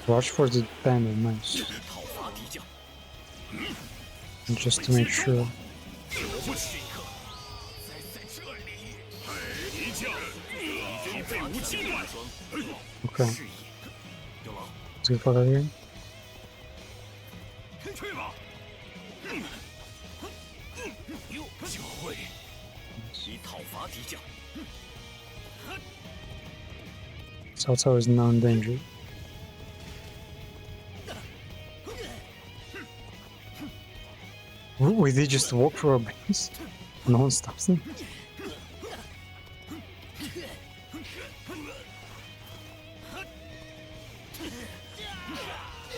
Watch for the bandit, nice. And just to make sure. Okay. Let's get fuck out of here. 以讨伐敌将。 Cao Cao is not in danger. Wait, they just walk through our base? No one stops them?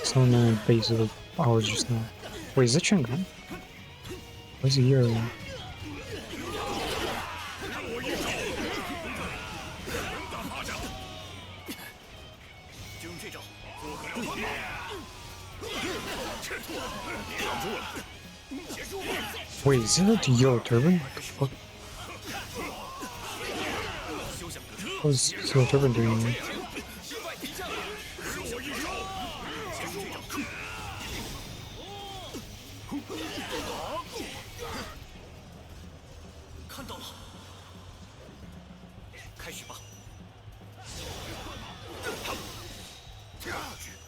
Someone in the base of ours just now. Wait, is that Chen Gong? Where's he here? 就用这招做个疗方。挡住了，结束。 Wait, is that the yellow turban? What the fuck? What's yellow turban doing here? 看到了，开始吧。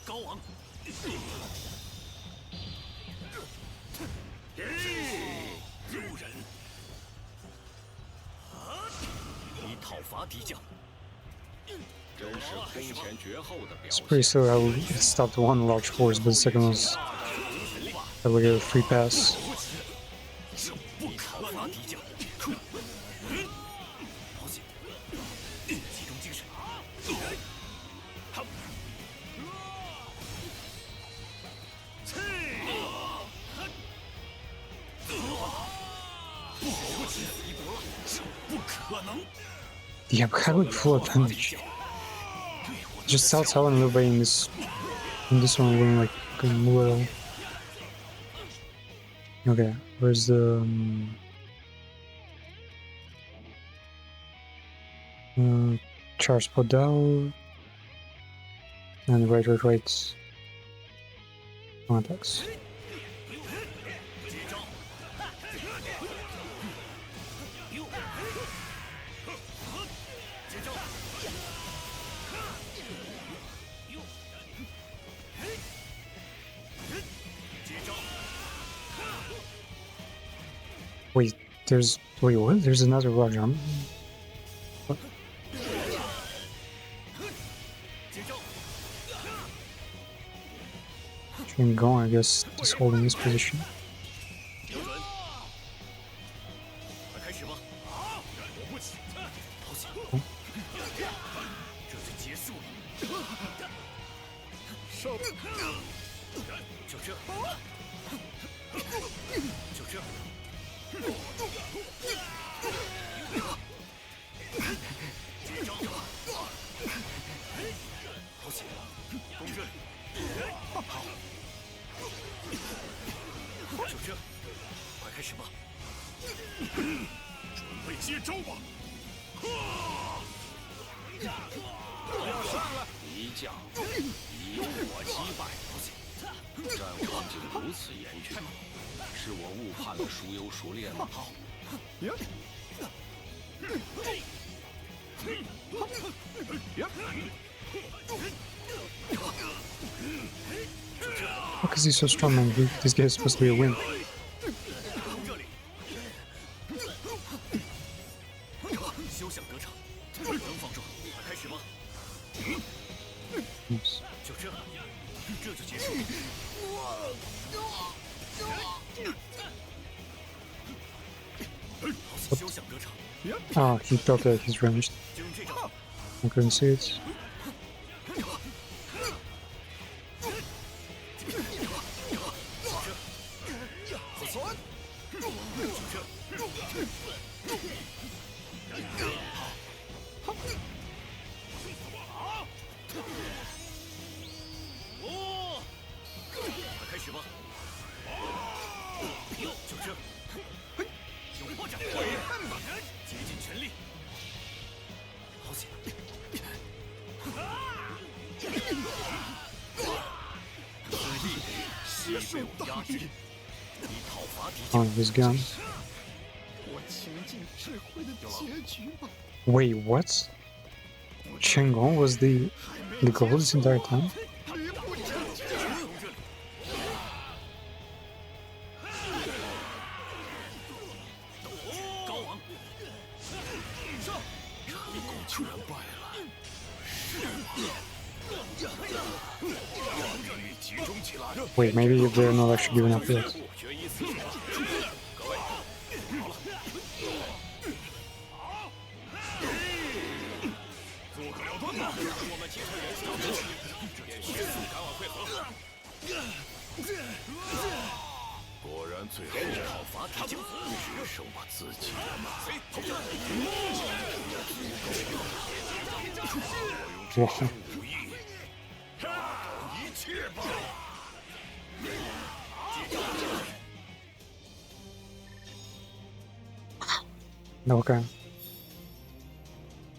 高昂。路人。以讨伐敌将。真是空前绝后的表 It's 现。 pretty silly how we stopped one large force, but the second was like a free pass. 不讨伐敌将。好险！集中精神。好。不可能！ Yeah, but how would full advantage? Just Cao Cao and Liu Bei in this one wouldn't like move at all. Okay, where's the Charles Podal and right. Contacts. wait, what? There's another large army? What? Chen Gong, I guess, is holding this position. 快开始吧！让我不起，好险！这就结束了。上！就这，就这。接招！好险！攻这里。好。就这，快开始吧！准备接招吧！不要上了！敌将以我击败。战况竟如此严峻，是我误判了孰优孰劣吗？好。How is he so strong, man? This guy is supposed to be a win. 休想得逞！不能放纵，开始吧！ Yes. 就这，这就结束了。休想得逞！ Ah, he thought that he's ranged. 就用这招。 I couldn't see it. Oh, he's gone. Wait, what? Chen Gong was the goal this entire time? 居然败了，是吗？注意力集中起来。 Wait, maybe they're not actually giving up yet. 决一死战，各位，好了，做个了断吧。我们解除元素之后，便迅速赶往会合。果然最后讨伐之将只剩我自己了吗？我用这身武艺压倒一切吧！ Okay.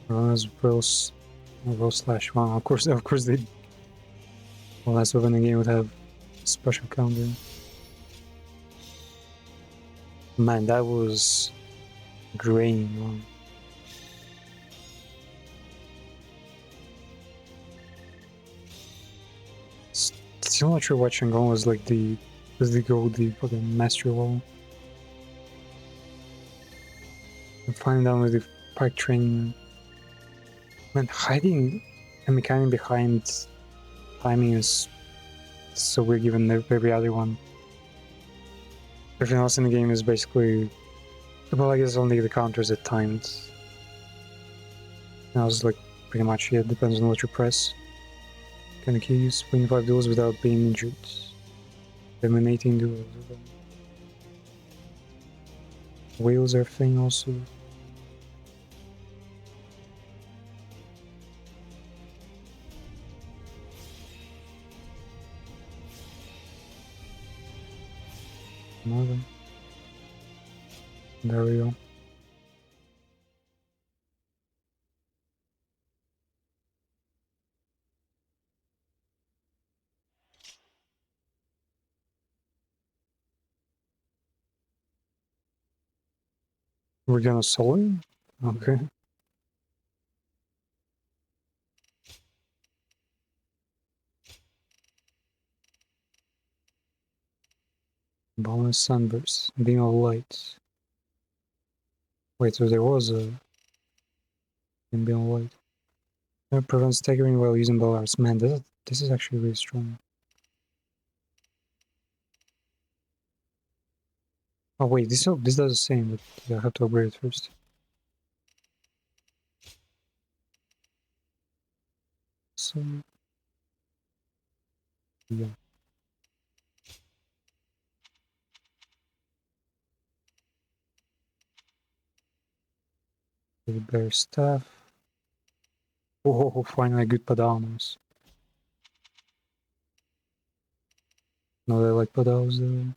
Runners will slash one. Of course they. The last weapon in the game would have special counter. Man, that was grainy. Man. Still not sure what Shangon was like the fucking mastery level. I'm finding out with the pike training. Man, hiding a mechanic behind timing is so weird given every other one. Everything else in the game is basically, well, I guess only the counters are timed. And I was like, pretty much, yeah, it depends on what you press. Can keys, win 5 duels without being injured. Eliminating duels. Whales are a thing also. Another. There we go. We're gonna solo him? Okay. Bonus sunburst, beam of light. Wait, so there was a beam of light. It prevents staggering while using bow arrows. Man, this is actually really strong. Oh wait, this does the same, but I have to upgrade it first. So yeah. The bear staff. Oh, finally good padawas. No, they like padawas though.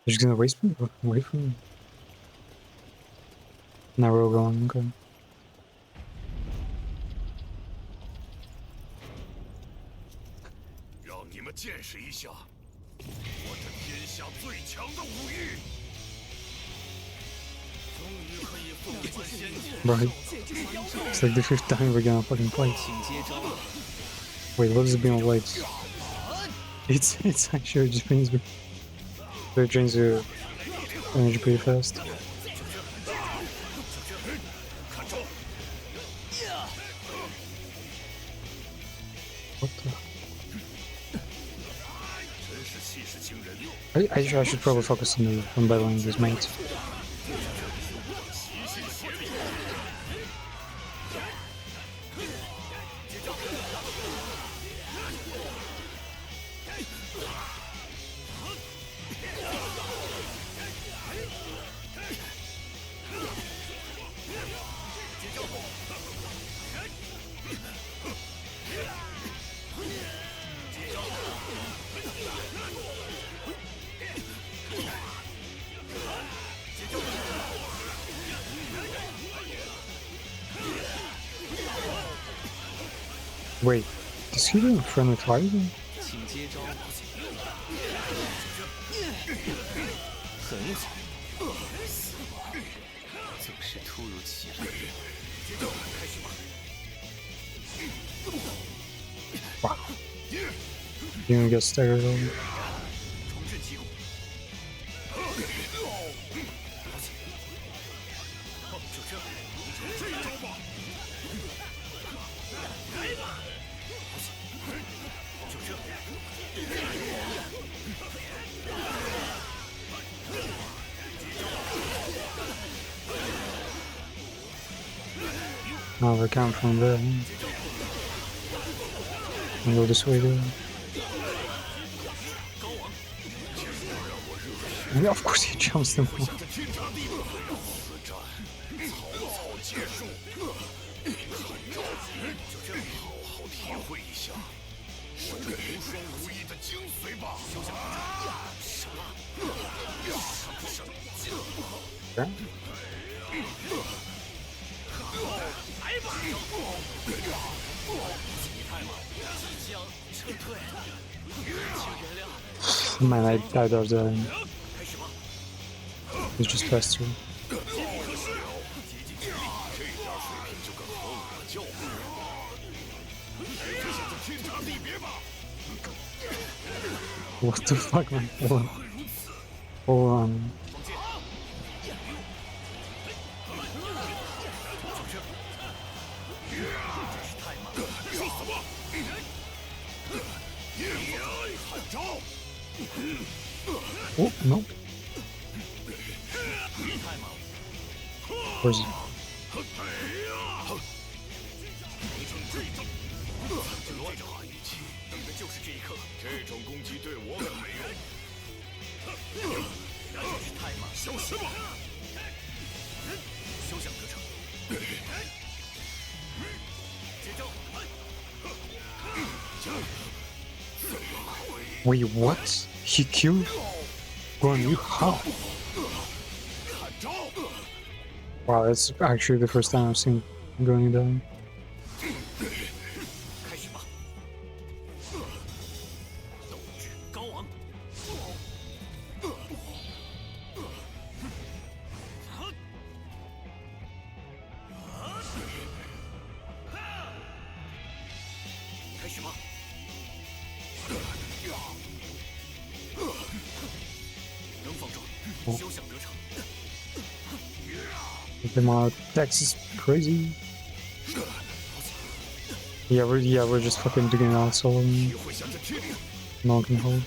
They're just gonna waste me? Wait for me. Now we're all going, okay. Right. It's like the 5th time we're gonna fucking fight. Wait, what is the beam of light? It's actually just brings me. It drains your energy pretty fast. What the? I should probably focus on battling this mate. Wait, is he doing friendly fire then? Wow. You're gonna get staggered over. Oh, we come from there. And go this way there. Yeah, of course he jumps them. Okay. Man, I dodged that. It's just faster. What the fuck, man? Hold on. Oh, no. Where's he? 消失吧！休想得逞！接招！Wait, what? He killed Guan Yu? How? Wow, that's actually the first time I've seen Guan Yu die. 开始吧！斗志高昂。 开始吧！能放手，休想得逞！ The Dex is crazy. Yeah, we're just fucking digging out solo. No one can hold.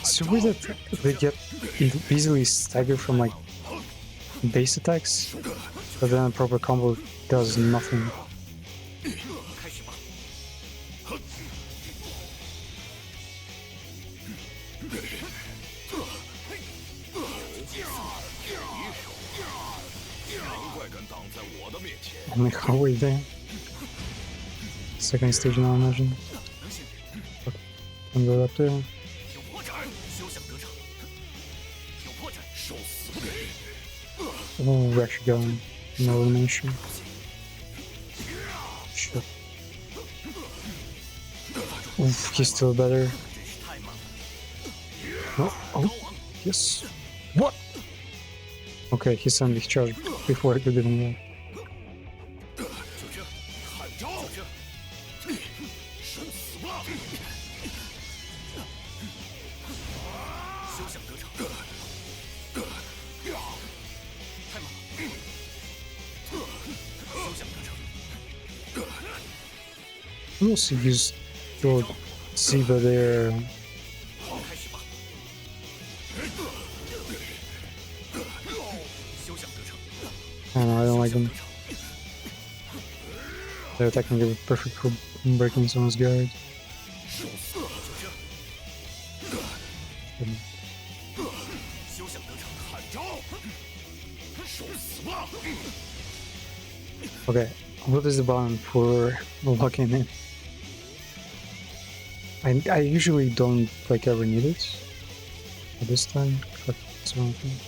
It's so weird that they get easily staggered from like base attacks, but then a proper combo does nothing. 开始吧！难怪敢挡在我的面前。 I'm like, how wait there? Second stage now, imagine. Can go up there. 有破绽，休想得逞！有破绽，受死！ Oh, we actually got him. No elimination. Shit. Oof, he's still better. No, oh, yes. What? Okay, he sent his charge before I could even go. 就这，喊招！就这，受死吧！休想得逞！太猛了！休想得逞！ We also used your Ziva there. 开始吧！休想得逞！ I don't know, I don't like them. They're technically perfect for breaking someone's guard. 受死！就这，休想得逞！喊招！受死吧！ Okay, what is the button for locking in? I usually don't like ever need it. But this time, fuck, it's wrong thing.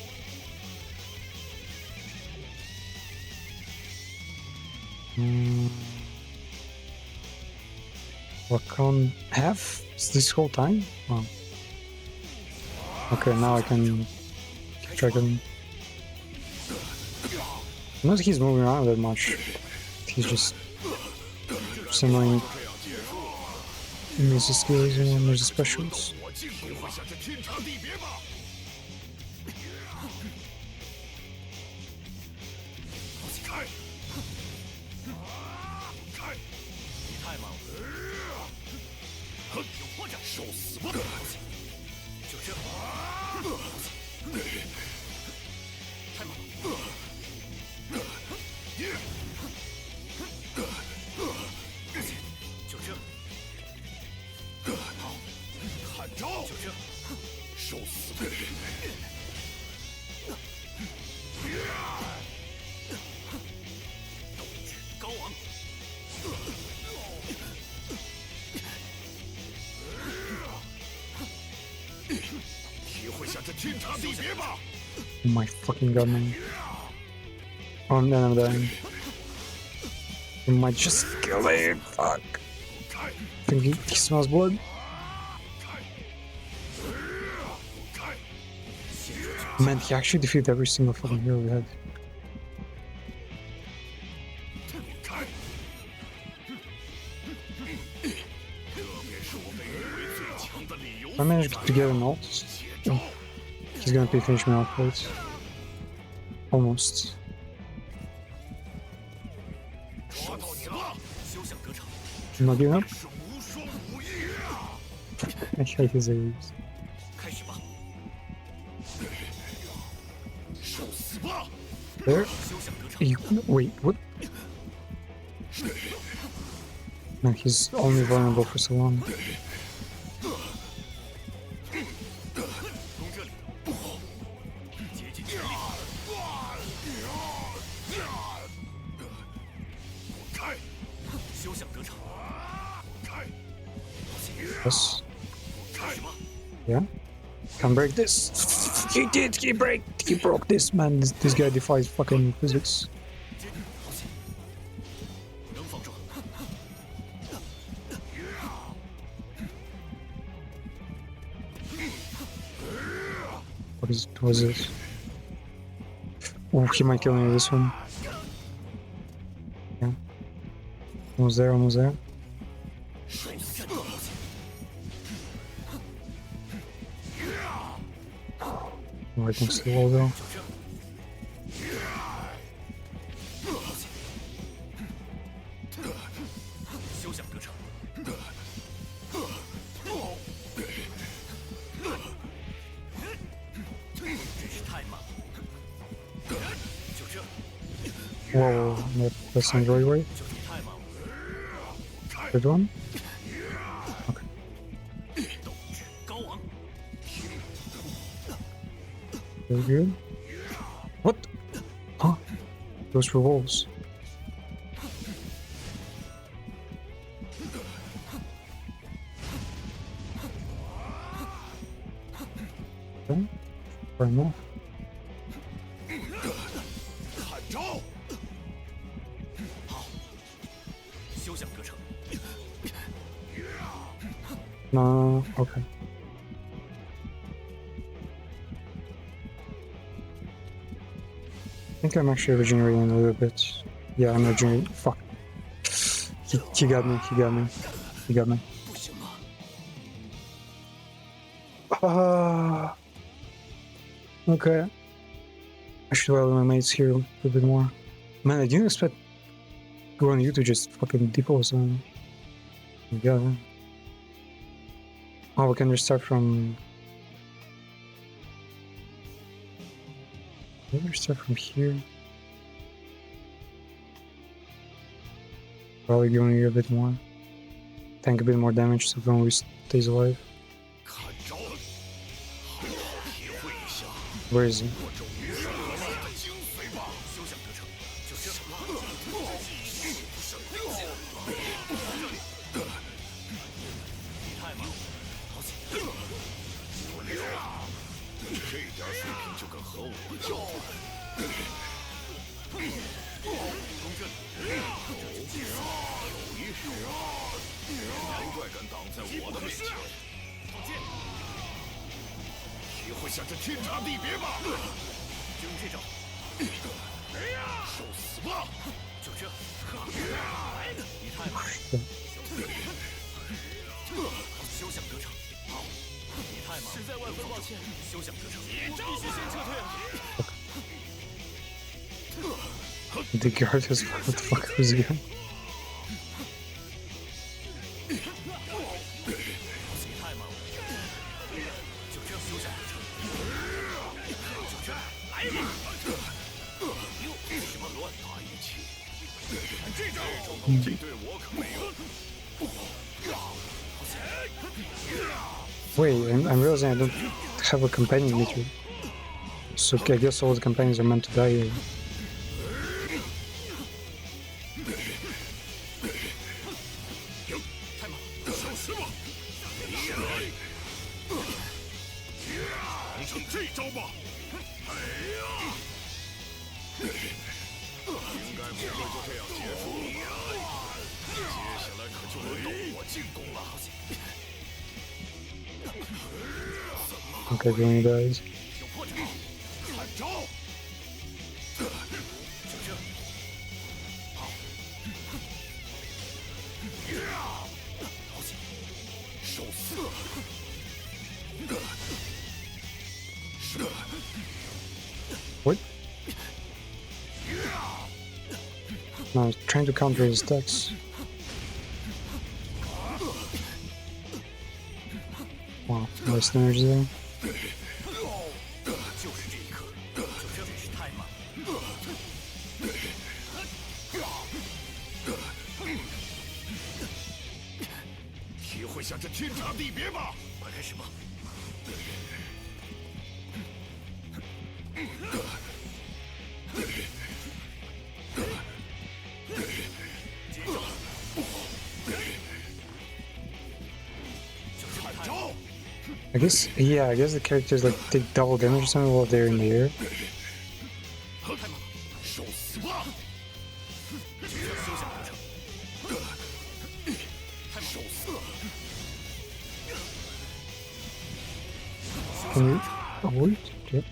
Lock on half this whole time? Wow. Okay, now I can keep track of him. Not that he's moving around that much. He's just annoying. there's the skills and there's the specials. 我体会下这天差地别吧。开！开！你太猛了，有破绽，受死吧！就这，太猛了。就这，好，看招！就这，受死吧！高昂，体会下这天差地别吧！ Oh my fucking god, man. Oh, and then I'm dying. He might just kill it. Fuck. 开！ I think he smells blood. 开！开！ Man, he actually defeated every single fucking hero we had. 开！这便是我被誉为最强的理由。 If I manage to get an ult, 接招！ he's gonna finish me off, right? Almost. 抓到你了！休想得逞！ I'm not giving up. 是无双武艺啊！ I hate his areas. 开始吧！受死吧！ There? 休想得逞！ You, wait, what? Man, he's only vulnerable for so long. 攻这里，竭尽全力！开！休想得逞！开！ Yes. 开！ Yeah? Can't break this. He did. He broke this, man. This guy defies fucking physics. 接近，好险！能防住。 What was this? Oh, he might kill me with this one. Yeah. Almost there, almost there. 率能战斗，好险！ Right next to the wall, though. 就这，休想得逞！真是太慢了！就这， Whoa, that sounds really right. 就是太慢了！ Good one. 斗志高昂， Very good. What? Huh? Those were wolves. Okay. Fair enough. 看招！休想得逞！ No, okay. I think I'm actually regenerating a little bit. Yeah, I'm regenerating. Fuck. He got me, he got me. He got me. 不行了， Okay. I should rally my mates here a little bit more. Man, I didn't expect Goron you to just fucking depose on. Yeah. Oh, we can restart from. Maybe restart from here. Probably giving you a bit more. Tank a bit more damage so Goron stays alive. 看招了！好好体会一下 Where is he? 我这无双武艺的精髓吧！休想得逞！就这，你太慢了，好险！这点水平就敢和我叫板？攻这里，有一手，难怪敢挡在我的面前。放箭，体会下这天差地别吧！就用这招，受死吧！就这，你太慢了，在万分抱歉，休想得逞！我必须先撤退啊！ The guard is what the fuck was he doing? 你太慢了，就这样休想得逞！就这样，来吧！哟，什么乱打一气？这种攻击对我可没用。 Wait, I'm realizing I don't have a companion with you. So I guess all the companions are meant to die here. 太猛，消失吧！尝尝这招吧！哎呀！应该不会就这样结束了吧？接下来可就轮到我进攻了。 Okay, going guys. 有破绽，看招！就这，好，好险，受死！ What? No, I was trying to counter his attacks. Wow, nice energy there. 就是这一刻，就这真是太慢了。体会下这天差地别吧！快开始吧！ I guess, yeah, I guess the characters like take double damage or something while they're in the air. 受死吧！休想得逞！受死！ Can you avoid? Yep.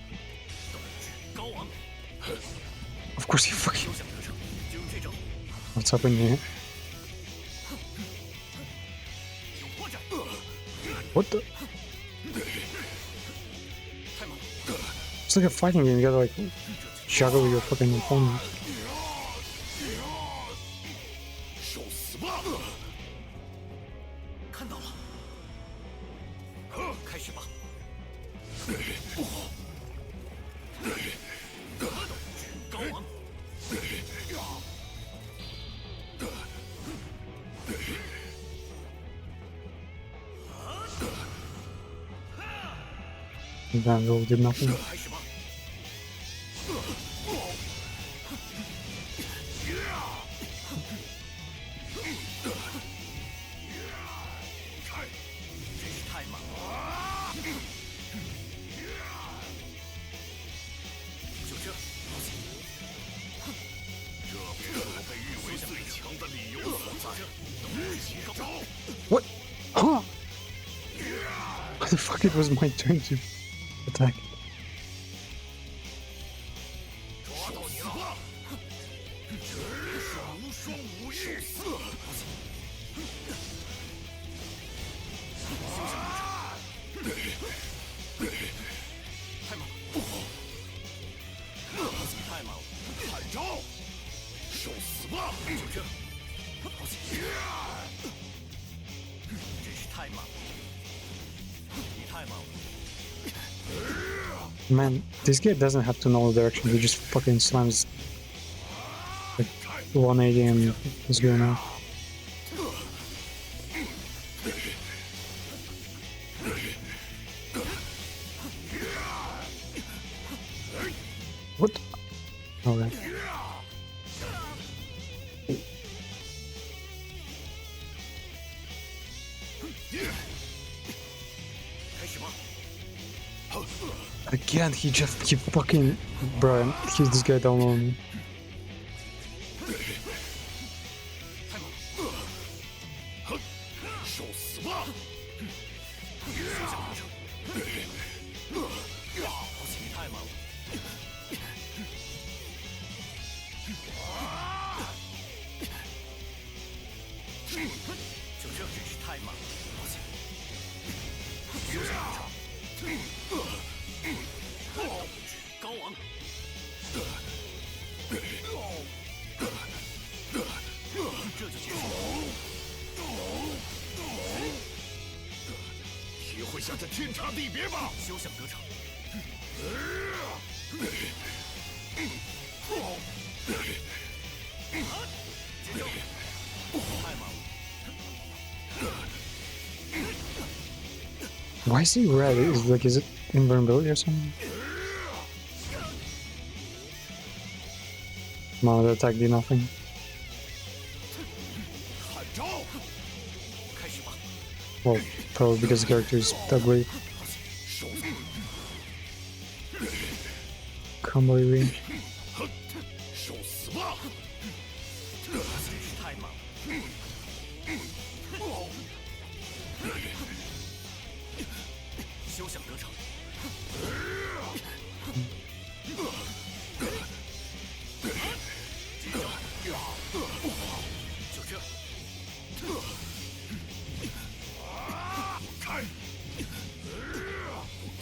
高昂， Of course you fucking. 休想得逞！就用这招， What's happening here? 有破绽。 What the? 太猛了， It's like a fighting game. You gotta like juggle your fucking opponent. 受死吧！ 看到了，开始吧。 高昂， That roll did nothing. 开始吧。 真是太慢了。就这，这便是我被誉为最强的理由所在。接招！ What? Huh? What the fuck? It was my turn to attack. 抓到你了！无双无翼！太慢了，太慢了。 看招！受死吧！就这，好险！真是太慢了，你太慢了。 Man, this guy doesn't have to know the direction. He just fucking slams like 180 and he's going out. What? Okay. 开始吧。 Again, he fucking bro, he's this guy down on me. 太猛了，受死吧！休想得逞！好险，你太慢了。就这真是太慢了，好险！休想得逞！下这天差地别吧！休想得逞！接招！太猛了！ Why is he red? Is it invulnerability or something? No, the attack did nothing. 看招！ 开始吧！ Well, probably because the character is that great. 手 Combo EV. 受死吧！ 真是太猛了！休想得逞！接招！就这！开！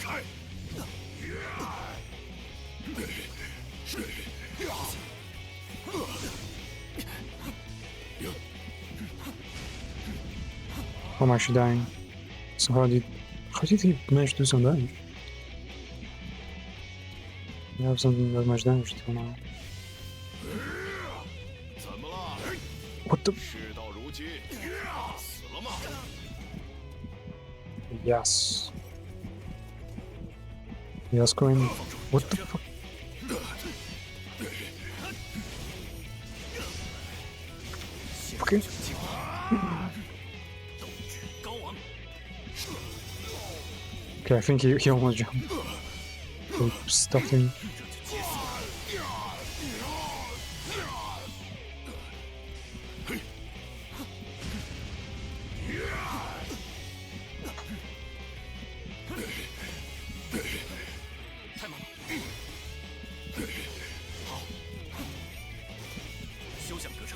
开！ How am I actually dying? So how did he manage to do some damage? You have something that much damage till now. 怎么了？ What the? 事到如今，死了吗？ Yes. Yes, Queen. What the fuck? Okay. 高昂！ Okay, I think he almost jumped. He stopped him. 这就结束了！太猛了！好，休想得逞！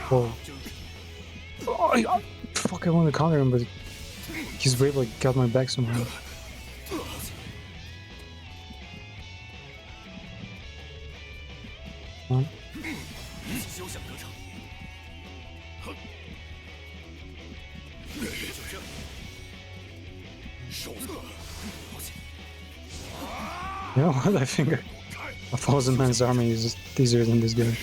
Whoa. Oh, fuck, I wanted to counter him, but his wave like got my back somehow. Huh? 休想得逞！就这！手 You know what? I think a 1,000-man's army is easier than this guy.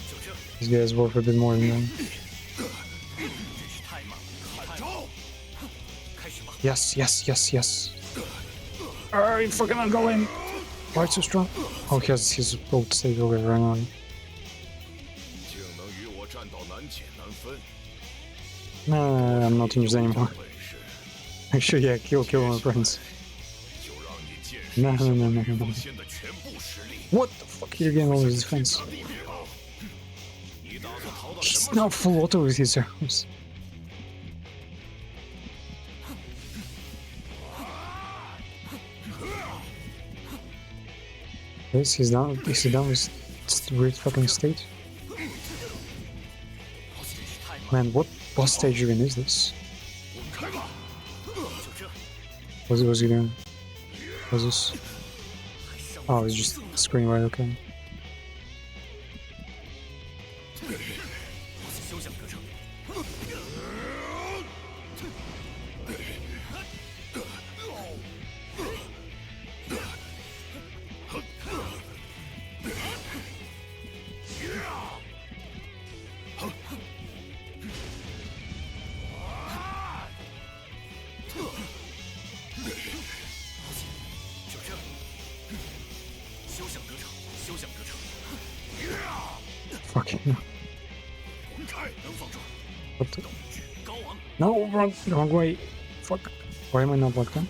就这！ This guy is worth a bit more than them. 真是太猛了！看招！开始吧！ Yes, yes, yes, yes. Are you fucking not going? Why it's so strong? Oh, he has his ult save over right now. 竟能与我战到难解难分， Nah, I'm not interested anymore. 本事 Actually, yeah, kill my friends. 就让你见 No, 识 no, no, no, 吕 no. 奉先的全部实力。 What the fuck? You're getting all his defense. 地别吧！你打算逃到 He's 什么 now full auto with his arms. Yes, he's down. Is he done with this weird fucking state? 真是太猛！ Man, what boss stage even is this? 开吧！ 就这！ What's he doing? What's this? 还剩 Oh, it's just screen right, okay. 休想得逞！ 就这！休想得逞！休想得逞！ Fucking no. 开！能放住！ What the? 高昂！ No, wrong way. Fuck. Why am I not blocked then?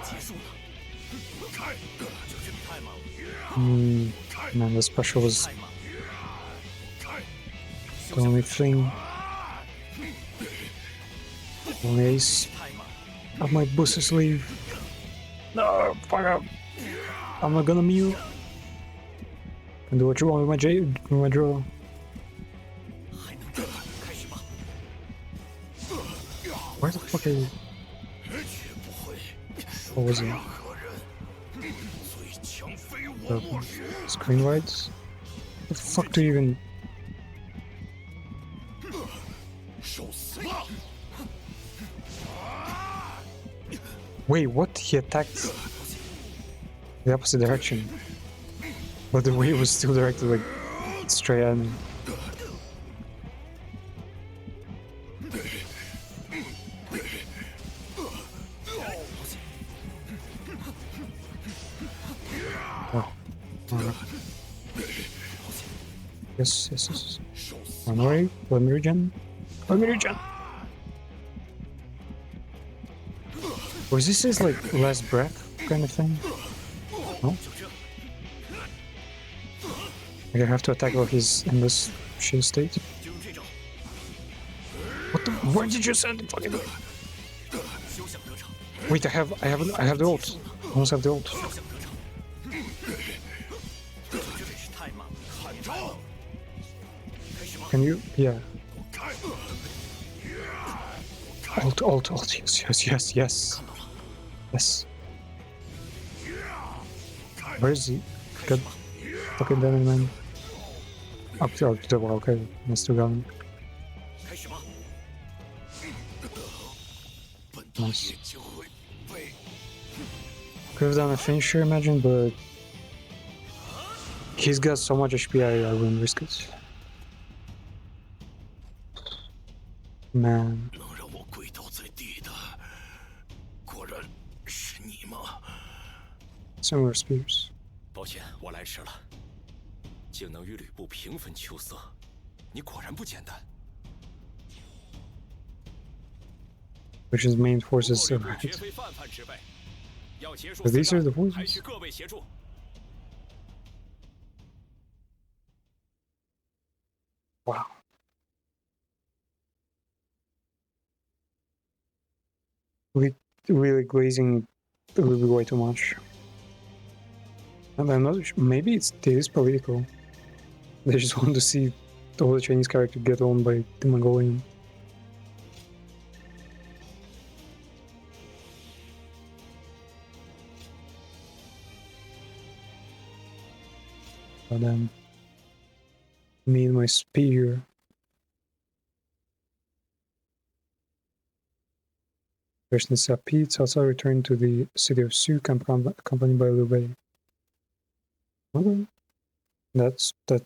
结束了！开！就这太猛了！ Man, the special was 太猛了！ 开！ the only thing. Only ace 太猛了！ of my boss's sleeve. No, fuck up. I'm not gonna mute. Can do what you want with my draw. 还能战！开始吧！ Where the fuck are you? 绝不会 What was it? 何人？最强非我莫属！ Screen rights? What the fuck do you even... Wait, what? He attacked the opposite direction. But the wave was still directed like straight at me. Oh. Yes. Run away. Let me regen. Was this his like last breath kind of thing? No? Like I have to attack while he's in this shit state? What the? Why did you send the fucking... Wait, I have the ult. I almost have the ult. Can you? Yeah. Ult. Yes. Where is he? God fucking damn it, man. Up to the wall, okay. Let's do that. Nice. Could have done a finisher, imagine, but he's got so much HP, I wouldn't risk it. Man. Similar spears. 抱歉，我来迟了。竟能与吕布平分秋色，你果然不简单。 Which is main forces, right? But these are the forces. Wow. Really glazing a little bit way too much. And I'm not sure, maybe it is political. They just want to see all the Chinese characters get owned by the Mongolian. But then, me and my spear. Person Sapi, Cao Cao returned to the city of Su, accompanied by Liu Bei. Okay. That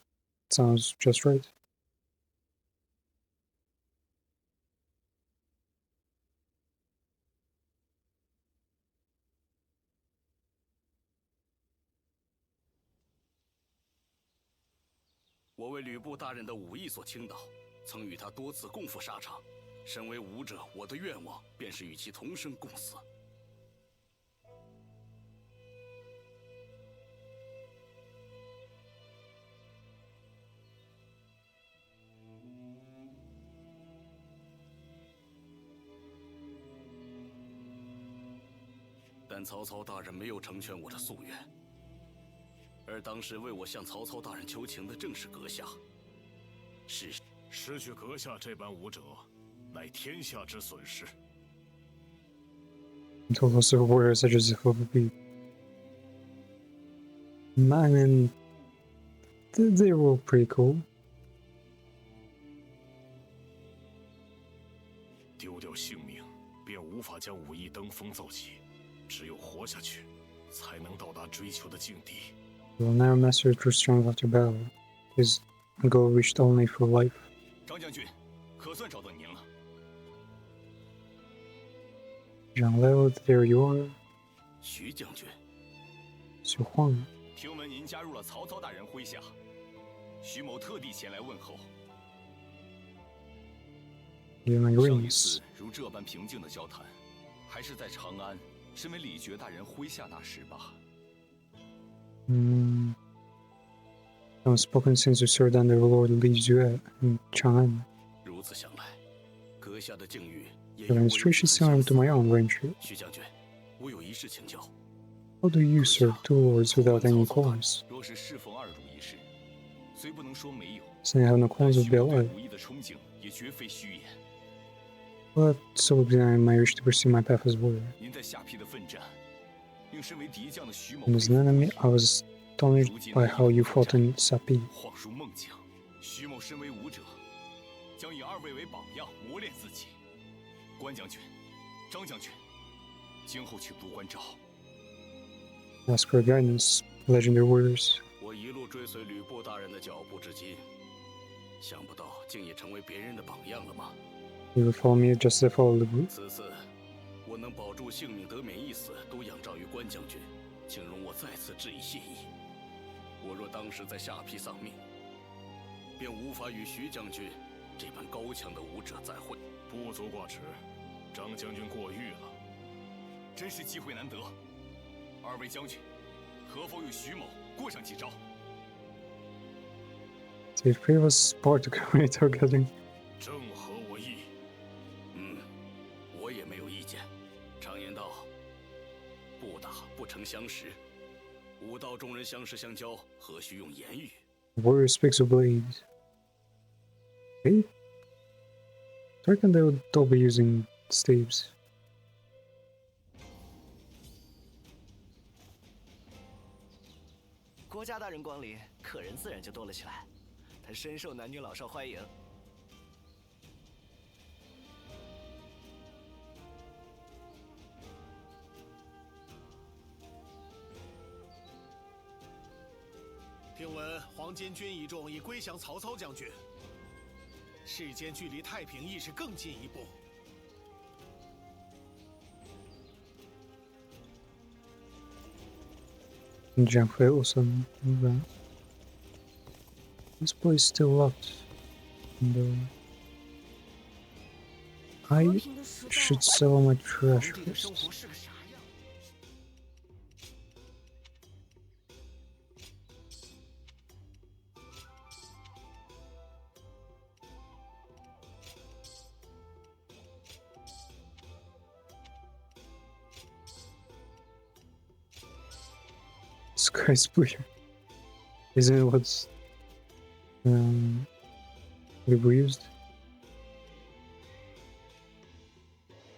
sounds just right. I 为吕布大人的武艺所倾倒，曾与他多次共赴沙场。身为武者，我的愿望便是与其同生共死。但曹操大人没有成全我的夙愿。 而当时为我向曹操大人求情的正是阁下。失去阁下这般武者，乃天下之损失。Total civil warriors such as the I mean, they were pretty cool. 丢掉性命，便无法将武艺登峰造极，只有活下去，才能到达追求的境地。 You will never master true strength after battle. His goal reached only for life. 张将军，可算找到您了。Zhang Liu, there you are. 徐将军， Xu Huang. 听闻您加入了曹操大人麾下，徐某特地前来问候。 Give my 上一 greetings. 次如这般平静的交谈，还是在长安，身为李傕大人麾下那时吧。 I've spoken since you served under the Lord leads you in Chang'an. 如此想来，阁下的境遇也 Your administration is similar to my own, range. 徐将军，我有一事请教。 How do you serve two lords without any cause? 若是侍奉二主一事，虽不能说没有， Since I have no cause of 徐某 Bel 对 Ai, 武艺的憧憬也绝非虚言。 but so behind my wish to pursue my path as warrior. 您在下邳的奋战，令身为敌将的徐某 And as an enemy, I was astonished by how you fought in Sapi. 恍如梦境。徐某身为武者，将以二位为榜样，磨练自己。关将军、张将军，今后请多关照。 Ask for guidance, legendary warriors. 我一路追随吕布大人的脚步至今，想不到竟也成为别人的榜样了吗？ You will follow me just as I follow the group. 此次我能保住性命得免一死，都仰仗于关将军，请容我再次致以谢意。我若当时在下邳丧命，便无法与徐将军这般高强的武者再会。不足挂齿，张将军过誉了。真是机会难得，二位将军，可否与徐某过上几招？ The three of us part to commit together. 正合我意。我也没有意见。常言道，不打不成相识，武道中人相识相交，何须用言语？ Warrior speaks of blades. Okay. I reckon they would all be using staves. 国家大人光临，客人自然就多了起来。他深受男女老少欢迎。听闻黄巾军一众已归降曹操将军，世间距离太平亦是更进一步。 Jump also move that. This place is still locked. And, I should sell my trash first. Sky Splitter. Isn't it what's we used?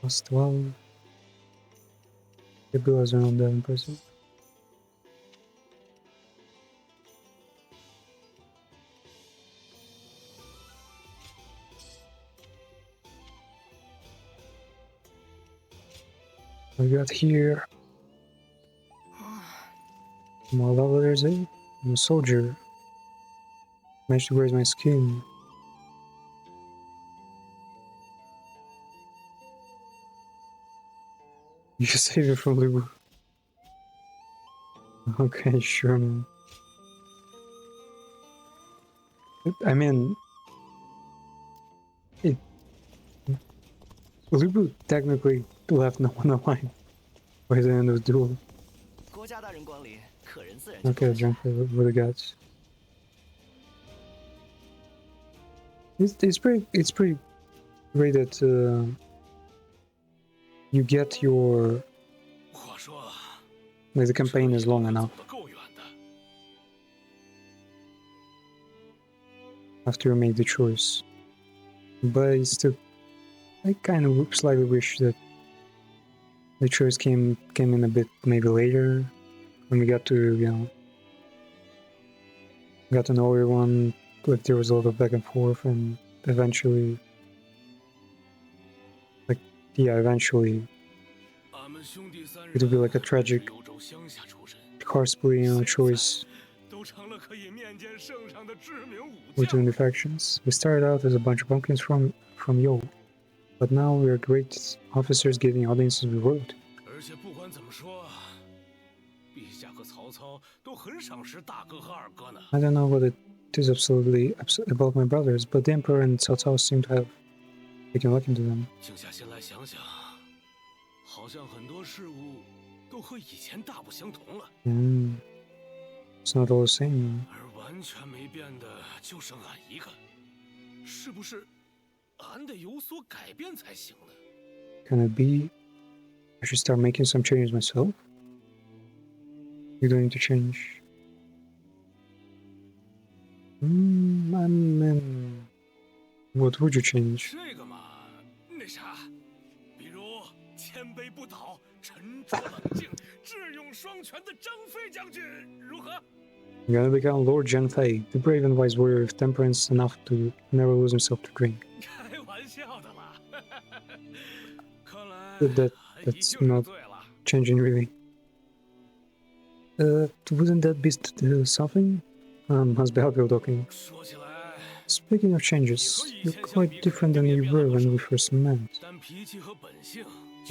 Plus 12. The bills are not that impressive. We got here more love letters, eh? I'm a soldier. Managed to raise my skin. You should save it from Lubu. Okay, sure, man. I mean, Lubu technically left no one alive by the end of the duel. Okay, jump with the guts. It's pretty great that you get your the campaign is long enough after you make the choice, but it's still I kind of slightly wish that the choice came in a bit maybe later when we got to got to know everyone. Like there was a lot of back and forth, and eventually, eventually, it would be like a tragic, heart-splitting choice between the factions. We started out as a bunch of pumpkins from Yo, but now we are great officers giving audiences with road. I don't know what it is absolutely about my brothers, but the Emperor and Cao Cao seem to have taken a liking to them. It's not all the same. Can it be? I should start making some changes myself? You don't need to change. I mean, what would you change? I'm gonna become Lord Zhengfei, the brave and wise warrior with temperance enough to never lose himself to drink. That's not changing really. Wouldn't that be something? Has Behavior talking. Speaking of changes, you're quite different than you were when we first met.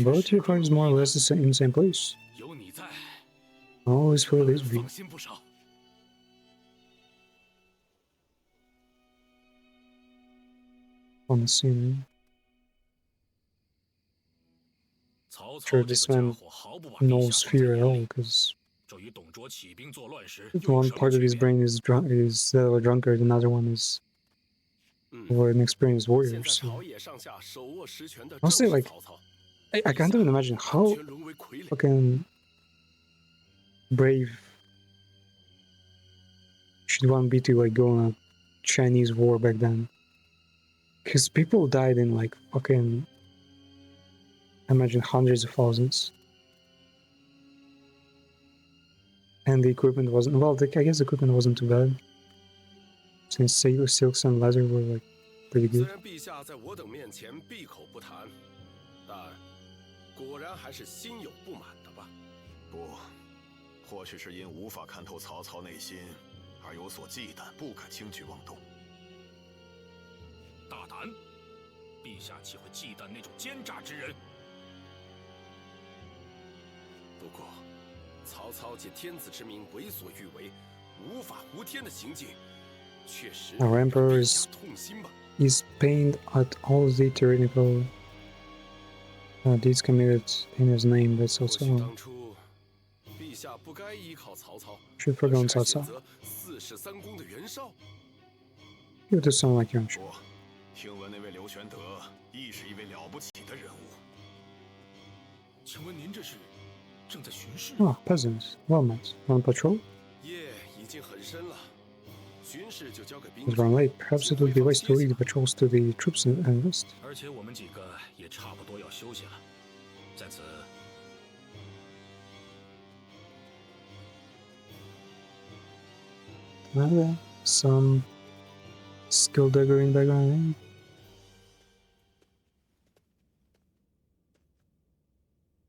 But your heart is more or less in the same place. I always feel this beat. On the scene. Sure, this man knows fear at all, because one part of his brain is a drunkard, another one is an experienced warrior. So honestly, like, I can't even imagine how fucking brave should one be to like go on a Chinese war back then. Because people died in like fucking, I imagine, hundreds of thousands. And the equipment wasn't, well, I guess the equipment wasn't too bad. Since silks and leather were like pretty good. 果然还是心有不满的吧？不，或许是因无法看透曹操内心，而有所忌惮，不敢轻举妄动。大胆！陛下岂会忌惮那种奸诈之人？不过，曹操借天子之名为所欲为，无法无天的行径，确实 Our emperor is pained at all the tyrannical deeds committed in his name. That's also should forget Cao Cao. You do sound like Yuan Shu. 听闻那位刘玄德亦是一位了不起的人物。请问您这是正在巡视？ Ah, peasants. Well met. On patrol? 夜已经很深了，巡视就交给兵。 It's run late. Perhaps it would be wise to lead the patrols to the troops and rest. 而且我们几个也差不多要休息了，在此。 Okay. Some skill dagger in background.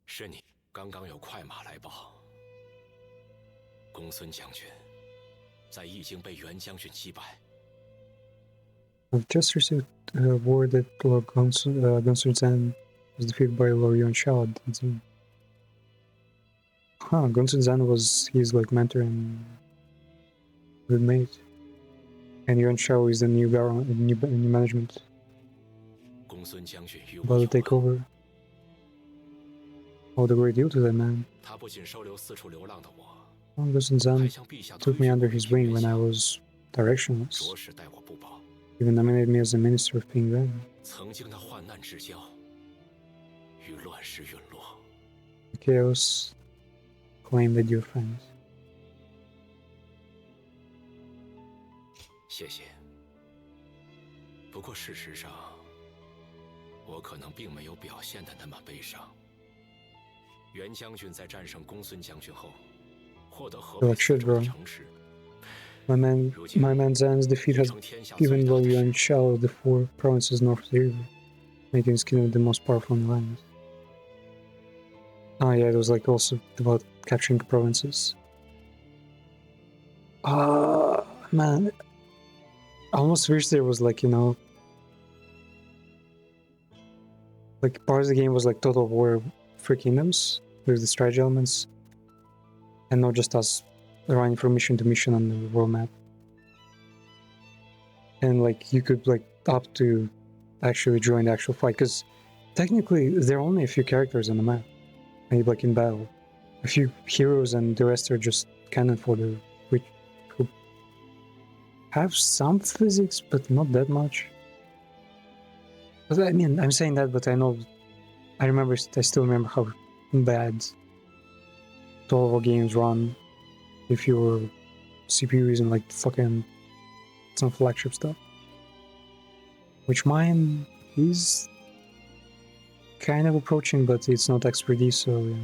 是你，刚刚有快马来报，公孙将军在易经被袁将军击败。 I've just received word that Lord Gunsur Zan was defeated by Lord Yuan Shao. Huh, Gunsur Zan was his like mentor and good mate. And Yuan Shao is the new government, new management. About to take over. Oh, the great deal to that man. Gunsur Zan took me under his wing when I was directionless. Even nominated me as the minister of Ping Ren. Chaos claim that you're friends. 谢谢。不过事实上，我可能并没有表现得那么悲伤。袁将军在战胜公孙将军后，获得河北四州城池。 My man Zan's defeat has given Lord Yuan Shao the 4 provinces north of the river, making his kingdom the most powerful in the land. Ah, yeah, it was like also about capturing provinces. Man, I almost wish there was like, you know, like part of the game was like Total War 3 Kingdoms with the strategy elements, and not just us running from mission to mission on the world map. And like you could like opt to actually join the actual fight, because technically there are only a few characters on the map, like in battle. A few heroes and the rest are just cannon fodder, which who have some physics but not that much. But I mean, I'm saying that, but I still remember how bad 12 games run if your CPU isn't like fucking some flagship stuff. Which mine is kind of approaching, but it's not XPD, so yeah.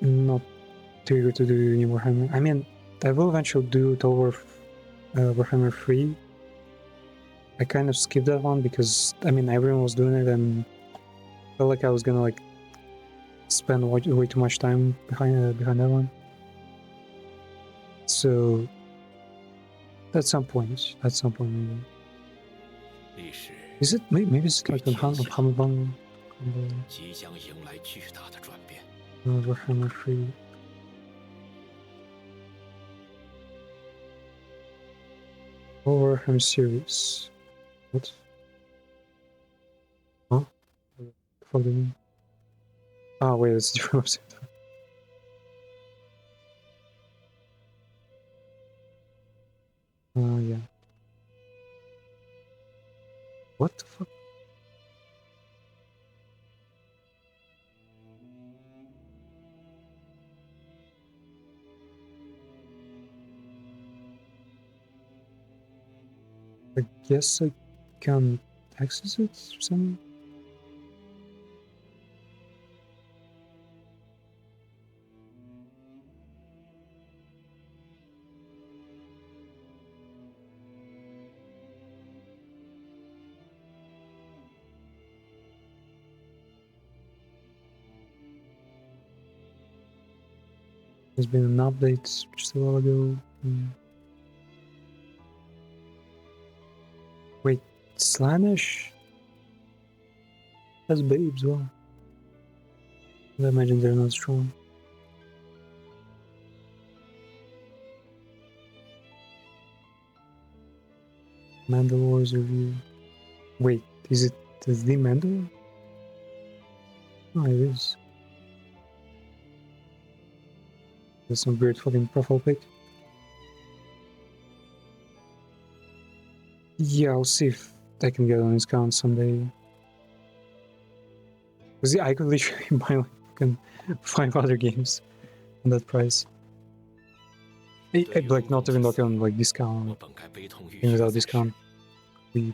Not too eager to do any Warhammer. I mean, I will eventually do Total Warhammer 3. I kind of skipped that one because, I mean, everyone was doing it and Felt like I was gonna like spend way too much time behind that one. So at some point maybe. Is it maybe it's like a Hamabang Warhammer 3. Warhammer series. What? Huh? What the fuck do you mean? Ah, wait, it's a different website. Yeah. What the fuck? I guess I can access it somehow. There's been an update just a while ago. Wait, Slanish has babes, well. I imagine they're not strong. Mandalore's review. Wait, is it the Mandalore? Oh, it is. There's some weird fucking profile pic. Yeah, I'll see if I can get on his account someday. Because yeah, I could literally buy like fucking 5 other games on that price. I'd like not even like on like discount. Even without discount. We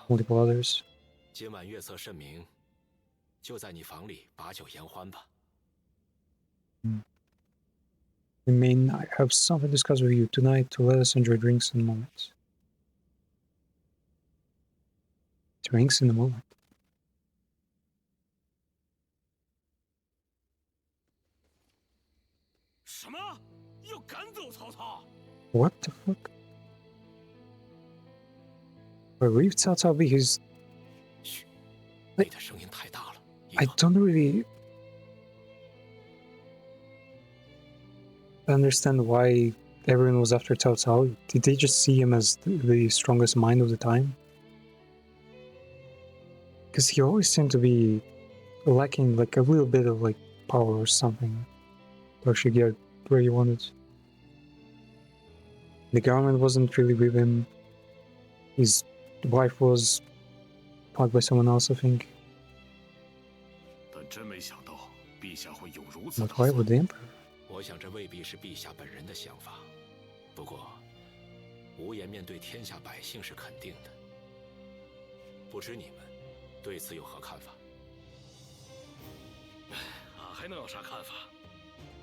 multiple others. I mean, I have something to discuss with you tonight to let us enjoy drinks in a moment. Drinks in a moment. What the fuck? I believe Cao Cao because I don't really understand why everyone was after Cao Cao. Did they just see him as the strongest mind of the time? Because he always seemed to be lacking like a little bit of like power or something to actually get where he wanted. The government wasn't really with him. His wife was caught by someone else, I think. But why would the emperor? 我想这未必是陛下本人的想法，不过，无颜面对天下百姓是肯定的。不知你们对此有何看法？俺还能有啥看法？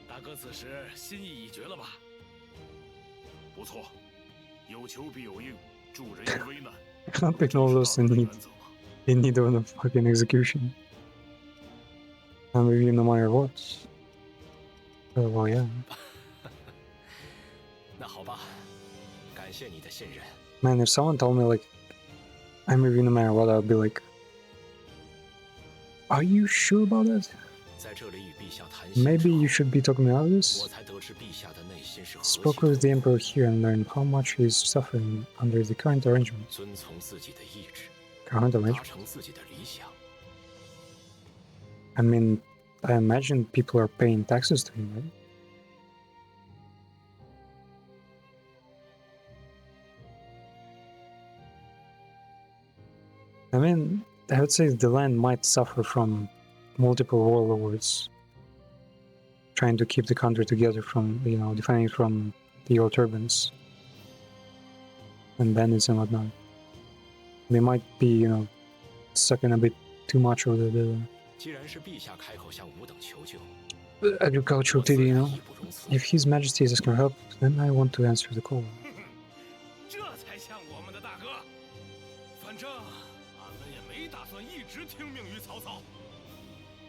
大哥此时心意已决了吧？不错，有求必有应，助人于危难。I can't pick all those in need of a fucking execution. I'm reviewing no matter what. Oh, well, yeah. 那好吧，感谢你的信任。 Man, if someone told me like I'm reviewing no matter what, I'd be like, are you sure about that? Maybe you should be talking me out of this? Spoke with the Emperor here and learned how much he is suffering under the current arrangement. Current arrangement? I mean, I imagine people are paying taxes to him, right? I mean, I would say the land might suffer from multiple warlords trying to keep the country together from, you know, defending from the old turbans and bandits and whatnot. They might be, you know, sucking a bit too much of the agricultural titty, you know. If His Majesty is asking for help, then I want to answer the call. 这才像我们的大哥。反正俺们也没打算一直听命于曹操。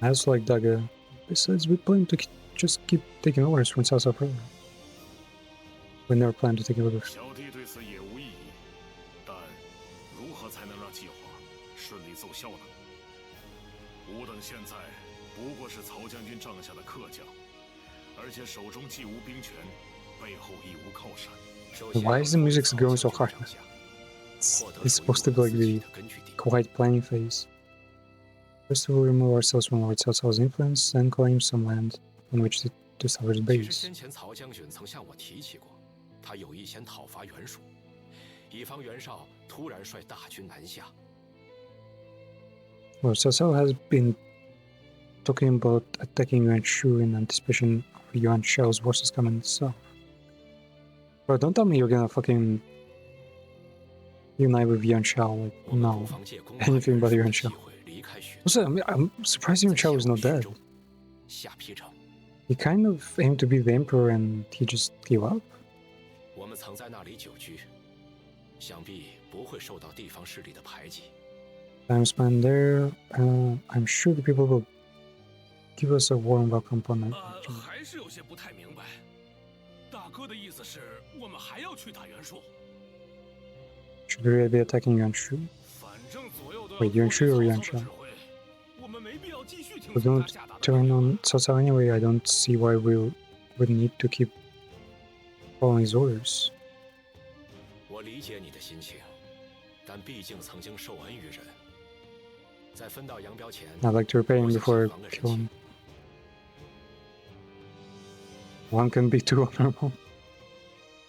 As like Daga, besides, we plan to just keep taking orders from Cao Cao forever. We never plan to take orders. 小弟对此也无异议，但如何才能让计划顺利奏效呢？吾等现在不过是曹将军帐下的客将，而且手中既无兵权，背后亦无靠山。 Why is the music going so hard? It's supposed to be like the quiet planning phase. First, we'll remove ourselves from Lord Cao Cao's influence, then claim some land on which to establish 其实 base. 先前曹将军曾向我提起过，他有意先讨伐袁术，以防袁绍突然率大军南下。 Well, Cao Cao has been talking about attacking Yuan Shu in anticipation of Yuan Shao's forces coming south. Bro, don't tell me you're gonna fucking unite with Yuan Shao. Like, 我们 no. 不妨借攻打 Anything but 袁 Yuan 术 Shao. 的机会离开许 Also, I'm surprised Yuan 在 Shao 下 is 午 not 徐 dead. 州下邳城。 He kind of aimed to be the emperor and he just gave up. 我们曾在那里久居，想必不会受到地方势力的排挤。 Time spent there, I'm sure the people will give us a warm welcome upon it. 还是有些不太明白。大哥的意思是我们还要去打袁术？ Should we really be attacking Yuan Shu? 反正左右都要 Wait, Yuan Shu or Yuan 曹操的 Shao? 指挥，我们没必要继续听 We 从 don't 他下达的 turn on Cao Cao anyway. I don't see why we would need to keep following his orders. 我理解你的心情，但毕竟曾经受恩于人，在分道扬镳前， I'd like to repay him 我想 before I 提防个人 kill 情 him. One can be too honorable.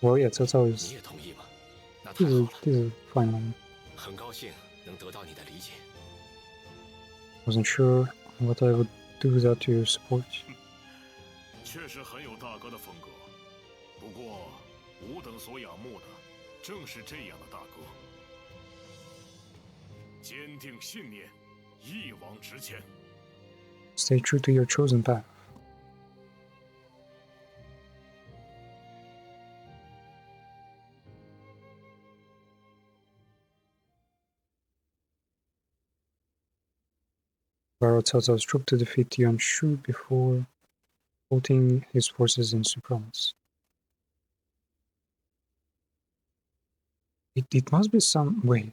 Well, yeah, Cao Cao 你 is 也同意吗？那太 he's 好 a, 了， he's a fine man. 很高兴能得到你的理解。 Wasn't sure what I would do without your support. 确实很有大哥的风格。不过，吾等所仰慕的正是这样的大哥，坚定信念，一往直前。 Stay true to your chosen path. Borrow Cao Cao's troop to defeat Yuan Shu before halting his forces in Su province. It must be some way.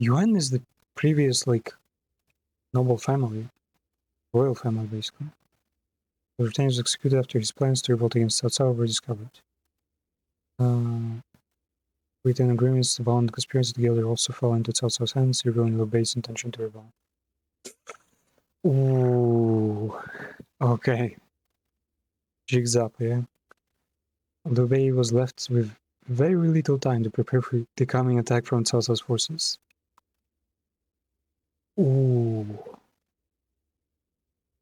Yuan is the previous like noble family, royal family basically. The retain was executed after his plans to revolt against Cao Cao were discovered. With an agreement, the violent conspiracy together also fell into Cao Cao's hands, revealing Liu Bei's intention to rebel. Ooh, okay. Jigs up, yeah. Liu Bei was left with very little time to prepare for the coming attack from Cao Cao's forces. Ooh.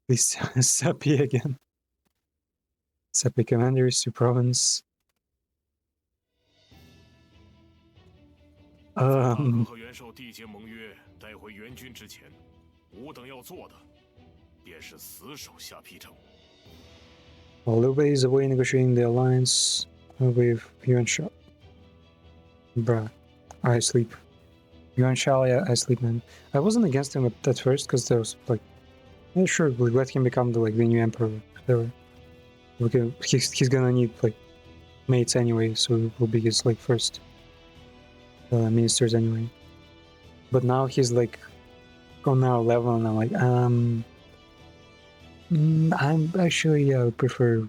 This Sapi again. Sapi commanders to province. 在大哥和袁绍缔结盟约，带回援军之前，吾等要做的，便是死守下邳城。 While Liu Bei is away negotiating the alliance with Yuan Shao. Bruh, I sleep. Yuan Shao, yeah, I sleep, man. I wasn't against him at first because there was like, yeah, sure, we let him become the new emperor. Whatever. He's gonna need like mates anyway, so it will be his like first ministers anyway. But now he's like on our level, and I'm like, I'm actually I would prefer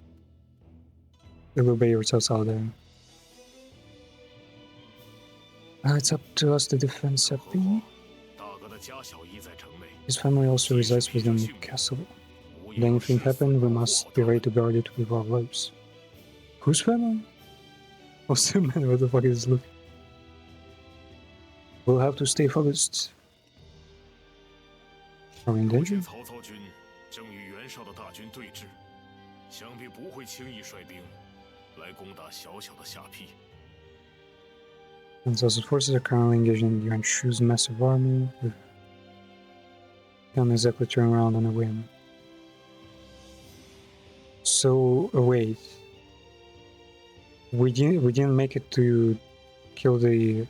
Liu Bei or Cao Cao there. It's up to us to defend Sapi. 大哥的家小姨在城内， His family also resides within the castle. If anything happens, we must be ready to guard it with our lives. Whose family? Oh, man, what the fuck is this look? We'll have to stay focused. Are we in 如今 danger? 曹操军正与袁绍的大军对峙，想必不会轻易率兵来攻打小小的下邳。 And Cao's forces are currently engaged in Yuan Shu's massive army. We can't exactly turn around on a whim. So wait, we didn't make it to kill the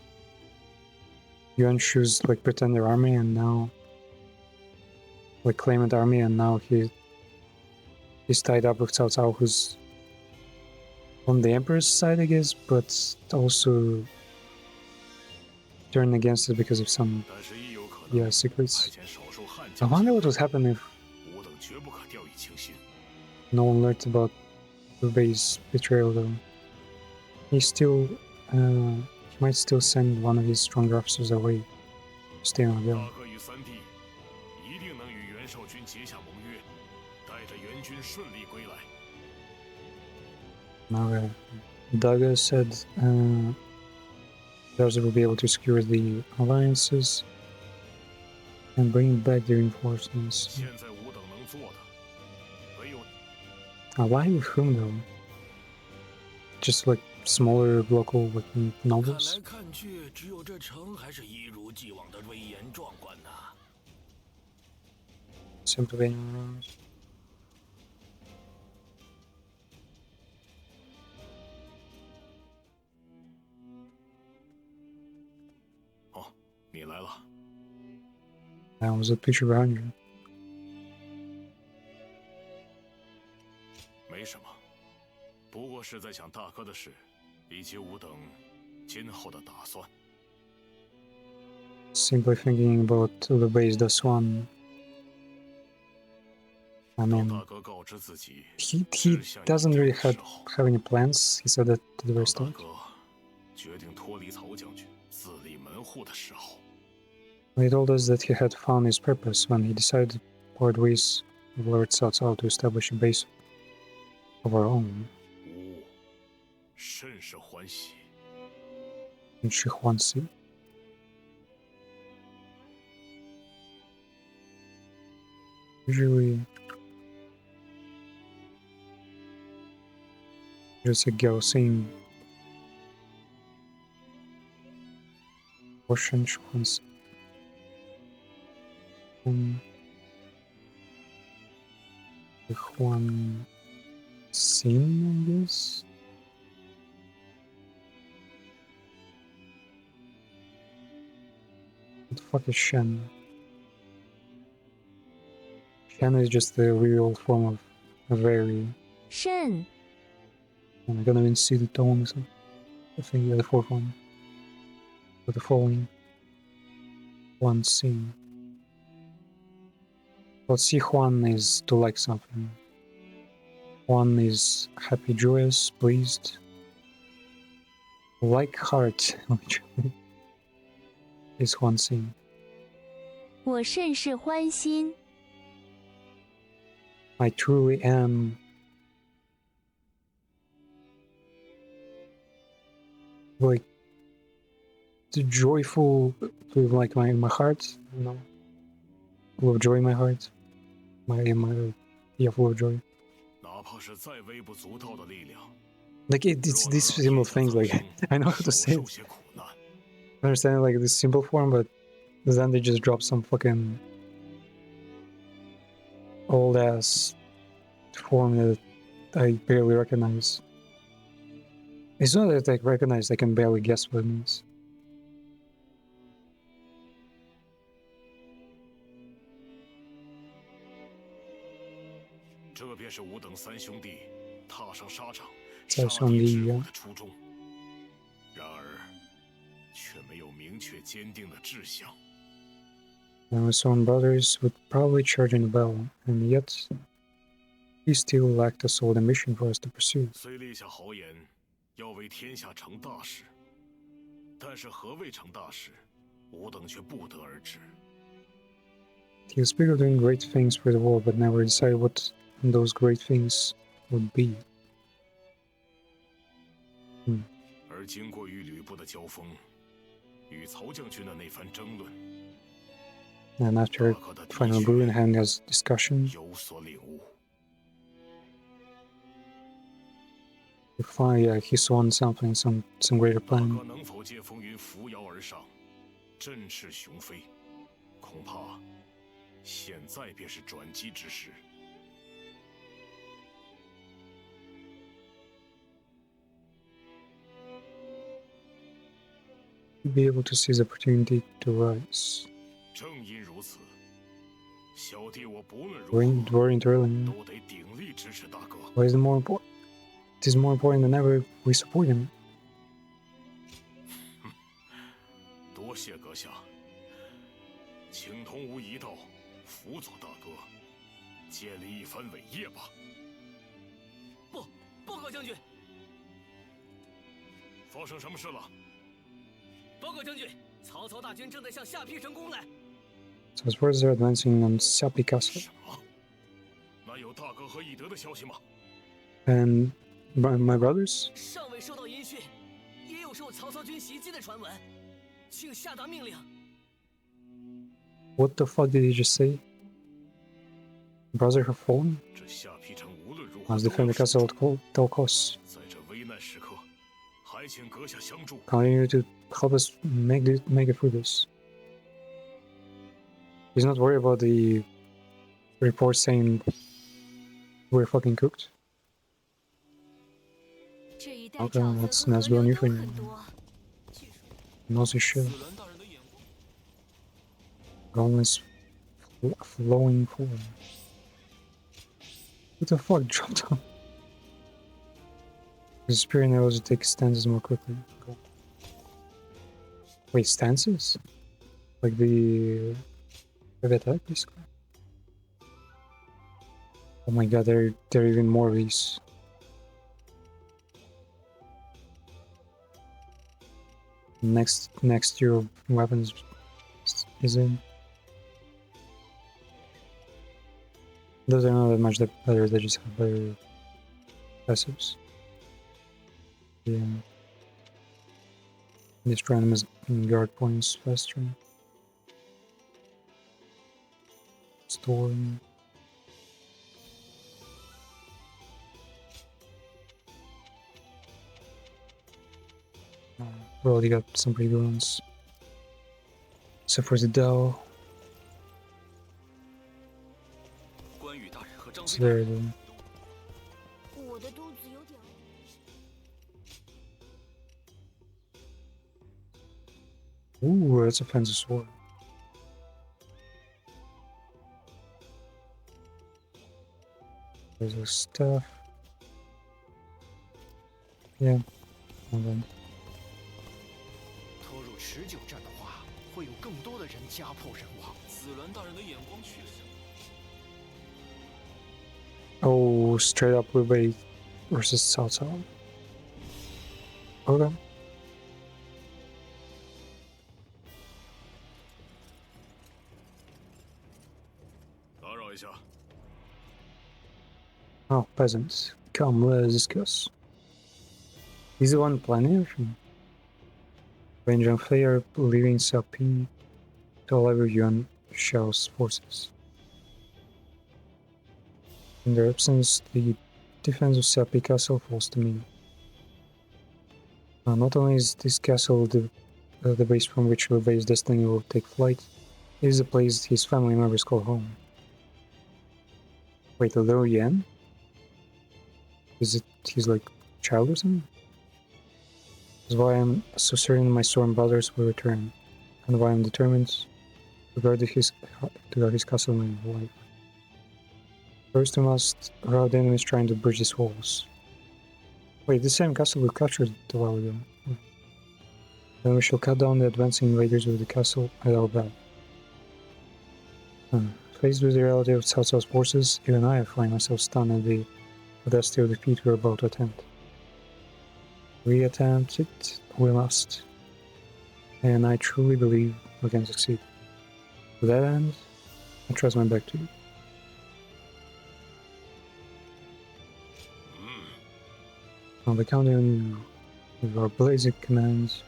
Yuan Shu's like pretender army, and now like claimant army, and now he's tied up with Cao Cao, who's on the Emperor's side, I guess, but also turned against it because of some secrets. I wonder what would happen if no one learned about Liu Bei's betrayal, though. He might still send one of his stronger officers away to stay on the hill. Now, Daga said those will be able to secure the alliances and bring back the reinforcements. Ally with whom, though? Just like smaller local like nobles? Simply anyone. 你来了。I was a picture behind you. 没什么，不过是在想大哥的事，以及吾等今后的打算。Simply thinking about the base the Swan. I mean, he doesn't really have any plans. He said that at the very start. 决定脱离曹将军，自立门户的时候。 He told us that he had found his purpose when he decided to part ways with Lord Cao Cao to establish a base of our own. 甚是欢喜。In Shihuansi. Usually, there's a girl saying Ocean Shihuansi. Juan Sin, I guess. What the fuck is Shen? Shen is just the real form of a very. Shen. I'm gonna even see the tone or something. I think yeah, the fourth one. With the following. One scene. Well, Si Juan is to like something. One is happy, joyous, pleased. Like heart, which is one scene. 我甚是欢心。 I truly am. Like the joyful, like my heart, you know, full of joy in my heart, full of joy. 哪怕是再微不足道的力量。 Like it's these simple things. Like I know how to say it. I understand like this simple form, but then they just drop some fucking old ass form that I barely recognize. It's not that I recognize, I can barely guess what it means. 这便是吾等三兄弟踏上沙场再兄弟一样。的初衷。然而，却没有明确坚定的志向。 Our son brothers would probably charge in the battle, and yet he still lacked a solid ambition for us to pursue. 虽立下豪言，要为天下成大事，但是何谓成大事，吾等却不得而知。 He would speak of doing great things for the world, but never decided what those great things would be. 而经过与吕布的交锋，与曹将军的那番争论， And after final brew and having this discussion, 有所领悟。 finally, he saw something, some greater 大 plan. 哥能否借风云扶摇而上，振翅雄飞？恐怕现在便是转机之时。 To be able to seize the opportunity to rise. 正因如此，小弟我不论如 We're 何 interling. 都得鼎力支持大哥。 Why is it more important? It is more important than ever we support him. 多谢阁下，请同吾一道辅佐大哥，建立一番伟业吧。报告将军，发生什么事了？报告将军，曹操大军正在向下邳城攻来。 So his forces are advancing on Sapi Castle. 什么？那有大哥和翼德的消息吗？ And my brothers? 尚未收到音讯，也有受曹操军袭击的传闻，请下达命令。 What the fuck did he just say? Brothers have fallen? 这下邳城无论如何 Must 都 defend 要 the 守 castle 住。 at all costs. 在这危难时刻，还请阁下相助。 Continue to help us make it through this. He's not worried about the report saying we're fucking cooked. 这一带 Okay, 沼泽 that's 和 that's 河 good 流 news 都 for you. 很多。 No shit. 子伦大人的眼光。 Gauntlet's flowing forward. What the fuck dropped down? The spirit enables to take stances more quickly. Cool. Wait, stances? Like the heavy attack, basically? Oh my god, there are even more of these. Next tier of weapons is in. Those are not that much better, they just have better passives. Yeah. Destroy enemies guard points faster. Storing. We already got some pretty good ones. Except for the Dao. 关羽大人和张 It's 飞大 very 人 good. 我的肚子有点饿。 Ooh, that's a fancy sword. There's a staff. Yeah. Hold on. 拖入持久战的话，会有更多的人家破人亡。子伦大人的眼光去向。 Oh, straight up Liu Bei versus Cao Cao. Okay. Oh, peasants. Come, let us discuss. He's the one planning everything. When Zhang Fei are leaving Xiaoping to lever Yuan Shao's forces. In their absence, the defense of Xiaoping Castle falls to me. Not only is this castle the base from which Liu Bei's destiny will take flight, it is a place his family members call home. Wait, Liu Yan? Is it his, like, child or something? That's why I'm so certain my Storm brothers will return, and why I'm determined to guard his castle and life. First we must rout the enemies trying to breach these walls. Wait, the same castle we captured a while ago. Then we shall cut down the advancing invaders with the castle at our back. Faced with the reality of Cao Cao's forces, even I find myself stunned at the audacity of the feat we are about to attempt. We attempt it, we must. And I truly believe we can succeed. To that end, I trust my back to you. I'll be counting on you with our blazing commands.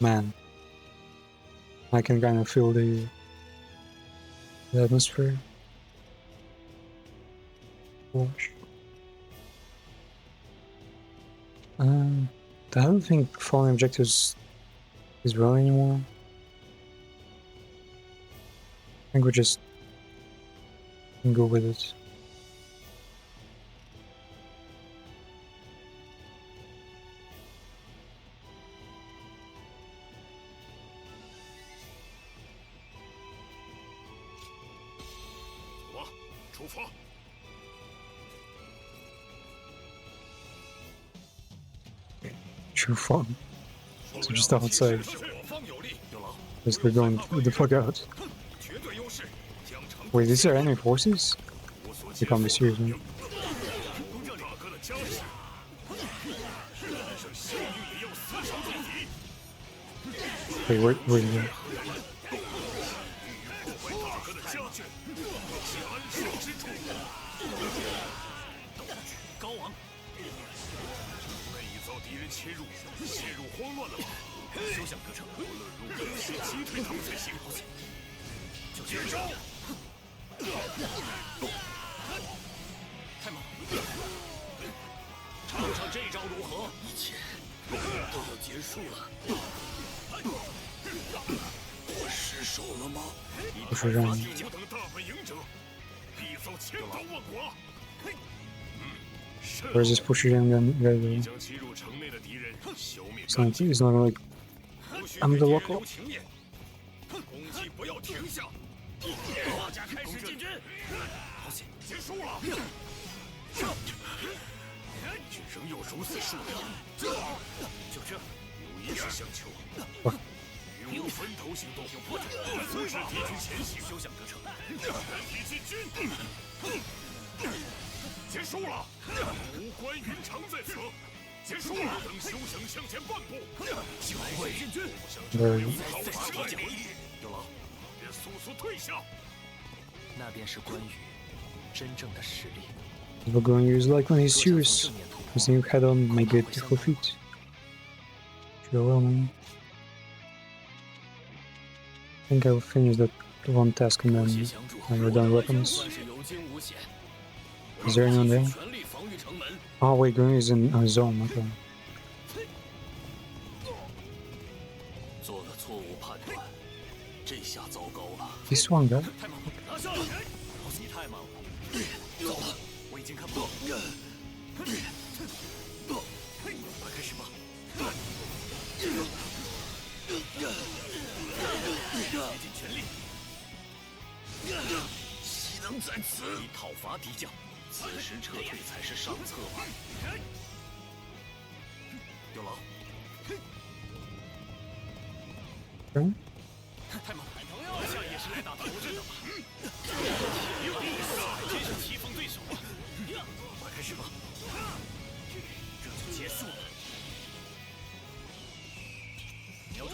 Man, I can kind of feel the atmosphere. Gosh. I don't think following objectives is real anymore. I think we just can go with it. 出发。True fun. So just outside. 我方有利，有劳。 Because they're going the fuck out. 绝对优势，将成。 Wait, these are enemy forces? 无所 You can't be serious, man. 大哥的家事，战胜项羽也要死守到底。 Wait, where are you going? 破坏大哥的家眷，其安身之处。道具高昂，内遭敌人侵入，陷入慌乱了吗？休想得逞！无论如何先击退他们才行。就接招！太猛！尝尝这招如何？一切都要结束了。我失手了吗？不是让你不等大本营者，必遭千刀万剐。Where's this pusher gun guy? 将侵入城内的敌人消灭 It's not like I'm the local. 攻击不要停下！大家开始进军。好险，结束了。却仍有如此数量，就这，有一事相求。与我分头行动，阻止敌军前行，休想得逞。全体进军！结束了，无关云长在此。结束了，等休想向前半步。就会进军，讨伐大敌。有劳，别速速退下。那便是关羽真正的实力。 We're going to use like when he's serious. Because then you head on make it for feet. Sure will, man. I think I'll finish that one task and then when we're done with weapons. Is there anyone there? Oh wait, Green is in a zone, okay. 做了错误判断，这下糟糕了。 This one guy? 太猛了！拿下！你太猛了！糟了，我已经看不到。快开始吧！竭尽全力！岂能在此？以讨伐敌将，此时撤退才是上策吧。有劳。 Okay. 太猛了！我想也是来打头阵的吧？有意思，真是棋逢对手啊！快开始吧，这就结束了。瞄准！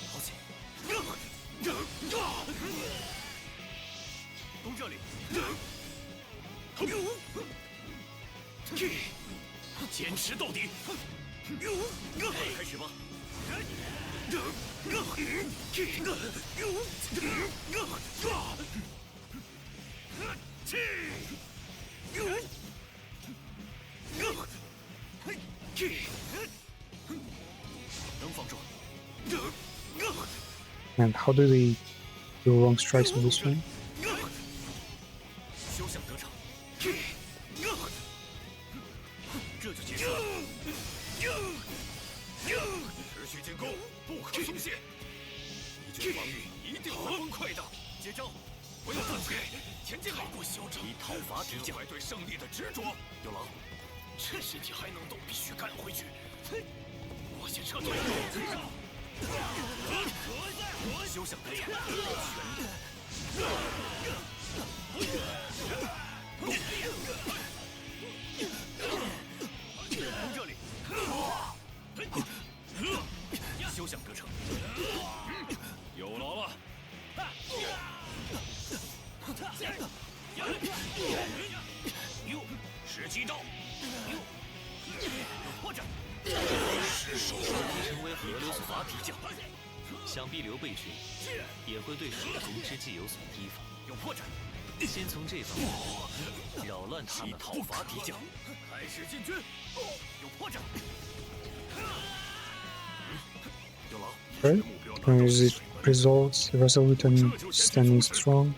好险！攻这里！坚持到底！开始吧！能防住。 And how do they do wrong strikes with this one? 休想得逞！这就结束了。持续进攻，不可松懈。敌军防御一定会崩溃的。接招！不要放弃，前进吧！不嚣张，以讨伐敌将，对胜利的执着。有劳。趁身体还能动，必须赶回去。我先撤退。休想得逞！攻这里！休想得逞！有劳了。时机到。或者失手成为河流所伐敌将，想必刘备军也会对手中之计有所提防。有破绽，先从这方面扰乱他们，讨伐敌将。开始进军，有破绽。有劳。 Right? Gonna use the results, resolute and standing strong.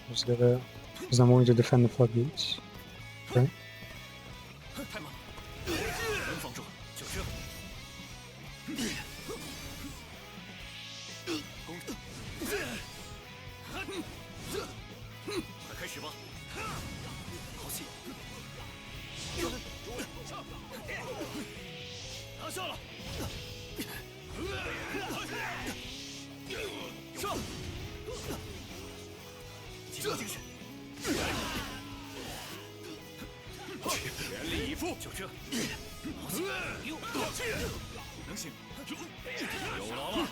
Just gotta, because I'm going to defend the floodgates. Okay. 太猛了，能防住，就这。上！集中精神，全力以赴，就这。能行，有劳了。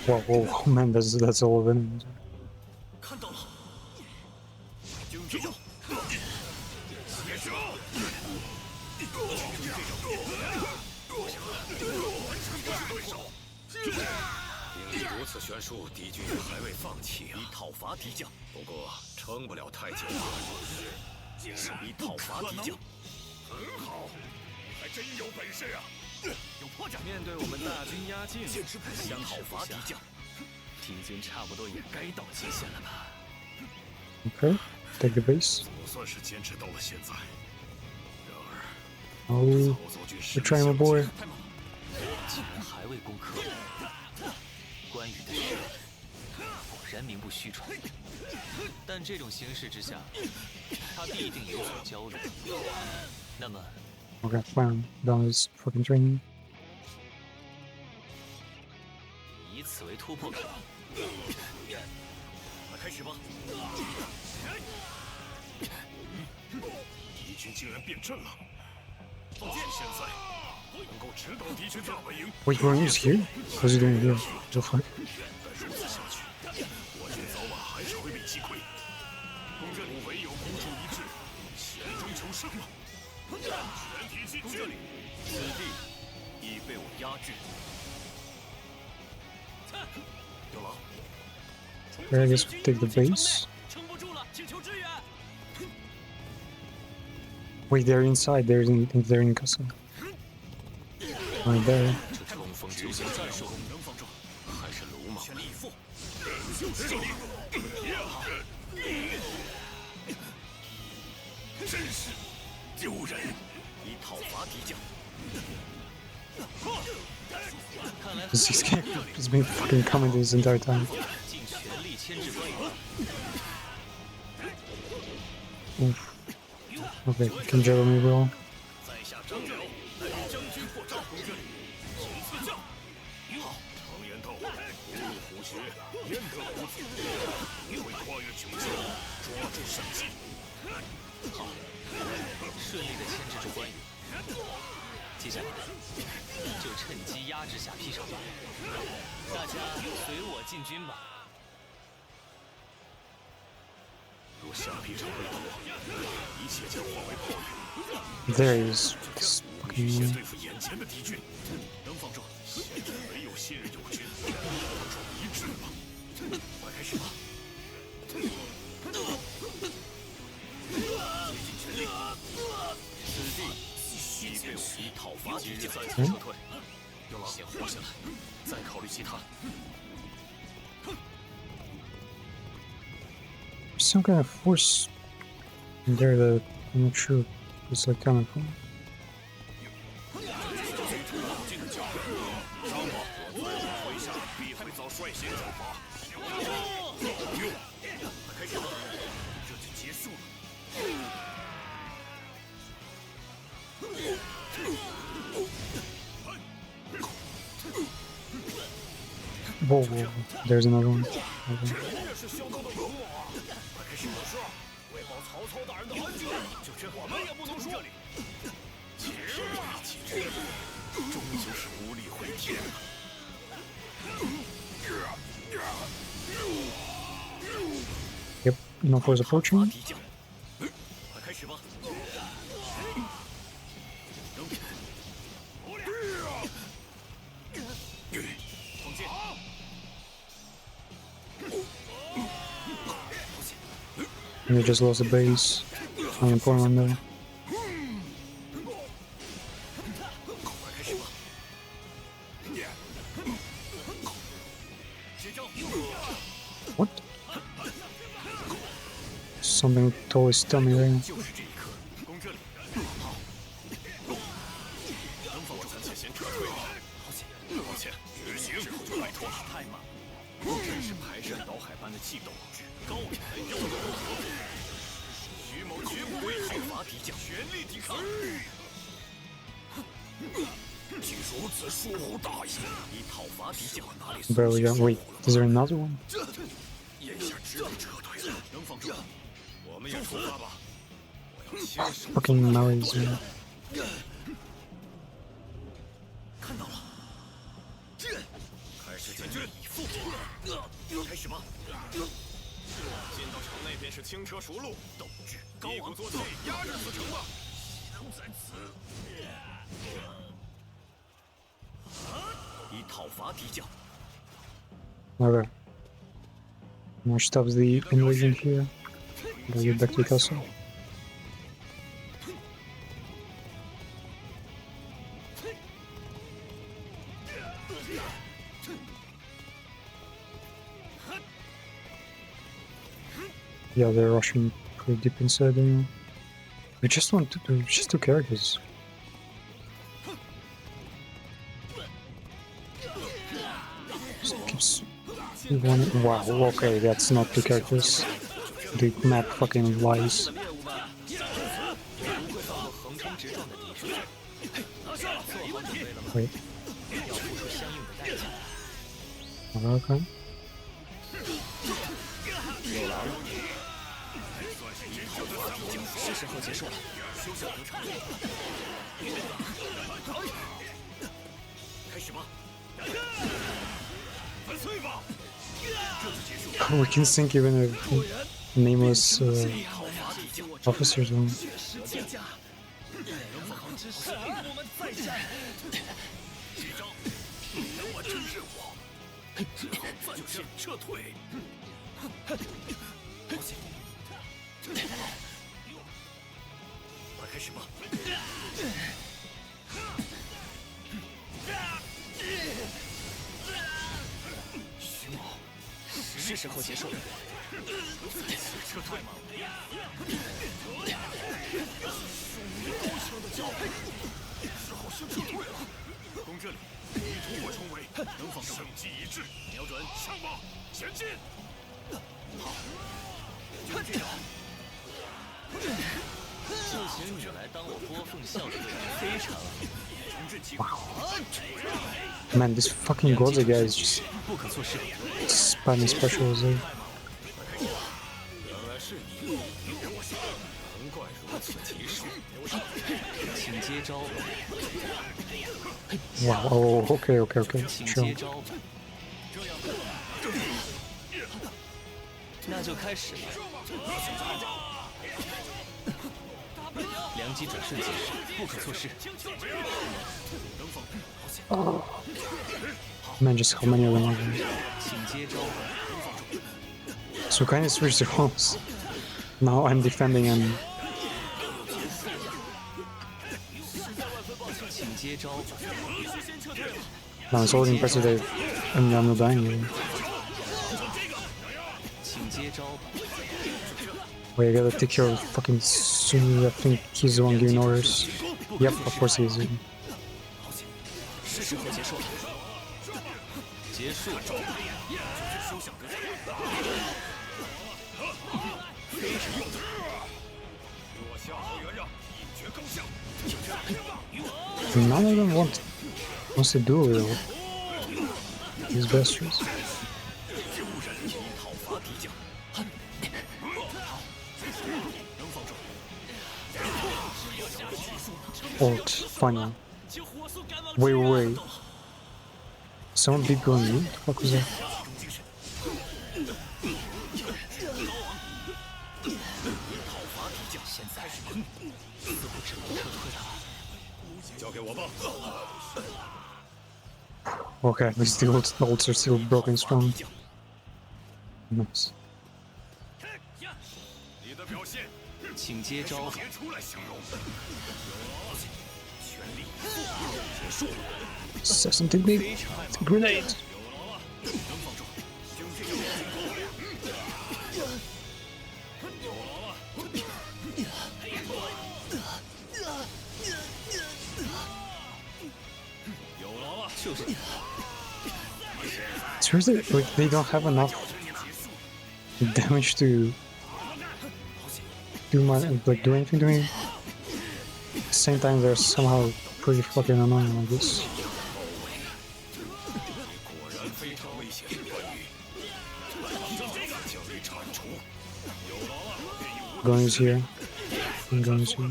Whoa, man, that's all of it. 看到了，精这招，接手。完成不是对手。兵力如此悬殊，敌军还未放弃啊！以讨伐敌将，不过撑不了太久了。以讨伐敌将，很好，还真有本事啊！有破绽。面对我们大军压境，想讨伐敌将，敌军差不多也该到极限了吧？ Okay, take the base. 总算是坚持到了现在。然而， Oh, 曹操军 we're trying, my boy. 竟然还未攻克。关羽的实力果然名不虚传，但这种形势之下，他必定有所焦虑。那么， Okay, fine. Done his fucking training. 以此为突破口。那开始吧。敌军竟然变阵了，放箭！现在能够指导敌军大本营。 Wait, we're in here? What's he doing here? So fun. 如此下去，我军早晚还是会被击溃。攻这里唯有孤注一掷，险中求胜啊！全体进军！此地已被我压制。有劳。 Okay, I guess we'll take the base. 撑不住了，请求支援。 Wait, they're inside. They're in castle. Right there. 这冲锋九九战术能防住，还是鲁莽。全力以赴。真是丢人！以讨伐敌将。 This guy has been fucking coming this entire time. 尽全力牵制关羽。 Oof. Okay, can Jello me well. 在下张辽，来与将军过招。攻这里，请赐教。好，常言道，无入虎穴，焉得虎子。会跨越窘境，抓住胜机。好，顺利的牵制住关羽。接下来就趁机压制下邳少霸。大家随我进军吧。 若下邳城被夺，一切将化为泡影。 There is this 必须 fucking 对付眼前的敌军，能防住。现在唯有信任友军，孤注一掷吧。快开始吧！竭尽全力。此地已被我以讨伐敌将，再次撤退。有劳，先活下来，再考虑其他。 some kind of force in there that I'm not sure it's like coming from. 麾下必会遭率先处罚。用，开始吧，这就结束了。 Whoa, whoa, whoa. There's another one. Okay. 也是相当的勇猛啊！快开始是，为保曹操大人的安全，就这我们也不能输。其实，终究是无力回天了。 Yep, no force approaching. 快开始吧！ And they just lost the base. On the point one there. What? Something totally stunning there. 就是这一刻，攻这里。好，能否咱且先撤退吧？抱歉，执行，之后就拜托了。太慢了，真是排山倒海般的气动，高产要有徐某绝不会讨伐敌将，全力抵抗。据说如此疏忽大意，以讨伐敌将，哪里 Bro, we got, wait, is there another one? 眼下只得撤退了。能放住，我们也出发吧。我要亲手 Fucking noise, man. 看到了，开始前军以赴，开始吧。进到城内便是轻车熟路，斗志高昂，作气，压制此城吧。在此，以讨伐敌将。 Okay. Now stops the invasion here. Gotta get back to the castle. Yeah, they're rushing pretty deep inside there. We just want to do just 2 characters. Just keeps one. Wow, okay, that's not 2 characters. The map fucking lies. Wait. Okay. 是时候结束了。开始吧，粉碎吧！ We can sink even a nameless officers on. 这招能完成任务，之后暂时撤退。快开始吧！徐某，是时候结束了。撤退吗？高强的脚步，只好先撤退了。攻这里，以突破重围，能否胜机一致？瞄准，上吧，前进！好，就这样。 就请你来当我播凤笑的非常。 Man, this fucking Goza guy is just 不可错失。 spamming specials there. 原来是你，难怪如此棘手。请接招。 Wow, oh, okay, okay, okay. 请 Sure. 接招。那就开始吧。 良机转瞬即逝，不可错失。 Oh. Man, just how many of them are there? 请接招。 So kind of switch the roles. Now I'm defending and 请接招。 now it's all impressive that I'm not dying even. 请接招。 Wait, I gotta take care of fucking Sunu. I think he's the one giving orders. Yep, of course he is. 是时候结束了。结束。若夏侯元让，一决高下。 None of them wants to do it though. These bastards. Ult, final. Wait. Someone big going in? What the fuck was that? 交给我吧。 Okay, at least the ults are still broken strong. Nice. 你的表现，请接招。 别出来形容。全力以赴，结束。 Say something big. Grenade. 能放住，就这样进攻。有了。 就是。 Seriously, like they don't have enough damage to do anything to me. At the same time, they're somehow pretty fucking annoying like this. Gun is here. And gun is here.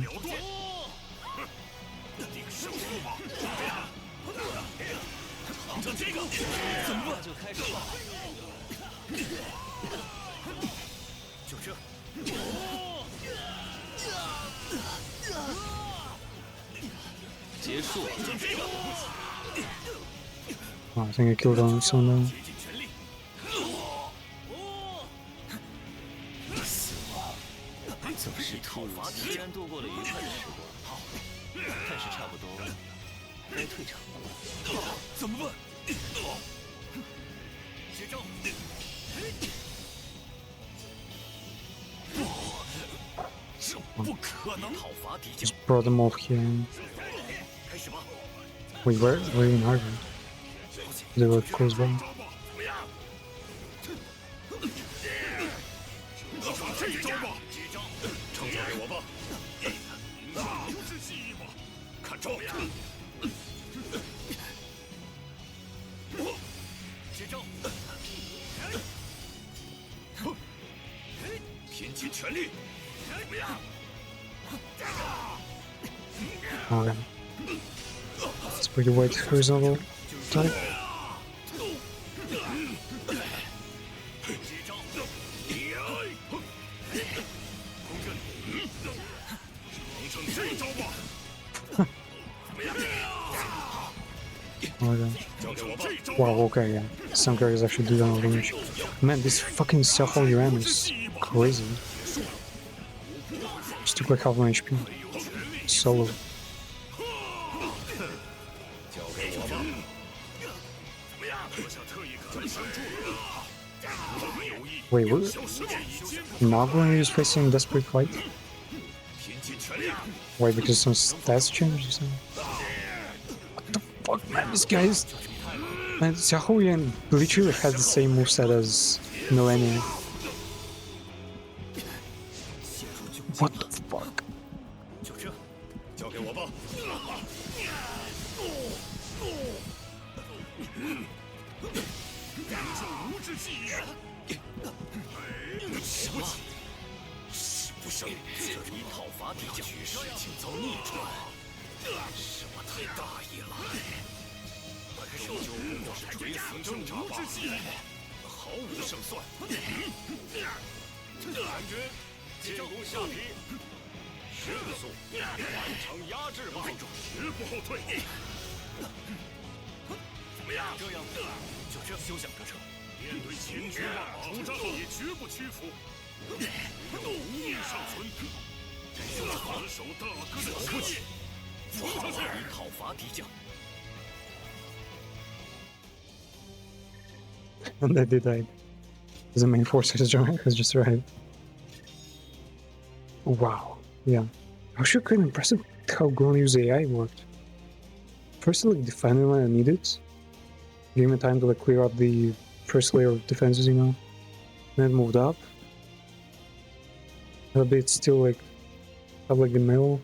那就开始吧。就这。结束。I think I killed on someone. 总是突如其来。虽然度过了愉快的时光，但是差不多该退场了。怎么办？接招！这不可能！讨伐敌将。 Just brought them off here. 开始吧。 Wait, where in Harvard? They were close by. 这一招吧，成交给我吧。不是记忆吧？看招！接招！拼尽全力！怎么样？ Okay. It's pretty wide horizontal type. 接招！攻成这招吧！ Okay. 交给我吧。 Wow, okay, yeah. Some characters actually do that on damage. Man, this fucking self-hold Uran is crazy. Just took like half my HP. Solo. 交给我吧。怎么样？我想特意跟上住了。我们有意。 Wait, what? 消失这一剑。 Naguan is facing desperate fight? 拼尽全力。 Why? Because some stats changed or something? What the fuck, man? This guy is... Man, Xiaoyan literally has the same moveset as Millennium. What the fuck? 就这，交给我吧。无之记忆。什么？死不生，这一讨伐敌将，事情遭逆转，是我太大意了。救兵就是垂死挣扎吧，毫无胜算。蓝军进攻下邳，迅速完成压制吧，绝不后退。怎么样？这样，就这休想得逞。面对千军万马，出战也绝不屈服。有无命尚存，死守大哥的了不起。冲上去，讨伐敌将。 And then they died. The main force has just arrived. Wow. Yeah. Actually quite impressive how Gonlyu's AI worked. First like defended when I needed. Gave me time to like clear up the first layer of defenses, you know. Then moved up. A bit still like up like the middle.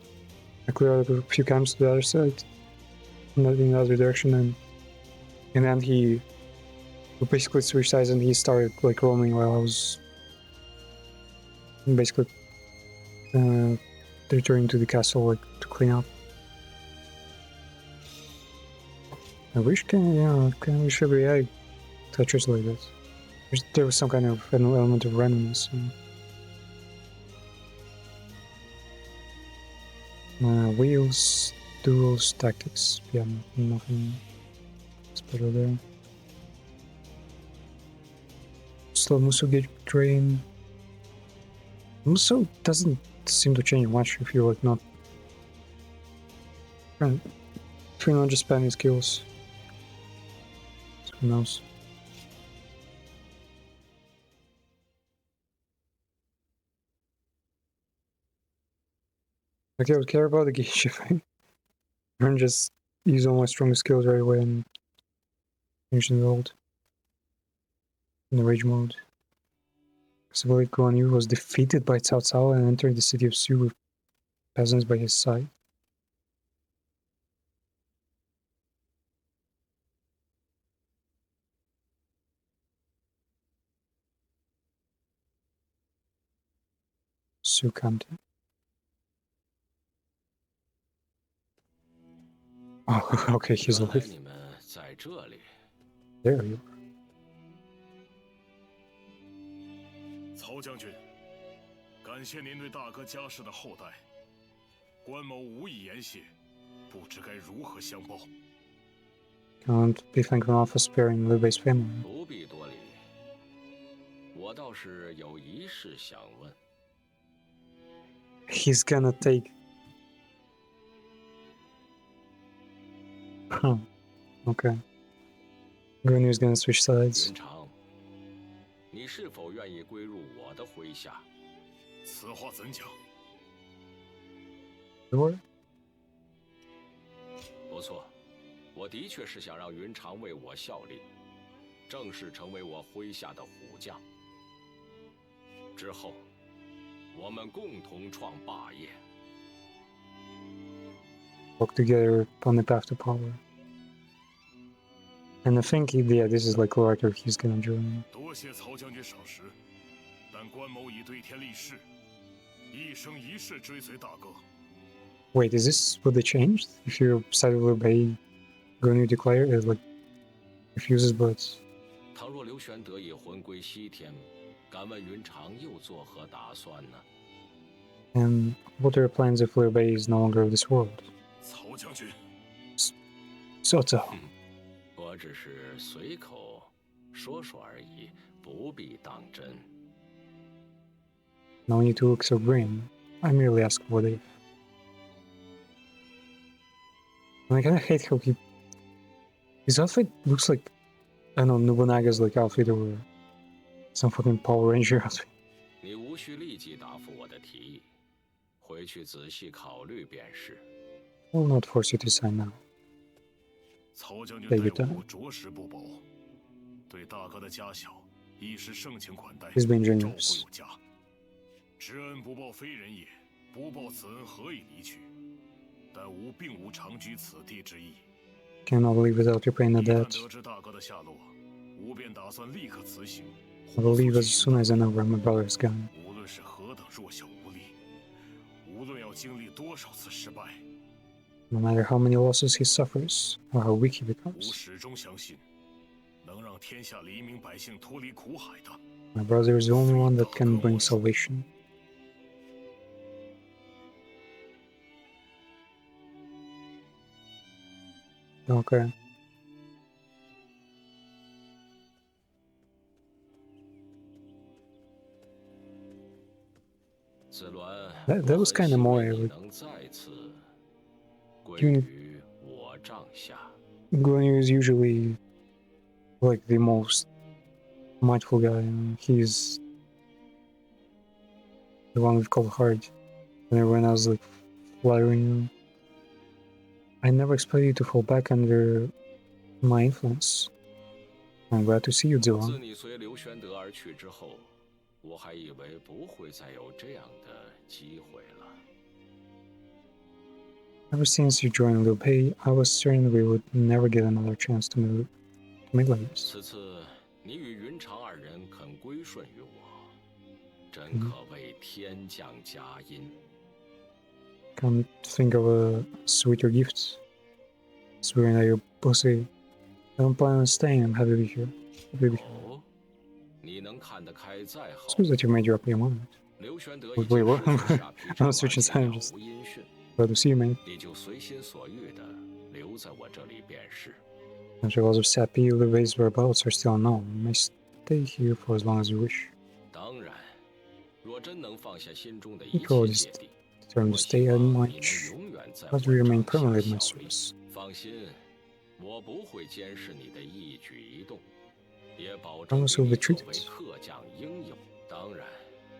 I cleared up a few camps to the other side. Not in the other direction, and then he basically switched sides and he started like roaming while I was basically returning to the castle like to clean up. I wish every AI touches like that. There was some kind of an element of randomness. Wheels, duels, tactics. Yeah, nothing special there. Slow Muso get drain. Muso doesn't seem to change much if you're like not if you're not just spamming skills. So who knows? Like I would care about the gauge if I and just use all my strongest skills right away and finish the gold. In the rage mode. Possibly Guan Yu was defeated by Cao Cao and entered the city of Su with peasants by his side. Sukante. Oh, okay, he's 原来 alive. 你们在这里。 There you are. 曹将军，感谢您对大哥家世的厚待，关某无以言谢，不知该如何相报。 Can't be thankful enough for sparing Liu Bei's family. 不必多礼，我倒是有一事想问。 He's gonna take... Huh. Okay. Guanyu's gonna switch sides. 云长，你是否愿意归入我的麾下？此话怎讲？ Sure. 不错，我的确是想让云长为我效力，正式成为我麾下的虎将。之后，我们共同创霸业。 Walk together on the path to power. And I think, yeah, this is like Arthur, he's gonna join. 多谢曹将军赏识，但关某已对天立誓，一生一世追随大哥。 Wait, is this what they changed? If you side with Liu Bei, Guanyu declare like refuses but 倘若刘玄德已魂归西天，敢问云长又作何打算呢？ and what are your plans if Liu Bei is no longer of this world? 曹将军， So 我只是随口说说而已，不必当真。 no need to look so green. I merely ask what if. And I kinda hate how his outfit looks like, I don't know, Nobunaga's like outfit or some fucking Power Ranger outfit. 你无需立即答复我的提议，回去仔细考虑便是。 I will not force you to sign now. 曹将军对待对我着实不薄，对大哥的家小亦是盛情款待， He's been 照 generous. 顾有加。知恩不报非人也，不报此恩何以离去？但吾并无长居此地之意。 Cannot leave without repaying the 一旦 debt. 得知大哥的下落，吾便打算立刻辞行。 I will leave as soon as I know where my brother is gone. 无论是何等弱小无力，无论要经历多少次失败， No matter how many losses he suffers or how weak he 吾 becomes, 始终相信，能让天下黎民百姓脱离苦海的， my brother is the only one that can bring salvation. Okay. 子鸾， That was kind of more 你 like 能再次归 Doing- 于我帐下。 Guanyu is usually like the most mindful guy, and he's the one with cold heart. And everyone else like flattering you. I never expected you to fall back under my influence. I'm glad to see you, 自 Zilong. 你随刘玄德而去之后，我还以为不会再有这样的机会了。 Ever since you joined Liu Bei, I was certain we would never get another chance to meet like this. 此次你与云长二人肯归顺于我，真嗯可谓天降佳音。 Can't think of a sweeter gift. Swearing that you're pussy. I don't plan on staying. I'm happy to be here. Happy to be here. 哦，你能看得开再好 It's。good that you made up your mind. 刘玄德 Wait, 已经 wait, what? 失去下邳 I'm 之 switching 外， sides, 杳 just- 无音讯， Glad to see you, man. 你就随心所欲的留在我这里便是。 Because of Sappy, Liu Bei's whereabouts are still unknown. You may stay here for as long as you wish. 当然，若真能放下心中的 You 一 could 切 just 芥蒂， determined 我 to 希 stay at 望你 much 能永远在 as 我 we remain 帐 permanently 下 at my 效力。 service. 放心，我不会监视你的一举一动，也保 I 证 also 对 will 你 be 作 treated. 为客将应有。当然，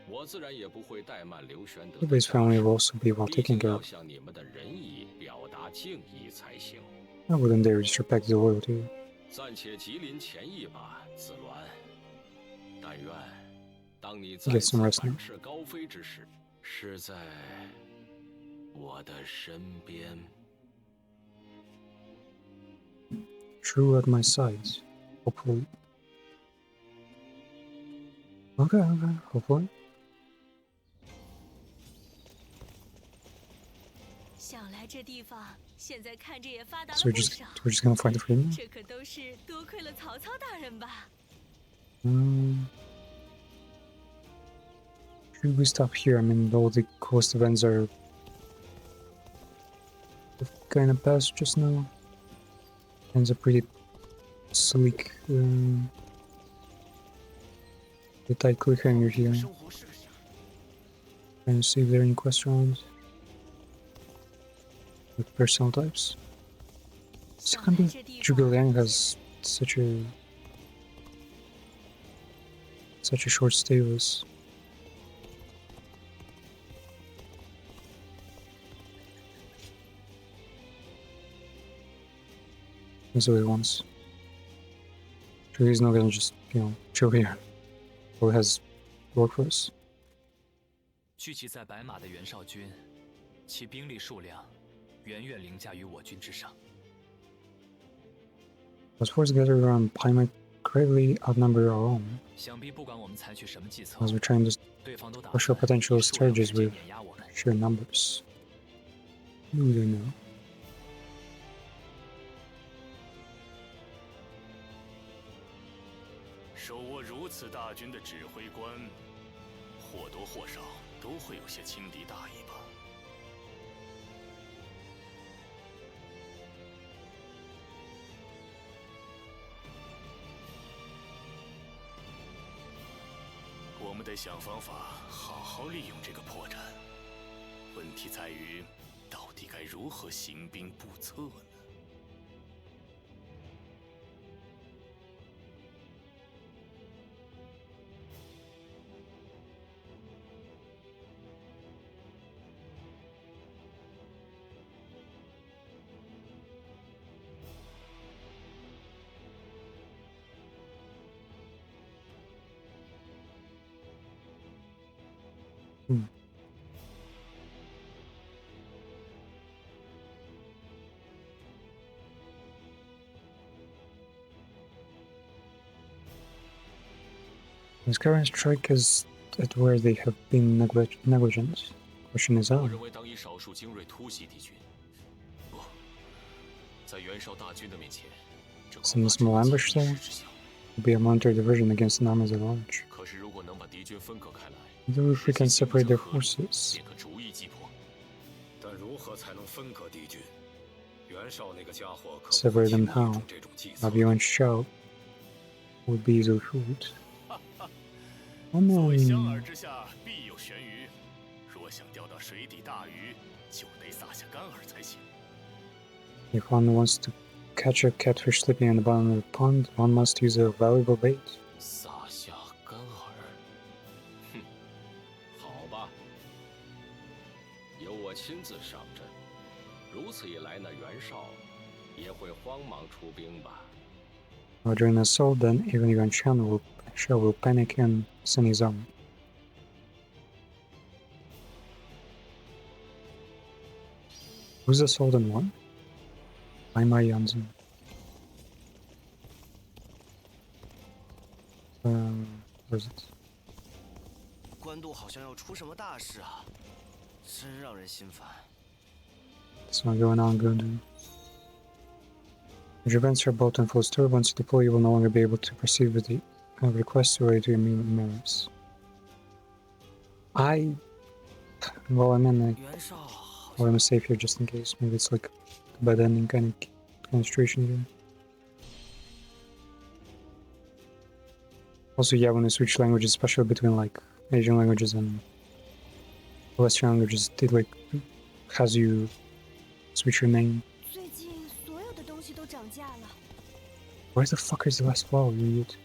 我自然也不会怠慢刘玄德 Liu 的 Bei's 家 family 事 will also be well 毕竟 taken care 要 of. 向你们的仁义表达敬意才行。 I wouldn't dare disrespect the loyalty. 暂且吉林前意吧，子鸾。但愿当你再 Get 次 some rest 展 now. 翅高飞之时，是在我的身边。 True at my side. Hopefully. Okay, hopefully. 这地方现在看着也发达了 So 不少， we're just gonna fight for him. 这可都是多亏了曹操大人吧。Should we stop here? I mean, all the coolest events are kind of past just now. And a pretty sleek, the tight cliffhanger here. Trying to see if there are any questions with personal types. Secondly, Zhuge Liang has such a short stay with us. That's what he wants. Sure, he's not gonna just, chill here. Well, he has work for us. 聚集在白马的袁绍军，其兵力数量远远凌驾于我军之上。Those forces gathered around Pai might greatly outnumber our own. 想必不管我们采取什么计策， As we're trying to 对方都打 push our 算 potential 以数量 strategies 直接 with 碾压我们。 sheer numbers. Who do you know? 手握如此大军的指挥官，或多或少都会有些轻敌大意吧。我们得想方法好好利用这个破绽。问题在于，到底该如何行兵布策呢？ This current strike is at where they have been negligent. Question is 我 how? 认为当以少数精锐突袭敌军，不，在袁绍大军的面前，这恐 Some 怕 small 只 ambush 有 though 一时之效。 would be a mounted diversion against an armies at large. 可是如果能把敌军分隔开来， Either if we can 实 separate 行 their 合力， forces, 便可逐一击破。但如何才能分隔敌军？袁绍那个家伙可不 separate 会轻 them 易 how? 中这种计策。 Fabio and Shao would be easily fooled. Oh 所谓相饵 no. 之下必有悬鱼，若想钓到水底大鱼，就得撒下干饵才行。 If one wants to catch a catfish sleeping in the bottom of the pond, one must use a valuable bait. 撒下干饵，哼，好吧，由我亲自上阵。如此一来，那袁绍也会慌忙出兵吧？ During an assault, then even Yuan Shao will panic and send his army. Who's the Sultan one? Aimai Yanzun. Where is it? 官渡好像要出什么大事啊，真让人心烦。 This one going on good. If events are both in full story, once you deploy, you will no longer be able to proceed with the requests related to your merits. Well, I mean, I'm gonna save here just in case. Maybe it's like a bad ending kind of situation here. Also, yeah, when you switch languages, especially between like Asian languages and Western languages, it like has you switch your name. 最近所有的东西都涨价了。 Where the fuck is the last flower, you idiot?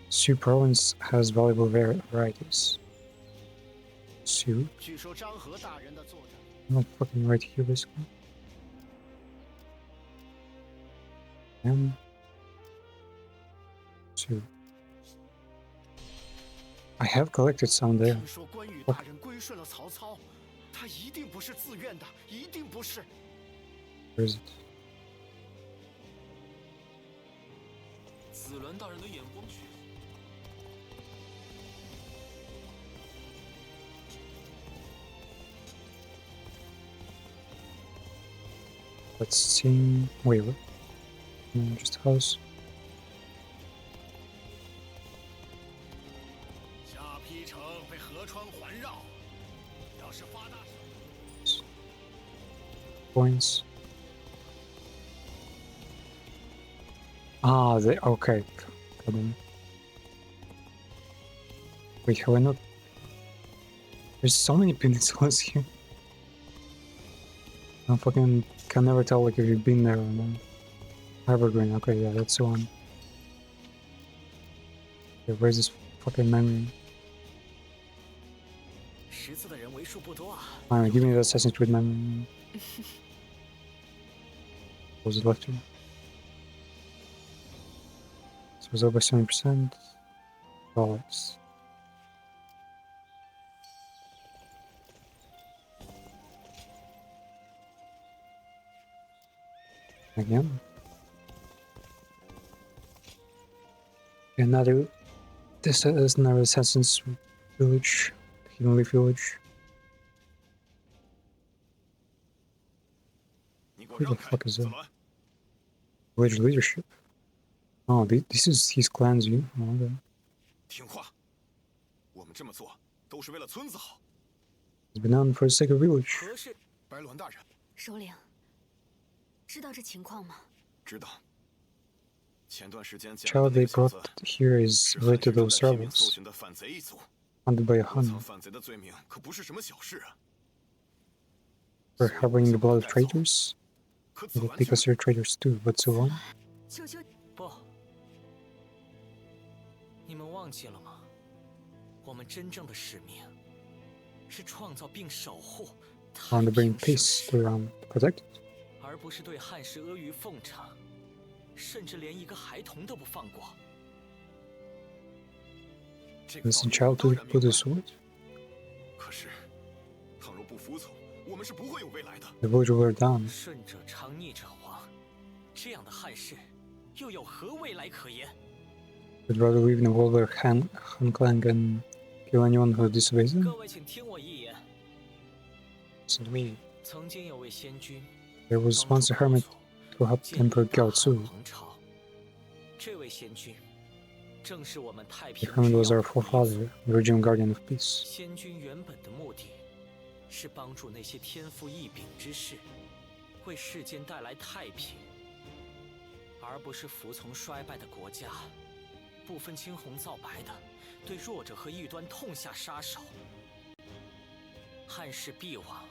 Sioux province has valuable varieties. Sioux? 据说张合大人的作者 I'm like fucking right here, basically. Sioux. I have collected some there. 听说关羽大人归顺了曹操，他一定不是自愿的，一定不是。 Where is it? 子兰大人的眼光去。Let's see. Wait, what? No, just house. 下邳城被河川环绕，要是发大水。 Points. Ah, they okay. Got them. Wait, have I not? There's so many peninsulas here. I fucking can never tell like if you've been there or not. Harbor Green, okay, yeah, that's the one. Okay, where's this fucking memory? Alright, give me the Assassin's Creed memory. What was it left here? So it was over 70%. Dollars. Again. Another. This is another Assassin's Village. Hidden Leaf Village. Who the fuck is that? Village leadership. Oh, this is his clan's you. Oh, okay. 听话，我们这么做都是为了村子好。 It's been done for the sake of village. 白鸾大人，首领，知道这情况吗？知道。前段时间讲 Child 的那 they 个小 brought 子 here is 是 related to 正 those 在拼命搜 rebels 寻的反贼一族。 funded by a 我操， Hun 反贼的罪名可不是什么小事啊！ for harboring the blood of traitors. 可紫 Well, 兰 because 却 you're traitors too, but so on. 求求，不，你们忘记了吗？我们真正的使命是创造并守护 On to 太 bring 平 peace 盛世， to protect it. 而不是对汉室阿谀奉承，甚至连一个孩童都不放过。 这个道 Innocent 理 child 我 to 当然 put 明 the 白。 sword. 可是，倘若不服从，我们是不会有未来的。 The village will burn down. 顺者昌，逆者亡，这样的汉室又有何未来可言？ Would rather live in a world where Han Clan can kill anyone who disobeys 各 them. 位请听我一言。 Listen to me. 曾经有位仙君， There was 帮 once 助 a hermit 高祖 who helped 建立 Emperor 大汉 Gaozu. 王朝。这位仙君，正是我们太 The 平 hermit 之 was 要 our 的鼻祖 forefather, the original guardian of peace. 仙君原本的目的，是帮助那些天赋异禀之士，为世间带来太平，而不是服从衰败的国家，不分青红皂白的对弱者和异端痛下杀手。汉室必亡，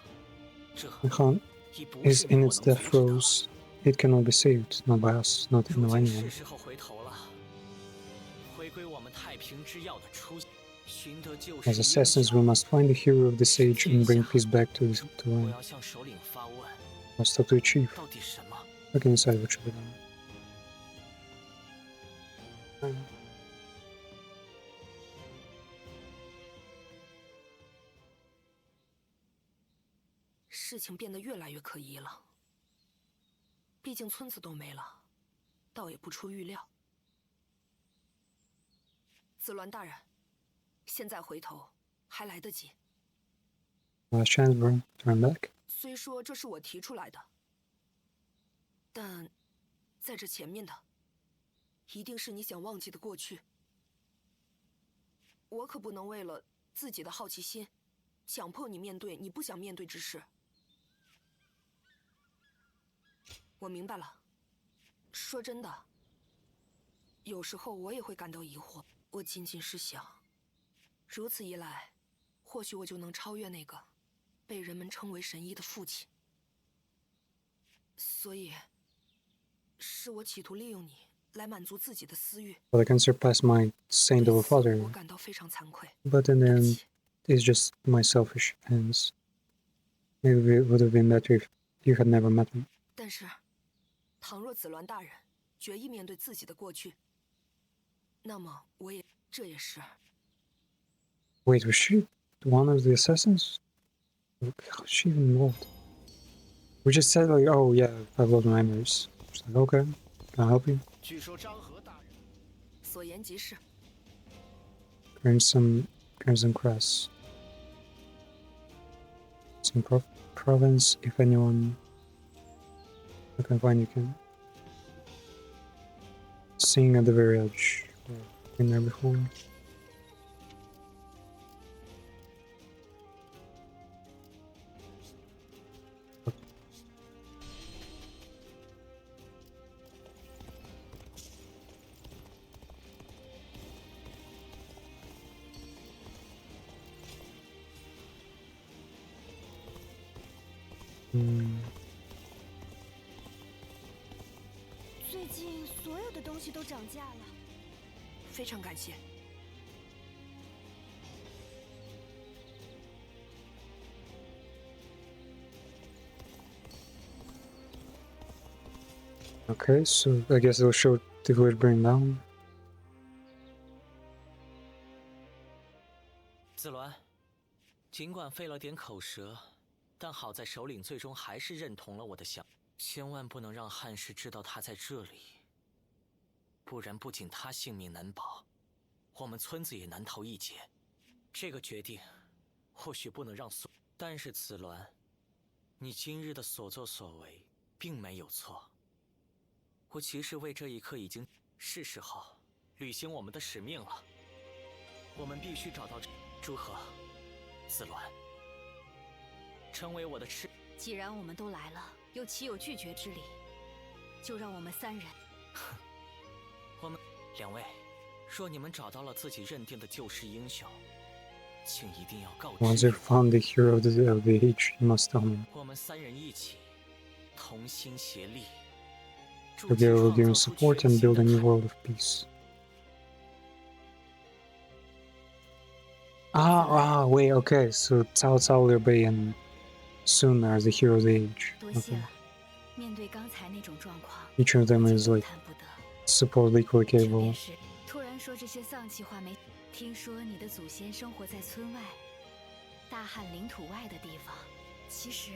这 The Han 已不 is 是你 in 我 its 能 death 阻止的。 throes. It cannot be saved, not by us, not 如 by 今 anyone. 是时候回头了，回归我们太平之要的初心，寻得救世 As 英 assassins, 雄 we must find the hero of this age and bring peace back to the 我 land. 要向首领发问， What's left to achieve? 到底什么？ I can decide what should be done. 事情变得越来越可疑了。毕竟村子都没了，倒也不出预料。紫鸾大人，现在回头还来得及。 Last chance, bro. Turn back. 虽说这是我提出来的，但在这前面的，一定是你想忘记的过去。我可不能为了自己的好奇心，强迫你面对你不想面对之事。我明白了。说真的，有时候我也会感到疑惑。我仅仅是想，如此一来，或许我就能超越那个被人们称为神医的父亲。所以，是我企图利用你来满足自己的私欲。 But I can surpass my saint of a 对此我 father. 感到非常惭愧。 But in the end, it's just my selfish ends. Maybe it would have been better if you had never met me. 但是，倘若紫鸾大人决意面对自己的过去，那么这也是。 Wait, was she one of the assassins? How's she even involved? We just said like, oh yeah, I've lost my memories. She's like, okay, can I help you? 据说张和大人所言极是。 Crimson Crest. Some province, if anyone. I can find you can. Seeing at the very edge. Been there before. Hmm. 最近所有的东西都涨价了，非常感谢。 Okay, so I guess it'll show the village burning down. 子鸾，尽管费了点口舌，但好在首领最终还是认同了我的想法。千万不能让汉室知道他在这里，不然不仅他性命难保，我们村子也难逃一劫。这个决定或许不能让但是子鸾，你今日的所作所为并没有错。我其实为这一刻已经是时候履行我们的使命了。我们必须找到朱和子鸾，成为我的赤。既然我们都来了，又岂有拒绝之理？就让我们3人。我们2位，若你们找到了自己认定的救世英雄，请一定要告知。 Once you found the hero of the age, you must tell me. 我们3人一起同心协力， Together we'll give support and build a new world of peace. Wait, okay, so Cao Cao, Liu Bei, and Sun are the heroes of the age. 多谢 Okay. 了。面对刚才那种状况， Each of them is like 谈不得。 supposedly equally 这 capable. 便是突然说这些丧气话没。听说你的祖先生活在村外，大汉领土外的地方。其实，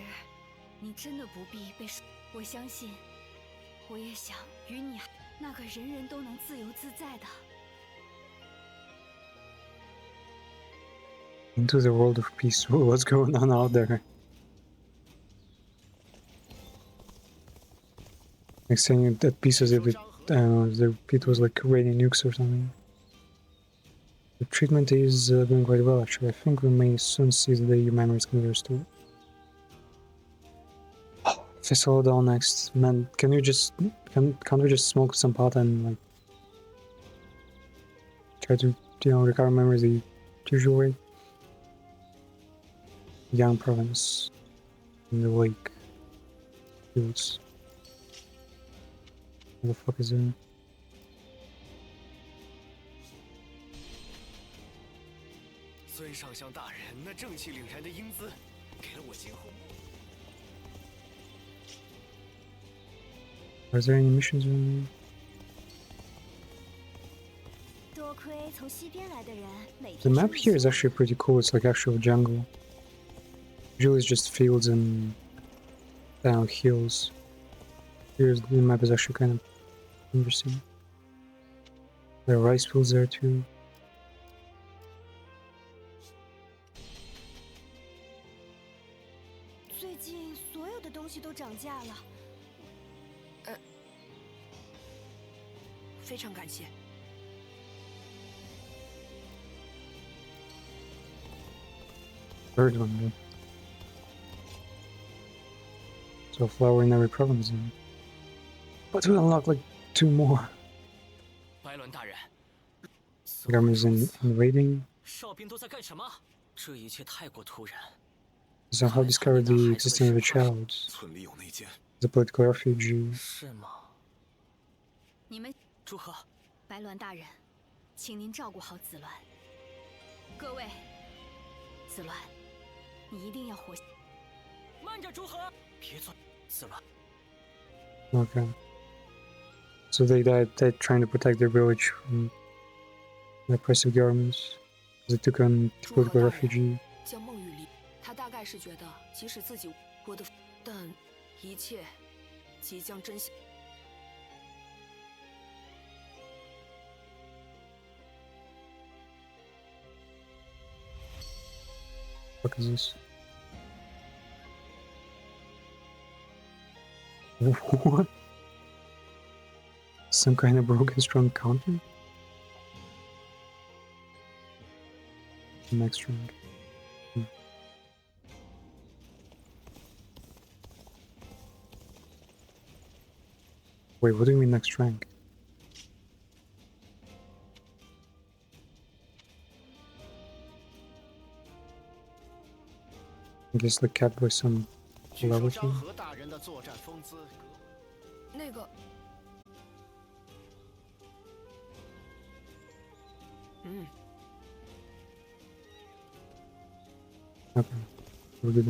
你真的不必被。我相信，我也想与你那个人人都能自由自在的。 Into the world of peace. What's going on out there? Next thing that pieces of it, it was like raining nukes or something. The treatment is going quite well actually. I think we may soon see the memories can be restored. Festival down next. Man, can you just can't we just smoke some pot and like try to recover memories the usual way? Yang province in the lake fields. What the fuck is it? 孙上香大人那正气凛然的英姿，给了我今后。 Are there any missions around here? 多亏从西边来的人每 The 天 map here is actually pretty cool. It's like actual jungle. Usually it's just fields and hills. Here's the map is actually kind of interesting. There are rice fields there too. 最近所有的东西都涨价了。非常感谢。 Third one, though. So flower in every province. Then. But we unlock like 2 more. 白鸾大人， Governments invading. 哨兵都在干什么？这一切太过突然。 Somehow discovered the existence of a child. 村里有内奸。 The political refugee. 是吗？你们朱和，白鸾大人，请您照顾好紫鸾。各位，紫鸾，你一定要活。慢着，朱和，别做紫鸾。 Okay. So they died trying to protect their village from the oppressive governments. They took on political refugee. 将孟玉离，他大概是觉得，即使自己我的，但一切即将真相。 What is this? What? Some kind of broken strong counter? Next rank. Wait, what do you mean next rank? I guess like capped by some 据说 level 张 thing? 和大人的作战风姿，那个，嗯， Okay. We'll do